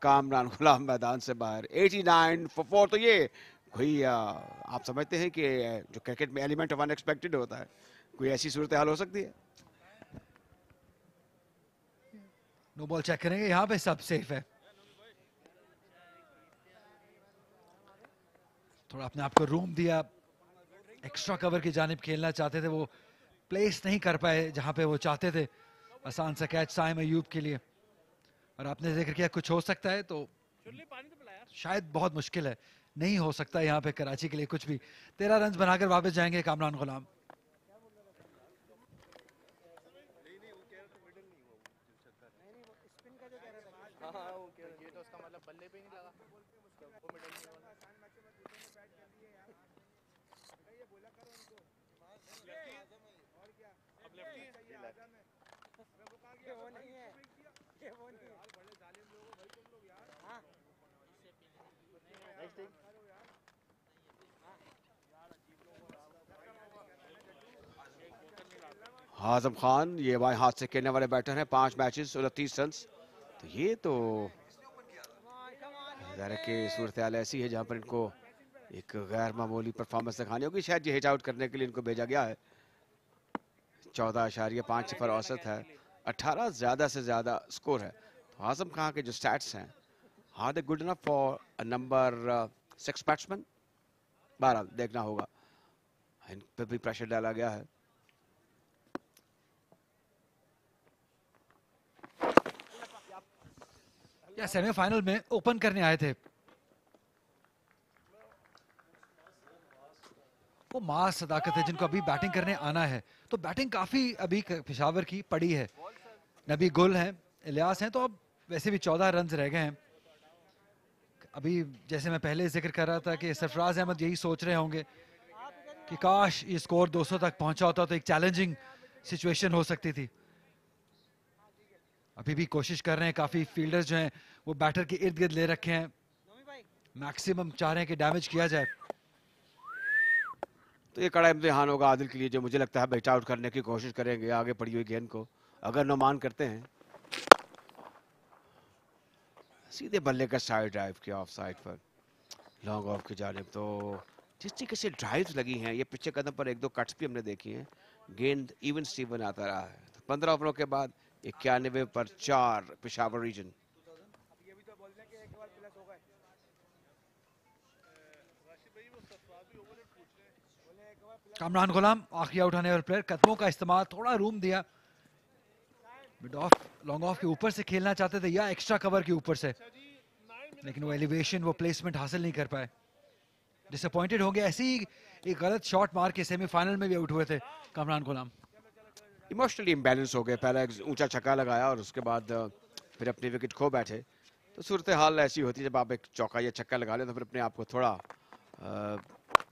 कामरान गुलाम मैदान से बाहर। 89 for 4। तो ये कोई आप समझते हैं कि जो क्रिकेट में एलिमेंट ऑफ अनएक्सपेक्टेड होता है, कोई ऐसी सूरत हाल हो सकती है? नो बॉल चेक करेंगे, यहाँ पे सब सेफ है। थोड़ा अपने आप को रूम दिया, एक्स्ट्रा कवर की जानिब खेलना चाहते थे, वो प्लेस नहीं कर पाए जहां पे वो चाहते थे। आसान सा कैच साइम अयूब के लिए। और आपने जिक्र किया कुछ हो सकता है, तो शायद बहुत मुश्किल है, नहीं हो सकता यहाँ पे कराची के लिए कुछ भी। 13 रन बनाकर वापस जाएंगे कामरान गुलाम। आजम खान ये बाएं हाथ से खेलने वाले बैटर हैं। 5 मैचेस 29 रन। तो ये तो ज़ाहिर की सूरत हाल ऐसी है जहां पर इनको एक गैर मामूली परफॉर्मेंस दिखानी होगी। शायद ये हिट आउट करने के लिए इनको भेजा गया है। 14.5 पर औसत है, 18 ज़्यादा से ज़्यादा स्कोर है। तो आजम खान के जो स्टैट्स हैं, are they good enough for number 6 batsman? बहरहाल देखना होगा। इन पर भी प्रेशर डाला गया है। या सेमीफाइनल में ओपन करने आए थे, वो मास सदाकत है जिनको अभी बैटिंग करने आना है। तो बैटिंग काफी अभी पेशावर की पड़ी है। नबी गुल हैं, इलियास हैं, तो अब वैसे भी 14 रन रह गए हैं। अभी जैसे मैं पहले जिक्र कर रहा था कि सरफराज अहमद यही सोच रहे होंगे कि काश ये स्कोर 200 तक पहुंचा होता तो एक चैलेंजिंग सिचुएशन हो सकती थी। अभी भी कोशिश कर रहे हैं, काफी फील्डर्स जो हैं वो बैटर के इर्द गिर्द ले रखे हैं, मैक्सिमम चाह रहे हैं कि डैमेज किया जाए। तो ये कड़ा इम्तिहान होगा आदिल के लिए, जो मुझे लगता है बैट आउट करने की कोशिश करेंगे आगे पड़ी हुई गेंद को, अगर नुमान करते हैं। सीधे बल्ले का साइड ड्राइव किया ऑफ साइड पर लॉन्ग ऑफ की जानिब। तो जिस तरीके से ड्राइव्स लगी हैं, ये पिछले कदम पर 1-2 कट्स भी हमने देखी हैं, गेंद इवन स्टीवन आता रहा है। तो 15 ओवरों के बाद 91 पर 4 पेशावर रीजन। कामरान गुलाम आखिरी आउट होने वाले प्लेयर, कदमों का इस्तेमाल, थोड़ा रूम दिया, मिड ऑफ लॉन्ग ऑफ के ऊपर से खेलना चाहते थे या एक्स्ट्रा कवर के ऊपर से, लेकिन वो एलिवेशन, वो प्लेसमेंट हासिल नहीं कर पाए। डिसअपॉइंटेड हो गया, ऐसे ही एक गलत शॉट मार के सेमीफाइनल में भी आउट हुए थे कामरान गुलाम। इमोशनली इम्बैलेंस हो गए, पहला एक ऊंचा छक्का लगाया और उसके बाद फिर अपनी विकेट खो बैठे। तो सूरत हाल ऐसी होती है, जब आप एक चौका या छक्का लगा लें तो फिर अपने आप को थोड़ा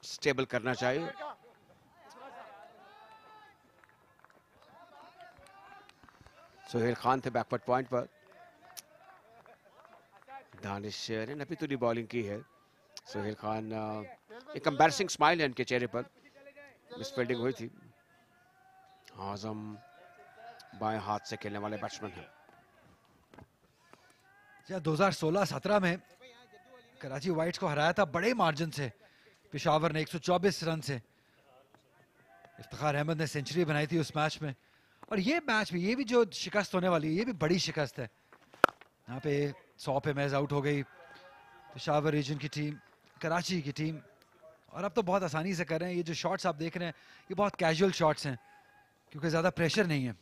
स्टेबल करना चाहिए। सोहेल खान थे बैकवर्ड पॉइंट पर, दानिश ने नबी तुली बॉलिंग की है। सोहेल खान, एक एम्बैरसिंग स्माइल है इनके चेहरे पर, मिसफील्डिंग हुई थी। आजम बाएं हाथ से खेलने वाले बैट्समैन हैं। 2016-17 में कराची वाइट्स को हराया था बड़े मार्जिन से पेशावर ने 124 रन से। इफ्तिखार अहमद ने सेंचुरी बनाई थी उस मैच में। और ये मैच भी, ये भी जो शिकस्त होने वाली है, ये भी बड़ी शिकस्त है। यहाँ पे 100 पे मैच आउट हो गई पेशावर रीजन की टीम, कराची की टीम। और अब तो बहुत आसानी से कर रहे हैं। ये जो शॉट्स आप देख रहे हैं, ये बहुत कैजुअल शॉट्स हैं क्योंकि ज़्यादा प्रेशर नहीं है।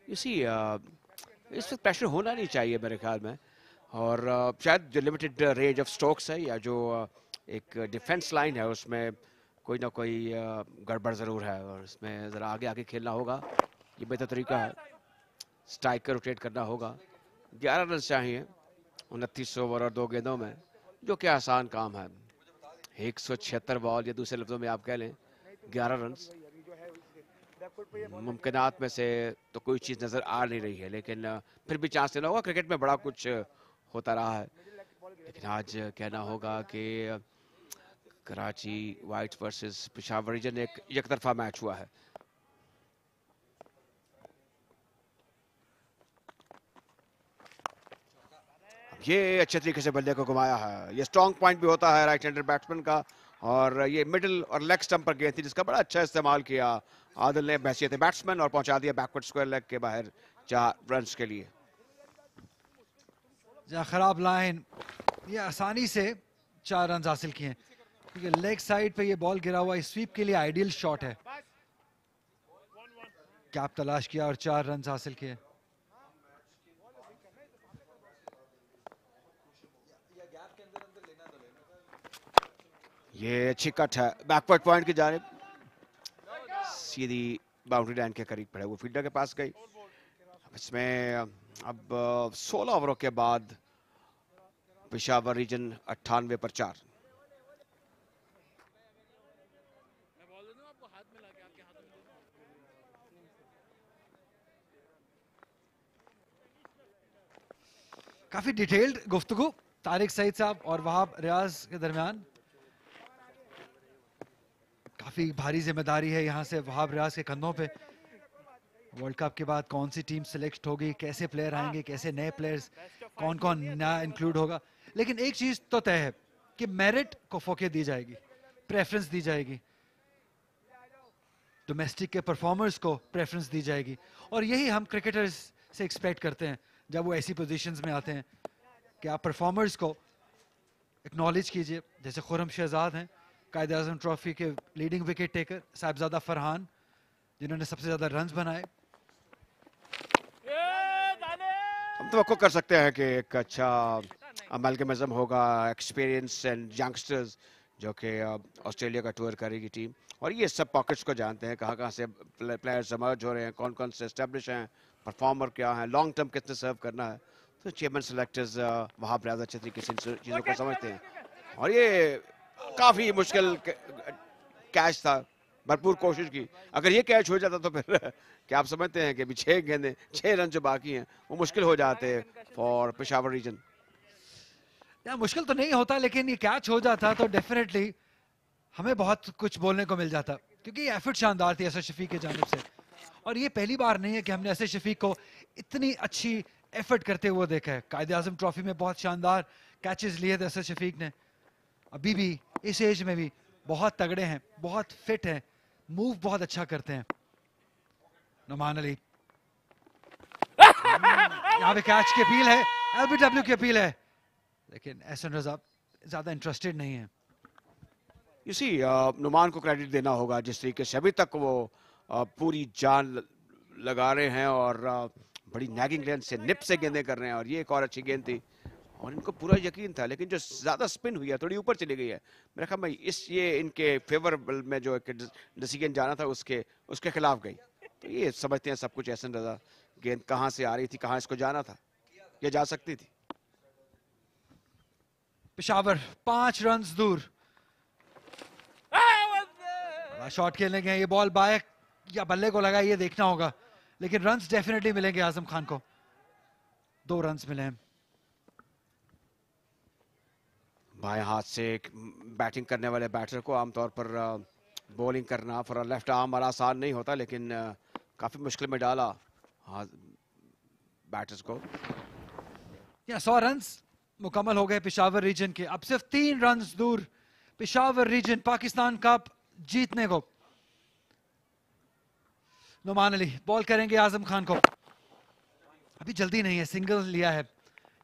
इस वक्त प्रेशर होना नहीं चाहिए मेरे ख्याल में। और शायद जो लिमिटेड रेंज ऑफ स्ट्रोक्स है या जो एक डिफेंस लाइन है, उसमें कोई ना कोई गड़बड़ ज़रूर है और इसमें ज़रा आगे आगे खेलना होगा। ये बेहतर तरीका है, स्ट्राइक कर रोटेट करना होगा। 11 रन चाहिए 29 ओवर और 2 गेंदों में, जो कि आसान काम है। 176 बॉल, या दूसरे लफ्ज़ों में आप कह लें 11 रन। मुमकिनात में से तो कोई चीज़ नज़र आ नहीं रही है, लेकिन फिर भी चांस लेना होगा। क्रिकेट में बड़ा कुछ होता रहा है, लेकिन आज कहना होगा कि Karachi Whites versus Peshawar Region एक तरफा मैच हुआ है। ये अच्छे तरीके से बल्ले को घुमाया है। ये स्ट्रॉन्ग पॉइंट भी होता है राइट हैंडर बैट्समैन का। और ये मिडिल और लेग स्टंप पर गेंद थी, जिसका बड़ा अच्छा इस्तेमाल किया आदिल ने बहसीयत बैट्समैन और पहुंचा दिया बैकवर्ड स्क्वायर लेग के बाहर 4 रन के लिए। जहाँ खराब लाइन, ये आसानी से 4 रन हासिल किए क्योंकि लेग साइड पे ये बॉल गिरा हुआ, इस स्वीप के लिए आइडियल शॉट है। कैप तलाश किया और 4 रन हासिल किए। ये अच्छी कट है बैकवर्ड पॉइंट की जानिब, सीधी बाउंड्री लाइन के करीब पड़े, वो फील्डर के पास गई। इसमें अब 16 ओवरों के बाद पेशावर रीजन 98 पर 4। काफी डिटेल्ड गुफ्तगू तारिक सईद साहब और वहाब रियाज के दरमियान। काफी भारी जिम्मेदारी है यहाँ से वहाब रियाज के कंधों पे। वर्ल्ड कप के बाद कौन सी टीम सिलेक्ट होगी, कैसे प्लेयर आएंगे, कैसे नए प्लेयर्स, कौन कौन नया इंक्लूड होगा। लेकिन एक चीज तो तय है कि मेरिट को फोकस दी जाएगी, प्रेफरेंस दी जाएगी, डोमेस्टिक के परफॉर्मर्स को प्रेफरेंस दी जाएगी। और यही हम क्रिकेटर्स से एक्सपेक्ट करते हैं जब वो ऐसी पोजीशंस में आते हैं कि आप परफॉर्मर्स को एक्नॉलेज कीजिए। जैसे खुरम शहजाद हैं, कायद आज़म ट्रॉफी के leading wicket taker, Sahibzada Farhan जिन्होंने सबसे ज्यादा रन्स बनाए। हम तो कर सकते हैं कि एक अच्छा अमलगमज़म होगा, एक्सपीरियंस एंड यंगस्टर्स, जो कि ऑस्ट्रेलिया का टूर करेगी टीम। और ये सब पॉकेट्स को जानते हैं, कहाँ कहाँ से प्लेयर्स इमर्ज हो रहे हैं, कौन कौन से एस्टेब्लिश हैं, परफॉर्मर क्या है, लॉन्ग टर्म कितने सर्व करना है। तो चेयरमैन सेलेक्टर्स वहाँ पर अच्छे तरीके से चीज़ों को समझते हैं। और ये काफ़ी मुश्किल कैच था, भरपूर कोशिश की। अगर ये कैच हो जाता तो फिर क्या आप समझते हैं कि अभी 6 गेंदें, 6 रन जो बाकी हैं वो मुश्किल हो जाते हैं फॉर पेशावर रीजन। यार मुश्किल तो नहीं होता, लेकिन ये कैच हो जाता तो डेफिनेटली हमें बहुत कुछ बोलने को मिल जाता, क्योंकि ये एफर्ट शानदार थी असद शफीक की जानिब से। और ये पहली बार नहीं है कि हमने असद शफीक को इतनी अच्छी एफर्ट करते हुए देखा है। कायदे आजम ट्रॉफी में बहुत शानदार कैचेस लिए थे असद शफीक ने, अभी भी इस एज में भी बहुत तगड़े हैं, बहुत फिट हैं, मूव बहुत अच्छा करते हैं। नुमान अली यहाँ पे कैच की अपील है, एलबीडब्ल्यू की अपील है, लेकिन एहसन रजा ज्यादा इंटरेस्टेड नहीं है। इसी नुमान को क्रेडिट देना होगा जिस तरीके से अभी तक वो पूरी जान लगा रहे हैं और बड़ी नैगिंग लेंथ से निप से गेंदें कर रहे हैं, और ये एक और अच्छी गेंद थी और इनको पूरा यकीन था, लेकिन जो ज्यादा स्पिन हुई है थोड़ी ऊपर चली गई है। मेरे ख्याल में ये इनके फेवरेबल में जो डिसीजन जाना था उसके खिलाफ गई। तो ये समझते हैं सब कुछ एहसन रजा, गेंद कहाँ से आ रही थी, कहाँ इसको जाना था, ये जा सकती थी। पेशावर 5 रन दूर, शॉट खेलने गए, ये बॉल बाय या बल्ले को लगा ये देखना होगा, लेकिन रन्स डेफिनेटली मिलेंगे आजम खान को। 2 रन्स मिले हैं। बाएं हाथ से बैटिंग करने वाले बैटर को आमतौर पर बॉलिंग करना फॉर लेफ्ट आर्म वाला आसान नहीं होता, लेकिन काफी मुश्किल में डाला बैटर्स को। 100 रन्स मुकम्मल हो गए पेशावर रीजन के। अब सिर्फ 3 रन्स दूर पेशावर रीजन पाकिस्तान कप जीतने को। नुमान अली बॉल करेंगे आजम खान को, अभी जल्दी नहीं है, सिंगल लिया है,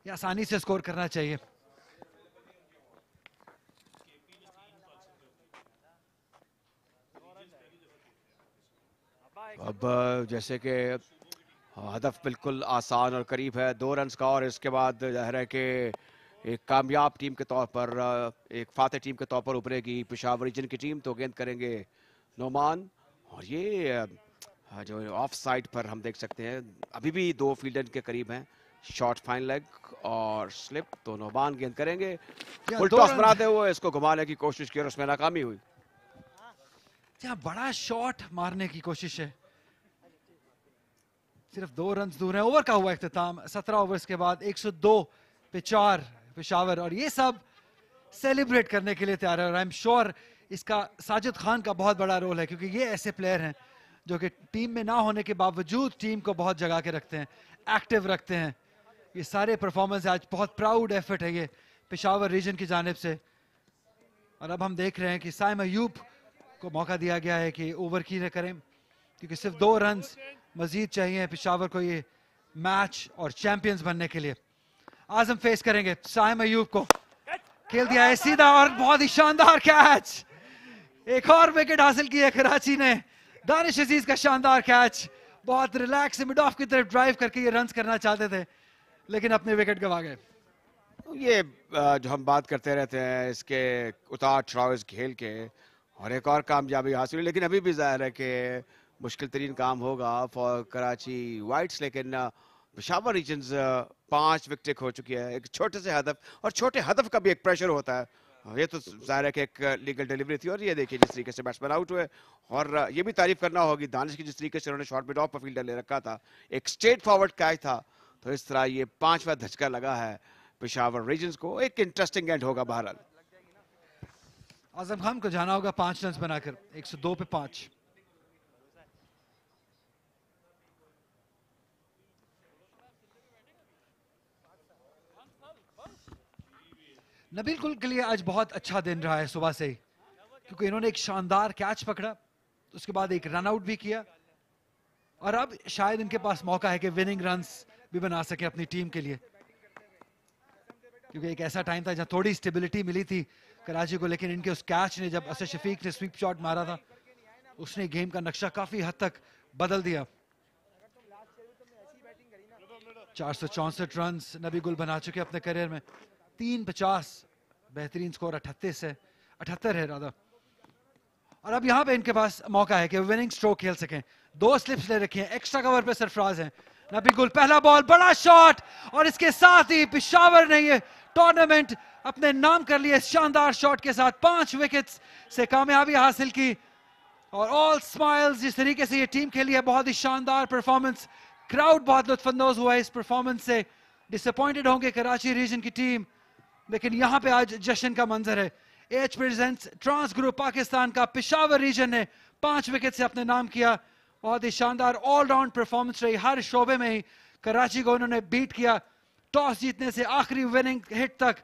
ये आसानी से स्कोर करना चाहिए। अब जैसे कि हदफ बिल्कुल आसान और करीब है, 2 रन का, और इसके बाद जाहिर है कि एक कामयाब टीम के तौर पर, एक फातह टीम के तौर पर उभरेगी पेशावर रीजन की टीम। तो गेंद करेंगे नोमान, और ये जो ऑफ साइड पर हम देख सकते हैं अभी भी 2 फील्डर के करीब हैं, शॉर्ट फाइन लेग और स्लिप। तो नोमान गेंद करेंगे, फुल टॉस बनाते हुए इसको घुमाने की कोशिश की और उसमें नाकामी हुई। बड़ा शॉट मारने की कोशिश है, सिर्फ 2 रन दूर है। ओवर का हुआ इख्तिताम, 17 ओवर्स के बाद 102 पे 4 पेशावर, और ये सब सेलिब्रेट करने के लिए तैयार है। और आई एम श्योर इसका साजिद खान का बहुत बड़ा रोल है, क्योंकि ये ऐसे प्लेयर हैं जो कि टीम में ना होने के बावजूद टीम को बहुत जगा के रखते हैं, एक्टिव रखते हैं। ये सारे परफॉर्मेंस आज बहुत प्राउड एफर्ट है ये पेशावर रीजन की जानिब से। और अब हम देख रहे हैं कि साइम अयूब को मौका दिया गया है कि ओवर की न करें, क्योंकि सिर्फ 2 रन मजीद चाहिए पेशावर को ये मैच और चैंपियंस बनने के लिए। आजम फेस करेंगे साइम अयूब को, खेल दिया है सीधा और बहुत ही शानदार कैच। एक और विकेट हासिल की है कराची ने, दानिश अजीज का शानदार कैच, बहुत रिलैक्स मिड ऑफ की तरफ ड्राइव करके ये रन्स करना चाहते थे, लेकिन अपने विकेट गवा गए। ये जो हम बात करते रहते हैं इसके उतार चढ़ाव इस खेल के, और एक और कामयाबी हासिल हुई, लेकिन अभी भी जाहिर है कि मुश्किल तरीन काम होगा फॉर कराची वाइट्स। लेकिन पेशावर रीजन्स 5 विकेट खो चुकी है, एक छोटे से हदफ, और छोटे हदफ का भी एक प्रेशर होता है। ये तो जाहिर है कि एक लीगल डिलीवरी थी, और ये देखिए जिस तरीके से बैट्समैन आउट हुए। और ये भी तारीफ करना होगी दानिश की, जिस तरीके से उन्होंने शॉर्ट मिड ऑफ पर फील्डर ले रखा था, एक स्ट्रेट फॉरवर्ड कैच था। तो इस तरह ये 5वां धचका लगा है पेशावर रीजन्स को। एक इंटरेस्टिंग एंड होगा बहरहाल। आजम खान को जाना होगा 5 रन बनाकर, 102 पे 5। नबील कुल के लिए आज बहुत अच्छा दिन रहा है सुबह से ही, क्योंकि इन्होंने एक शानदार कैच पकड़ा, उसके बाद एक रन आउट भी किया, और अब शायद इनके पास मौका है कि विनिंग रन्स भी बना सके अपनी टीम के लिए, क्योंकि एक ऐसा टाइम था जहां थोड़ी स्टेबिलिटी मिली थी कराची को, लेकिन इनके उस कैच ने, जब असद शफीक ने स्वीप शॉट मारा था, उसने गेम का नक्शा काफी हद तक बदल दिया। 464 रन नबी गुल बना चुके अपने करियर में, 350 बेहतरीन स्कोर 78 है राधा। और अब यहाँ पे इनके पास मौका है कि विनिंग स्ट्रोक खेल सकें। 2 स्लिप्स ले रखी हैं, एक्स्ट्रा कवर पे सरफराज हैं। नबी गुल पहला बॉल, बड़ा शॉट, और इसके साथ ही पेशावर ने ये टूर्नामेंट अपने नाम कर लिए शानदार शॉट के साथ। 5 विकेट्स से कामयाबी हासिल की, और ऑल स्माइल्स। जिस तरीके से ये टीम खेली है, बहुत ही शानदार परफॉर्मेंस, क्राउड बहुत लुत्फानंदोज हुआ है इस परफॉर्मेंस से। डिसअपॉइंटेड होंगे कराची रीजन की टीम, लेकिन यहाँ पे आज जश्न का मंजर है। H presents Trans Group Pakistan का पेशावर रीजन ने 5 विकेट से अपने नाम किया, बहुत ही शानदार ऑलराउंड परफॉर्मेंस रही, हर शोबे में ही कराची को उन्होंने बीट किया। टॉस जीतने से आखिरी विनिंग हिट तक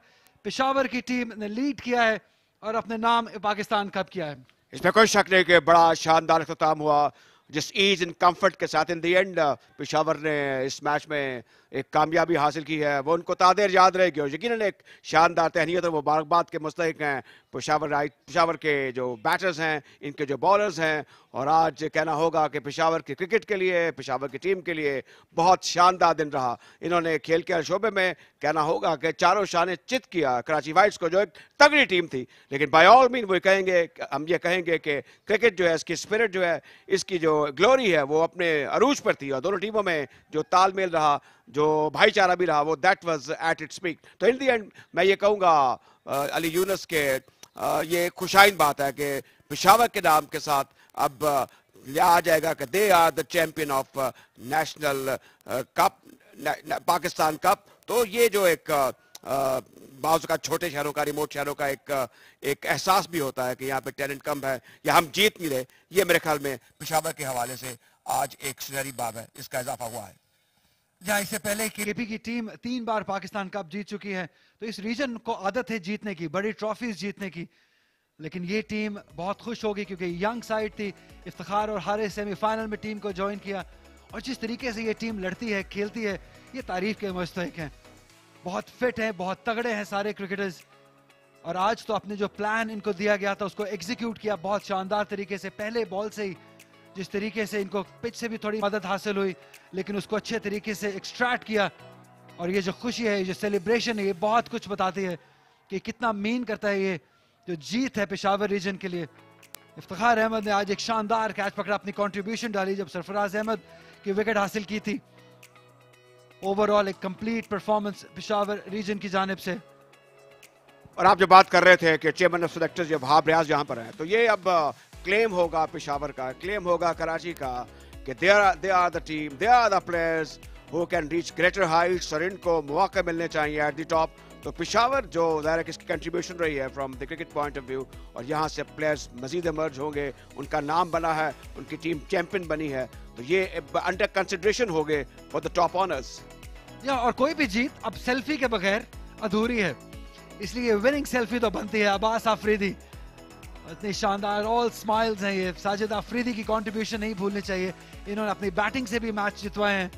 पेशावर की टीम ने लीड किया है और अपने नाम पाकिस्तान कप किया है। इसमें कोई शक नहीं कि बड़ा शानदार इख्तिताम हुआ जिस ईज एंड कंफर्ट के साथ। इन द एंड पेशावर ने इस मैच में एक कामयाबी हासिल की है, वो उनको तादेर याद रहेगी और यकीनन एक शानदार तहनीत और मुबारकबाद के मुस्तहिक हैं पेशावर के जो बैटर्स हैं, इनके जो बॉलर्स हैं। और आज कहना होगा कि पेशावर की क्रिकेट के लिए, पेशावर की टीम के लिए बहुत शानदार दिन रहा। इन्होंने खेल के हर शोबे में कहना होगा कि चारों शाने चित किया कराची वाइट्स को, जो एक तगड़ी टीम थी। लेकिन बाय ऑल मीन वो कहेंगे, हम ये कहेंगे कि क्रिकेट जो है, इसकी स्पिरिट जो है, इसकी जो ग्लोरी है, वो अपने अरूज पर थी और दोनों टीमों में जो तालमेल रहा, जो भाईचारा भी रहा, वो that was at its peak. तो इन दी एंड मैं ये कहूँगा अली यूनुस के ये खुशाइन बात है कि पेशावर के नाम के साथ अब लिया आ जाएगा कि they are the champion of National Cup, Pakistan Cup. तो ये जो एक बाज़ का छोटे शहरों का, रिमोट शहरों का एक एहसास भी होता है कि यहाँ पे टैलेंट कम है या हम जीत नहीं रहे, ये मेरे ख्याल में पेशावर के हवाले से आज एक सुनहरी बाब है, इसका इजाफा हुआ है। जहाँ इससे पहले केपी की टीम 3 बार पाकिस्तान कप जीत चुकी है, तो इस रीजन को आदत है जीतने की, बड़ी ट्रॉफीज जीतने की। लेकिन ये टीम बहुत खुश होगी क्योंकि यंग साइड थी, इफ्तिखार और हारे सेमीफाइनल में टीम को ज्वाइन किया और जिस तरीके से ये टीम लड़ती है, खेलती है, ये तारीफ के मुस्तहिक हैं। बहुत फिट हैं, बहुत तगड़े हैं सारे क्रिकेटर्स। और आज तो अपने जो प्लान इनको दिया गया था उसको एग्जीक्यूट किया बहुत शानदार तरीके से। पहले बॉल से ही जिस तरीके से इनको पिच से भी थोड़ी मदद हासिल हुई, लेकिन उसको अच्छे तरीके से एक्सट्रैक्ट किया। और ये जो खुशी है, ये सेलिब्रेशन है, ये बहुत कुछ बताती है कि कितना मीन करता है ये जो जीत है पेशावर रीजन के लिए। इफ्तिखार अहमद ने आज एक शानदार कैच पकड़ा, अपनी कंट्रीब्यूशन डाली जब सरफराज अहमद की विकेट हासिल की थी। ओवरऑल एक कंप्लीट परफॉर्मेंस पेशावर रीजन की जानिब से। और आप जो बात कर रहे थे कि चेयरमैन ऑफ सेलेक्टर्स जब वहाब रियाज जहां पर है, तो ये अब क्लेम होगा पेशावर का, क्लेम होगा कराची का कि they are the team, they are the players who can reach greater heights और इनको मौके मिलने चाहिए एट द टॉप। तो पेशावर जो ज़ाहिर है किसकी कंट्रीब्यूशन रही है from the cricket point of view, और यहाँ से प्लेयर्स मजीद इमर्ज होंगे, उनका नाम बना है, उनकी टीम चैंपियन बनी है, तो ये अंडर कंसिडरेशन हो गए फॉर द टॉप ऑनर्स। या और कोई भी जीत अब सेल्फी के बगैर अधूरी है, इसलिए विनिंग सेल्फी तो बनती है। अब्बास आफरीदी इतनी शानदार, ऑल स्माइल्स हैं ये। साजिद आफरीदी की कंट्रीब्यूशन नहीं भूलनी चाहिए, इन्होंने अपनी बैटिंग से भी मैच जितवाए हैं।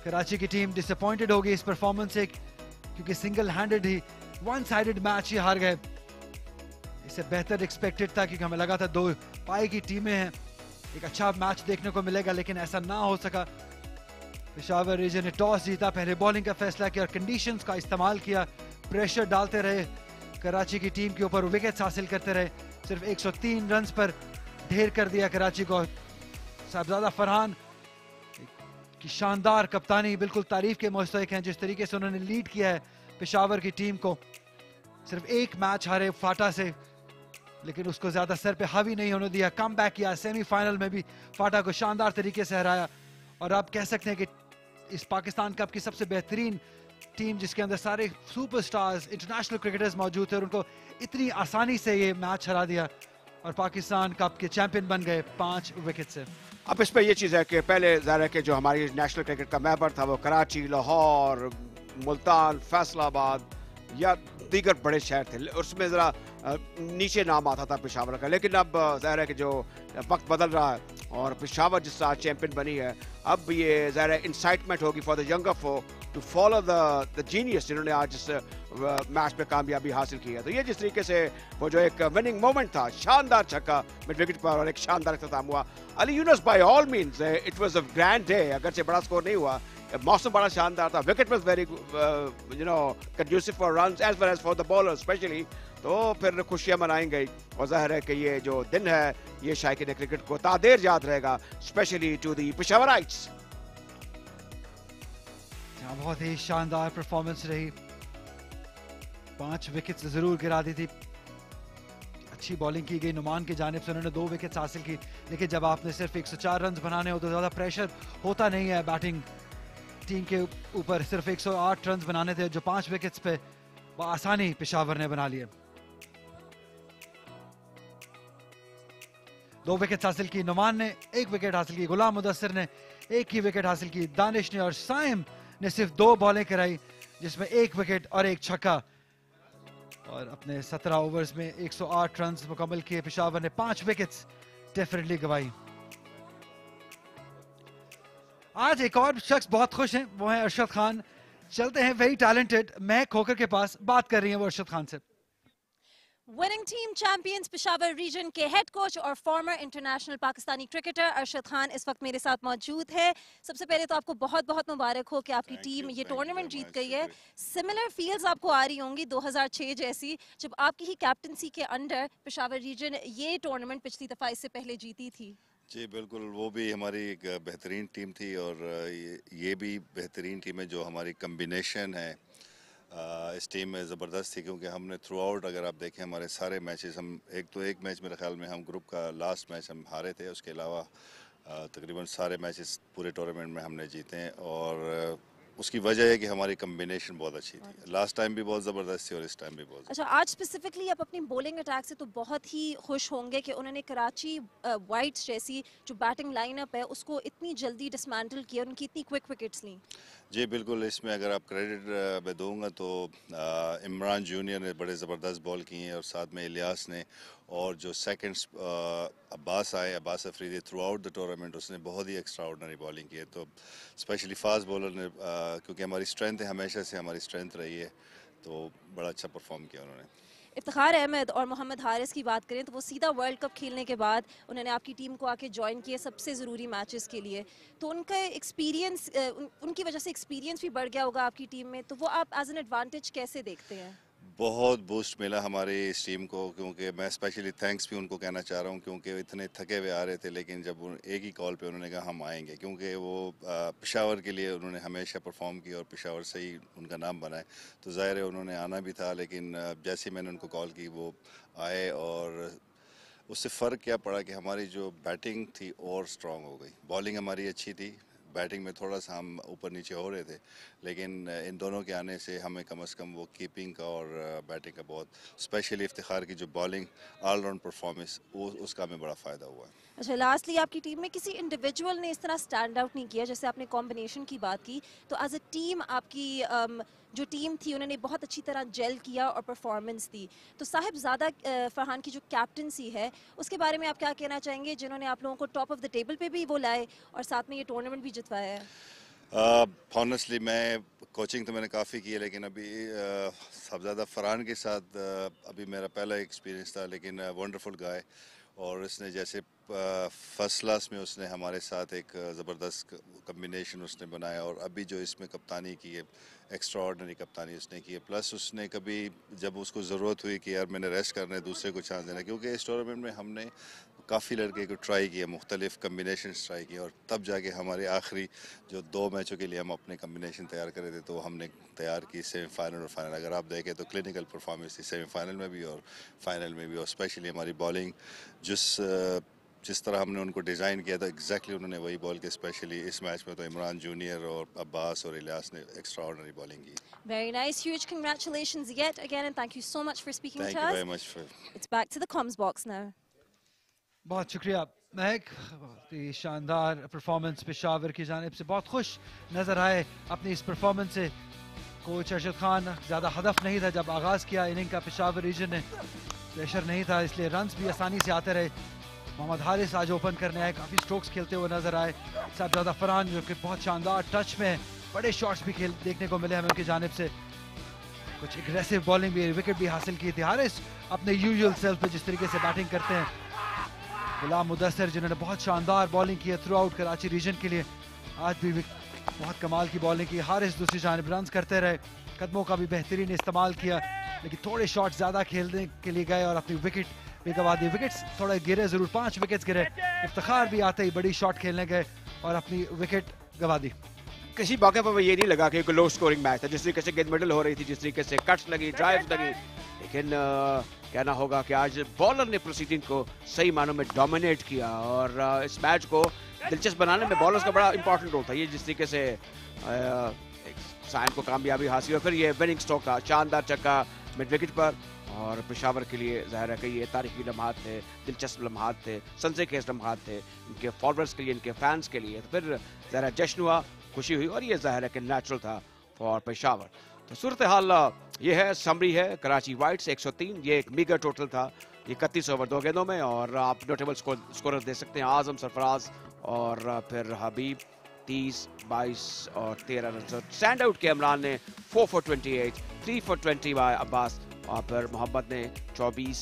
कराची की टीम डिसअपॉइंटेड होगी इस परफॉर्मेंस से क्योंकि सिंगल हैंडेड ही वन साइडेड मैच ही हार गए। इससे बेहतर एक्सपेक्टेड था क्योंकि हमें लगा था 2 पाई की टीमें हैं, एक अच्छा मैच देखने को मिलेगा, लेकिन ऐसा ना हो सका। पेशावर रीजन ने टॉस जीता, पहले बॉलिंग का फैसला किया और कंडीशंस का इस्तेमाल किया, प्रेशर डालते रहे कराची की टीम के ऊपर, विकेट्स हासिल करते रहे। सिर्फ 103 रन पर ढेर कर दिया कराची को। साहबजादा फरहान की शानदार कप्तानी बिल्कुल तारीफ के मुस्तहिक हैं, जिस तरीके से उन्होंने लीड किया है पेशावर की टीम को। सिर्फ एक मैच हारे फाटा से, लेकिन उसको ज्यादा सर पे हावी नहीं होने दिया, कम बैक किया, सेमीफाइनल में भी फाटा को शानदार तरीके से हराया। और आप कह सकते हैं कि इस पाकिस्तान कप की सबसे बेहतरीन टीम जिसके अंदर सारे सुपरस्टार्स, इंटरनेशनल क्रिकेटर्स मौजूद थे, और उनको इतनी आसानी से ये मैच हरा दिया और पाकिस्तान कप के चैंपियन बन गए 5 विकेट से। अब इस पे ये चीज़ है कि पहले ज़ाहिर है कि जो हमारी नेशनल क्रिकेट का महवर था वो कराची, लाहौर, मुल्तान, फैसलाबाद या दीगर बड़े शहर थे, उसमें ज़रा नीचे नाम आता था पेशावर का। लेकिन अब ज़ाहिर है कि जो वक्त बदल रहा है और पेशावर जिस आज चैंपियन बनी है, अब ये ज़ाहिर है इंसाइटमेंट होगी फॉर द यंगर फो टू फॉलो द जीनियस जिन्होंने आज इस मैच में कामयाबी हासिल की है। तो ये जिस तरीके से वो जो एक विनिंग मोमेंट था, शानदार छक्का मिड विकेट पर और एक शानदार इख्तिताम हुआ। Ali Younis by all means it was a grand day, अगर से बड़ा स्कोर नहीं हुआ, मौसम बड़ा शानदार था, wicket was very conducive for runs as well as for the bowlers specially. तो फिर खुशियां मनाई गई और जाहिर है कि ये जो दिन है ये शायकीन क्रिकेट को तादेर याद रहेगा, स्पेशली टू द पेशावराइट्स। बहुत ही शानदार परफॉर्मेंस रही, 5 विकेट्स जरूर गिरा दी थी, अच्छी बॉलिंग की गई नुमान की जानिब से, उन्होंने 2 विकेट्स हासिल की। लेकिन जब आपने सिर्फ 104 रन बनाने हो तो ज़्यादा प्रेशर होता नहीं है बैटिंग टीम के ऊपर। सिर्फ 108 रन बनाने थे, जो 5 विकेट्स पे आसानी पेशावर ने बना लिए। 2 विकेट हासिल की नुमान ने, 1 विकेट हासिल की गुलाम मुदस्सिर ने, 1 ही विकेट हासिल की दानिश ने और साइम ने सिर्फ 2 बॉलें कराई जिसमें 1 विकेट और 1 छक्का। और अपने 17 ओवर्स में 108 रन मुकम्मल किए। पेशावर ने 5 विकेट्स डेफिनेटली गंवाई। आज एक और शख्स बहुत खुश हैं, वो है अरशद खान। चलते हैं वेरी टैलेंटेड महक खोकर के पास, बात कर रही हैं वो अरशद खान से। Winning team champions Peshawar Region के हेड कोच और former international Pakistani cricketer Arshad Khan इस वक्त मेरे साथ मौजूद है। सबसे पहले तो आपको बहुत बहुत मुबारक हो कि आपकी टीम ये टूर्नामेंट जीत गई है। सिमिलर फील्स आपको आ रही होंगी 2006 जैसी, जब आपकी ही कैप्टनसी के अंडर पेशावर रीजन ये टूर्नामेंट पिछली दफा इससे पहले जीती थी। जी बिल्कुल, वो भी हमारी एक बेहतरीन टीम थी और ये भी बेहतरीन टीम है। जो हमारी कम्बिनेशन है इस टीम में ज़बरदस्त थी, क्योंकि हमने थ्रू आउट अगर आप देखें हमारे सारे मैचेस, हम एक मैच मेरे ख्याल में हम ग्रुप का लास्ट मैच हम हारे थे, उसके अलावा तकरीबन सारे मैचेस पूरे टूर्नामेंट में हमने जीते हैं। और उसकी वजह है कि हमारी कम्बिनेशन बहुत अच्छी थी। लास्ट टाइम भी बहुत ज़बरदस्त थी और इस टाइम भी बहुत। अच्छा, आज स्पेसिफिकली आप अपनी बॉलिंग अटैक से तो बहुत ही खुश होंगे कि उन्होंने कराची वाइट्स जैसी जो बैटिंग लाइनअप है उसको इतनी जल्दी डिसमेंटल किया, उनकी इतनी क्विक विकेट्स ली। जी बिल्कुल, इसमें अगर आप क्रेडिट मैं दूंगा तो इमरान जूनियर ने बड़े ज़बरदस्त बॉल किए हैं और साथ में इलियास ने, और जो सेकंड्स अब्बास आए, Abbas Afridi through out the tournament उसने बहुत ही एक्स्ट्रा ऑर्डनरी बॉलिंग की है। तो स्पेशली फास्ट बॉलर ने, क्योंकि हमारी स्ट्रेंथ है, हमेशा से हमारी स्ट्रेंथ रही है, तो बड़ा अच्छा परफॉर्म किया उन्होंने। इफ्तिखार अहमद और मोहम्मद हारिस की बात करें तो वो सीधा वर्ल्ड कप खेलने के बाद उन्होंने आपकी टीम को आके ज्वाइन किया सबसे ज़रूरी मैचेस के लिए, तो उनका एक्सपीरियंस, उनकी वजह से एक्सपीरियंस भी बढ़ गया होगा आपकी टीम में, तो वो आप एज एन एडवांटेज कैसे देखते हैं? बहुत बूस्ट मिला हमारी इस टीम को, क्योंकि मैं स्पेशली थैंक्स भी उनको कहना चाह रहा हूँ, क्योंकि इतने थके हुए आ रहे थे, लेकिन जब एक ही कॉल पे उन्होंने कहा हम आएंगे, क्योंकि वो पेशावर के लिए उन्होंने हमेशा परफॉर्म किया और पेशावर से ही उनका नाम बना है, तो ज़ाहिर है उन्होंने आना भी था। लेकिन जैसे ही मैंने उनको कॉल की वो आए, और उससे फ़र्क क्या पड़ा कि हमारी जो बैटिंग थी और स्ट्रॉन्ग हो गई। बॉलिंग हमारी अच्छी थी, बैटिंग में थोड़ा सा हम ऊपर नीचे हो रहे थे, लेकिन इन दोनों के आने से हमें कम से कम वो कीपिंग का और बैटिंग का बहुत, स्पेशली इफ्तिखार की जो बॉलिंग ऑलराउंड परफॉर्मेंस, उसका हमें बड़ा फ़ायदा हुआ है। अच्छा, लास्टली आपकी टीम में किसी इंडिविजुअल ने इस तरह स्टैंड आउट नहीं किया, जैसे आपने कॉम्बिनेशन की बात की, तो एज अ टीम आपकी जो टीम थी उन्होंने बहुत अच्छी तरह जेल किया और परफॉर्मेंस दी। तो साहिबजादा फरहान की जो कैप्टनसी है उसके बारे में आप क्या कहना चाहेंगे, जिन्होंने आप लोगों को टॉप ऑफ द टेबल पे भी वो लाए और साथ में ये टूर्नामेंट भी जितवाया है? ऑनेस्टली मैं कोचिंग तो मैंने काफ़ी की है, लेकिन अभी साहिबजादा फरहान के साथ अभी मेरा पहला एक्सपीरियंस था, लेकिन वंडरफुल गाय, और उसने जैसे फर्स्ट क्लास में उसने हमारे साथ एक ज़बरदस्त कम्बिनेशन उसने बनाया, और अभी जो इसमें कप्तानी की है, एक्स्ट्रा ऑर्डनरी कप्तानी उसने की है। प्लस उसने कभी जब उसको ज़रूरत हुई कि यार मैंने रेस्ट करना है, दूसरे को चांस देना, क्योंकि इस टूर्नामेंट में हमने काफ़ी लड़के को ट्राई किया, मुख्तलिफ कम्बिनेशन ट्राई किए, और तब जाके हमारे आखिरी जो 2 मैचों के लिए हम अपने कम्बिनेशन तैयार करे थे, तो हमने तैयार की सेमीफाइनल और फाइनल। अगर आप देखें तो क्लिनिकल परफॉर्मेंस थी सेमीफाइनल में भी और फाइनल में भी, और स्पेशली हमारी बॉलिंग जिस तरह हमने उनको डिज़ाइन किया था एग्जैक्टली उन्होंने वही बॉल के, स्पेशली इस मैच में तो इमरान जूनियर और अब्बास और इलियास ने एक्स्ट्रा ऑर्डिनरी बॉलिंग की। Very nice, huge congratulations yet again and thank you so much for speaking to us. Thank you very much for. It's back to the comms box now. बहुत शुक्रिया महक, शानदार performance Peshawar की जानिब से, बहुत खुश नज़र आए अपनी इस परफॉर्मेंस से। कोच अरशद खान, ज़्यादा हदफ नहीं था जब आगाज़ किया इनिंग का पेशावर रीजन ने, प्रेशर नहीं था, इसलिए रन्स भी आसानी से आते रहे। मोहम्मद हारिस आज ओपन करने आए, काफ़ी स्ट्रोक्स खेलते हुए नजर आए। साहिबजादा फरहान जो कि बहुत शानदार टच में, बड़े शॉट्स भी देखने को मिले हमें उनकी जानिब से, कुछ एग्रेसिव बॉलिंग भी, विकेट भी हासिल की थी। हारिस अपने यूजुअल सेल्फ पे जिस तरीके से बैटिंग करते हैं, गुलाम मुदस्सिर जिन्होंने बहुत शानदार बॉलिंग की है थ्रू आउट कराची रीजन के लिए, आज भी बहुत कमाल की बॉलिंग की। हारिस दूसरी जानिब रन्स करते रहे, कदमों का भी बेहतरीन इस्तेमाल किया, लेकिन थोड़े शॉट ज़्यादा खेलने के लिए गए और अपनी विकेट भी गवा दी। विकेट्स थोड़े गिरे ज़रूर, 5 विकेट्स गिरे। इफ्तिखार भी आते ही बड़ी शॉट खेलने गए और अपनी विकेट गवा दी। किसी मौके पर ये नहीं लगा कि एक लो स्कोरिंग मैच था, जिस तरीके से गेंद मिडल हो रही थी, जिस तरीके से कट्स लगी, ड्राइव्स लगी, लेकिन कहना होगा कि आज बॉलर ने प्रोसीडिंग को सही मानों में डोमिनेट किया और इस मैच को दिलचस्प बनाने में बॉलर्स का बड़ा इंपॉर्टेंट रोल था। ये जिस तरीके से साइम को कामयाबी हासिल और फिर ये विनिंग स्ट्रोक का शानदार छक्का मिड विकेट पर। और पेशावर के लिए ज़ाहिर है कि ये तारीखी लम्हात थे, दिलचस्प लम्हात थे, सनसनीखेज लम्हात थे इनके फॉरवर्ड्स के लिए, इनके फैंस के लिए। तो फिर ज़ाहिर है जश्न हुआ, खुशी हुई और ये ज़ाहिर है कि नेचुरल था फॉर पेशावर। तो सूरत हाल ये है, समरी है कराची वाइट्स 103, ये एक मीगर टोटल था 31 ओवर 2 गेंदों में। और आप नोटेबल स्कोरर दे सकते हैं, आजम सरफराज और फिर हबीब 30, 22 और 13 रन। स्टैंड आउट के इमरान ने 4 for 28, 3 for 20 बाय अब्बास और फिर मोहम्मद ने 24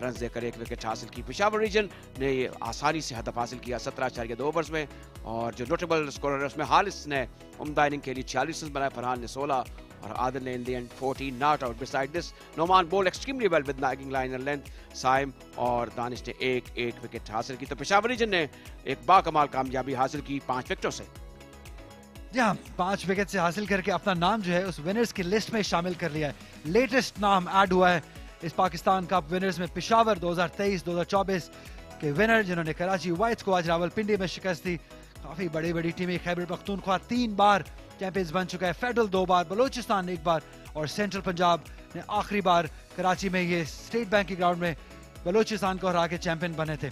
रन देकर एक विकेट हासिल की। पेशावर रीजन ने आसानी से हदफ हासिल किया 17.2 ओवर्स में। और जो नोटेबल स्कोरर है उसमें हारिस ने उम्दा इनिंग खेली, 46 रन बनाए, फरहान ने 16 और आदिल ने in the end 14 not out. Beside this Noman bowl extremely well with nagging liner length. Saim और दानिश ने एक विकेट हासिल की। तो पेशावर रीजन ने एक बाकमाल कामयाबी हासिल की 5 विकेटों से। जी हाँ, 5 विकेट से हासिल करके अपना नाम जो है उस विनर्स की लिस्ट में शामिल कर लिया है। लेटेस्ट नाम ऐड हुआ है इस पाकिस्तान कप विनर्स में, पेशावर 2023-2024 के विनर, जिन्होंने कराची वाइट्स को आज रावलपिंडी में शिकस्त दी। काफी बड़ी बड़ी टीमें, खैबर पख्तूनख्वा 3 बार चैंपियंस बन चुका है, फेडरल 2 बार, बलोचिस्तान 1 बार और सेंट्रल पंजाब ने आखिरी बार कराची में ये स्टेट बैंक के ग्राउंड में बलोचिस्तान को हरा के चैंपियन बने थे।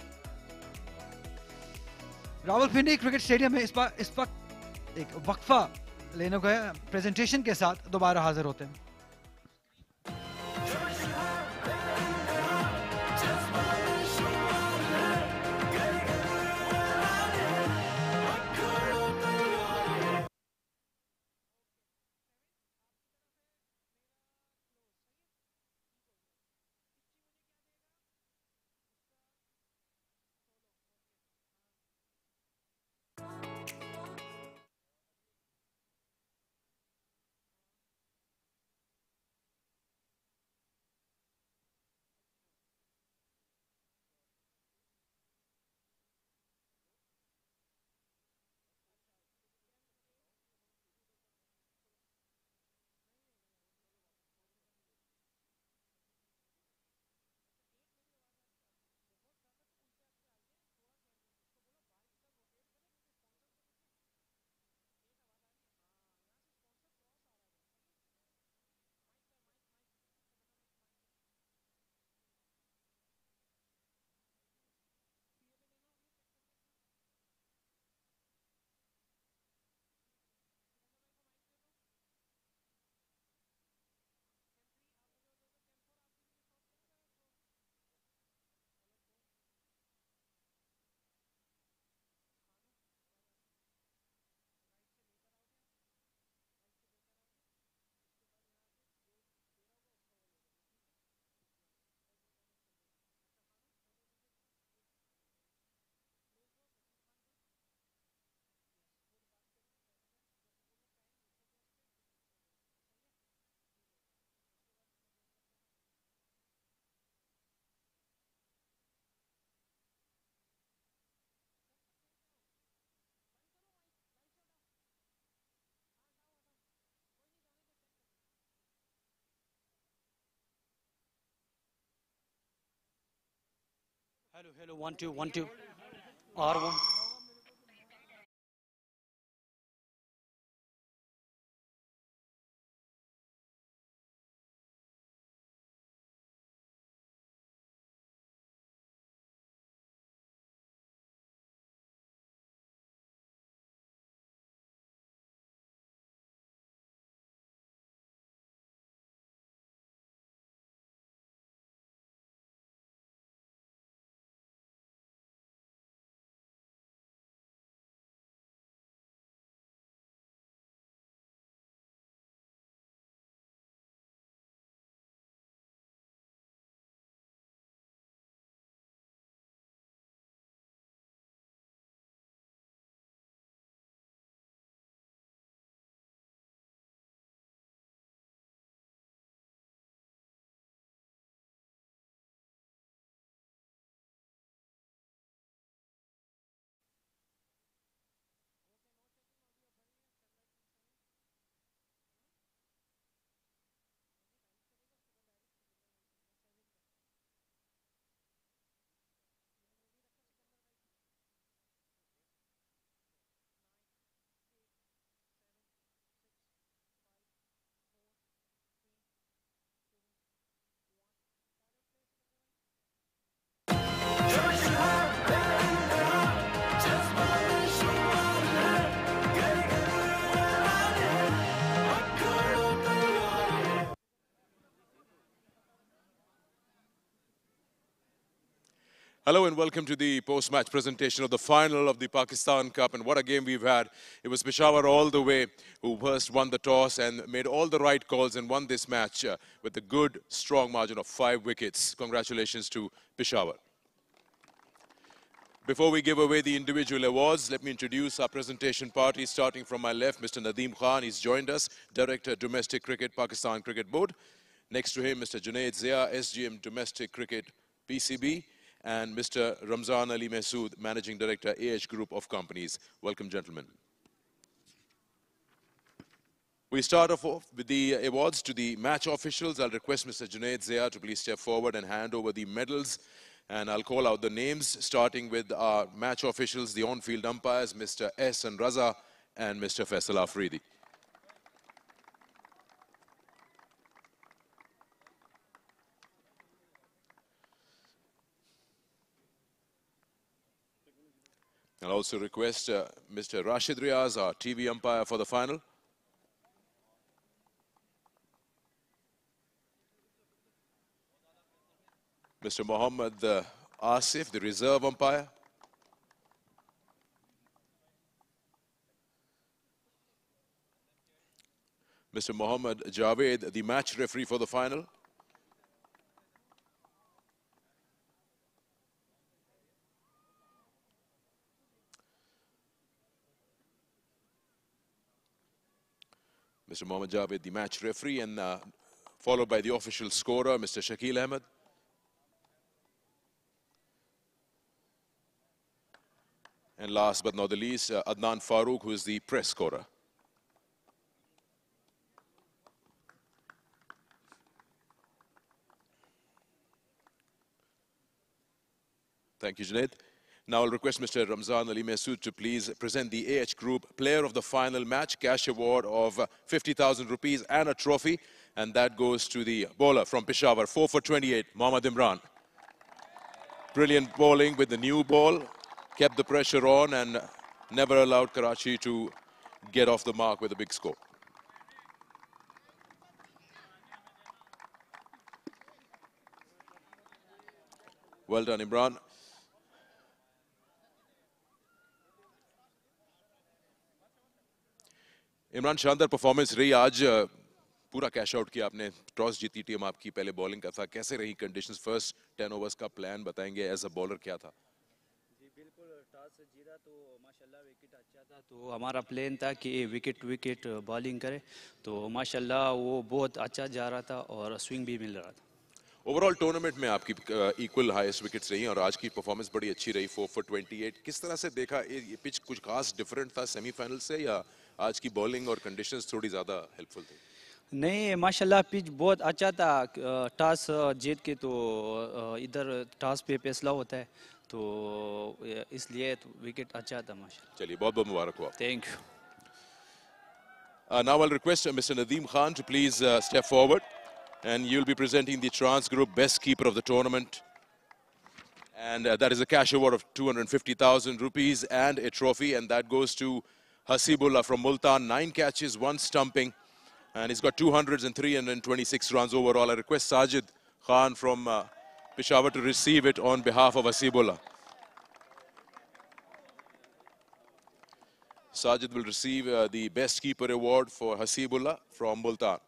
रावलपिंडी क्रिकेट स्टेडियम में इस वक्त एक वक्फा लेने को है, प्रेजेंटेशन के साथ दोबारा हाजिर होते हैं। Hello, 1 2 1 2 R1 Hello and welcome to the post-match presentation of the final of the Pakistan Cup. And what a game we've had. It was Peshawar all the way who first won the toss and made all the right calls and won this match with a good, strong margin of 5 wickets. Congratulations to Peshawar. Before we give away the individual awards, let me introduce our presentation party. Starting from my left, Mr. Nadeem Khan. He's joined us, Director, Domestic Cricket, Pakistan Cricket Board. Next to him, Mr. Junaid Zia, SGM, Domestic Cricket, PCB. And Mr. Ramzan Ali Masood, Managing Director, AH Group of Companies. Welcome, gentlemen. We start off with the awards to the match officials. I'll request Mr. Junaid Zia to please step forward and hand over the medals. And I'll call out the names, starting with our match officials, the on-field umpires, Mr. S. and Raza and Mr. Faisal Afridi. I'll also request Mr. Rashid Riaz, our TV umpire for the final. Mr. Mohammad Asif, the reserve umpire. Mr. Mohammad Javed, the match referee for the final. Mr. Mohammad Javed, the match referee, and followed by the official scorer, Mr. Shakil Ahmed. And last but not the least, Adnan Farooq, who is the press scorer. Thank you, Junaid. Now I'll request Mr. Ramzan Ali Masood to please present the AH Group Player of the Final Match, cash award of 50,000 rupees and a trophy. And that goes to the bowler from Peshawar, 4 for 28, Mohammad Imran. Brilliant bowling with the new ball, kept the pressure on and never allowed Karachi to get off the mark with a big score. Well done, Imran. Imran शानदार performance रही आज पूरा cash out किया आपने toss जीती team आपकी पहले bowling का था कैसे रही कंडीशंस फर्स्ट 10 ओवर्स का प्लान बताएंगे एज अ बॉलर क्या था जी बिल्कुल टॉस जीता तो माशाल्लाह विकेट अच्छा था तो हमारा प्लान था कि विकेट बॉलिंग करे तो माशाल्लाह वो बहुत अच्छा जा रहा था और स्विंग भी मिल रहा था ओवरऑल टूर्नामेंट में आपकी इक्वल हाईएस्ट विकेट्स रही और आज की परफॉर्मेंस बड़ी अच्छी रही 4 for 28 किस तरह से देखा ये पिच कुछ खास डिफरेंट था सेमीफाइनल से या आज की बॉलिंग और कंडीशंस थोड़ी ज़्यादा हेल्पफुल थी नहीं माशाल्लाह पिच बहुत अच्छा था टॉस जीत के तो इधर टॉस पे फैसला होता है तो इसलिए तो विकेट अच्छा था माशाल्लाह चलिए बहुत बहुत मुबारक हो thank you Now I'll request Mr. Nadeem Khan to please step forward and you'll be presenting the Trans Group Best Keeper of the tournament. And that is a cash award of 250,000 rupees and a trophy and that goes to Hasibullah from Multan, 9 catches, 1 stumping, and he's got 200s and 326 runs overall. I request Sajid Khan from Peshawar to receive it on behalf of Hasibullah. Sajid will receive the Best Keeper award for Hasibullah from Multan.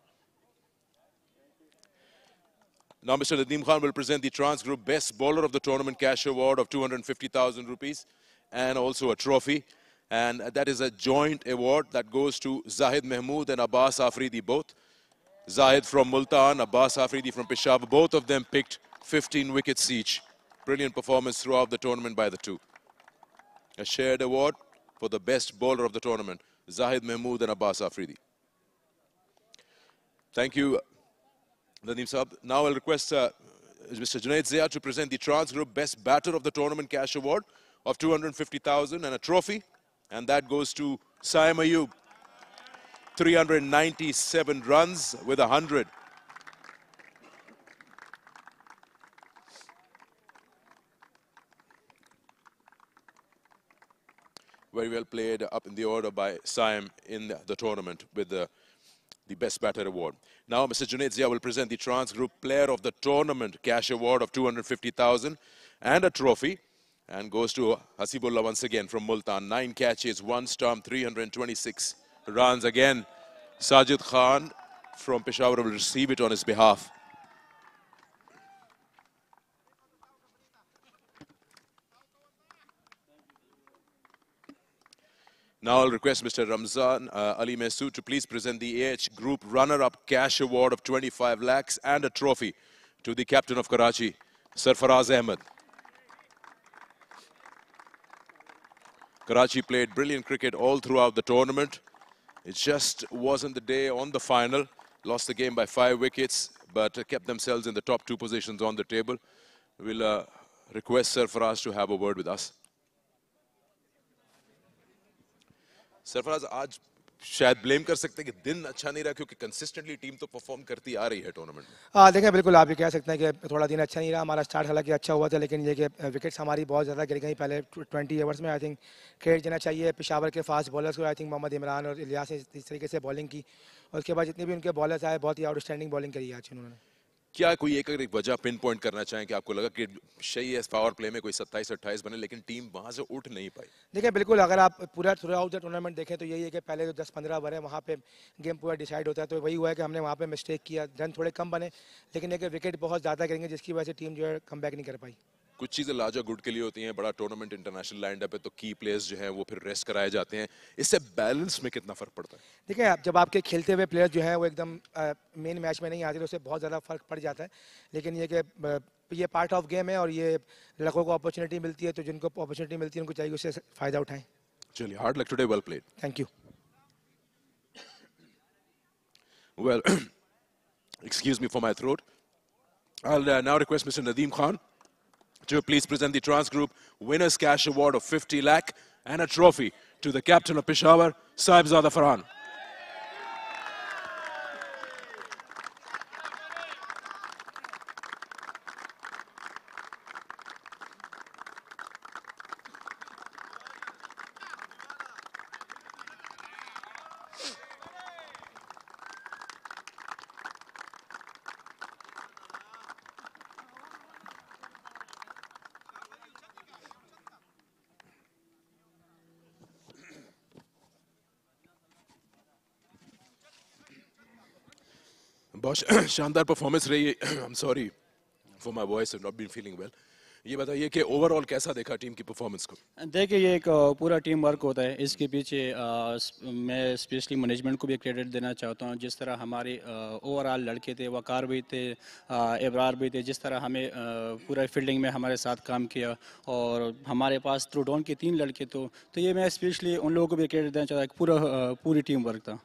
Now Mr. Nadeem Khan will present the Trans Group Best Bowler of the Tournament cash award of 250,000 rupees and also a trophy. And that is a joint award that goes to Zahid Mahmood and Abbas Afridi both. Zahid from Multan, Abbas Afridi from Peshawar. Both of them picked 15 wickets each. Brilliant performance throughout the tournament by the two. A shared award for the best bowler of the tournament, Zahid Mahmood and Abbas Afridi. Thank you, Nadeem Saab. Now I'll request Mr. Junaid Zia to present the Trans Group Best Batter of the Tournament cash award of 250,000 and a trophy. And that goes to Saim Ayub. 397 runs with 100. Very well played up in the order by Saim in the tournament with the Best Batter award. Now Mr. Junaid Zia will present the Trans Group Player of the Tournament cash award of 250,000 and a trophy. And goes to Hasibullah once again from Multan. 9 catches, 1 stump, 326 runs. Again, Sajid Khan from Peshawar will receive it on his behalf. Now I'll request Mr. Ramzan Ali Masood to please present the AH Group runner-up cash award of 25 lakhs and a trophy to the captain of Karachi, Sarfaraz Ahmed. Karachi played brilliant cricket all throughout the tournament. It just wasn't the day on the final. Lost the game by 5 wickets, but kept themselves in the top 2 positions on the table. We'll request Sarfaraz to have a word with us. Sarfaraz आज शायद blame कर सकते हैं कि दिन अच्छा नहीं रहा क्योंकि कंसिस्टेंटली टीम तो परफॉर्म करती आ रही है टूर्नामेंट में। देखें बिल्कुल आप ये कह सकते हैं कि थोड़ा दिन अच्छा नहीं रहा हमारा स्टार्ट हालांकि अच्छा हुआ था लेकिन ये कि विकेट्स हमारी बहुत ज़्यादा गिर गई पहले 20 ओवर्स में। आई थिंक क्रेडिट देना चाहिए पेशावर के फास्ट बॉलर्स को। आई थिंक मोहम्मद इमरान और इलियास ने इस तरीके से बॉलिंग की और उसके बाद जितने भी उनके बॉलर्स आए बहुत ही आउटस्टैंडिंग बॉलिंग करी आज उन्होंने। क्या कोई एक वजह पिन पॉइंट करना चाहें कि आपको लगा कि सही है पावर प्ले में कोई 27-28 बने लेकिन टीम वहां से उठ नहीं पाई? देखिए बिल्कुल अगर आप पूरा थ्रू आउट द टूर्नामेंट देखें तो यही है कि पहले जो 10-15 ओवर है वहाँ पे गेम पूरा डिसाइड होता है तो वही हुआ है कि हमने वहाँ पे मिस्टेक किया, रन थोड़े कम बने लेकिन एक विकेट बहुत ज़्यादा गिरेंगे जिसकी वजह से टीम जो है कम बैक नहीं कर पाई। कुछ चीजें लार्जर गुड के लिए होती हैं, बड़ा टूर्नामेंट इंटरनेशनल लाइन अप है तो की प्लेयर्स जो हैं वो फिर रेस्ट कराए जाते हैं, इससे बैलेंस में कितना फर्क पड़ता है? देखिए जब आपके खेलते हुए प्लेयर्स जो हैं वो एकदम मेन मैच में नहीं आते तो उससे बहुत ज़्यादा फर्क पड़ जाता है लेकिन ये कि ये पार्ट ऑफ गेम है और ये लड़कों को अपॉर्चुनिटी मिलती है तो जिनको अपॉर्चुनिटी मिलती है उनको चाहिए उससे फ़ायदा उठाएं। चलिए hard luck today, well played. Thank you. Well, excuse me for my throat. I'll now request Mr. Nadeem Khan to please present the Trans Group Winners Cash Award of 50 lakh and a trophy to the captain of Peshawar, Saibzada Farhan. बहुत शानदार performance रही है। I am sorry for my voice, I have not been feeling well. ये बताइए कि overall कैसा देखा team की परफॉर्मेंस को? देखिए ये एक पूरा टीम वर्क होता है, इसके पीछे मैं स्पेशली मैनेजमेंट को भी क्रेडिट देना चाहता हूँ। जिस तरह हमारे ओवरऑल लड़के थे, वकार भी थे, इब्रार भी थे, जिस तरह हमें पूरा फील्डिंग में हमारे साथ काम किया और हमारे पास थ्रू डाउन के 3 लड़के तो ये मैं स्पेशली उन लोगों को भी क्रेडिट देना चाहता हूँ। पूरी टीम वर्क था।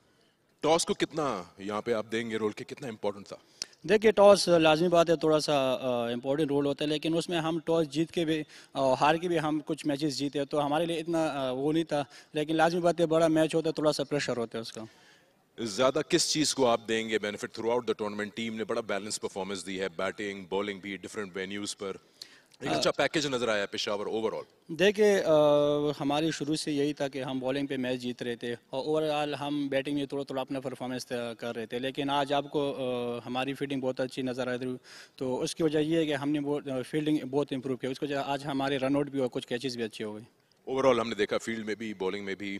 टॉस को कितना यहाँ पे आप देंगे रोल के, कितना इंपॉर्टेंट था? देखिए टॉस लाजमी बात है, थोड़ा सा इम्पोर्टेंट रोल होता है लेकिन उसमें हम टॉस जीत के भी हार के भी हम कुछ मैचेस जीते तो हमारे लिए इतना वो नहीं था लेकिन लाजमी बात है बड़ा मैच होता है थोड़ा सा प्रेशर होता है उसका। ज्यादा किस चीज को आप देंगे benefit through out the tournament? Team ने बड़ा बैलेंस परफॉर्मेंस दी है, बैटिंग बॉलिंग भी डिफरेंट वेन्यूज पर, एक अच्छा पैकेज नजर आया पेशावर ओवरऑल। देखिए हमारी शुरू से यही था कि हम बॉलिंग पे मैच जीत रहे थे और ओवरऑल हम बैटिंग में थोड़ा अपना परफॉर्मेंस कर रहे थे लेकिन आज आपको हमारी फील्डिंग बहुत अच्छी नज़र आ रही तो उसकी वजह ये है कि हमने फील्डिंग बहुत इंप्रूव किया, उसकी वजह आज हमारे रन आउट भी और कुछ कैचेस भी अच्छे हो गए। ओवरऑल हमने देखा फील्ड में भी बॉलिंग में भी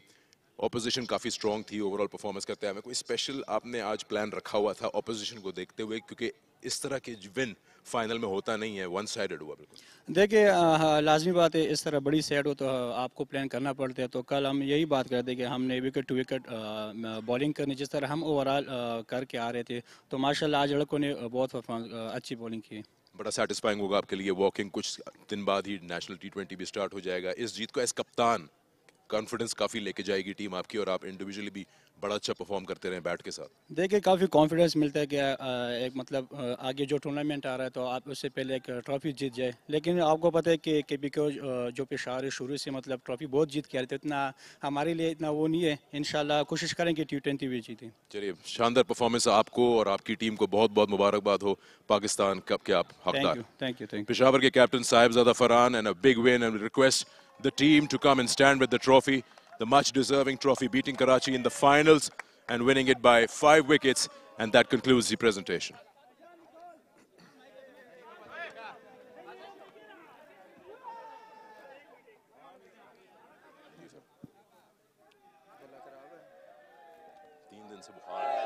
ऑपोजिशन काफी स्ट्रॉन्ग थी, ओवरऑल परफॉर्मेंस करते हैं। कोई स्पेशल आपने आज प्लान रखा हुआ था ऑपोजिशन को देखते हुए क्योंकि इस तरह के विन फाइनल में होता नहीं है, वन साइडेड हुआ बिल्कुल? देखिए लाजमी बात है इस तरह बड़ी सेट हो तो आपको प्लान करना पड़ता है तो कल हम यही बात करते कि हमने विकेट टू विकेट बॉलिंग करनी जिस तरह हम ओवरऑल करके आ रहे थे तो माशाल्लाह आज लड़कों ने बहुत अच्छी बॉलिंग की। बड़ा सेटिस्फाइंग होगा आपके लिए वॉकिंग, कुछ दिन बाद ही नेशनल T20 भी स्टार्ट हो जाएगा। इस जीत को एज कप्तान कॉन्फिडेंस काफी लेके जाएगी टीम आपकी और आप इंडिविजुअली भी बड़ा अच्छा परफॉर्म करते रहे बैट के साथ। देखिए काफ़ी कॉन्फिडेंस मिलता है कि एक मतलब आगे जो टूर्नामेंट आ रहा है तो आप उससे पहले एक ट्रॉफी जीत जाए लेकिन आपको पता है कि केपी को जो पेशावर शुरू से मतलब ट्रॉफी बहुत जीत के आ रहे थे इतना हमारे लिए इतना वो नहीं है। इंशाल्लाह कोशिश करेंगे T20 भी जीतें। चलिए शानदार परफॉर्मेंस आपको और आपकी टीम को बहुत बहुत मुबारकबाद हो। पाकिस्तान कप के आप हकदार। Thank you. पेशावर के captain Sahibzada Farhan and a big win and request the team to come and stand with the trophy, the much deserving trophy, beating Karachi in the finals and winning it by 5 wickets, and that concludes the presentation. दिन से बुखार है।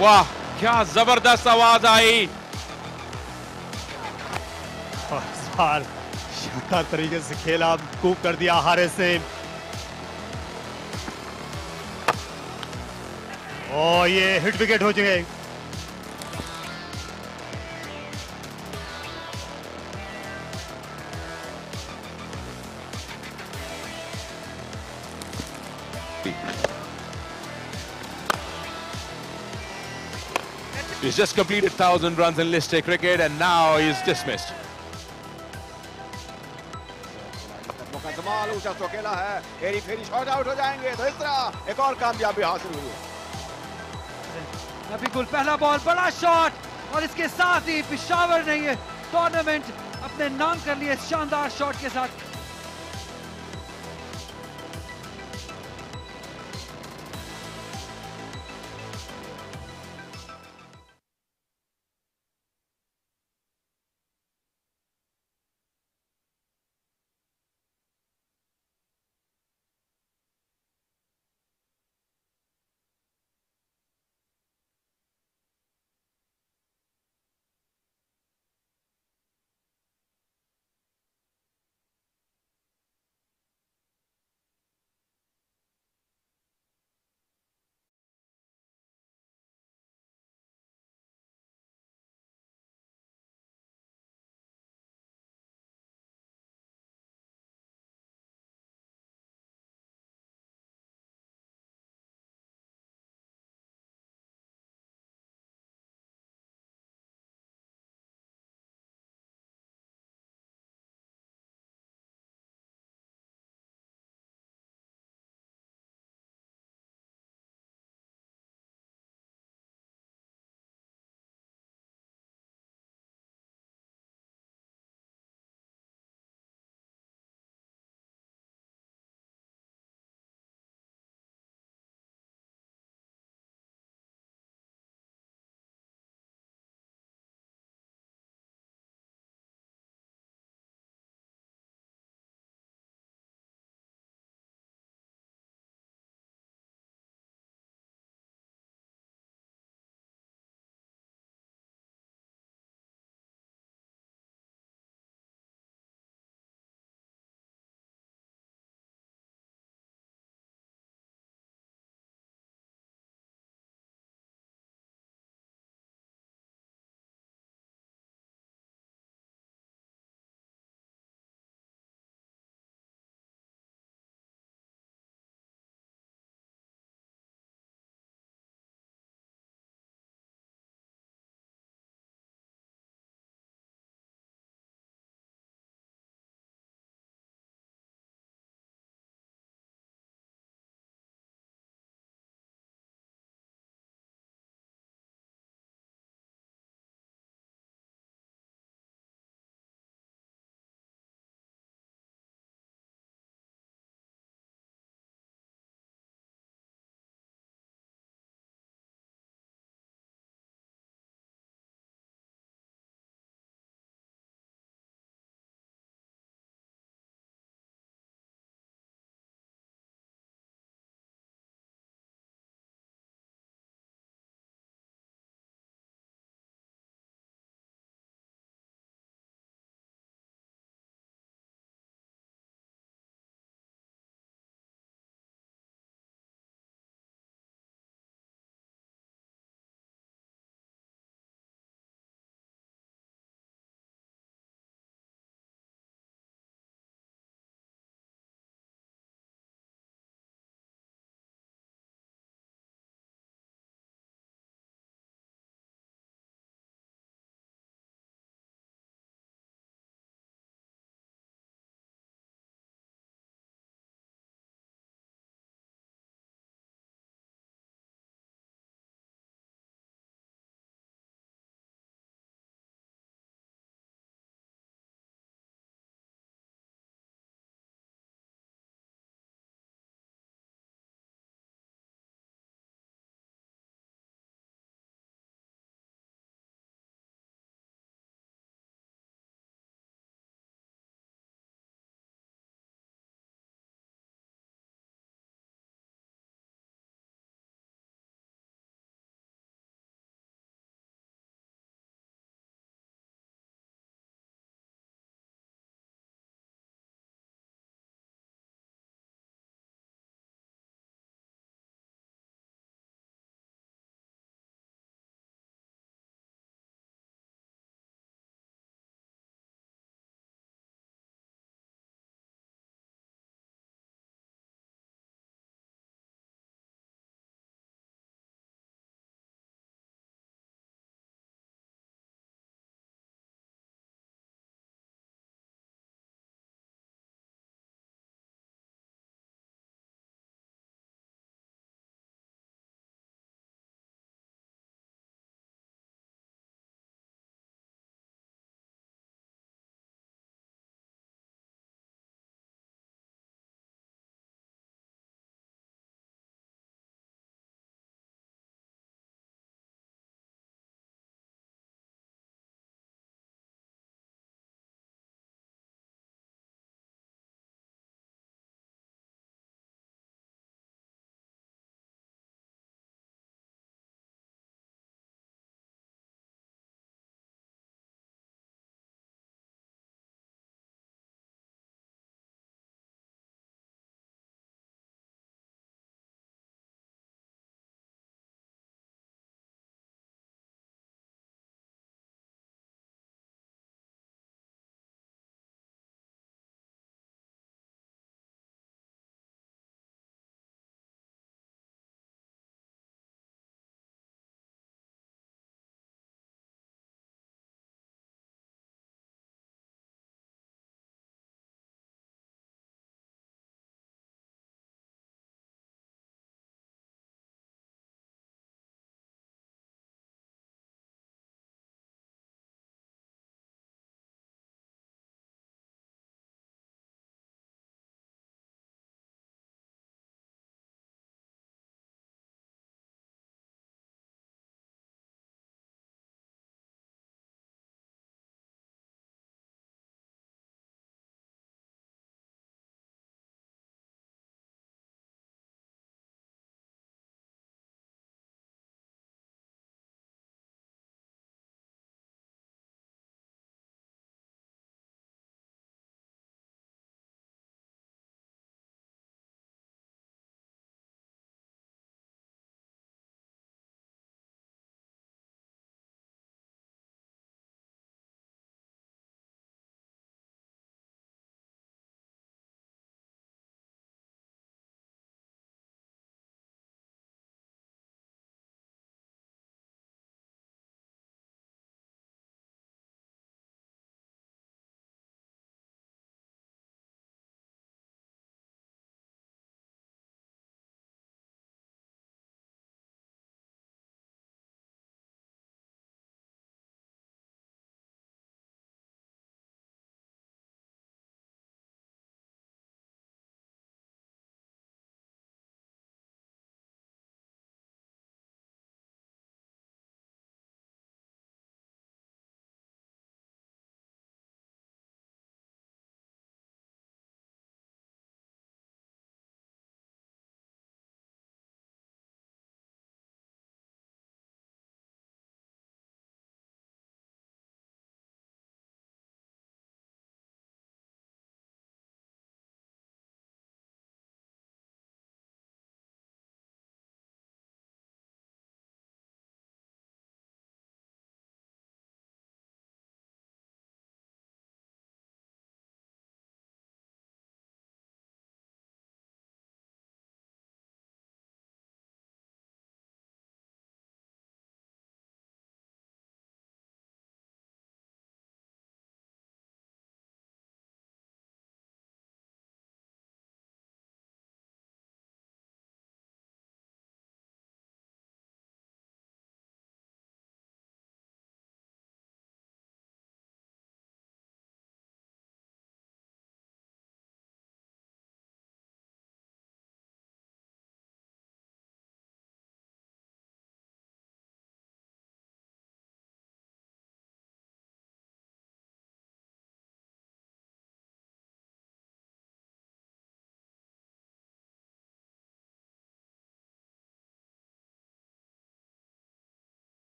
वाह, क्या जबरदस्त आवाज आई। और इस बार शानदार तरीके से खेला, कूप कर दिया हारे से। और ये हिट विकेट हो चुके। He's just completed 1,000 runs in list A cricket and now he's dismissed. कमाल ऊंचा तो अकेला है, हेरी फेरी शॉट आउट हो जाएंगे, तो इस तरह एक और कामयाबी हासिल हुई है। नबीकुल पहला बॉल बड़ा शॉट और इसके साथ ही पेशावर ने ये टूर्नामेंट अपने नाम कर लिए शानदार शॉट के साथ।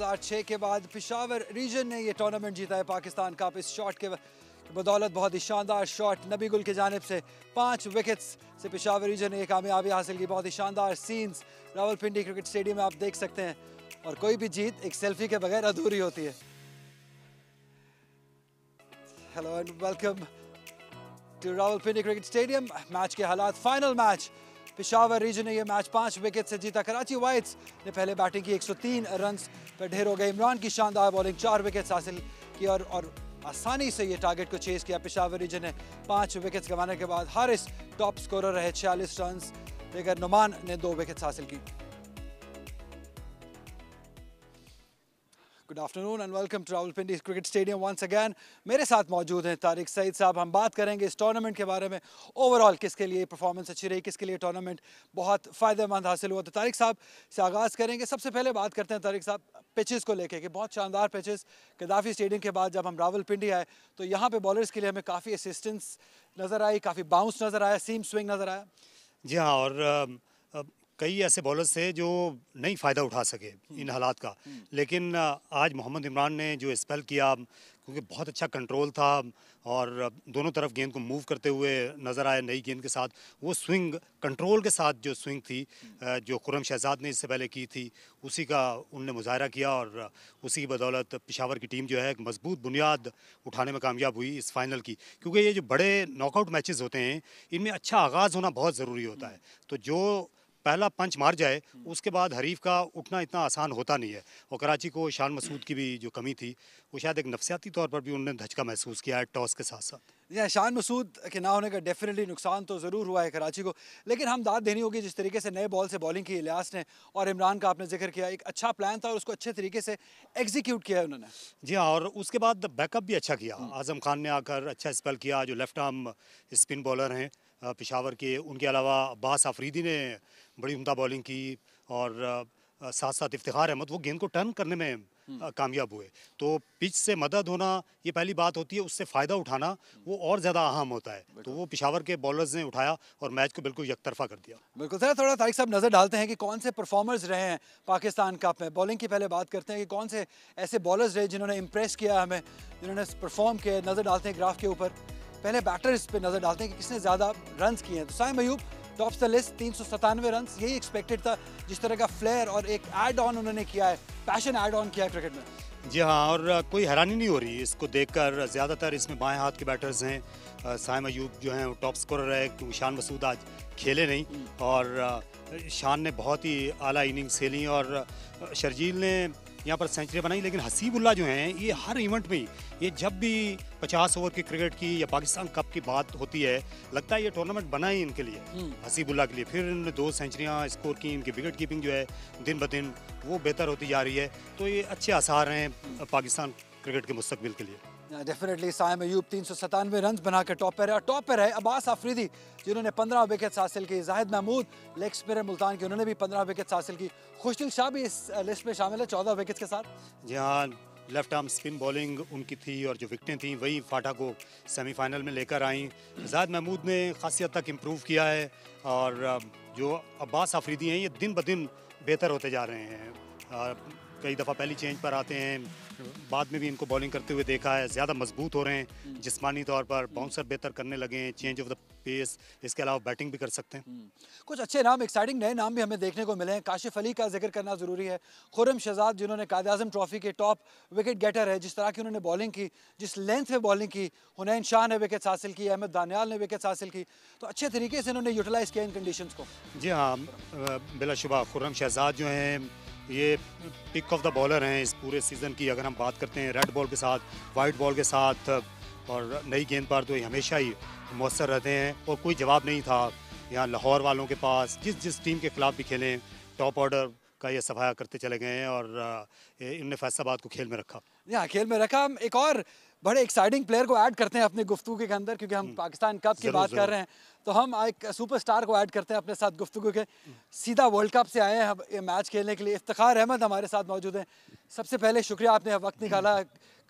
2006 के बाद पेशावर रीजन ने ये टूर्नामेंट जीता है पाकिस्तान कप। इस शॉट के बदौलत बहुत ही शानदार शॉट नबी गुल की जानिब से 5 विकेट्स से पेशावर रीजन ने कामयाबी हासिल की। बहुत ही शानदार सीन्स रावलपिंडी क्रिकेट स्टेडियम में आप देख सकते हैं, और कोई भी जीत एक सेल्फी के बगैर अधूरी होती है। Hello and welcome to Rawalpindi cricket stadium. Match के हालात, फाइनल मैच, पेशावर रीजन ने यह मैच 5 विकेट से जीता। कराची वाइट्स ने पहले बैटिंग की, 103 रन्स पर ढेर हो गए। इमरान की शानदार बॉलिंग, 4 विकेट्स हासिल की और आसानी से ये टारगेट को चेस किया। पेशावर रीजन ने 5 विकेट्स गंवाने के बाद हारिस टॉप स्कोरर रहे, 46 रन्स लेकर नुमान ने 2 विकेट्स हासिल की। Good afternoon and welcome to Rawalpindi cricket stadium once again. मेरे साथ मौजूद हैं तारिक सईद साहब। हम बात करेंगे इस टूर्नामेंट के बारे में, ओवरऑल किसके लिए परफॉर्मेंस अच्छी रही, किसके लिए टूर्नामेंट बहुत फ़ायदेमंद हासिल हुआ। तो तारिक साहब से आगाज़ करेंगे। सबसे पहले बात करते हैं तारिक साहब पिचेस को लेके कि बहुत शानदार पिचेस। गद्दाफी स्टेडियम के बाद जब हम रावलपिंडी आए तो यहाँ पे बॉलर्स के लिए हमें काफ़ी असिस्टेंस नज़र आई, काफ़ी बाउंस नज़र आया, सीम स्विंग नज़र आया। जी हाँ, और कई ऐसे बॉलर्स थे जो नहीं फ़ायदा उठा सके इन हालात का, लेकिन आज मोहम्मद इमरान ने जो स्पेल किया, क्योंकि बहुत अच्छा कंट्रोल था और दोनों तरफ गेंद को मूव करते हुए नज़र आए नई गेंद के साथ। वो स्विंग कंट्रोल के साथ जो स्विंग थी जो खुर्रम शहजाद ने इससे पहले की थी, उसी का उनने मुजाहरा किया और उसी की बदौलत पेशावर की टीम जो है एक मजबूत बुनियाद उठाने में कामयाब हुई इस फाइनल की। क्योंकि ये जो बड़े नॉकआउट मैचेस होते हैं इनमें अच्छा आगाज़ होना बहुत ज़रूरी होता है। तो जो पहला पंच मार जाए उसके बाद हरीफ का उठना इतना आसान होता नहीं है। और कराची को शान मसूद की भी जो कमी थी वो शायद एक नफसियाती तौर पर भी उन्होंने धचका महसूस किया है टॉस के साथ साथ। या शान मसूद के ना होने का डेफिनेटली नुकसान तो ज़रूर हुआ है कराची को, लेकिन हम दाद देनी होगी जिस तरीके से नए बॉल से बॉलिंग की इलियास ने, और इमरान का आपने जिक्र किया, एक अच्छा प्लान था और उसको अच्छे तरीके से एग्जीक्यूट किया है उन्होंने। जी हाँ, और उसके बाद बैकअप भी अच्छा किया। आजम खान ने आकर अच्छा स्पेल किया, जो लेफ्ट आर्म स्पिन बॉलर हैं पेशावर के। उनके अलावा अब्बास आफरीदी ने बड़ी उम्दा बॉलिंग की और साथ साथ इफ्तिखार अहमद वो गेंद को टर्न करने में कामयाब हुए। तो पिच से मदद होना ये पहली बात होती है, उससे फ़ायदा उठाना वो और ज़्यादा अहम होता है। तो वो पेशावर के बॉलर्स ने उठाया और मैच को बिल्कुल यकतरफा कर दिया। बिल्कुल सर, थोड़ा तारिक साहब नज़र डालते हैं कि कौन से परफॉर्मर्स रहे हैं पाकिस्तान कप में। बॉलिंग की पहले बात करते हैं कि कौन से ऐसे बॉलर्स रहे जिन्होंने इम्प्रेस किया हमें, जिन्होंने परफॉर्म किया। नज़र डालते हैं ग्राफ के ऊपर, पहले बैटर्स पे नज़र डालते हैं कि किसने ज़्यादा रन्स किए हैं। तो Saim Ayub tops the list, 397 runs, यही एक्सपेक्टेड था। जिस तरह का फ्लेयर और एक ऐड ऑन उन्होंने किया है, पैशन ऐड ऑन किया है क्रिकेट में। जी हाँ, और कोई हैरानी नहीं हो रही इसको देखकर। ज़्यादातर इसमें बाएं हाथ के बैटर्स हैं। साइम अयूब जो हैं वो टॉप स्कोरर है, क्योंकि शान मसूद आज खेले नहीं और शान ने बहुत ही आला इनिंग्स खेली और शर्जील ने यहाँ पर सेंचुरी बनाई। लेकिन हसीबुल्ला जो हैं ये हर इवेंट में, ये जब भी 50 ओवर की क्रिकेट की या पाकिस्तान कप की बात होती है, लगता है ये टूर्नामेंट बना ही इनके लिए, हसीबुल्ला के लिए। फिर इन्होंने 2 सेंचुरियाँ स्कोर की। इनकी विकेट कीपिंग जो है दिन ब दिन वो बेहतर होती जा रही है। तो ये अच्छे आसार हैं पाकिस्तान क्रिकेट के मुस्तकबिल के लिए। डेफिनेटली साइम अयूब 397 रन बनाकर टॉप पर है। और टॉप पर है अब्बास आफरीदी जिन्होंने 15 विकेट्स हासिल की। जाहिद महमूद लेग स्पिनर मुल्तान के, उन्होंने भी 15 विकेट्स हासिल की। खुशदिल शाह भी इस लिस्ट में शामिल है 14 विकेट्स के साथ। जी हाँ, लेफ्ट आर्म स्पिन बॉलिंग उनकी थी और जो विकेटें थी वही फाटा को सेमीफाइनल में लेकर आई। जाहिद महमूद ने खासी हद तक इम्प्रूव किया है और जो अब्बास आफरीदी हैं ये दिन ब दिन बेहतर होते जा रहे हैं। कई दफ़ा पहली चेंज पर आते हैं, बाद में भी इनको बॉलिंग करते हुए देखा है। ज़्यादा मजबूत हो रहे हैं जिस्मानी तौर पर, बाउंसर बेहतर करने लगे हैं, चेंज ऑफ द पेस, इसके अलावा बैटिंग भी कर सकते हैं। कुछ अच्छे नाम, एक्साइटिंग नए नाम भी हमें देखने को मिले हैं। काशिफ अली का जिक्र करना ज़रूरी है। खुर्रम शहजाद जिन्होंने कायद आज़म ट्रॉफी के टॉप विकेट गेटर है, जिस तरह की उन्होंने बॉलिंग की, जिस लेंथ में बॉलिंग की। हुनैन शाह ने विकेट्स हासिल की, अहमद दानियाल ने विकेट्स हासिल की। तो अच्छे तरीके से इन्होंने यूटिलाइज़ किया इन कंडीशंस को। जी हाँ, बिलाशुबा खुर्रम शहजाद जो हैं ये पिक ऑफ द बॉलर हैं इस पूरे सीज़न की। अगर हम बात करते हैं रेड बॉल के साथ, वाइट बॉल के साथ और नई गेंद पर, तो ये हमेशा ही मौसर रहते हैं और कोई जवाब नहीं था यहाँ लाहौर वालों के पास। जिस टीम के खिलाफ भी खेलें टॉप ऑर्डर का ये सफाया करते चले गए हैं और इनने फैसलाबाद को खेल में रखा। यहाँ खेल में रखा। हम एक और बड़े एक्साइटिंग प्लेयर को ऐड करते हैं अपनी गुफ्तगू के अंदर, क्योंकि हम पाकिस्तान कप की बात कर रहे हैं, तो हम एक सुपरस्टार को ऐड करते हैं अपने साथ गुफ्तगू के। सीधा वर्ल्ड कप से आए हैं ये मैच खेलने के लिए। इफ्तिखार अहमद हमारे साथ मौजूद हैं। सबसे पहले शुक्रिया, आपने वक्त निकाला।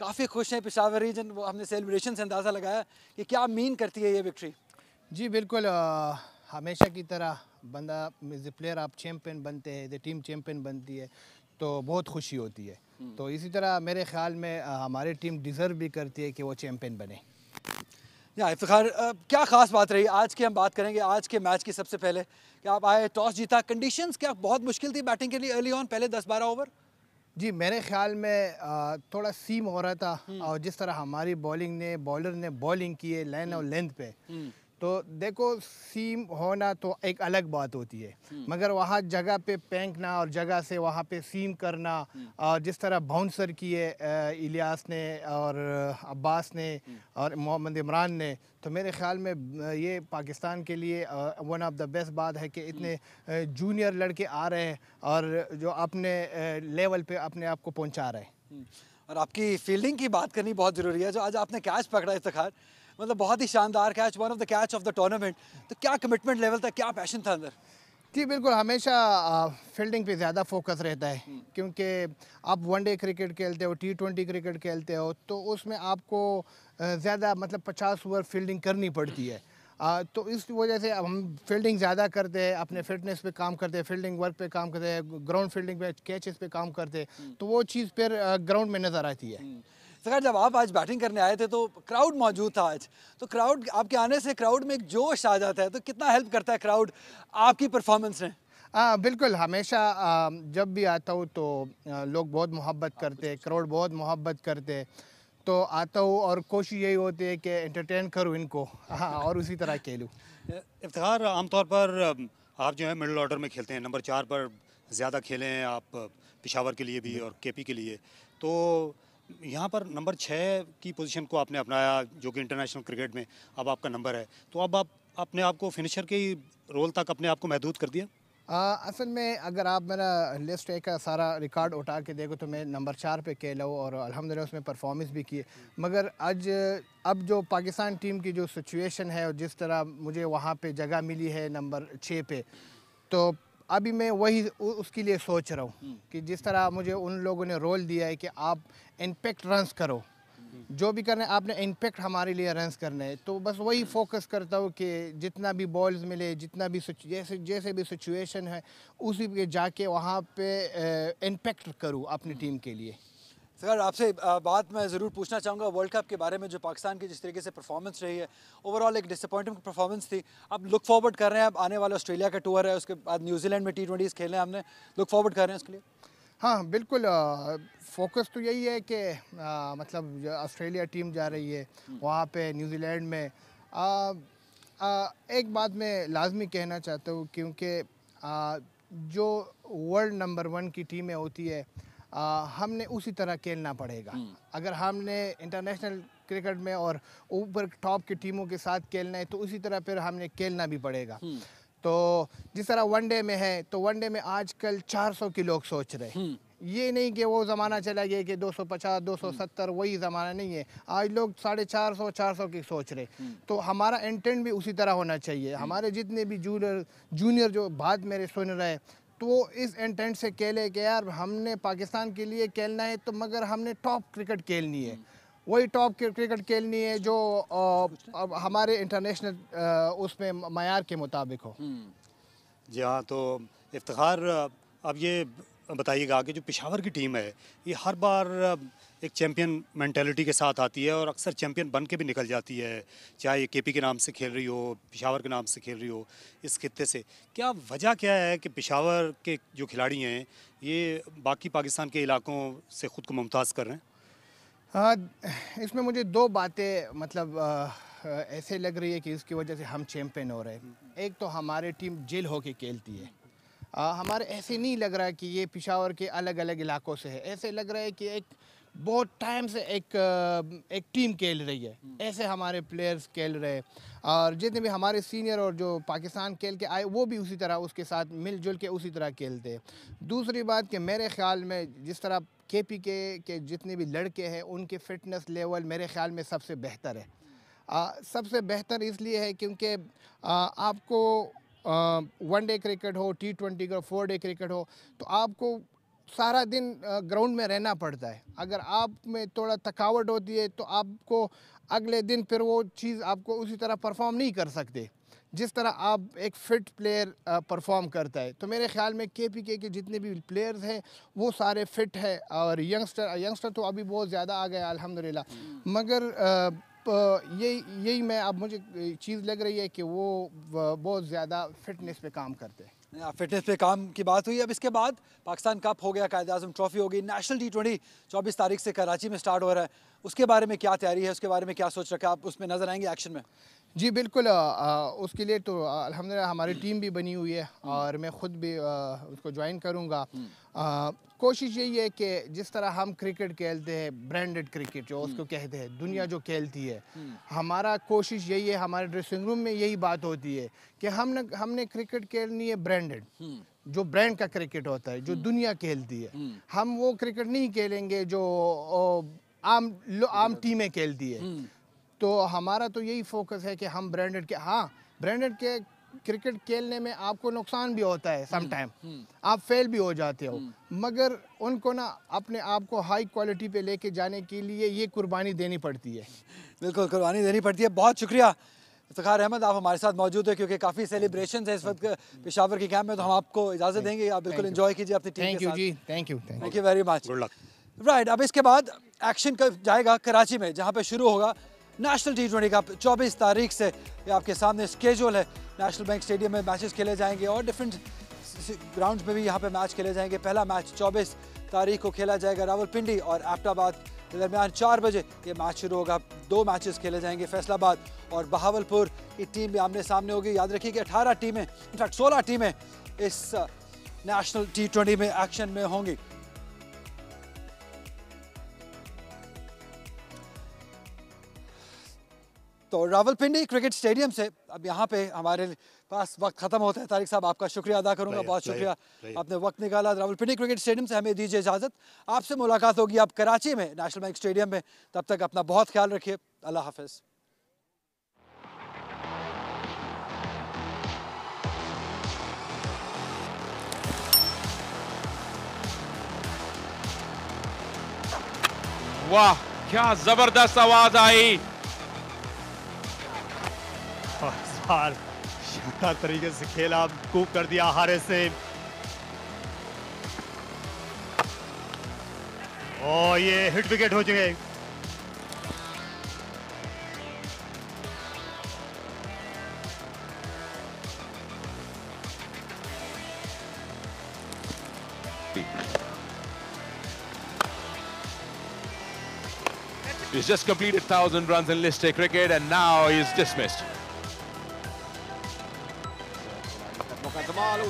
काफ़ी खुश हैं पेशावर रीजन, वो हमने सेलिब्रेशन से अंदाज़ा लगाया कि क्या मीन करती है ये विक्ट्री। जी बिल्कुल, हमेशा की तरह बंदा एज ए प्लेयर आप चैम्पियन बनते हैं, एज ए टीम चैम्पियन बनती है। तो बहुत खुशी होती है। तो इसी तरह मेरे ख्याल में हमारी टीम डिज़र्व भी करती है कि वो चैम्पियन बने। या इफ्तिखार, क्या खास बात रही आज की? हम बात करेंगे आज के मैच की। सबसे पहले कि आप आए, टॉस जीता, कंडीशंस क्या बहुत मुश्किल थी बैटिंग के लिए अर्ली ऑन, पहले 10-12 ओवर? जी, मेरे ख्याल में थोड़ा सीम हो रहा था, और जिस तरह हमारी बॉलर ने बॉलिंग की है लाइन और लेंथ पे, तो देखो सीम होना तो एक अलग बात होती है, मगर वहाँ जगह पे फेंकना और जगह से वहाँ पे सीम करना, और जिस तरह बाउंसर किए इलियास ने और अब्बास ने और मोहम्मद इमरान ने, तो मेरे ख्याल में ये पाकिस्तान के लिए वन ऑफ द बेस्ट बात है कि इतने जूनियर लड़के आ रहे हैं और जो अपने लेवल पे अपने आप को पहुंचा रहे हैं। और आपकी फील्डिंग की बात करनी बहुत ज़रूरी है। जो आज आपने कैच पकड़ा इफ्तिखार, मतलब बहुत ही शानदार catch, one of the catch of the tournament, तो क्या कमिटमेंट लेवल था, क्या पैशन था अंदर? जी बिल्कुल, हमेशा फील्डिंग पे ज़्यादा फोकस रहता है, क्योंकि आप वनडे क्रिकेट खेलते हो, T20 क्रिकेट खेलते हो, तो उसमें आपको ज़्यादा मतलब 50 ओवर फील्डिंग करनी पड़ती है। तो इस वजह से अब हम फील्डिंग ज़्यादा करते हैं, अपने फिटनेस पे काम करते हैं, फील्डिंग वर्क पे काम करते हैं, ग्राउंड फील्डिंग पे कैचेस पे काम करते हैं, तो वो चीज़ फिर ग्राउंड में नज़र आती है। सर, जब आप आज बैटिंग करने आए थे तो क्राउड मौजूद था आज, तो क्राउड, आपके आने से क्राउड में एक जोश आ जाता है, तो कितना हेल्प करता है क्राउड आपकी परफॉर्मेंस में? बिल्कुल, हमेशा जब भी आता हूँ तो लोग बहुत मोहब्बत करते हैं, क्राउड बहुत मोहब्बत करते हैं, तो आता हूँ और कोशिश यही होती है कि एंटरटेन करूँ इनको, और उसी तरह खेलूँ। इफ्तिखार, आमतौर पर आप जो है मिडिल ऑर्डर में खेलते हैं, नंबर 4 पर ज़्यादा खेले हैं आप पेशावर के लिए भी और केपी के लिए, तो यहाँ पर नंबर 6 की पोजीशन को आपने अपनाया, जो कि इंटरनेशनल क्रिकेट में अब आपका नंबर है, तो अब आप अपने आप को फिनिशर के रोल तक अपने आप को महदूद कर दिया? असल में अगर आप मेरा लिस्ट एक का सारा रिकॉर्ड उठा के देखो तो मैं नंबर 4 पे खेला हूँ और अल्हम्दुलिल्लाह उसमें परफॉर्मेंस भी की है, मगर आज अब जो पाकिस्तान टीम की जो सिचुएशन है और जिस तरह मुझे वहाँ पे जगह मिली है नंबर 6 पे, तो अभी मैं वही उसके लिए सोच रहा हूँ कि जिस तरह मुझे उन लोगों ने रोल दिया है कि आप इम्पैक्ट रन्स करो, जो भी करना है आपने इम्पैक्ट हमारे लिए रन्स करना है, तो बस वही फोकस करता हूँ कि जितना भी बॉल्स मिले, जितना भी जैसे भी सिचुएशन है उसी पे जाके वहाँ पे इम्पैक्ट करूँ अपनी टीम के लिए। सर, आपसे बात मैं ज़रूर पूछना चाहूँगा वर्ल्ड कप के बारे में, जो पाकिस्तान की जिस तरीके से परफॉर्मेंस रही है, ओवरऑल एक डिसअपॉइंटिंग परफॉर्मेंस थी। अब लुक फॉरवर्ड कर रहे हैं, अब आने वाला ऑस्ट्रेलिया का टूर है, उसके बाद न्यूजीलैंड में T20s खेले हैं हमने, लुक फॉरवर्ड कर रहे हैं उसके लिए? हाँ बिल्कुल, फोकस तो यही है कि मतलब ऑस्ट्रेलिया टीम जा रही है वहाँ पे न्यूजीलैंड में। एक बात मैं लाजमी कहना चाहता हूँ, क्योंकि जो वर्ल्ड नंबर 1 की टीमें होती है, हमने उसी तरह खेलना पड़ेगा। अगर हमने इंटरनेशनल क्रिकेट में और ऊपर टॉप की टीमों के साथ खेलना है तो उसी तरह फिर हमने खेलना भी पड़ेगा। तो जिस तरह वनडे में है, तो वनडे में आजकल 400 के लोग सोच रहे हैं, ये नहीं कि वो ज़माना चला गया कि 250 270 वही ज़माना नहीं है, आज लोग 450 400 की सोच रहे। तो हमारा इंटेंट भी उसी तरह होना चाहिए। हमारे जितने भी जूनियर जो बात मेरे सुन रहे हैं, तो इस इंटेंट से खेले कि यार हमने पाकिस्तान के लिए खेलना है, तो मगर हमने टॉप क्रिकेट खेलनी है, वही टॉप क्रिकेट खेलनी है जो हमारे इंटरनेशनल उसमें मयार के मुताबिक हो। जी हाँ, तो इफ्तिखार, अब ये बताइएगा कि जो पेशावर की टीम है, ये हर बार एक चैम्पियन मेंटालिटी के साथ आती है और अक्सर चैम्पियन बन के भी निकल जाती है, चाहे ये केपी के नाम से खेल रही हो, पेशावर के नाम से खेल रही हो, इस खित्ते से। क्या वजह क्या है कि पेशावर के जो खिलाड़ी हैं ये बाकी पाकिस्तान के इलाकों से ख़ुद को मुमताज़ कर रहे हैं? इसमें मुझे 2 बातें मतलब ऐसे लग रही है कि इसकी वजह से हम चैम्पियन हो रहे हैं। एक तो हमारी टीम जेल होके खेलती है, हमारे ऐसे नहीं लग रहा है कि ये पेशावर के अलग अलग इलाकों से है, ऐसे लग रहा है कि एक बहुत टाइम से एक टीम खेल रही है, ऐसे हमारे प्लेयर्स खेल रहे हैं। और जितने भी हमारे सीनियर और जो पाकिस्तान खेल के आए वो भी उसी तरह उसके साथ मिलजुल के उसी तरह खेलते हैं। दूसरी बात कि मेरे ख़्याल में जिस तरह केपी के जितने भी लड़के हैं उनके फ़िटनेस लेवल मेरे ख़्याल में सबसे बेहतर है। सबसे बेहतर इसलिए है क्योंकि आपको वनडे क्रिकेट हो, T20 का 4 डे क्रिकेट हो, तो आपको सारा दिन ग्राउंड में रहना पड़ता है। अगर आप में थोड़ा थकावट होती है तो आपको अगले दिन फिर वो चीज़ आपको उसी तरह परफॉर्म नहीं कर सकते। जिस तरह आप एक फिट प्लेयर परफॉर्म करता है, तो मेरे ख्याल में KPK के जितने भी प्लेयर्स हैं वो सारे फिट है। और यंगस्टर तो अभी बहुत ज़्यादा आ गया अल्हम्दुलिल्लाह, मगर यही मैं अब मुझे चीज़ लग रही है कि वो बहुत ज़्यादा फिटनेस पे काम करते हैं। फिटनेस पे काम की बात हुई। अब इसके बाद पाकिस्तान कप हो गया, कायद-ए-आज़म ट्रॉफी हो गई, नेशनल T20 24 तारीख से कराची में स्टार्ट हो रहा है। उसके बारे में क्या तैयारी है, उसके बारे में क्या सोच रखा है, आप उसमें नजर आएंगे एक्शन में? जी बिल्कुल, उसके लिए तो अल्हम्दुलिल्लाह हमारी टीम भी बनी हुई है और मैं ख़ुद भी उसको ज्वाइन करूँगा। कोशिश यही है कि जिस तरह हम क्रिकेट खेलते हैं, ब्रांडेड क्रिकेट जो उसको कहते हैं, दुनिया जो खेलती है, हमारा कोशिश यही है, हमारे ड्रेसिंग रूम में यही बात होती है कि हमने क्रिकेट खेलनी है ब्रांडेड, जो ब्रांड का क्रिकेट होता है, जो दुनिया खेलती है। हम वो क्रिकेट नहीं खेलेंगे जो आम टीमें खेलती है। तो हमारा तो यही फोकस है कि हम ब्रांडेड के क्रिकेट खेलने में आपको नुकसान भी होता है, सम टाइम आप फेल भी हो जाते हो, मगर उनको ना अपने आप को हाई क्वालिटी पे लेके जाने के लिए ये कुर्बानी देनी पड़ती है। बिल्कुल कुर्बानी देनी पड़ती है। बहुत शुक्रिया इफ्तिखार अहमद, आप हमारे साथ मौजूद है क्योंकि काफ़ी सेलिब्रेशन है इस वक्त पेशावर के कैंप में, तो हम आपको इजाज़त देंगे, आप बिल्कुल एंजॉय कीजिए अपनी टीम के साथ। Thank you very much, good luck. Right, अब इसके बाद एक्शन जाएगा कराची में, जहाँ पे शुरू होगा नेशनल T20 कप 24 तारीख से। ये आपके सामने स्केड्यूल है। नेशनल बैंक स्टेडियम में मैचेस खेले जाएंगे और डिफरेंट ग्राउंड्स में भी यहाँ पे मैच खेले जाएंगे। पहला मैच 24 तारीख को खेला जाएगा रावलपिंडी और एबटाबाद के दरमियान 4 बजे ये मैच शुरू होगा। 2 मैचेस खेले जाएंगे, फैसलाबाद और बहावलपुर की टीम भी आमने सामने होगी। याद रखिए कि 18 टीमें, इनफैक्ट 16 टीमें इस नेशनल T20 में एक्शन में होंगी। तो रावलपिंडी क्रिकेट स्टेडियम से अब यहाँ पे हमारे पास वक्त खत्म होता है। तारिक साहब, आपका शुक्रिया अदा करूंगा, बहुत शुक्रिया, आपने वक्त निकाला। रावलपिंडी क्रिकेट स्टेडियम से हमें दीजिए इजाजत। आपसे मुलाकात होगी अब कराची में नेशनल बैंक स्टेडियम में। तब तक अपना बहुत ख्याल रखिए, अल्लाह हाफिज। वाह, क्या जबरदस्त आवाज आई। इस बार शानदार तरीके से खेला, कूप कर दिया हारे से। और ये हिट विकेट हो चुके। He's just completed 1,000 runs in list A cricket and now he's dismissed.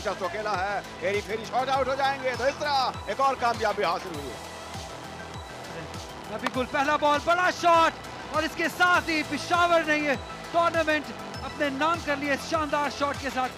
अकेला है, हेरी फेरी शॉट आउट हो जाएंगे, तो इस तरह एक और कामयाबी हासिल हुई है। बिल्कुल पहला बॉल, बड़ा शॉट, और इसके साथ ही पेशावर ने ये टूर्नामेंट अपने नाम कर लिए शानदार शॉट के साथ।